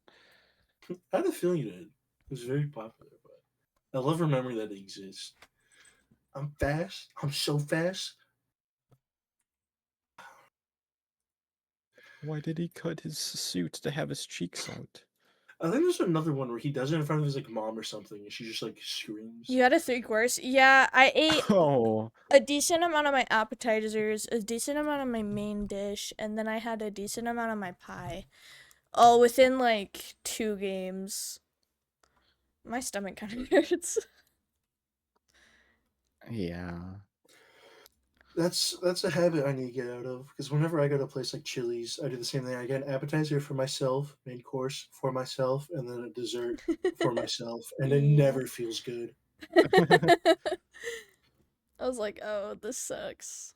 that. I had a feeling you did. It was very popular, but I love remembering that it exists. I'm fast. I'm so fast. Why did he cut his suit to have his cheeks out? I think there's another one where he does it in front of his like mom or something, and she just like screams. You had a 3-course? Yeah, I ate Oh. a decent amount of my appetizers, a decent amount of my main dish, and then I had a decent amount of my pie. All within like 2 games. My stomach kind of hurts. Yeah. That's a habit I need to get out of, because whenever I go to a place like Chili's, I do the same thing. I get an appetizer for myself, main course for myself, and then a dessert for myself, and it Yeah. never feels good. I was like, oh, this sucks.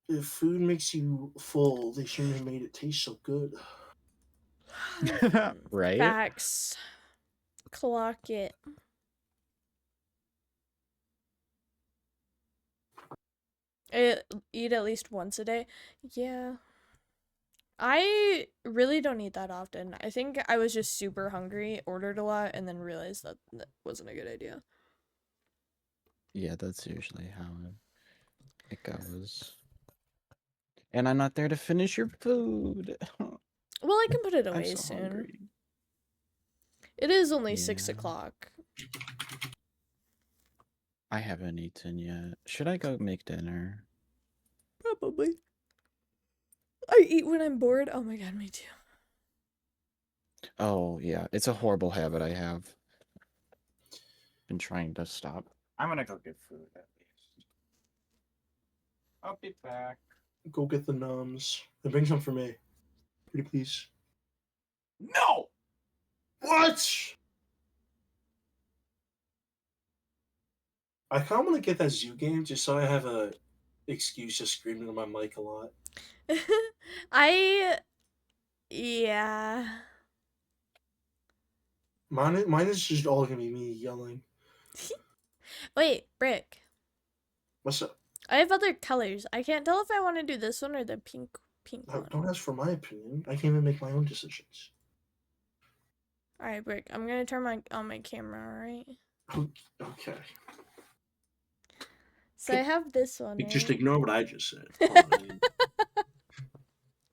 If food makes you full, they shouldn't have made it taste so good. Right? Facts. Clock it. Eat at least once a day. Yeah. I really don't eat that often. I think I was just super hungry, ordered a lot, and then realized that that wasn't a good idea. Yeah, that's usually how it goes. And I'm not there to finish your food. Well, I can put it I'm away so soon. hungry. It is only 6 Yeah. o'clock. I haven't eaten yet. Should I go make dinner? Probably. I eat when I'm bored. Oh my god, me too. Oh, yeah. It's a horrible habit I have. Been trying to stop. I'm gonna go get food at least. I'll be back. Go get the numbs and bring some for me. Pretty please. No! What? I kind of want to get that zoo game just so I have a excuse to scream into my mic a lot. Yeah. Mine is just all gonna be me yelling. Wait, Brick. What's up? I have other colors. I can't tell if I want to do this one or the pink one. Don't ask for my opinion. I can't even make my own decisions. All right, Brick. I'm gonna turn on my camera. All right. Okay. So I have this one. You just right? ignore what I just said.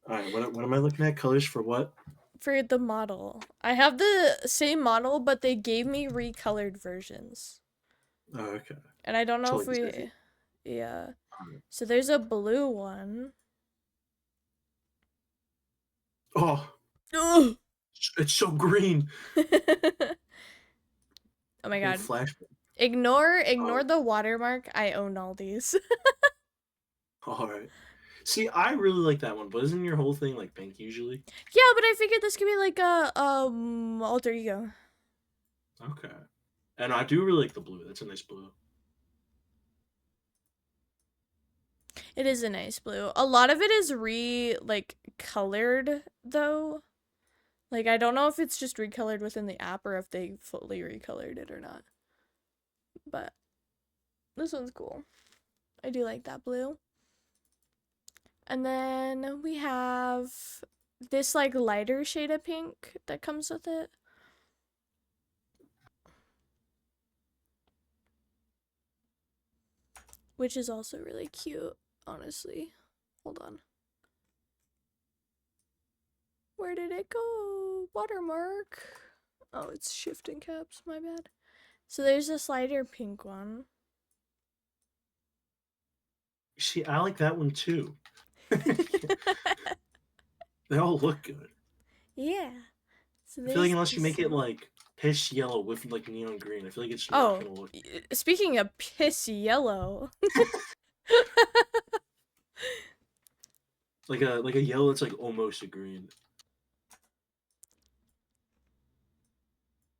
All right. What am I looking at? Colors for what? For the model. I have the same model, but they gave me recolored versions. Oh, okay. And I don't know So, if like, we... Disney. Yeah. Alright. So there's a blue one. Oh, Ugh! it's so green. Oh my Little god. flashback. Ignore Oh. the watermark. I own all these. All right. See, I really like that one, but isn't your whole thing like pink usually? Yeah, but I figured this could be like a alter ego. Okay. And I do really like the blue. That's a nice blue. It is a nice blue. A lot of it is colored though. Like I don't know if it's just recolored within the app or if they fully recolored it or not. But this one's cool. I do like that blue. And then we have this like lighter shade of pink that comes with it. Which is also really cute, honestly. Hold on. Where did it go? Watermark. Oh, it's shifting caps, my bad. So there's this lighter pink one. See, I like that one too. They all look good. Yeah. So I feel like there's unless you this make it one. like piss yellow with like neon green, I feel like it's Oh, not gonna look. Speaking of piss yellow. Like a yellow that's like almost a green.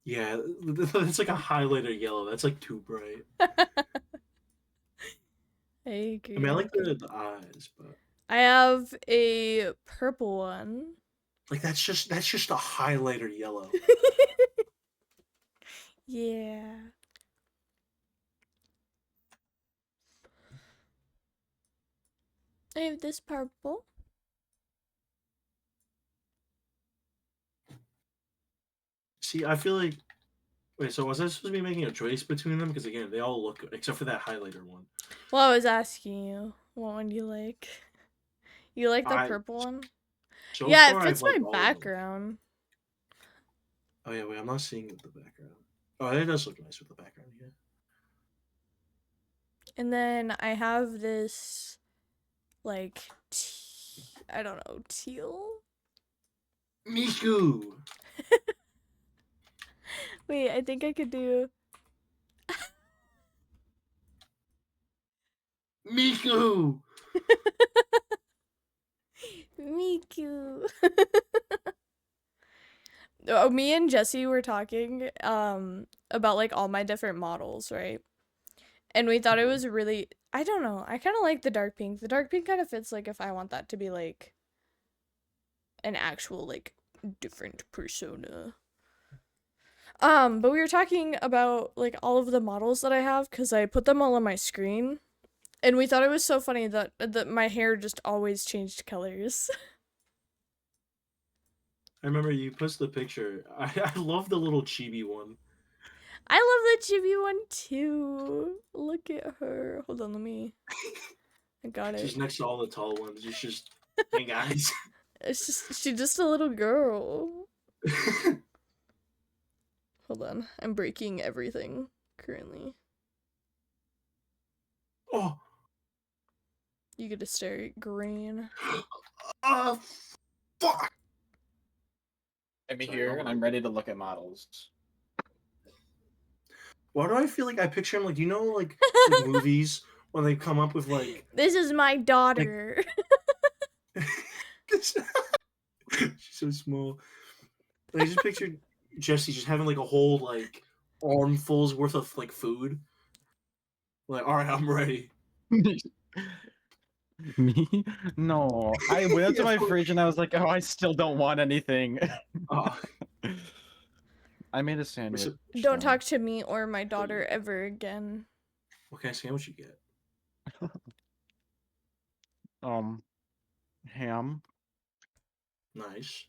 Yeah, it's like a highlighter yellow. That's like too bright. I agree. I mean, I like the eyes, but I have a purple one. like that's just a highlighter yellow. Yeah. I have this purple. See, I feel like. Wait, so was I supposed to be making a choice between them? Because again, they all look good, except for that highlighter one. Well, I was asking you, what one do you like? You like the I- purple one? So Yeah, far, it fits I've liked my all of them. background. Oh yeah, wait, I'm not seeing it with the background. Oh, it does look nice with the background, yeah. And then I have this, like, I don't know, teal? Miku! Wait, I think I could do... Miku! Miku. Oh, me and Jesse were talking about like all my different models, right? And we thought it was really, I don't know, I kind of like the dark pink. The dark pink kind of fits like if I want that to be like an actual like different persona. But we were talking about like all of the models that I have because I put them all on my screen. And we thought it was so funny that my hair just always changed colors. I remember you posted the picture. I love the little chibi one. I love the chibi one too. Look at her. Hold on, let me. I got She's it. next to all the tall ones. She's just, hey guys. It's just she's just a little girl. Hold on. I'm breaking everything currently. Oh. You get to stare at green. Fuck. I'm Sorry, here don't and worry. I'm ready to look at models. Why do I feel like I picture him like, you know, like movies when they come up with like This is my daughter. she's so small. I just pictured Jesse just having like a whole like armfuls worth of like food. Like, all right, I'm ready. Me? No. I went up to Yeah, my of course. fridge and I was like, oh, I still don't want anything. Oh, I made a sandwich. Don't so- talk to me or my daughter ever again. what kind of sandwich you get? Ham. Nice.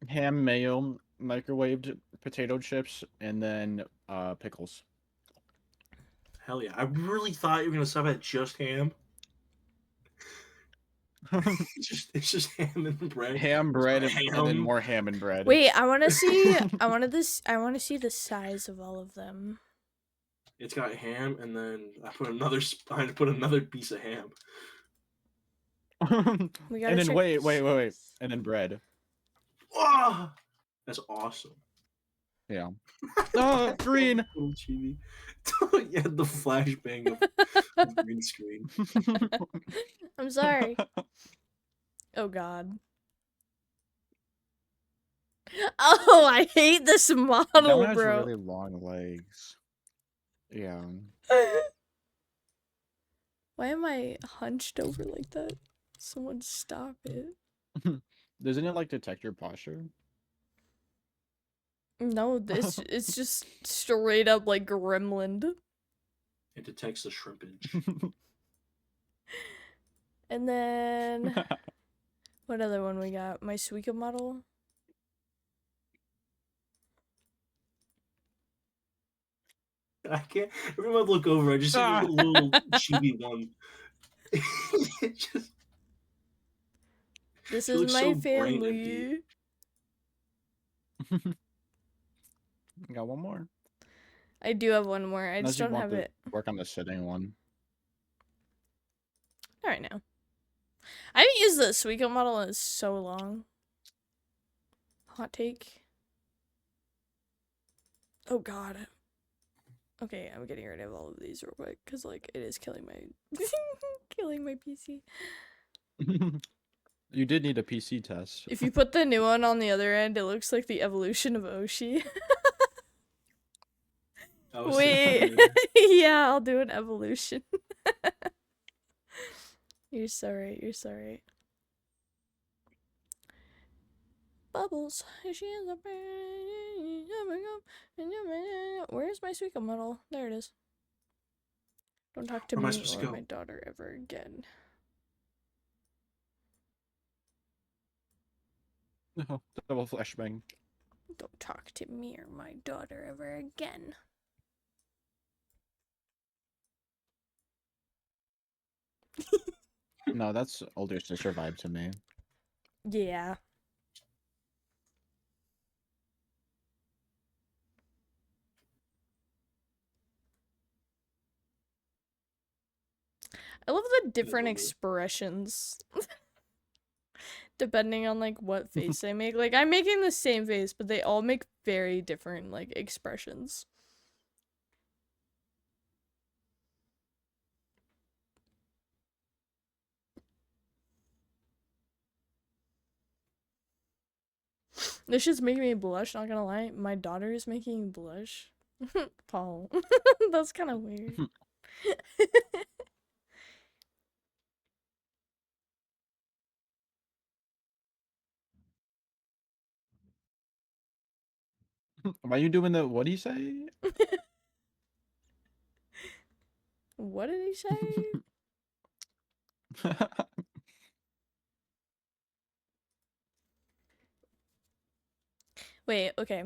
Ham, mayo, microwaved potato chips, and then pickles. Hell yeah. I really thought you were gonna stop at just ham. It's just ham and bread. Ham, bread, It's got and then ham. more ham and bread. Wait, I want to see. I want to see the size of all of them. It's got ham, and then I put another piece of ham. We gotta And then check- wait. And then bread. Ah, that's awesome. Yeah. Oh, green. Little chibi. Yeah, the flashbang of green screen. I'm sorry. Oh God. Oh, I hate this That model, one has bro. really long legs. Yeah. Why am I hunched over like that? Someone stop it. Doesn't it like detect your posture? No, this it's just straight up like gremlin. It detects the shrimpage. And then what other one we got? My Suica model. I can't. Every time I look over, I just see the little chibi one. It just, This She is looks my so brain empty. family. Got one more. I do have one more. I Unless just you don't want have to it. work on the sitting one. All right now. I haven't used the Suica model in so long. Hot take. Oh God. Okay, I'm getting rid of all of these real quick because like it is killing my killing my PC. You did need a PC test. If you put the new one on the other end, it looks like the evolution of Oshi. I was Wait, thinking, yeah, I'll do an evolution. You're so right. You're so right. Bubbles. Where's my Suica model? There it is. Don't talk to Where am I me supposed to or go? my daughter ever again. No, double flashbang. Don't talk to me or my daughter ever again. No, that's older sister vibe to me. Yeah. I love the different believe it. expressions. Depending on like what face I make. Like I'm making the same face, but they all make very different like expressions. This shit's making me blush, not gonna lie. My daughter is making me blush. Paul. That's kind of weird. Why are you doing the? What do you say? What did he say? Wait, okay.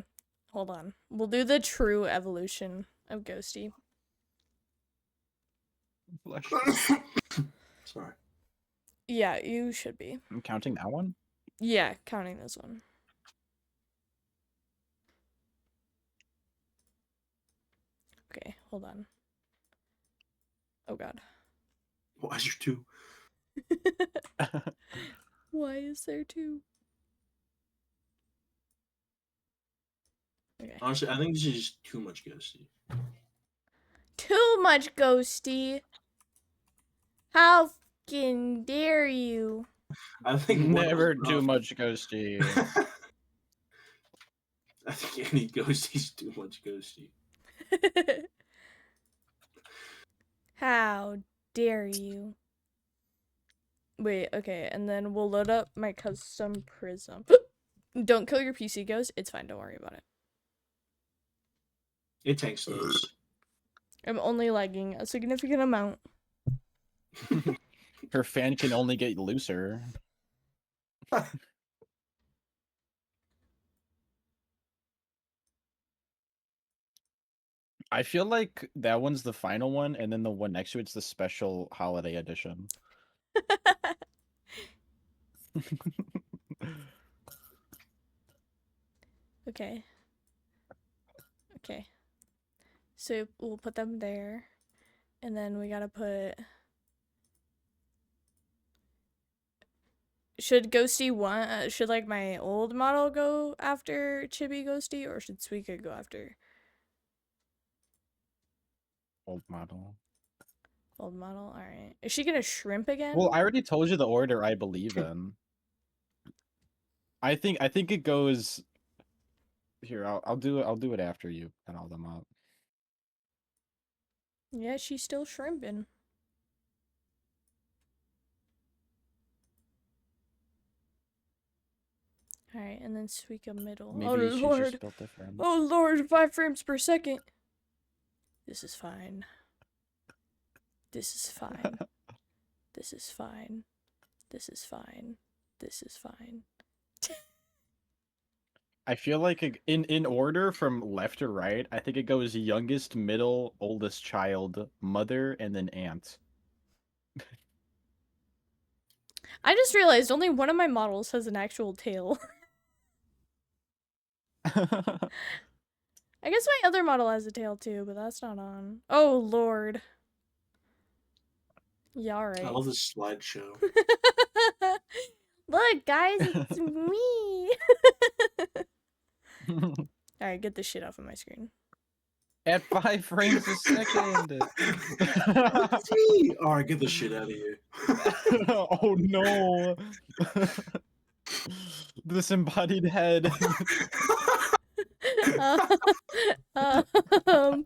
Hold on. We'll do the true evolution of Ghosty. Flash. sorry. Yeah, you should be. I'm counting that one. Yeah, counting this one. Okay, hold on. Oh god. Why is there two? Why is there two? Okay. Honestly, I think this is just too much ghosty. Too much ghosty. How fucking dare you? I think one was Never too rough. much ghosty. I think any ghosty's too much ghosty. How dare you? Wait, okay, and then we'll load up my custom prism. Don't kill your PC ghost. It's fine. Don't worry about it. It tanks those. I'm only lagging a significant amount. Her fan can only get looser. I feel like that one's the final one, and then the one next to it's the special holiday edition. Okay. Okay. So we'll put them there. And then we gotta put... Should Ghosty want... should, like, my old model go after Chibi Ghosty? Or should Suika go after Old model. old model? Alright. Is she gonna shrimp again? Well, I already told you the order I believe in. I think it goes... Here, I'll do it after you cut all them up. Yeah, she's still shrimping. Alright, and then Suika middle. Maybe Oh you should lord! just spell different. Oh lord, 5 frames per second! This is fine. This is fine. This is fine. This is fine. This is fine. I feel like in order from left to right, I think it goes youngest, middle, oldest child, mother, and then aunt. I just realized only one of my models has an actual tail. I guess my other model has a tail too, but that's not on. Oh lord. Yeah, alright. I love this slideshow. Look, guys, it's me. Alright, get this shit off of my screen. At 5 frames a second. Alright, get the shit out of here. Oh no. This embodied head. um,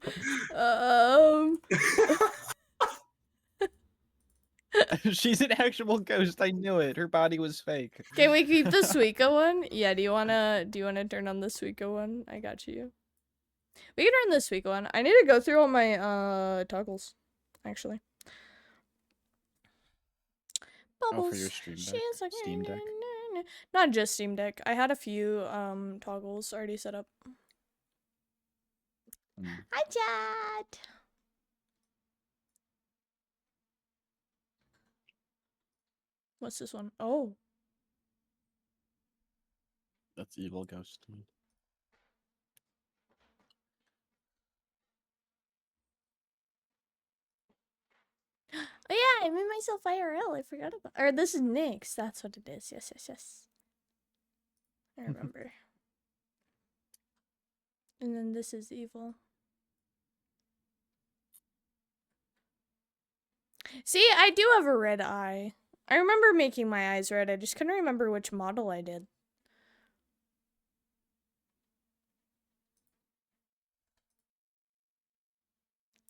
She's an actual ghost. I knew it. Her body was fake. Can we keep the Suika one? Yeah, do you wanna turn on the Suika one? I got you. We can turn the Suika one. I need to go through all my toggles, actually. Bubbles. Oh, for your Stream Deck? She's like, Steam Deck? Not just Steam Deck. I had a few toggles already set up. Hi, Chad. What's this one? Oh. That's evil ghost. Dude. Oh yeah, I made myself IRL. I forgot about. Or this is Nyx. That's what it is. Yes, yes, yes. I remember. And then this is evil. See, I do have a red eye. I remember making my eyes red. I just couldn't remember which model I did.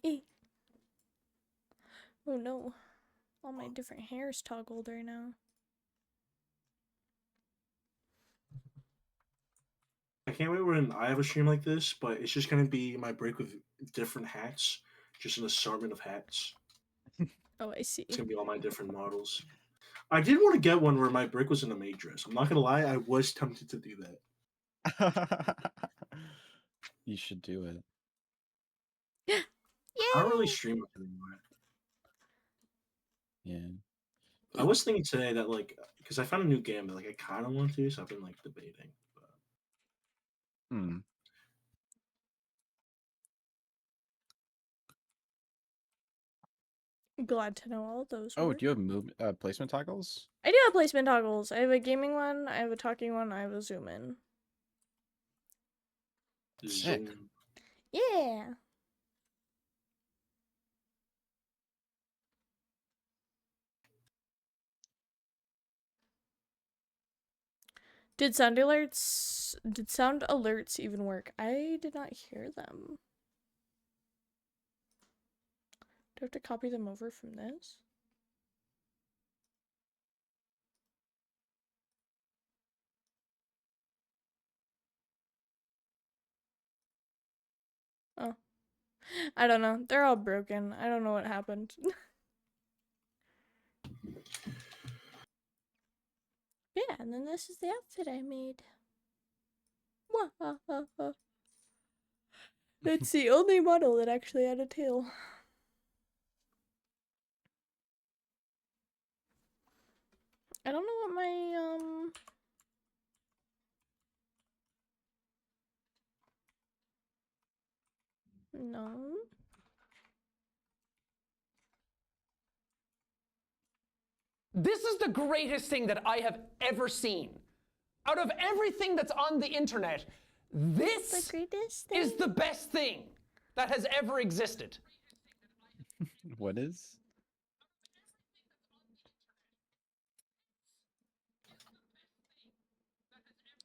Eh. Oh no. All my different hairs toggled right now. I can't wait when I have a stream like this, but it's just gonna be my break with different hats. Just an assortment of hats. Oh, I see. It's gonna be all my different models. I did want to get one where my brick was in a maid dress. I'm not gonna lie, I was tempted to do that. You should do it. Yeah. I don't really stream much anymore. Yeah. I was thinking today that like, because I found a new game that like I kind of want to, so I've been like debating. But... Glad to know all those. Oh, work. do you have move placement toggles? I do have placement toggles. I have a gaming one, I have a talking one, I have a zoom in. Sick. Zoom. Yeah. Did sound alerts even work? I did not hear them. Do I have to copy them over from this? Oh. I don't know. They're all broken. I don't know what happened. Yeah, and then this is the outfit I made. It's the only model that actually had a tail. I don't know what my, no. This is the greatest thing that I have ever seen. Out of everything that's on the internet, this The greatest thing? is the best thing that has ever existed. What is?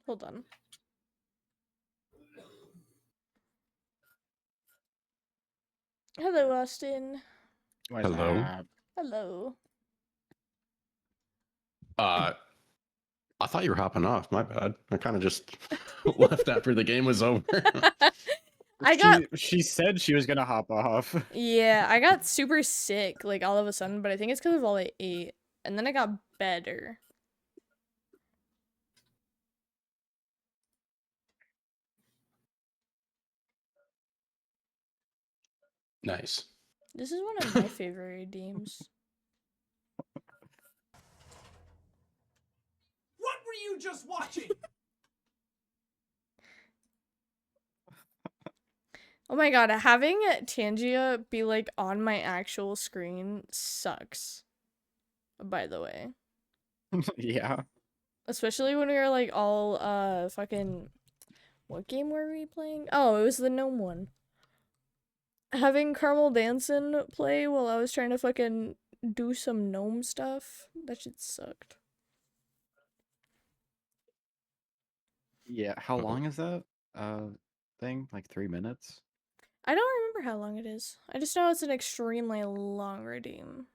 Hold on. Hello, Austin. What's Hello? up? Hello. I thought you were hopping off. My bad. I kind of just left after the game was over. I got, She said she was gonna hop off. yeah, I got super sick, like, all of a sudden, but I think it's because of all I ate. And then I got better. Nice. This is one of my favorite redeems. What were you just watching? Oh my god, having 𝚃𝚆𝙷𝚃𝙲𝙷 be, like, on my actual screen sucks. By the way. Yeah. Especially when we were, like, all, fucking... What game were we playing? Oh, it was the gnome one. Having 𝚃𝚆𝙸𝚃𝙲𝙷 play while I was trying to fucking do some gnome stuff. That shit sucked. Yeah. How long is that thing? Like 3 minutes? I don't remember how long it is. I just know it's an extremely long redeem.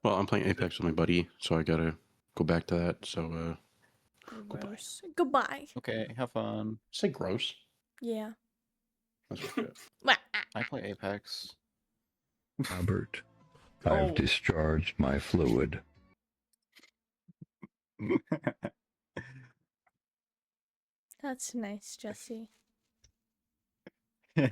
Well, I'm playing Apex with my buddy, so I gotta go back to that. So, goodbye. Gross. Goodbye. Okay, have fun. Say gross. Yeah. That's good. I play Apex. Robert, I've discharged my fluid. That's nice, Jesse. You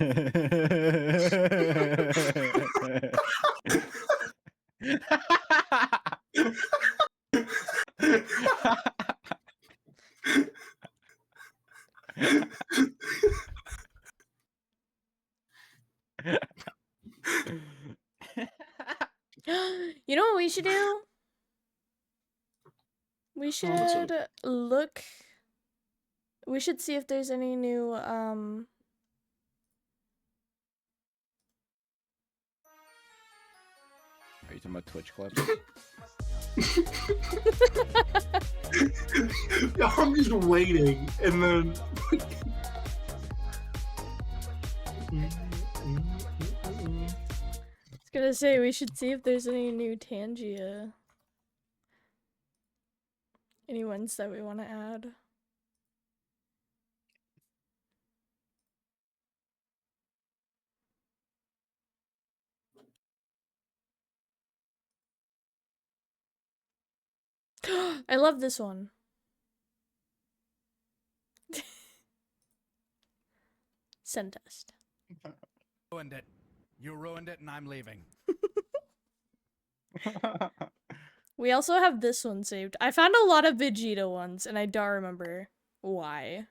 know what we should do? We should look. We should see if there's any new, Are you talking about Twitch clips? Yeah, I'm just waiting, and then. I was gonna say, we should see if there's any new 𝚃𝚃𝙷𝚃𝙲𝙷. Any ones that we want to add. I love this one. Send test. Ruined it. You ruined it and I'm leaving. We also have this one saved. I found a lot of Vegeta ones, and I don't remember why.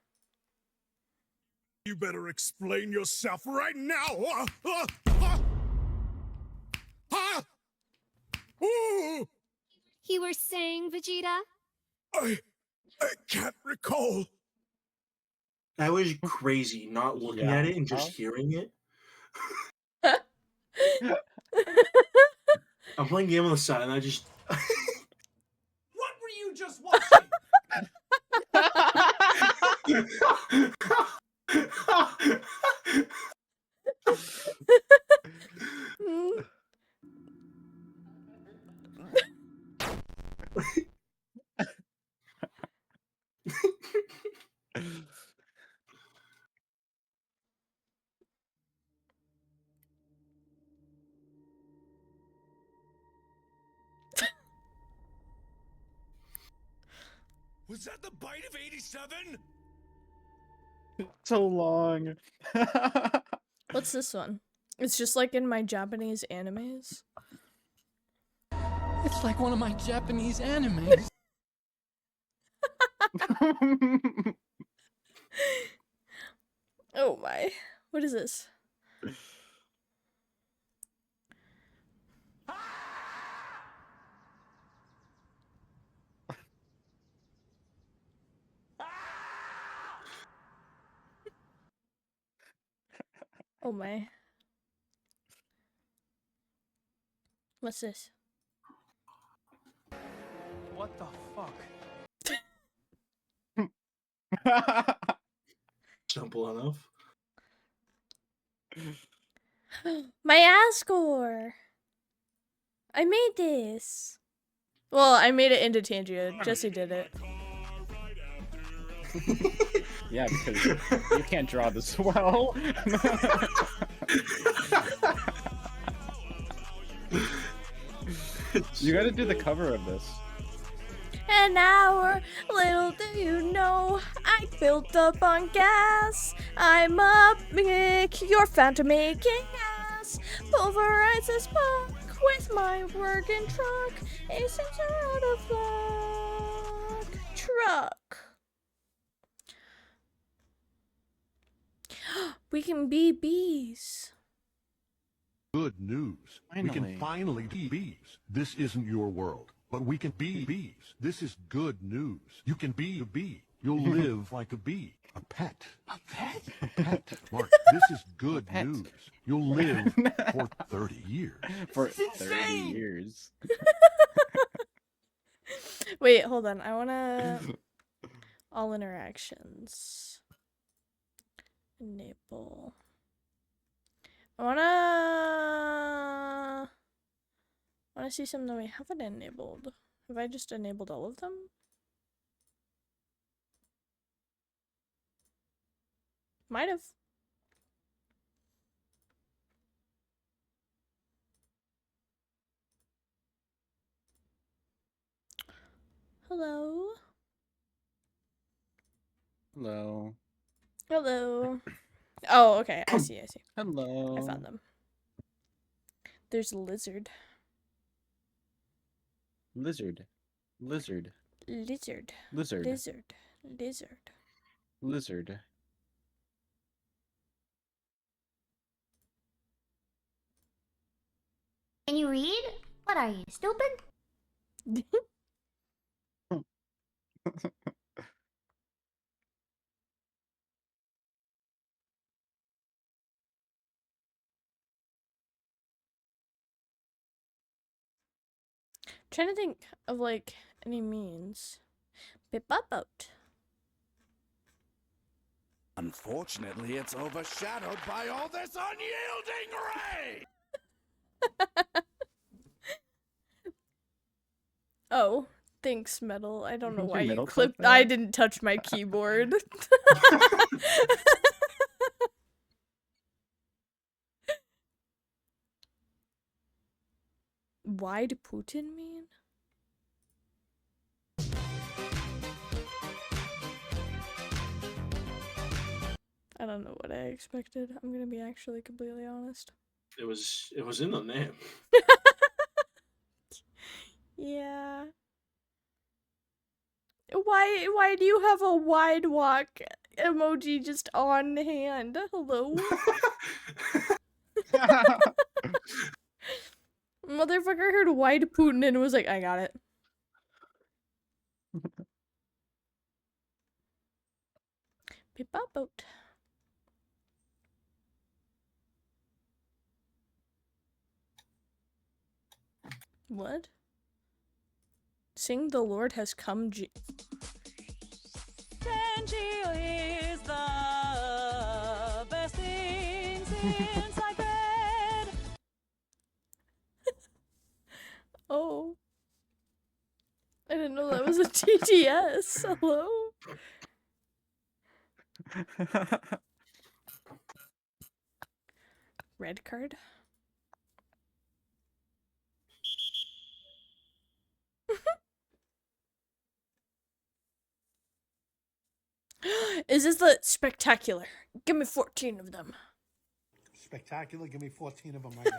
You better explain yourself right now. Ooh, You were saying, Vegeta? I can't recall. That was crazy, not looking at it and just hearing it. I'm playing game on the side and I just. What were you just watching? Was that the bite of 87? So long. What's this one? It's just like in my Japanese animes. It's like one of my Japanese animes. Oh my. What is this? Oh my. What's this? What the fuck? Simple enough. My Ascor! I made this! Well, I made it into 𝚃𝚆𝙸𝚃𝙲. Jesse did it. Yeah, because you can't draw this well. You gotta do the cover of this. An hour, little do you know, I built up on gas. I'm a Mick, you're found to making ass. Pulverize this punk with my working truck. A sensor out of luck. Truck. We can be bees. Good news. We can finally be bees. This isn't your world, but we can be bees. This is good news. You can be a bee. You'll live like a bee. A pet. A pet? A pet. Mark, this is good news. You'll live for 30 years. For 30 years. Wait, hold on. I wanna... All interactions. Enable. I wanna see something that we haven't enabled. Have I just enabled all of them? Might have. Hello. Hello. Hello. Oh, okay. I see. I see. Hello. I found them. There's a lizard. Lizard. Lizard. Lizard. Lizard. Lizard. Lizard. Lizard. Can you read? What are you, stupid? Trying to think of like any means. Bip-bop-boat. Unfortunately, it's overshadowed by all this unyielding ray! Oh, thanks, Metal. I don't know Did why you Metal clipped. clip I that? didn't touch my keyboard. Why did Putin mean? I don't know what I expected. I'm gonna be actually completely honest. It was in the name. Yeah. Why do you have a wide walk emoji just on hand. Hello? Motherfucker heard white Putin and was like, I got it. Beep bop boat. What? Sing the Lord has come. Tangy is the best thing since I read. Oh. I didn't know that was a TTS. Hello? Red card? Is this the spectacular? Give me 14 of them. Spectacular. Give me 14 of them right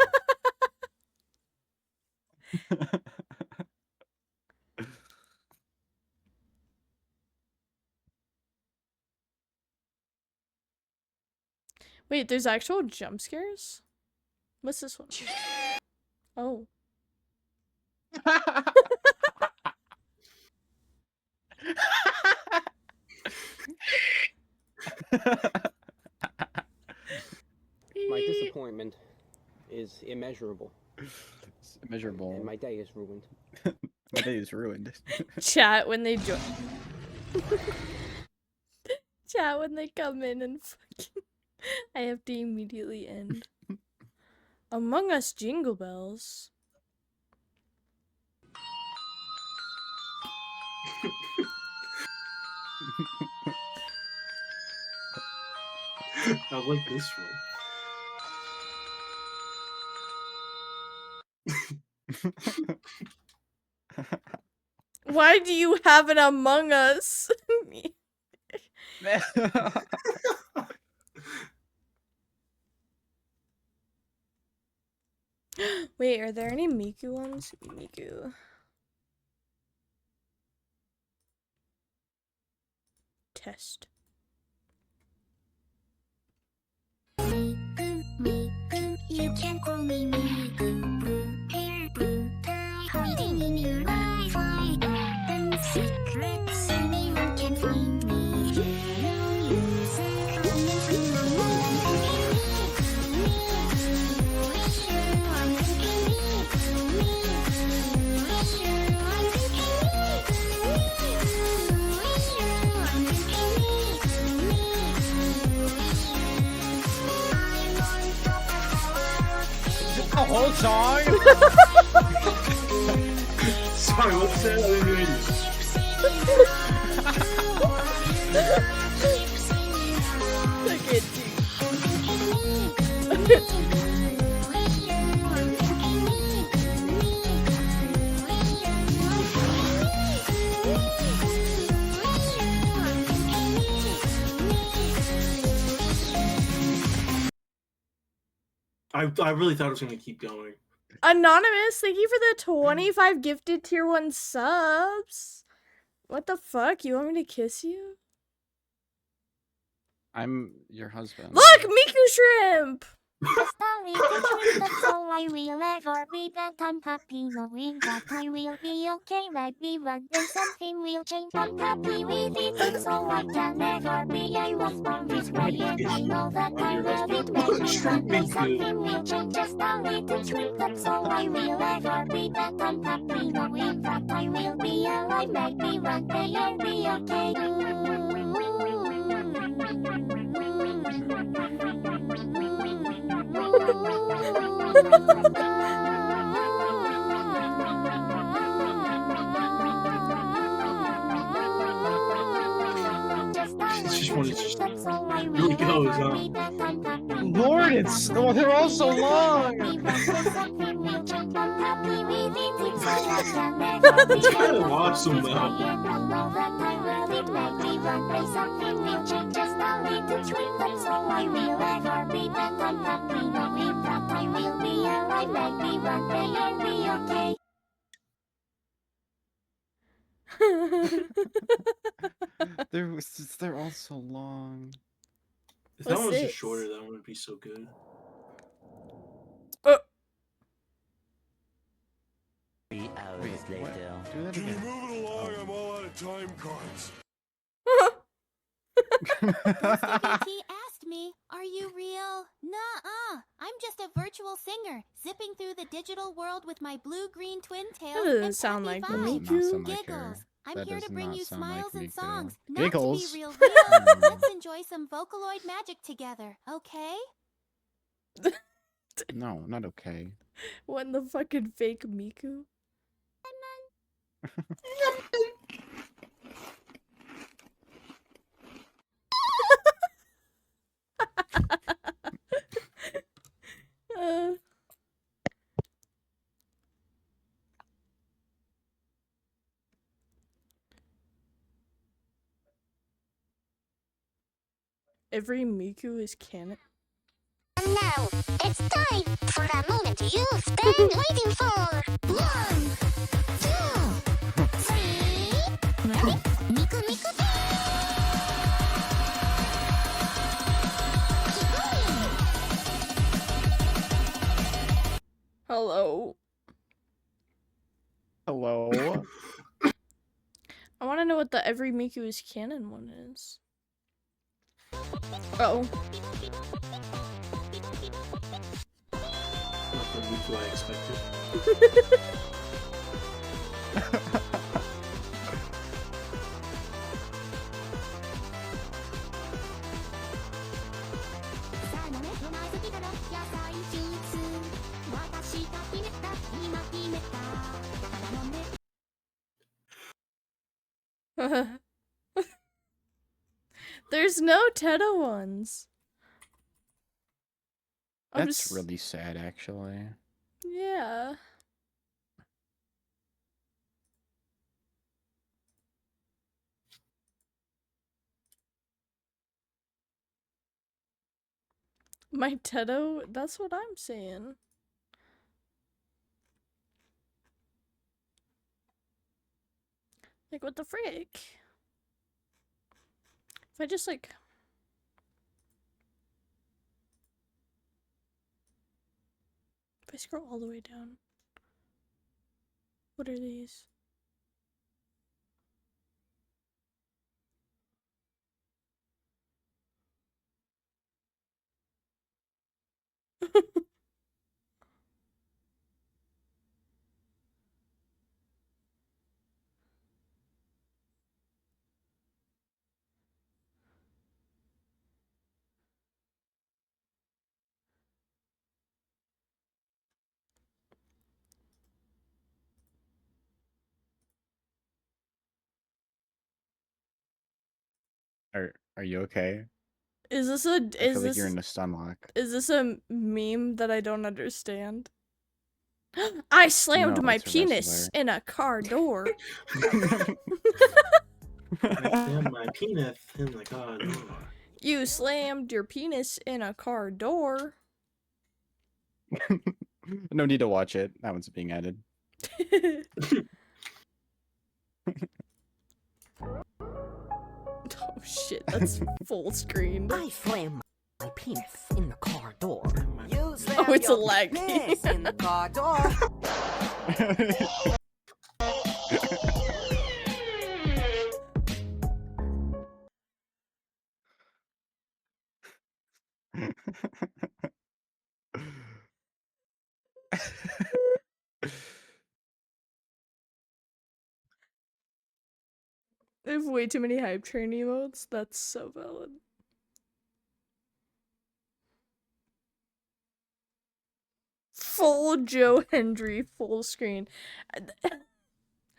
now. Wait, there's actual jump scares? What's this one? Oh. My disappointment is immeasurable. It's immeasurable. And my day is ruined. My day is ruined. Chat when they join. Chat when they come in and fucking. I have to immediately end. Among Us Jingle Bells. I like this one. Why do you have an Among Us? Wait, are there any Miku ones? Miku. Test. You can call me Miku. Blue hair, blue tie, hiding in your Wi-Fi. Open secrets, anyone can find me. No user, comments in my mind. Wish you I'm thinking me. Wish you I'm thinking me. Wish you I'm thinking me. The whole song? Sorry, what's that? I didn't hear Look at I really thought it was gonna keep going. Anonymous, thank you for the 25 gifted tier 1 subs. What the fuck? You want me to kiss you? I'm your husband. Look, Miku Shrimp! Sorry, that's all I will ever be, but I'm happy knowing that I will be okay. Maybe one day something will change. I'm happy with it, it's all I can ever be. I was born this way, and I know that I love it. Maybe one day something will change. Just a little trip, that's all I will ever be. But I'm happy knowing that I will be alive. Maybe one day I'll be okay. It's just when it just really goes, huh? Lord, it's they're all so long. It's kind of awesome though. They're all so long. If that What's one was this? just shorter, that one would be so good. Oh. 3 hours Wait, what? later. Do that Can you again. move it along? I'm all out of time cards. BT asked me, "Are you real?" Nuh-uh. I'm just a virtual singer, zipping through the digital world with my blue-green twin tails That doesn't and sound puffy like vibes. Does not Miku. sound like her. Giggles. I'm That here does to bring not you sound like smiles and Miku. songs. Not Giggles? to be real. Let's enjoy some Vocaloid magic together, okay? No, not okay. What in the fucking fake Miku? uh, every Miku is canon. And now, it's time for that moment you've been waiting for. 1, 2, 3. Ready? Miku Miku. Keep going. Hello. Hello? I want to know what the every Miku is canon one is. Oh. Not the Miku I expected. There's no Teta ones. I'm That's just... really sad, actually. Yeah. My Teto, that's what I'm saying. Like, what the frick? If I just, like... If I scroll all the way down... What are these? Are you okay? Is this a... I Is feel like this... you're in a stun lock. Is this a meme that I don't understand? I slammed No, my it's a penis wrestler. in a car door. I slammed my penis in the car door. You slammed your penis in a car door. No need to watch it. That one's being added. Oh shit, that's full screen. I slam my penis in the car door. You Oh, slam it's a your lag. penis in the car door. I have way too many hype train emotes. That's so valid. Full Joe Hendry full screen.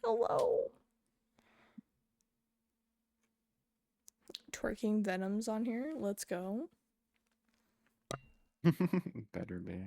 Hello. Twerking Venom's on here. Let's go. Better be.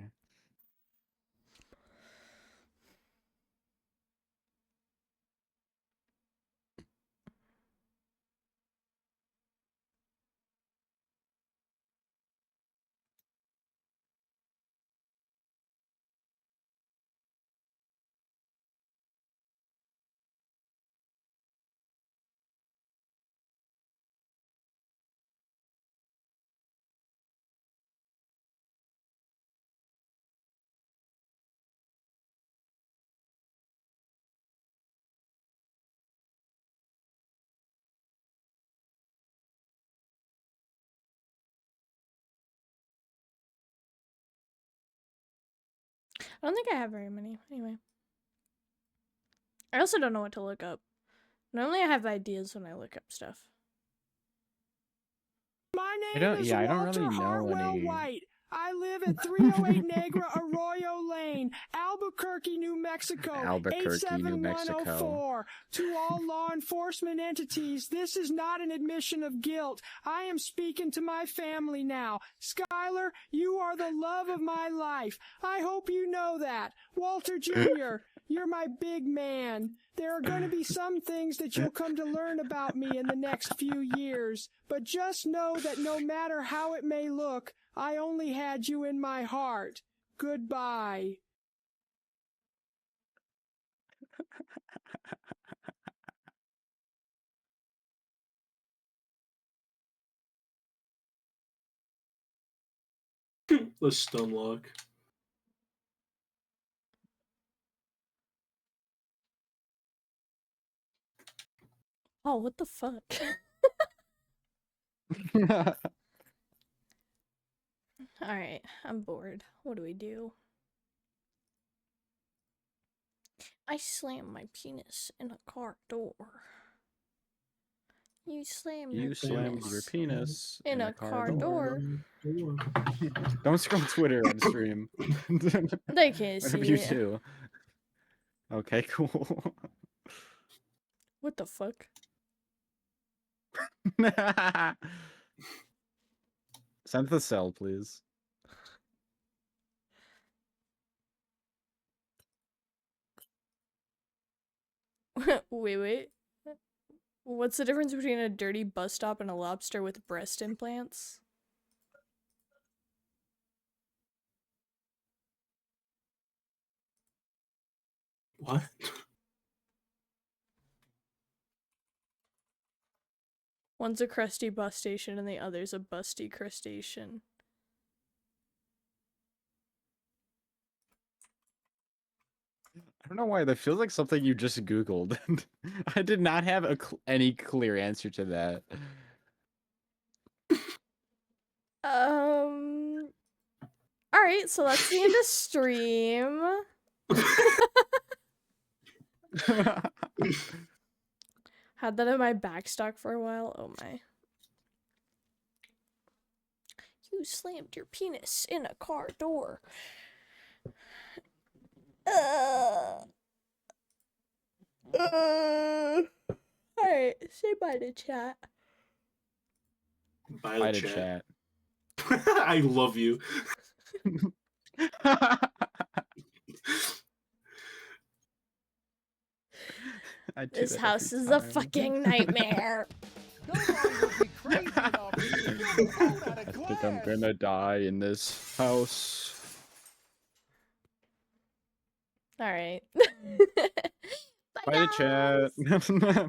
I don't think I have very many. Anyway. I also don't know what to look up. Normally I have ideas when I look up stuff. I don't really know any. White. I live at 308 Negra Arroyo Lane, Albuquerque, New Mexico. Albuquerque, New Mexico. 87104. To all law enforcement entities, this is not an admission of guilt. I am speaking to my family now. Skylar, you are the love of my life. I hope you know that. Walter Jr., you're my big man. There are going to be some things that you'll come to learn about me in the next few years. But just know that no matter how it may look, I only had you in my heart. Goodbye. The stunlock. Oh, what the fuck? Alright, I'm bored. What do we do? I slammed my penis in a car door. You slammed your penis in a car door. Don't scroll Twitter on stream. They can't see Whatever you it. do. Okay, cool. What the fuck? Send the cell, please. Wait. What's the difference between a dirty bus stop and a lobster with breast implants? What? One's a crusty bus station and the other's a busty crustacean. I don't know why, that feels like something you just Googled. I did not have any clear answer to that. Alright, so that's the end of stream. Had that in my backstock for a while. Oh my. You slammed your penis in a car door. Alright, say bye to chat. Bye to chat. I love you. This house is a fucking nightmare. I think I'm gonna die in this house. Alright. Bye to chat. Bye.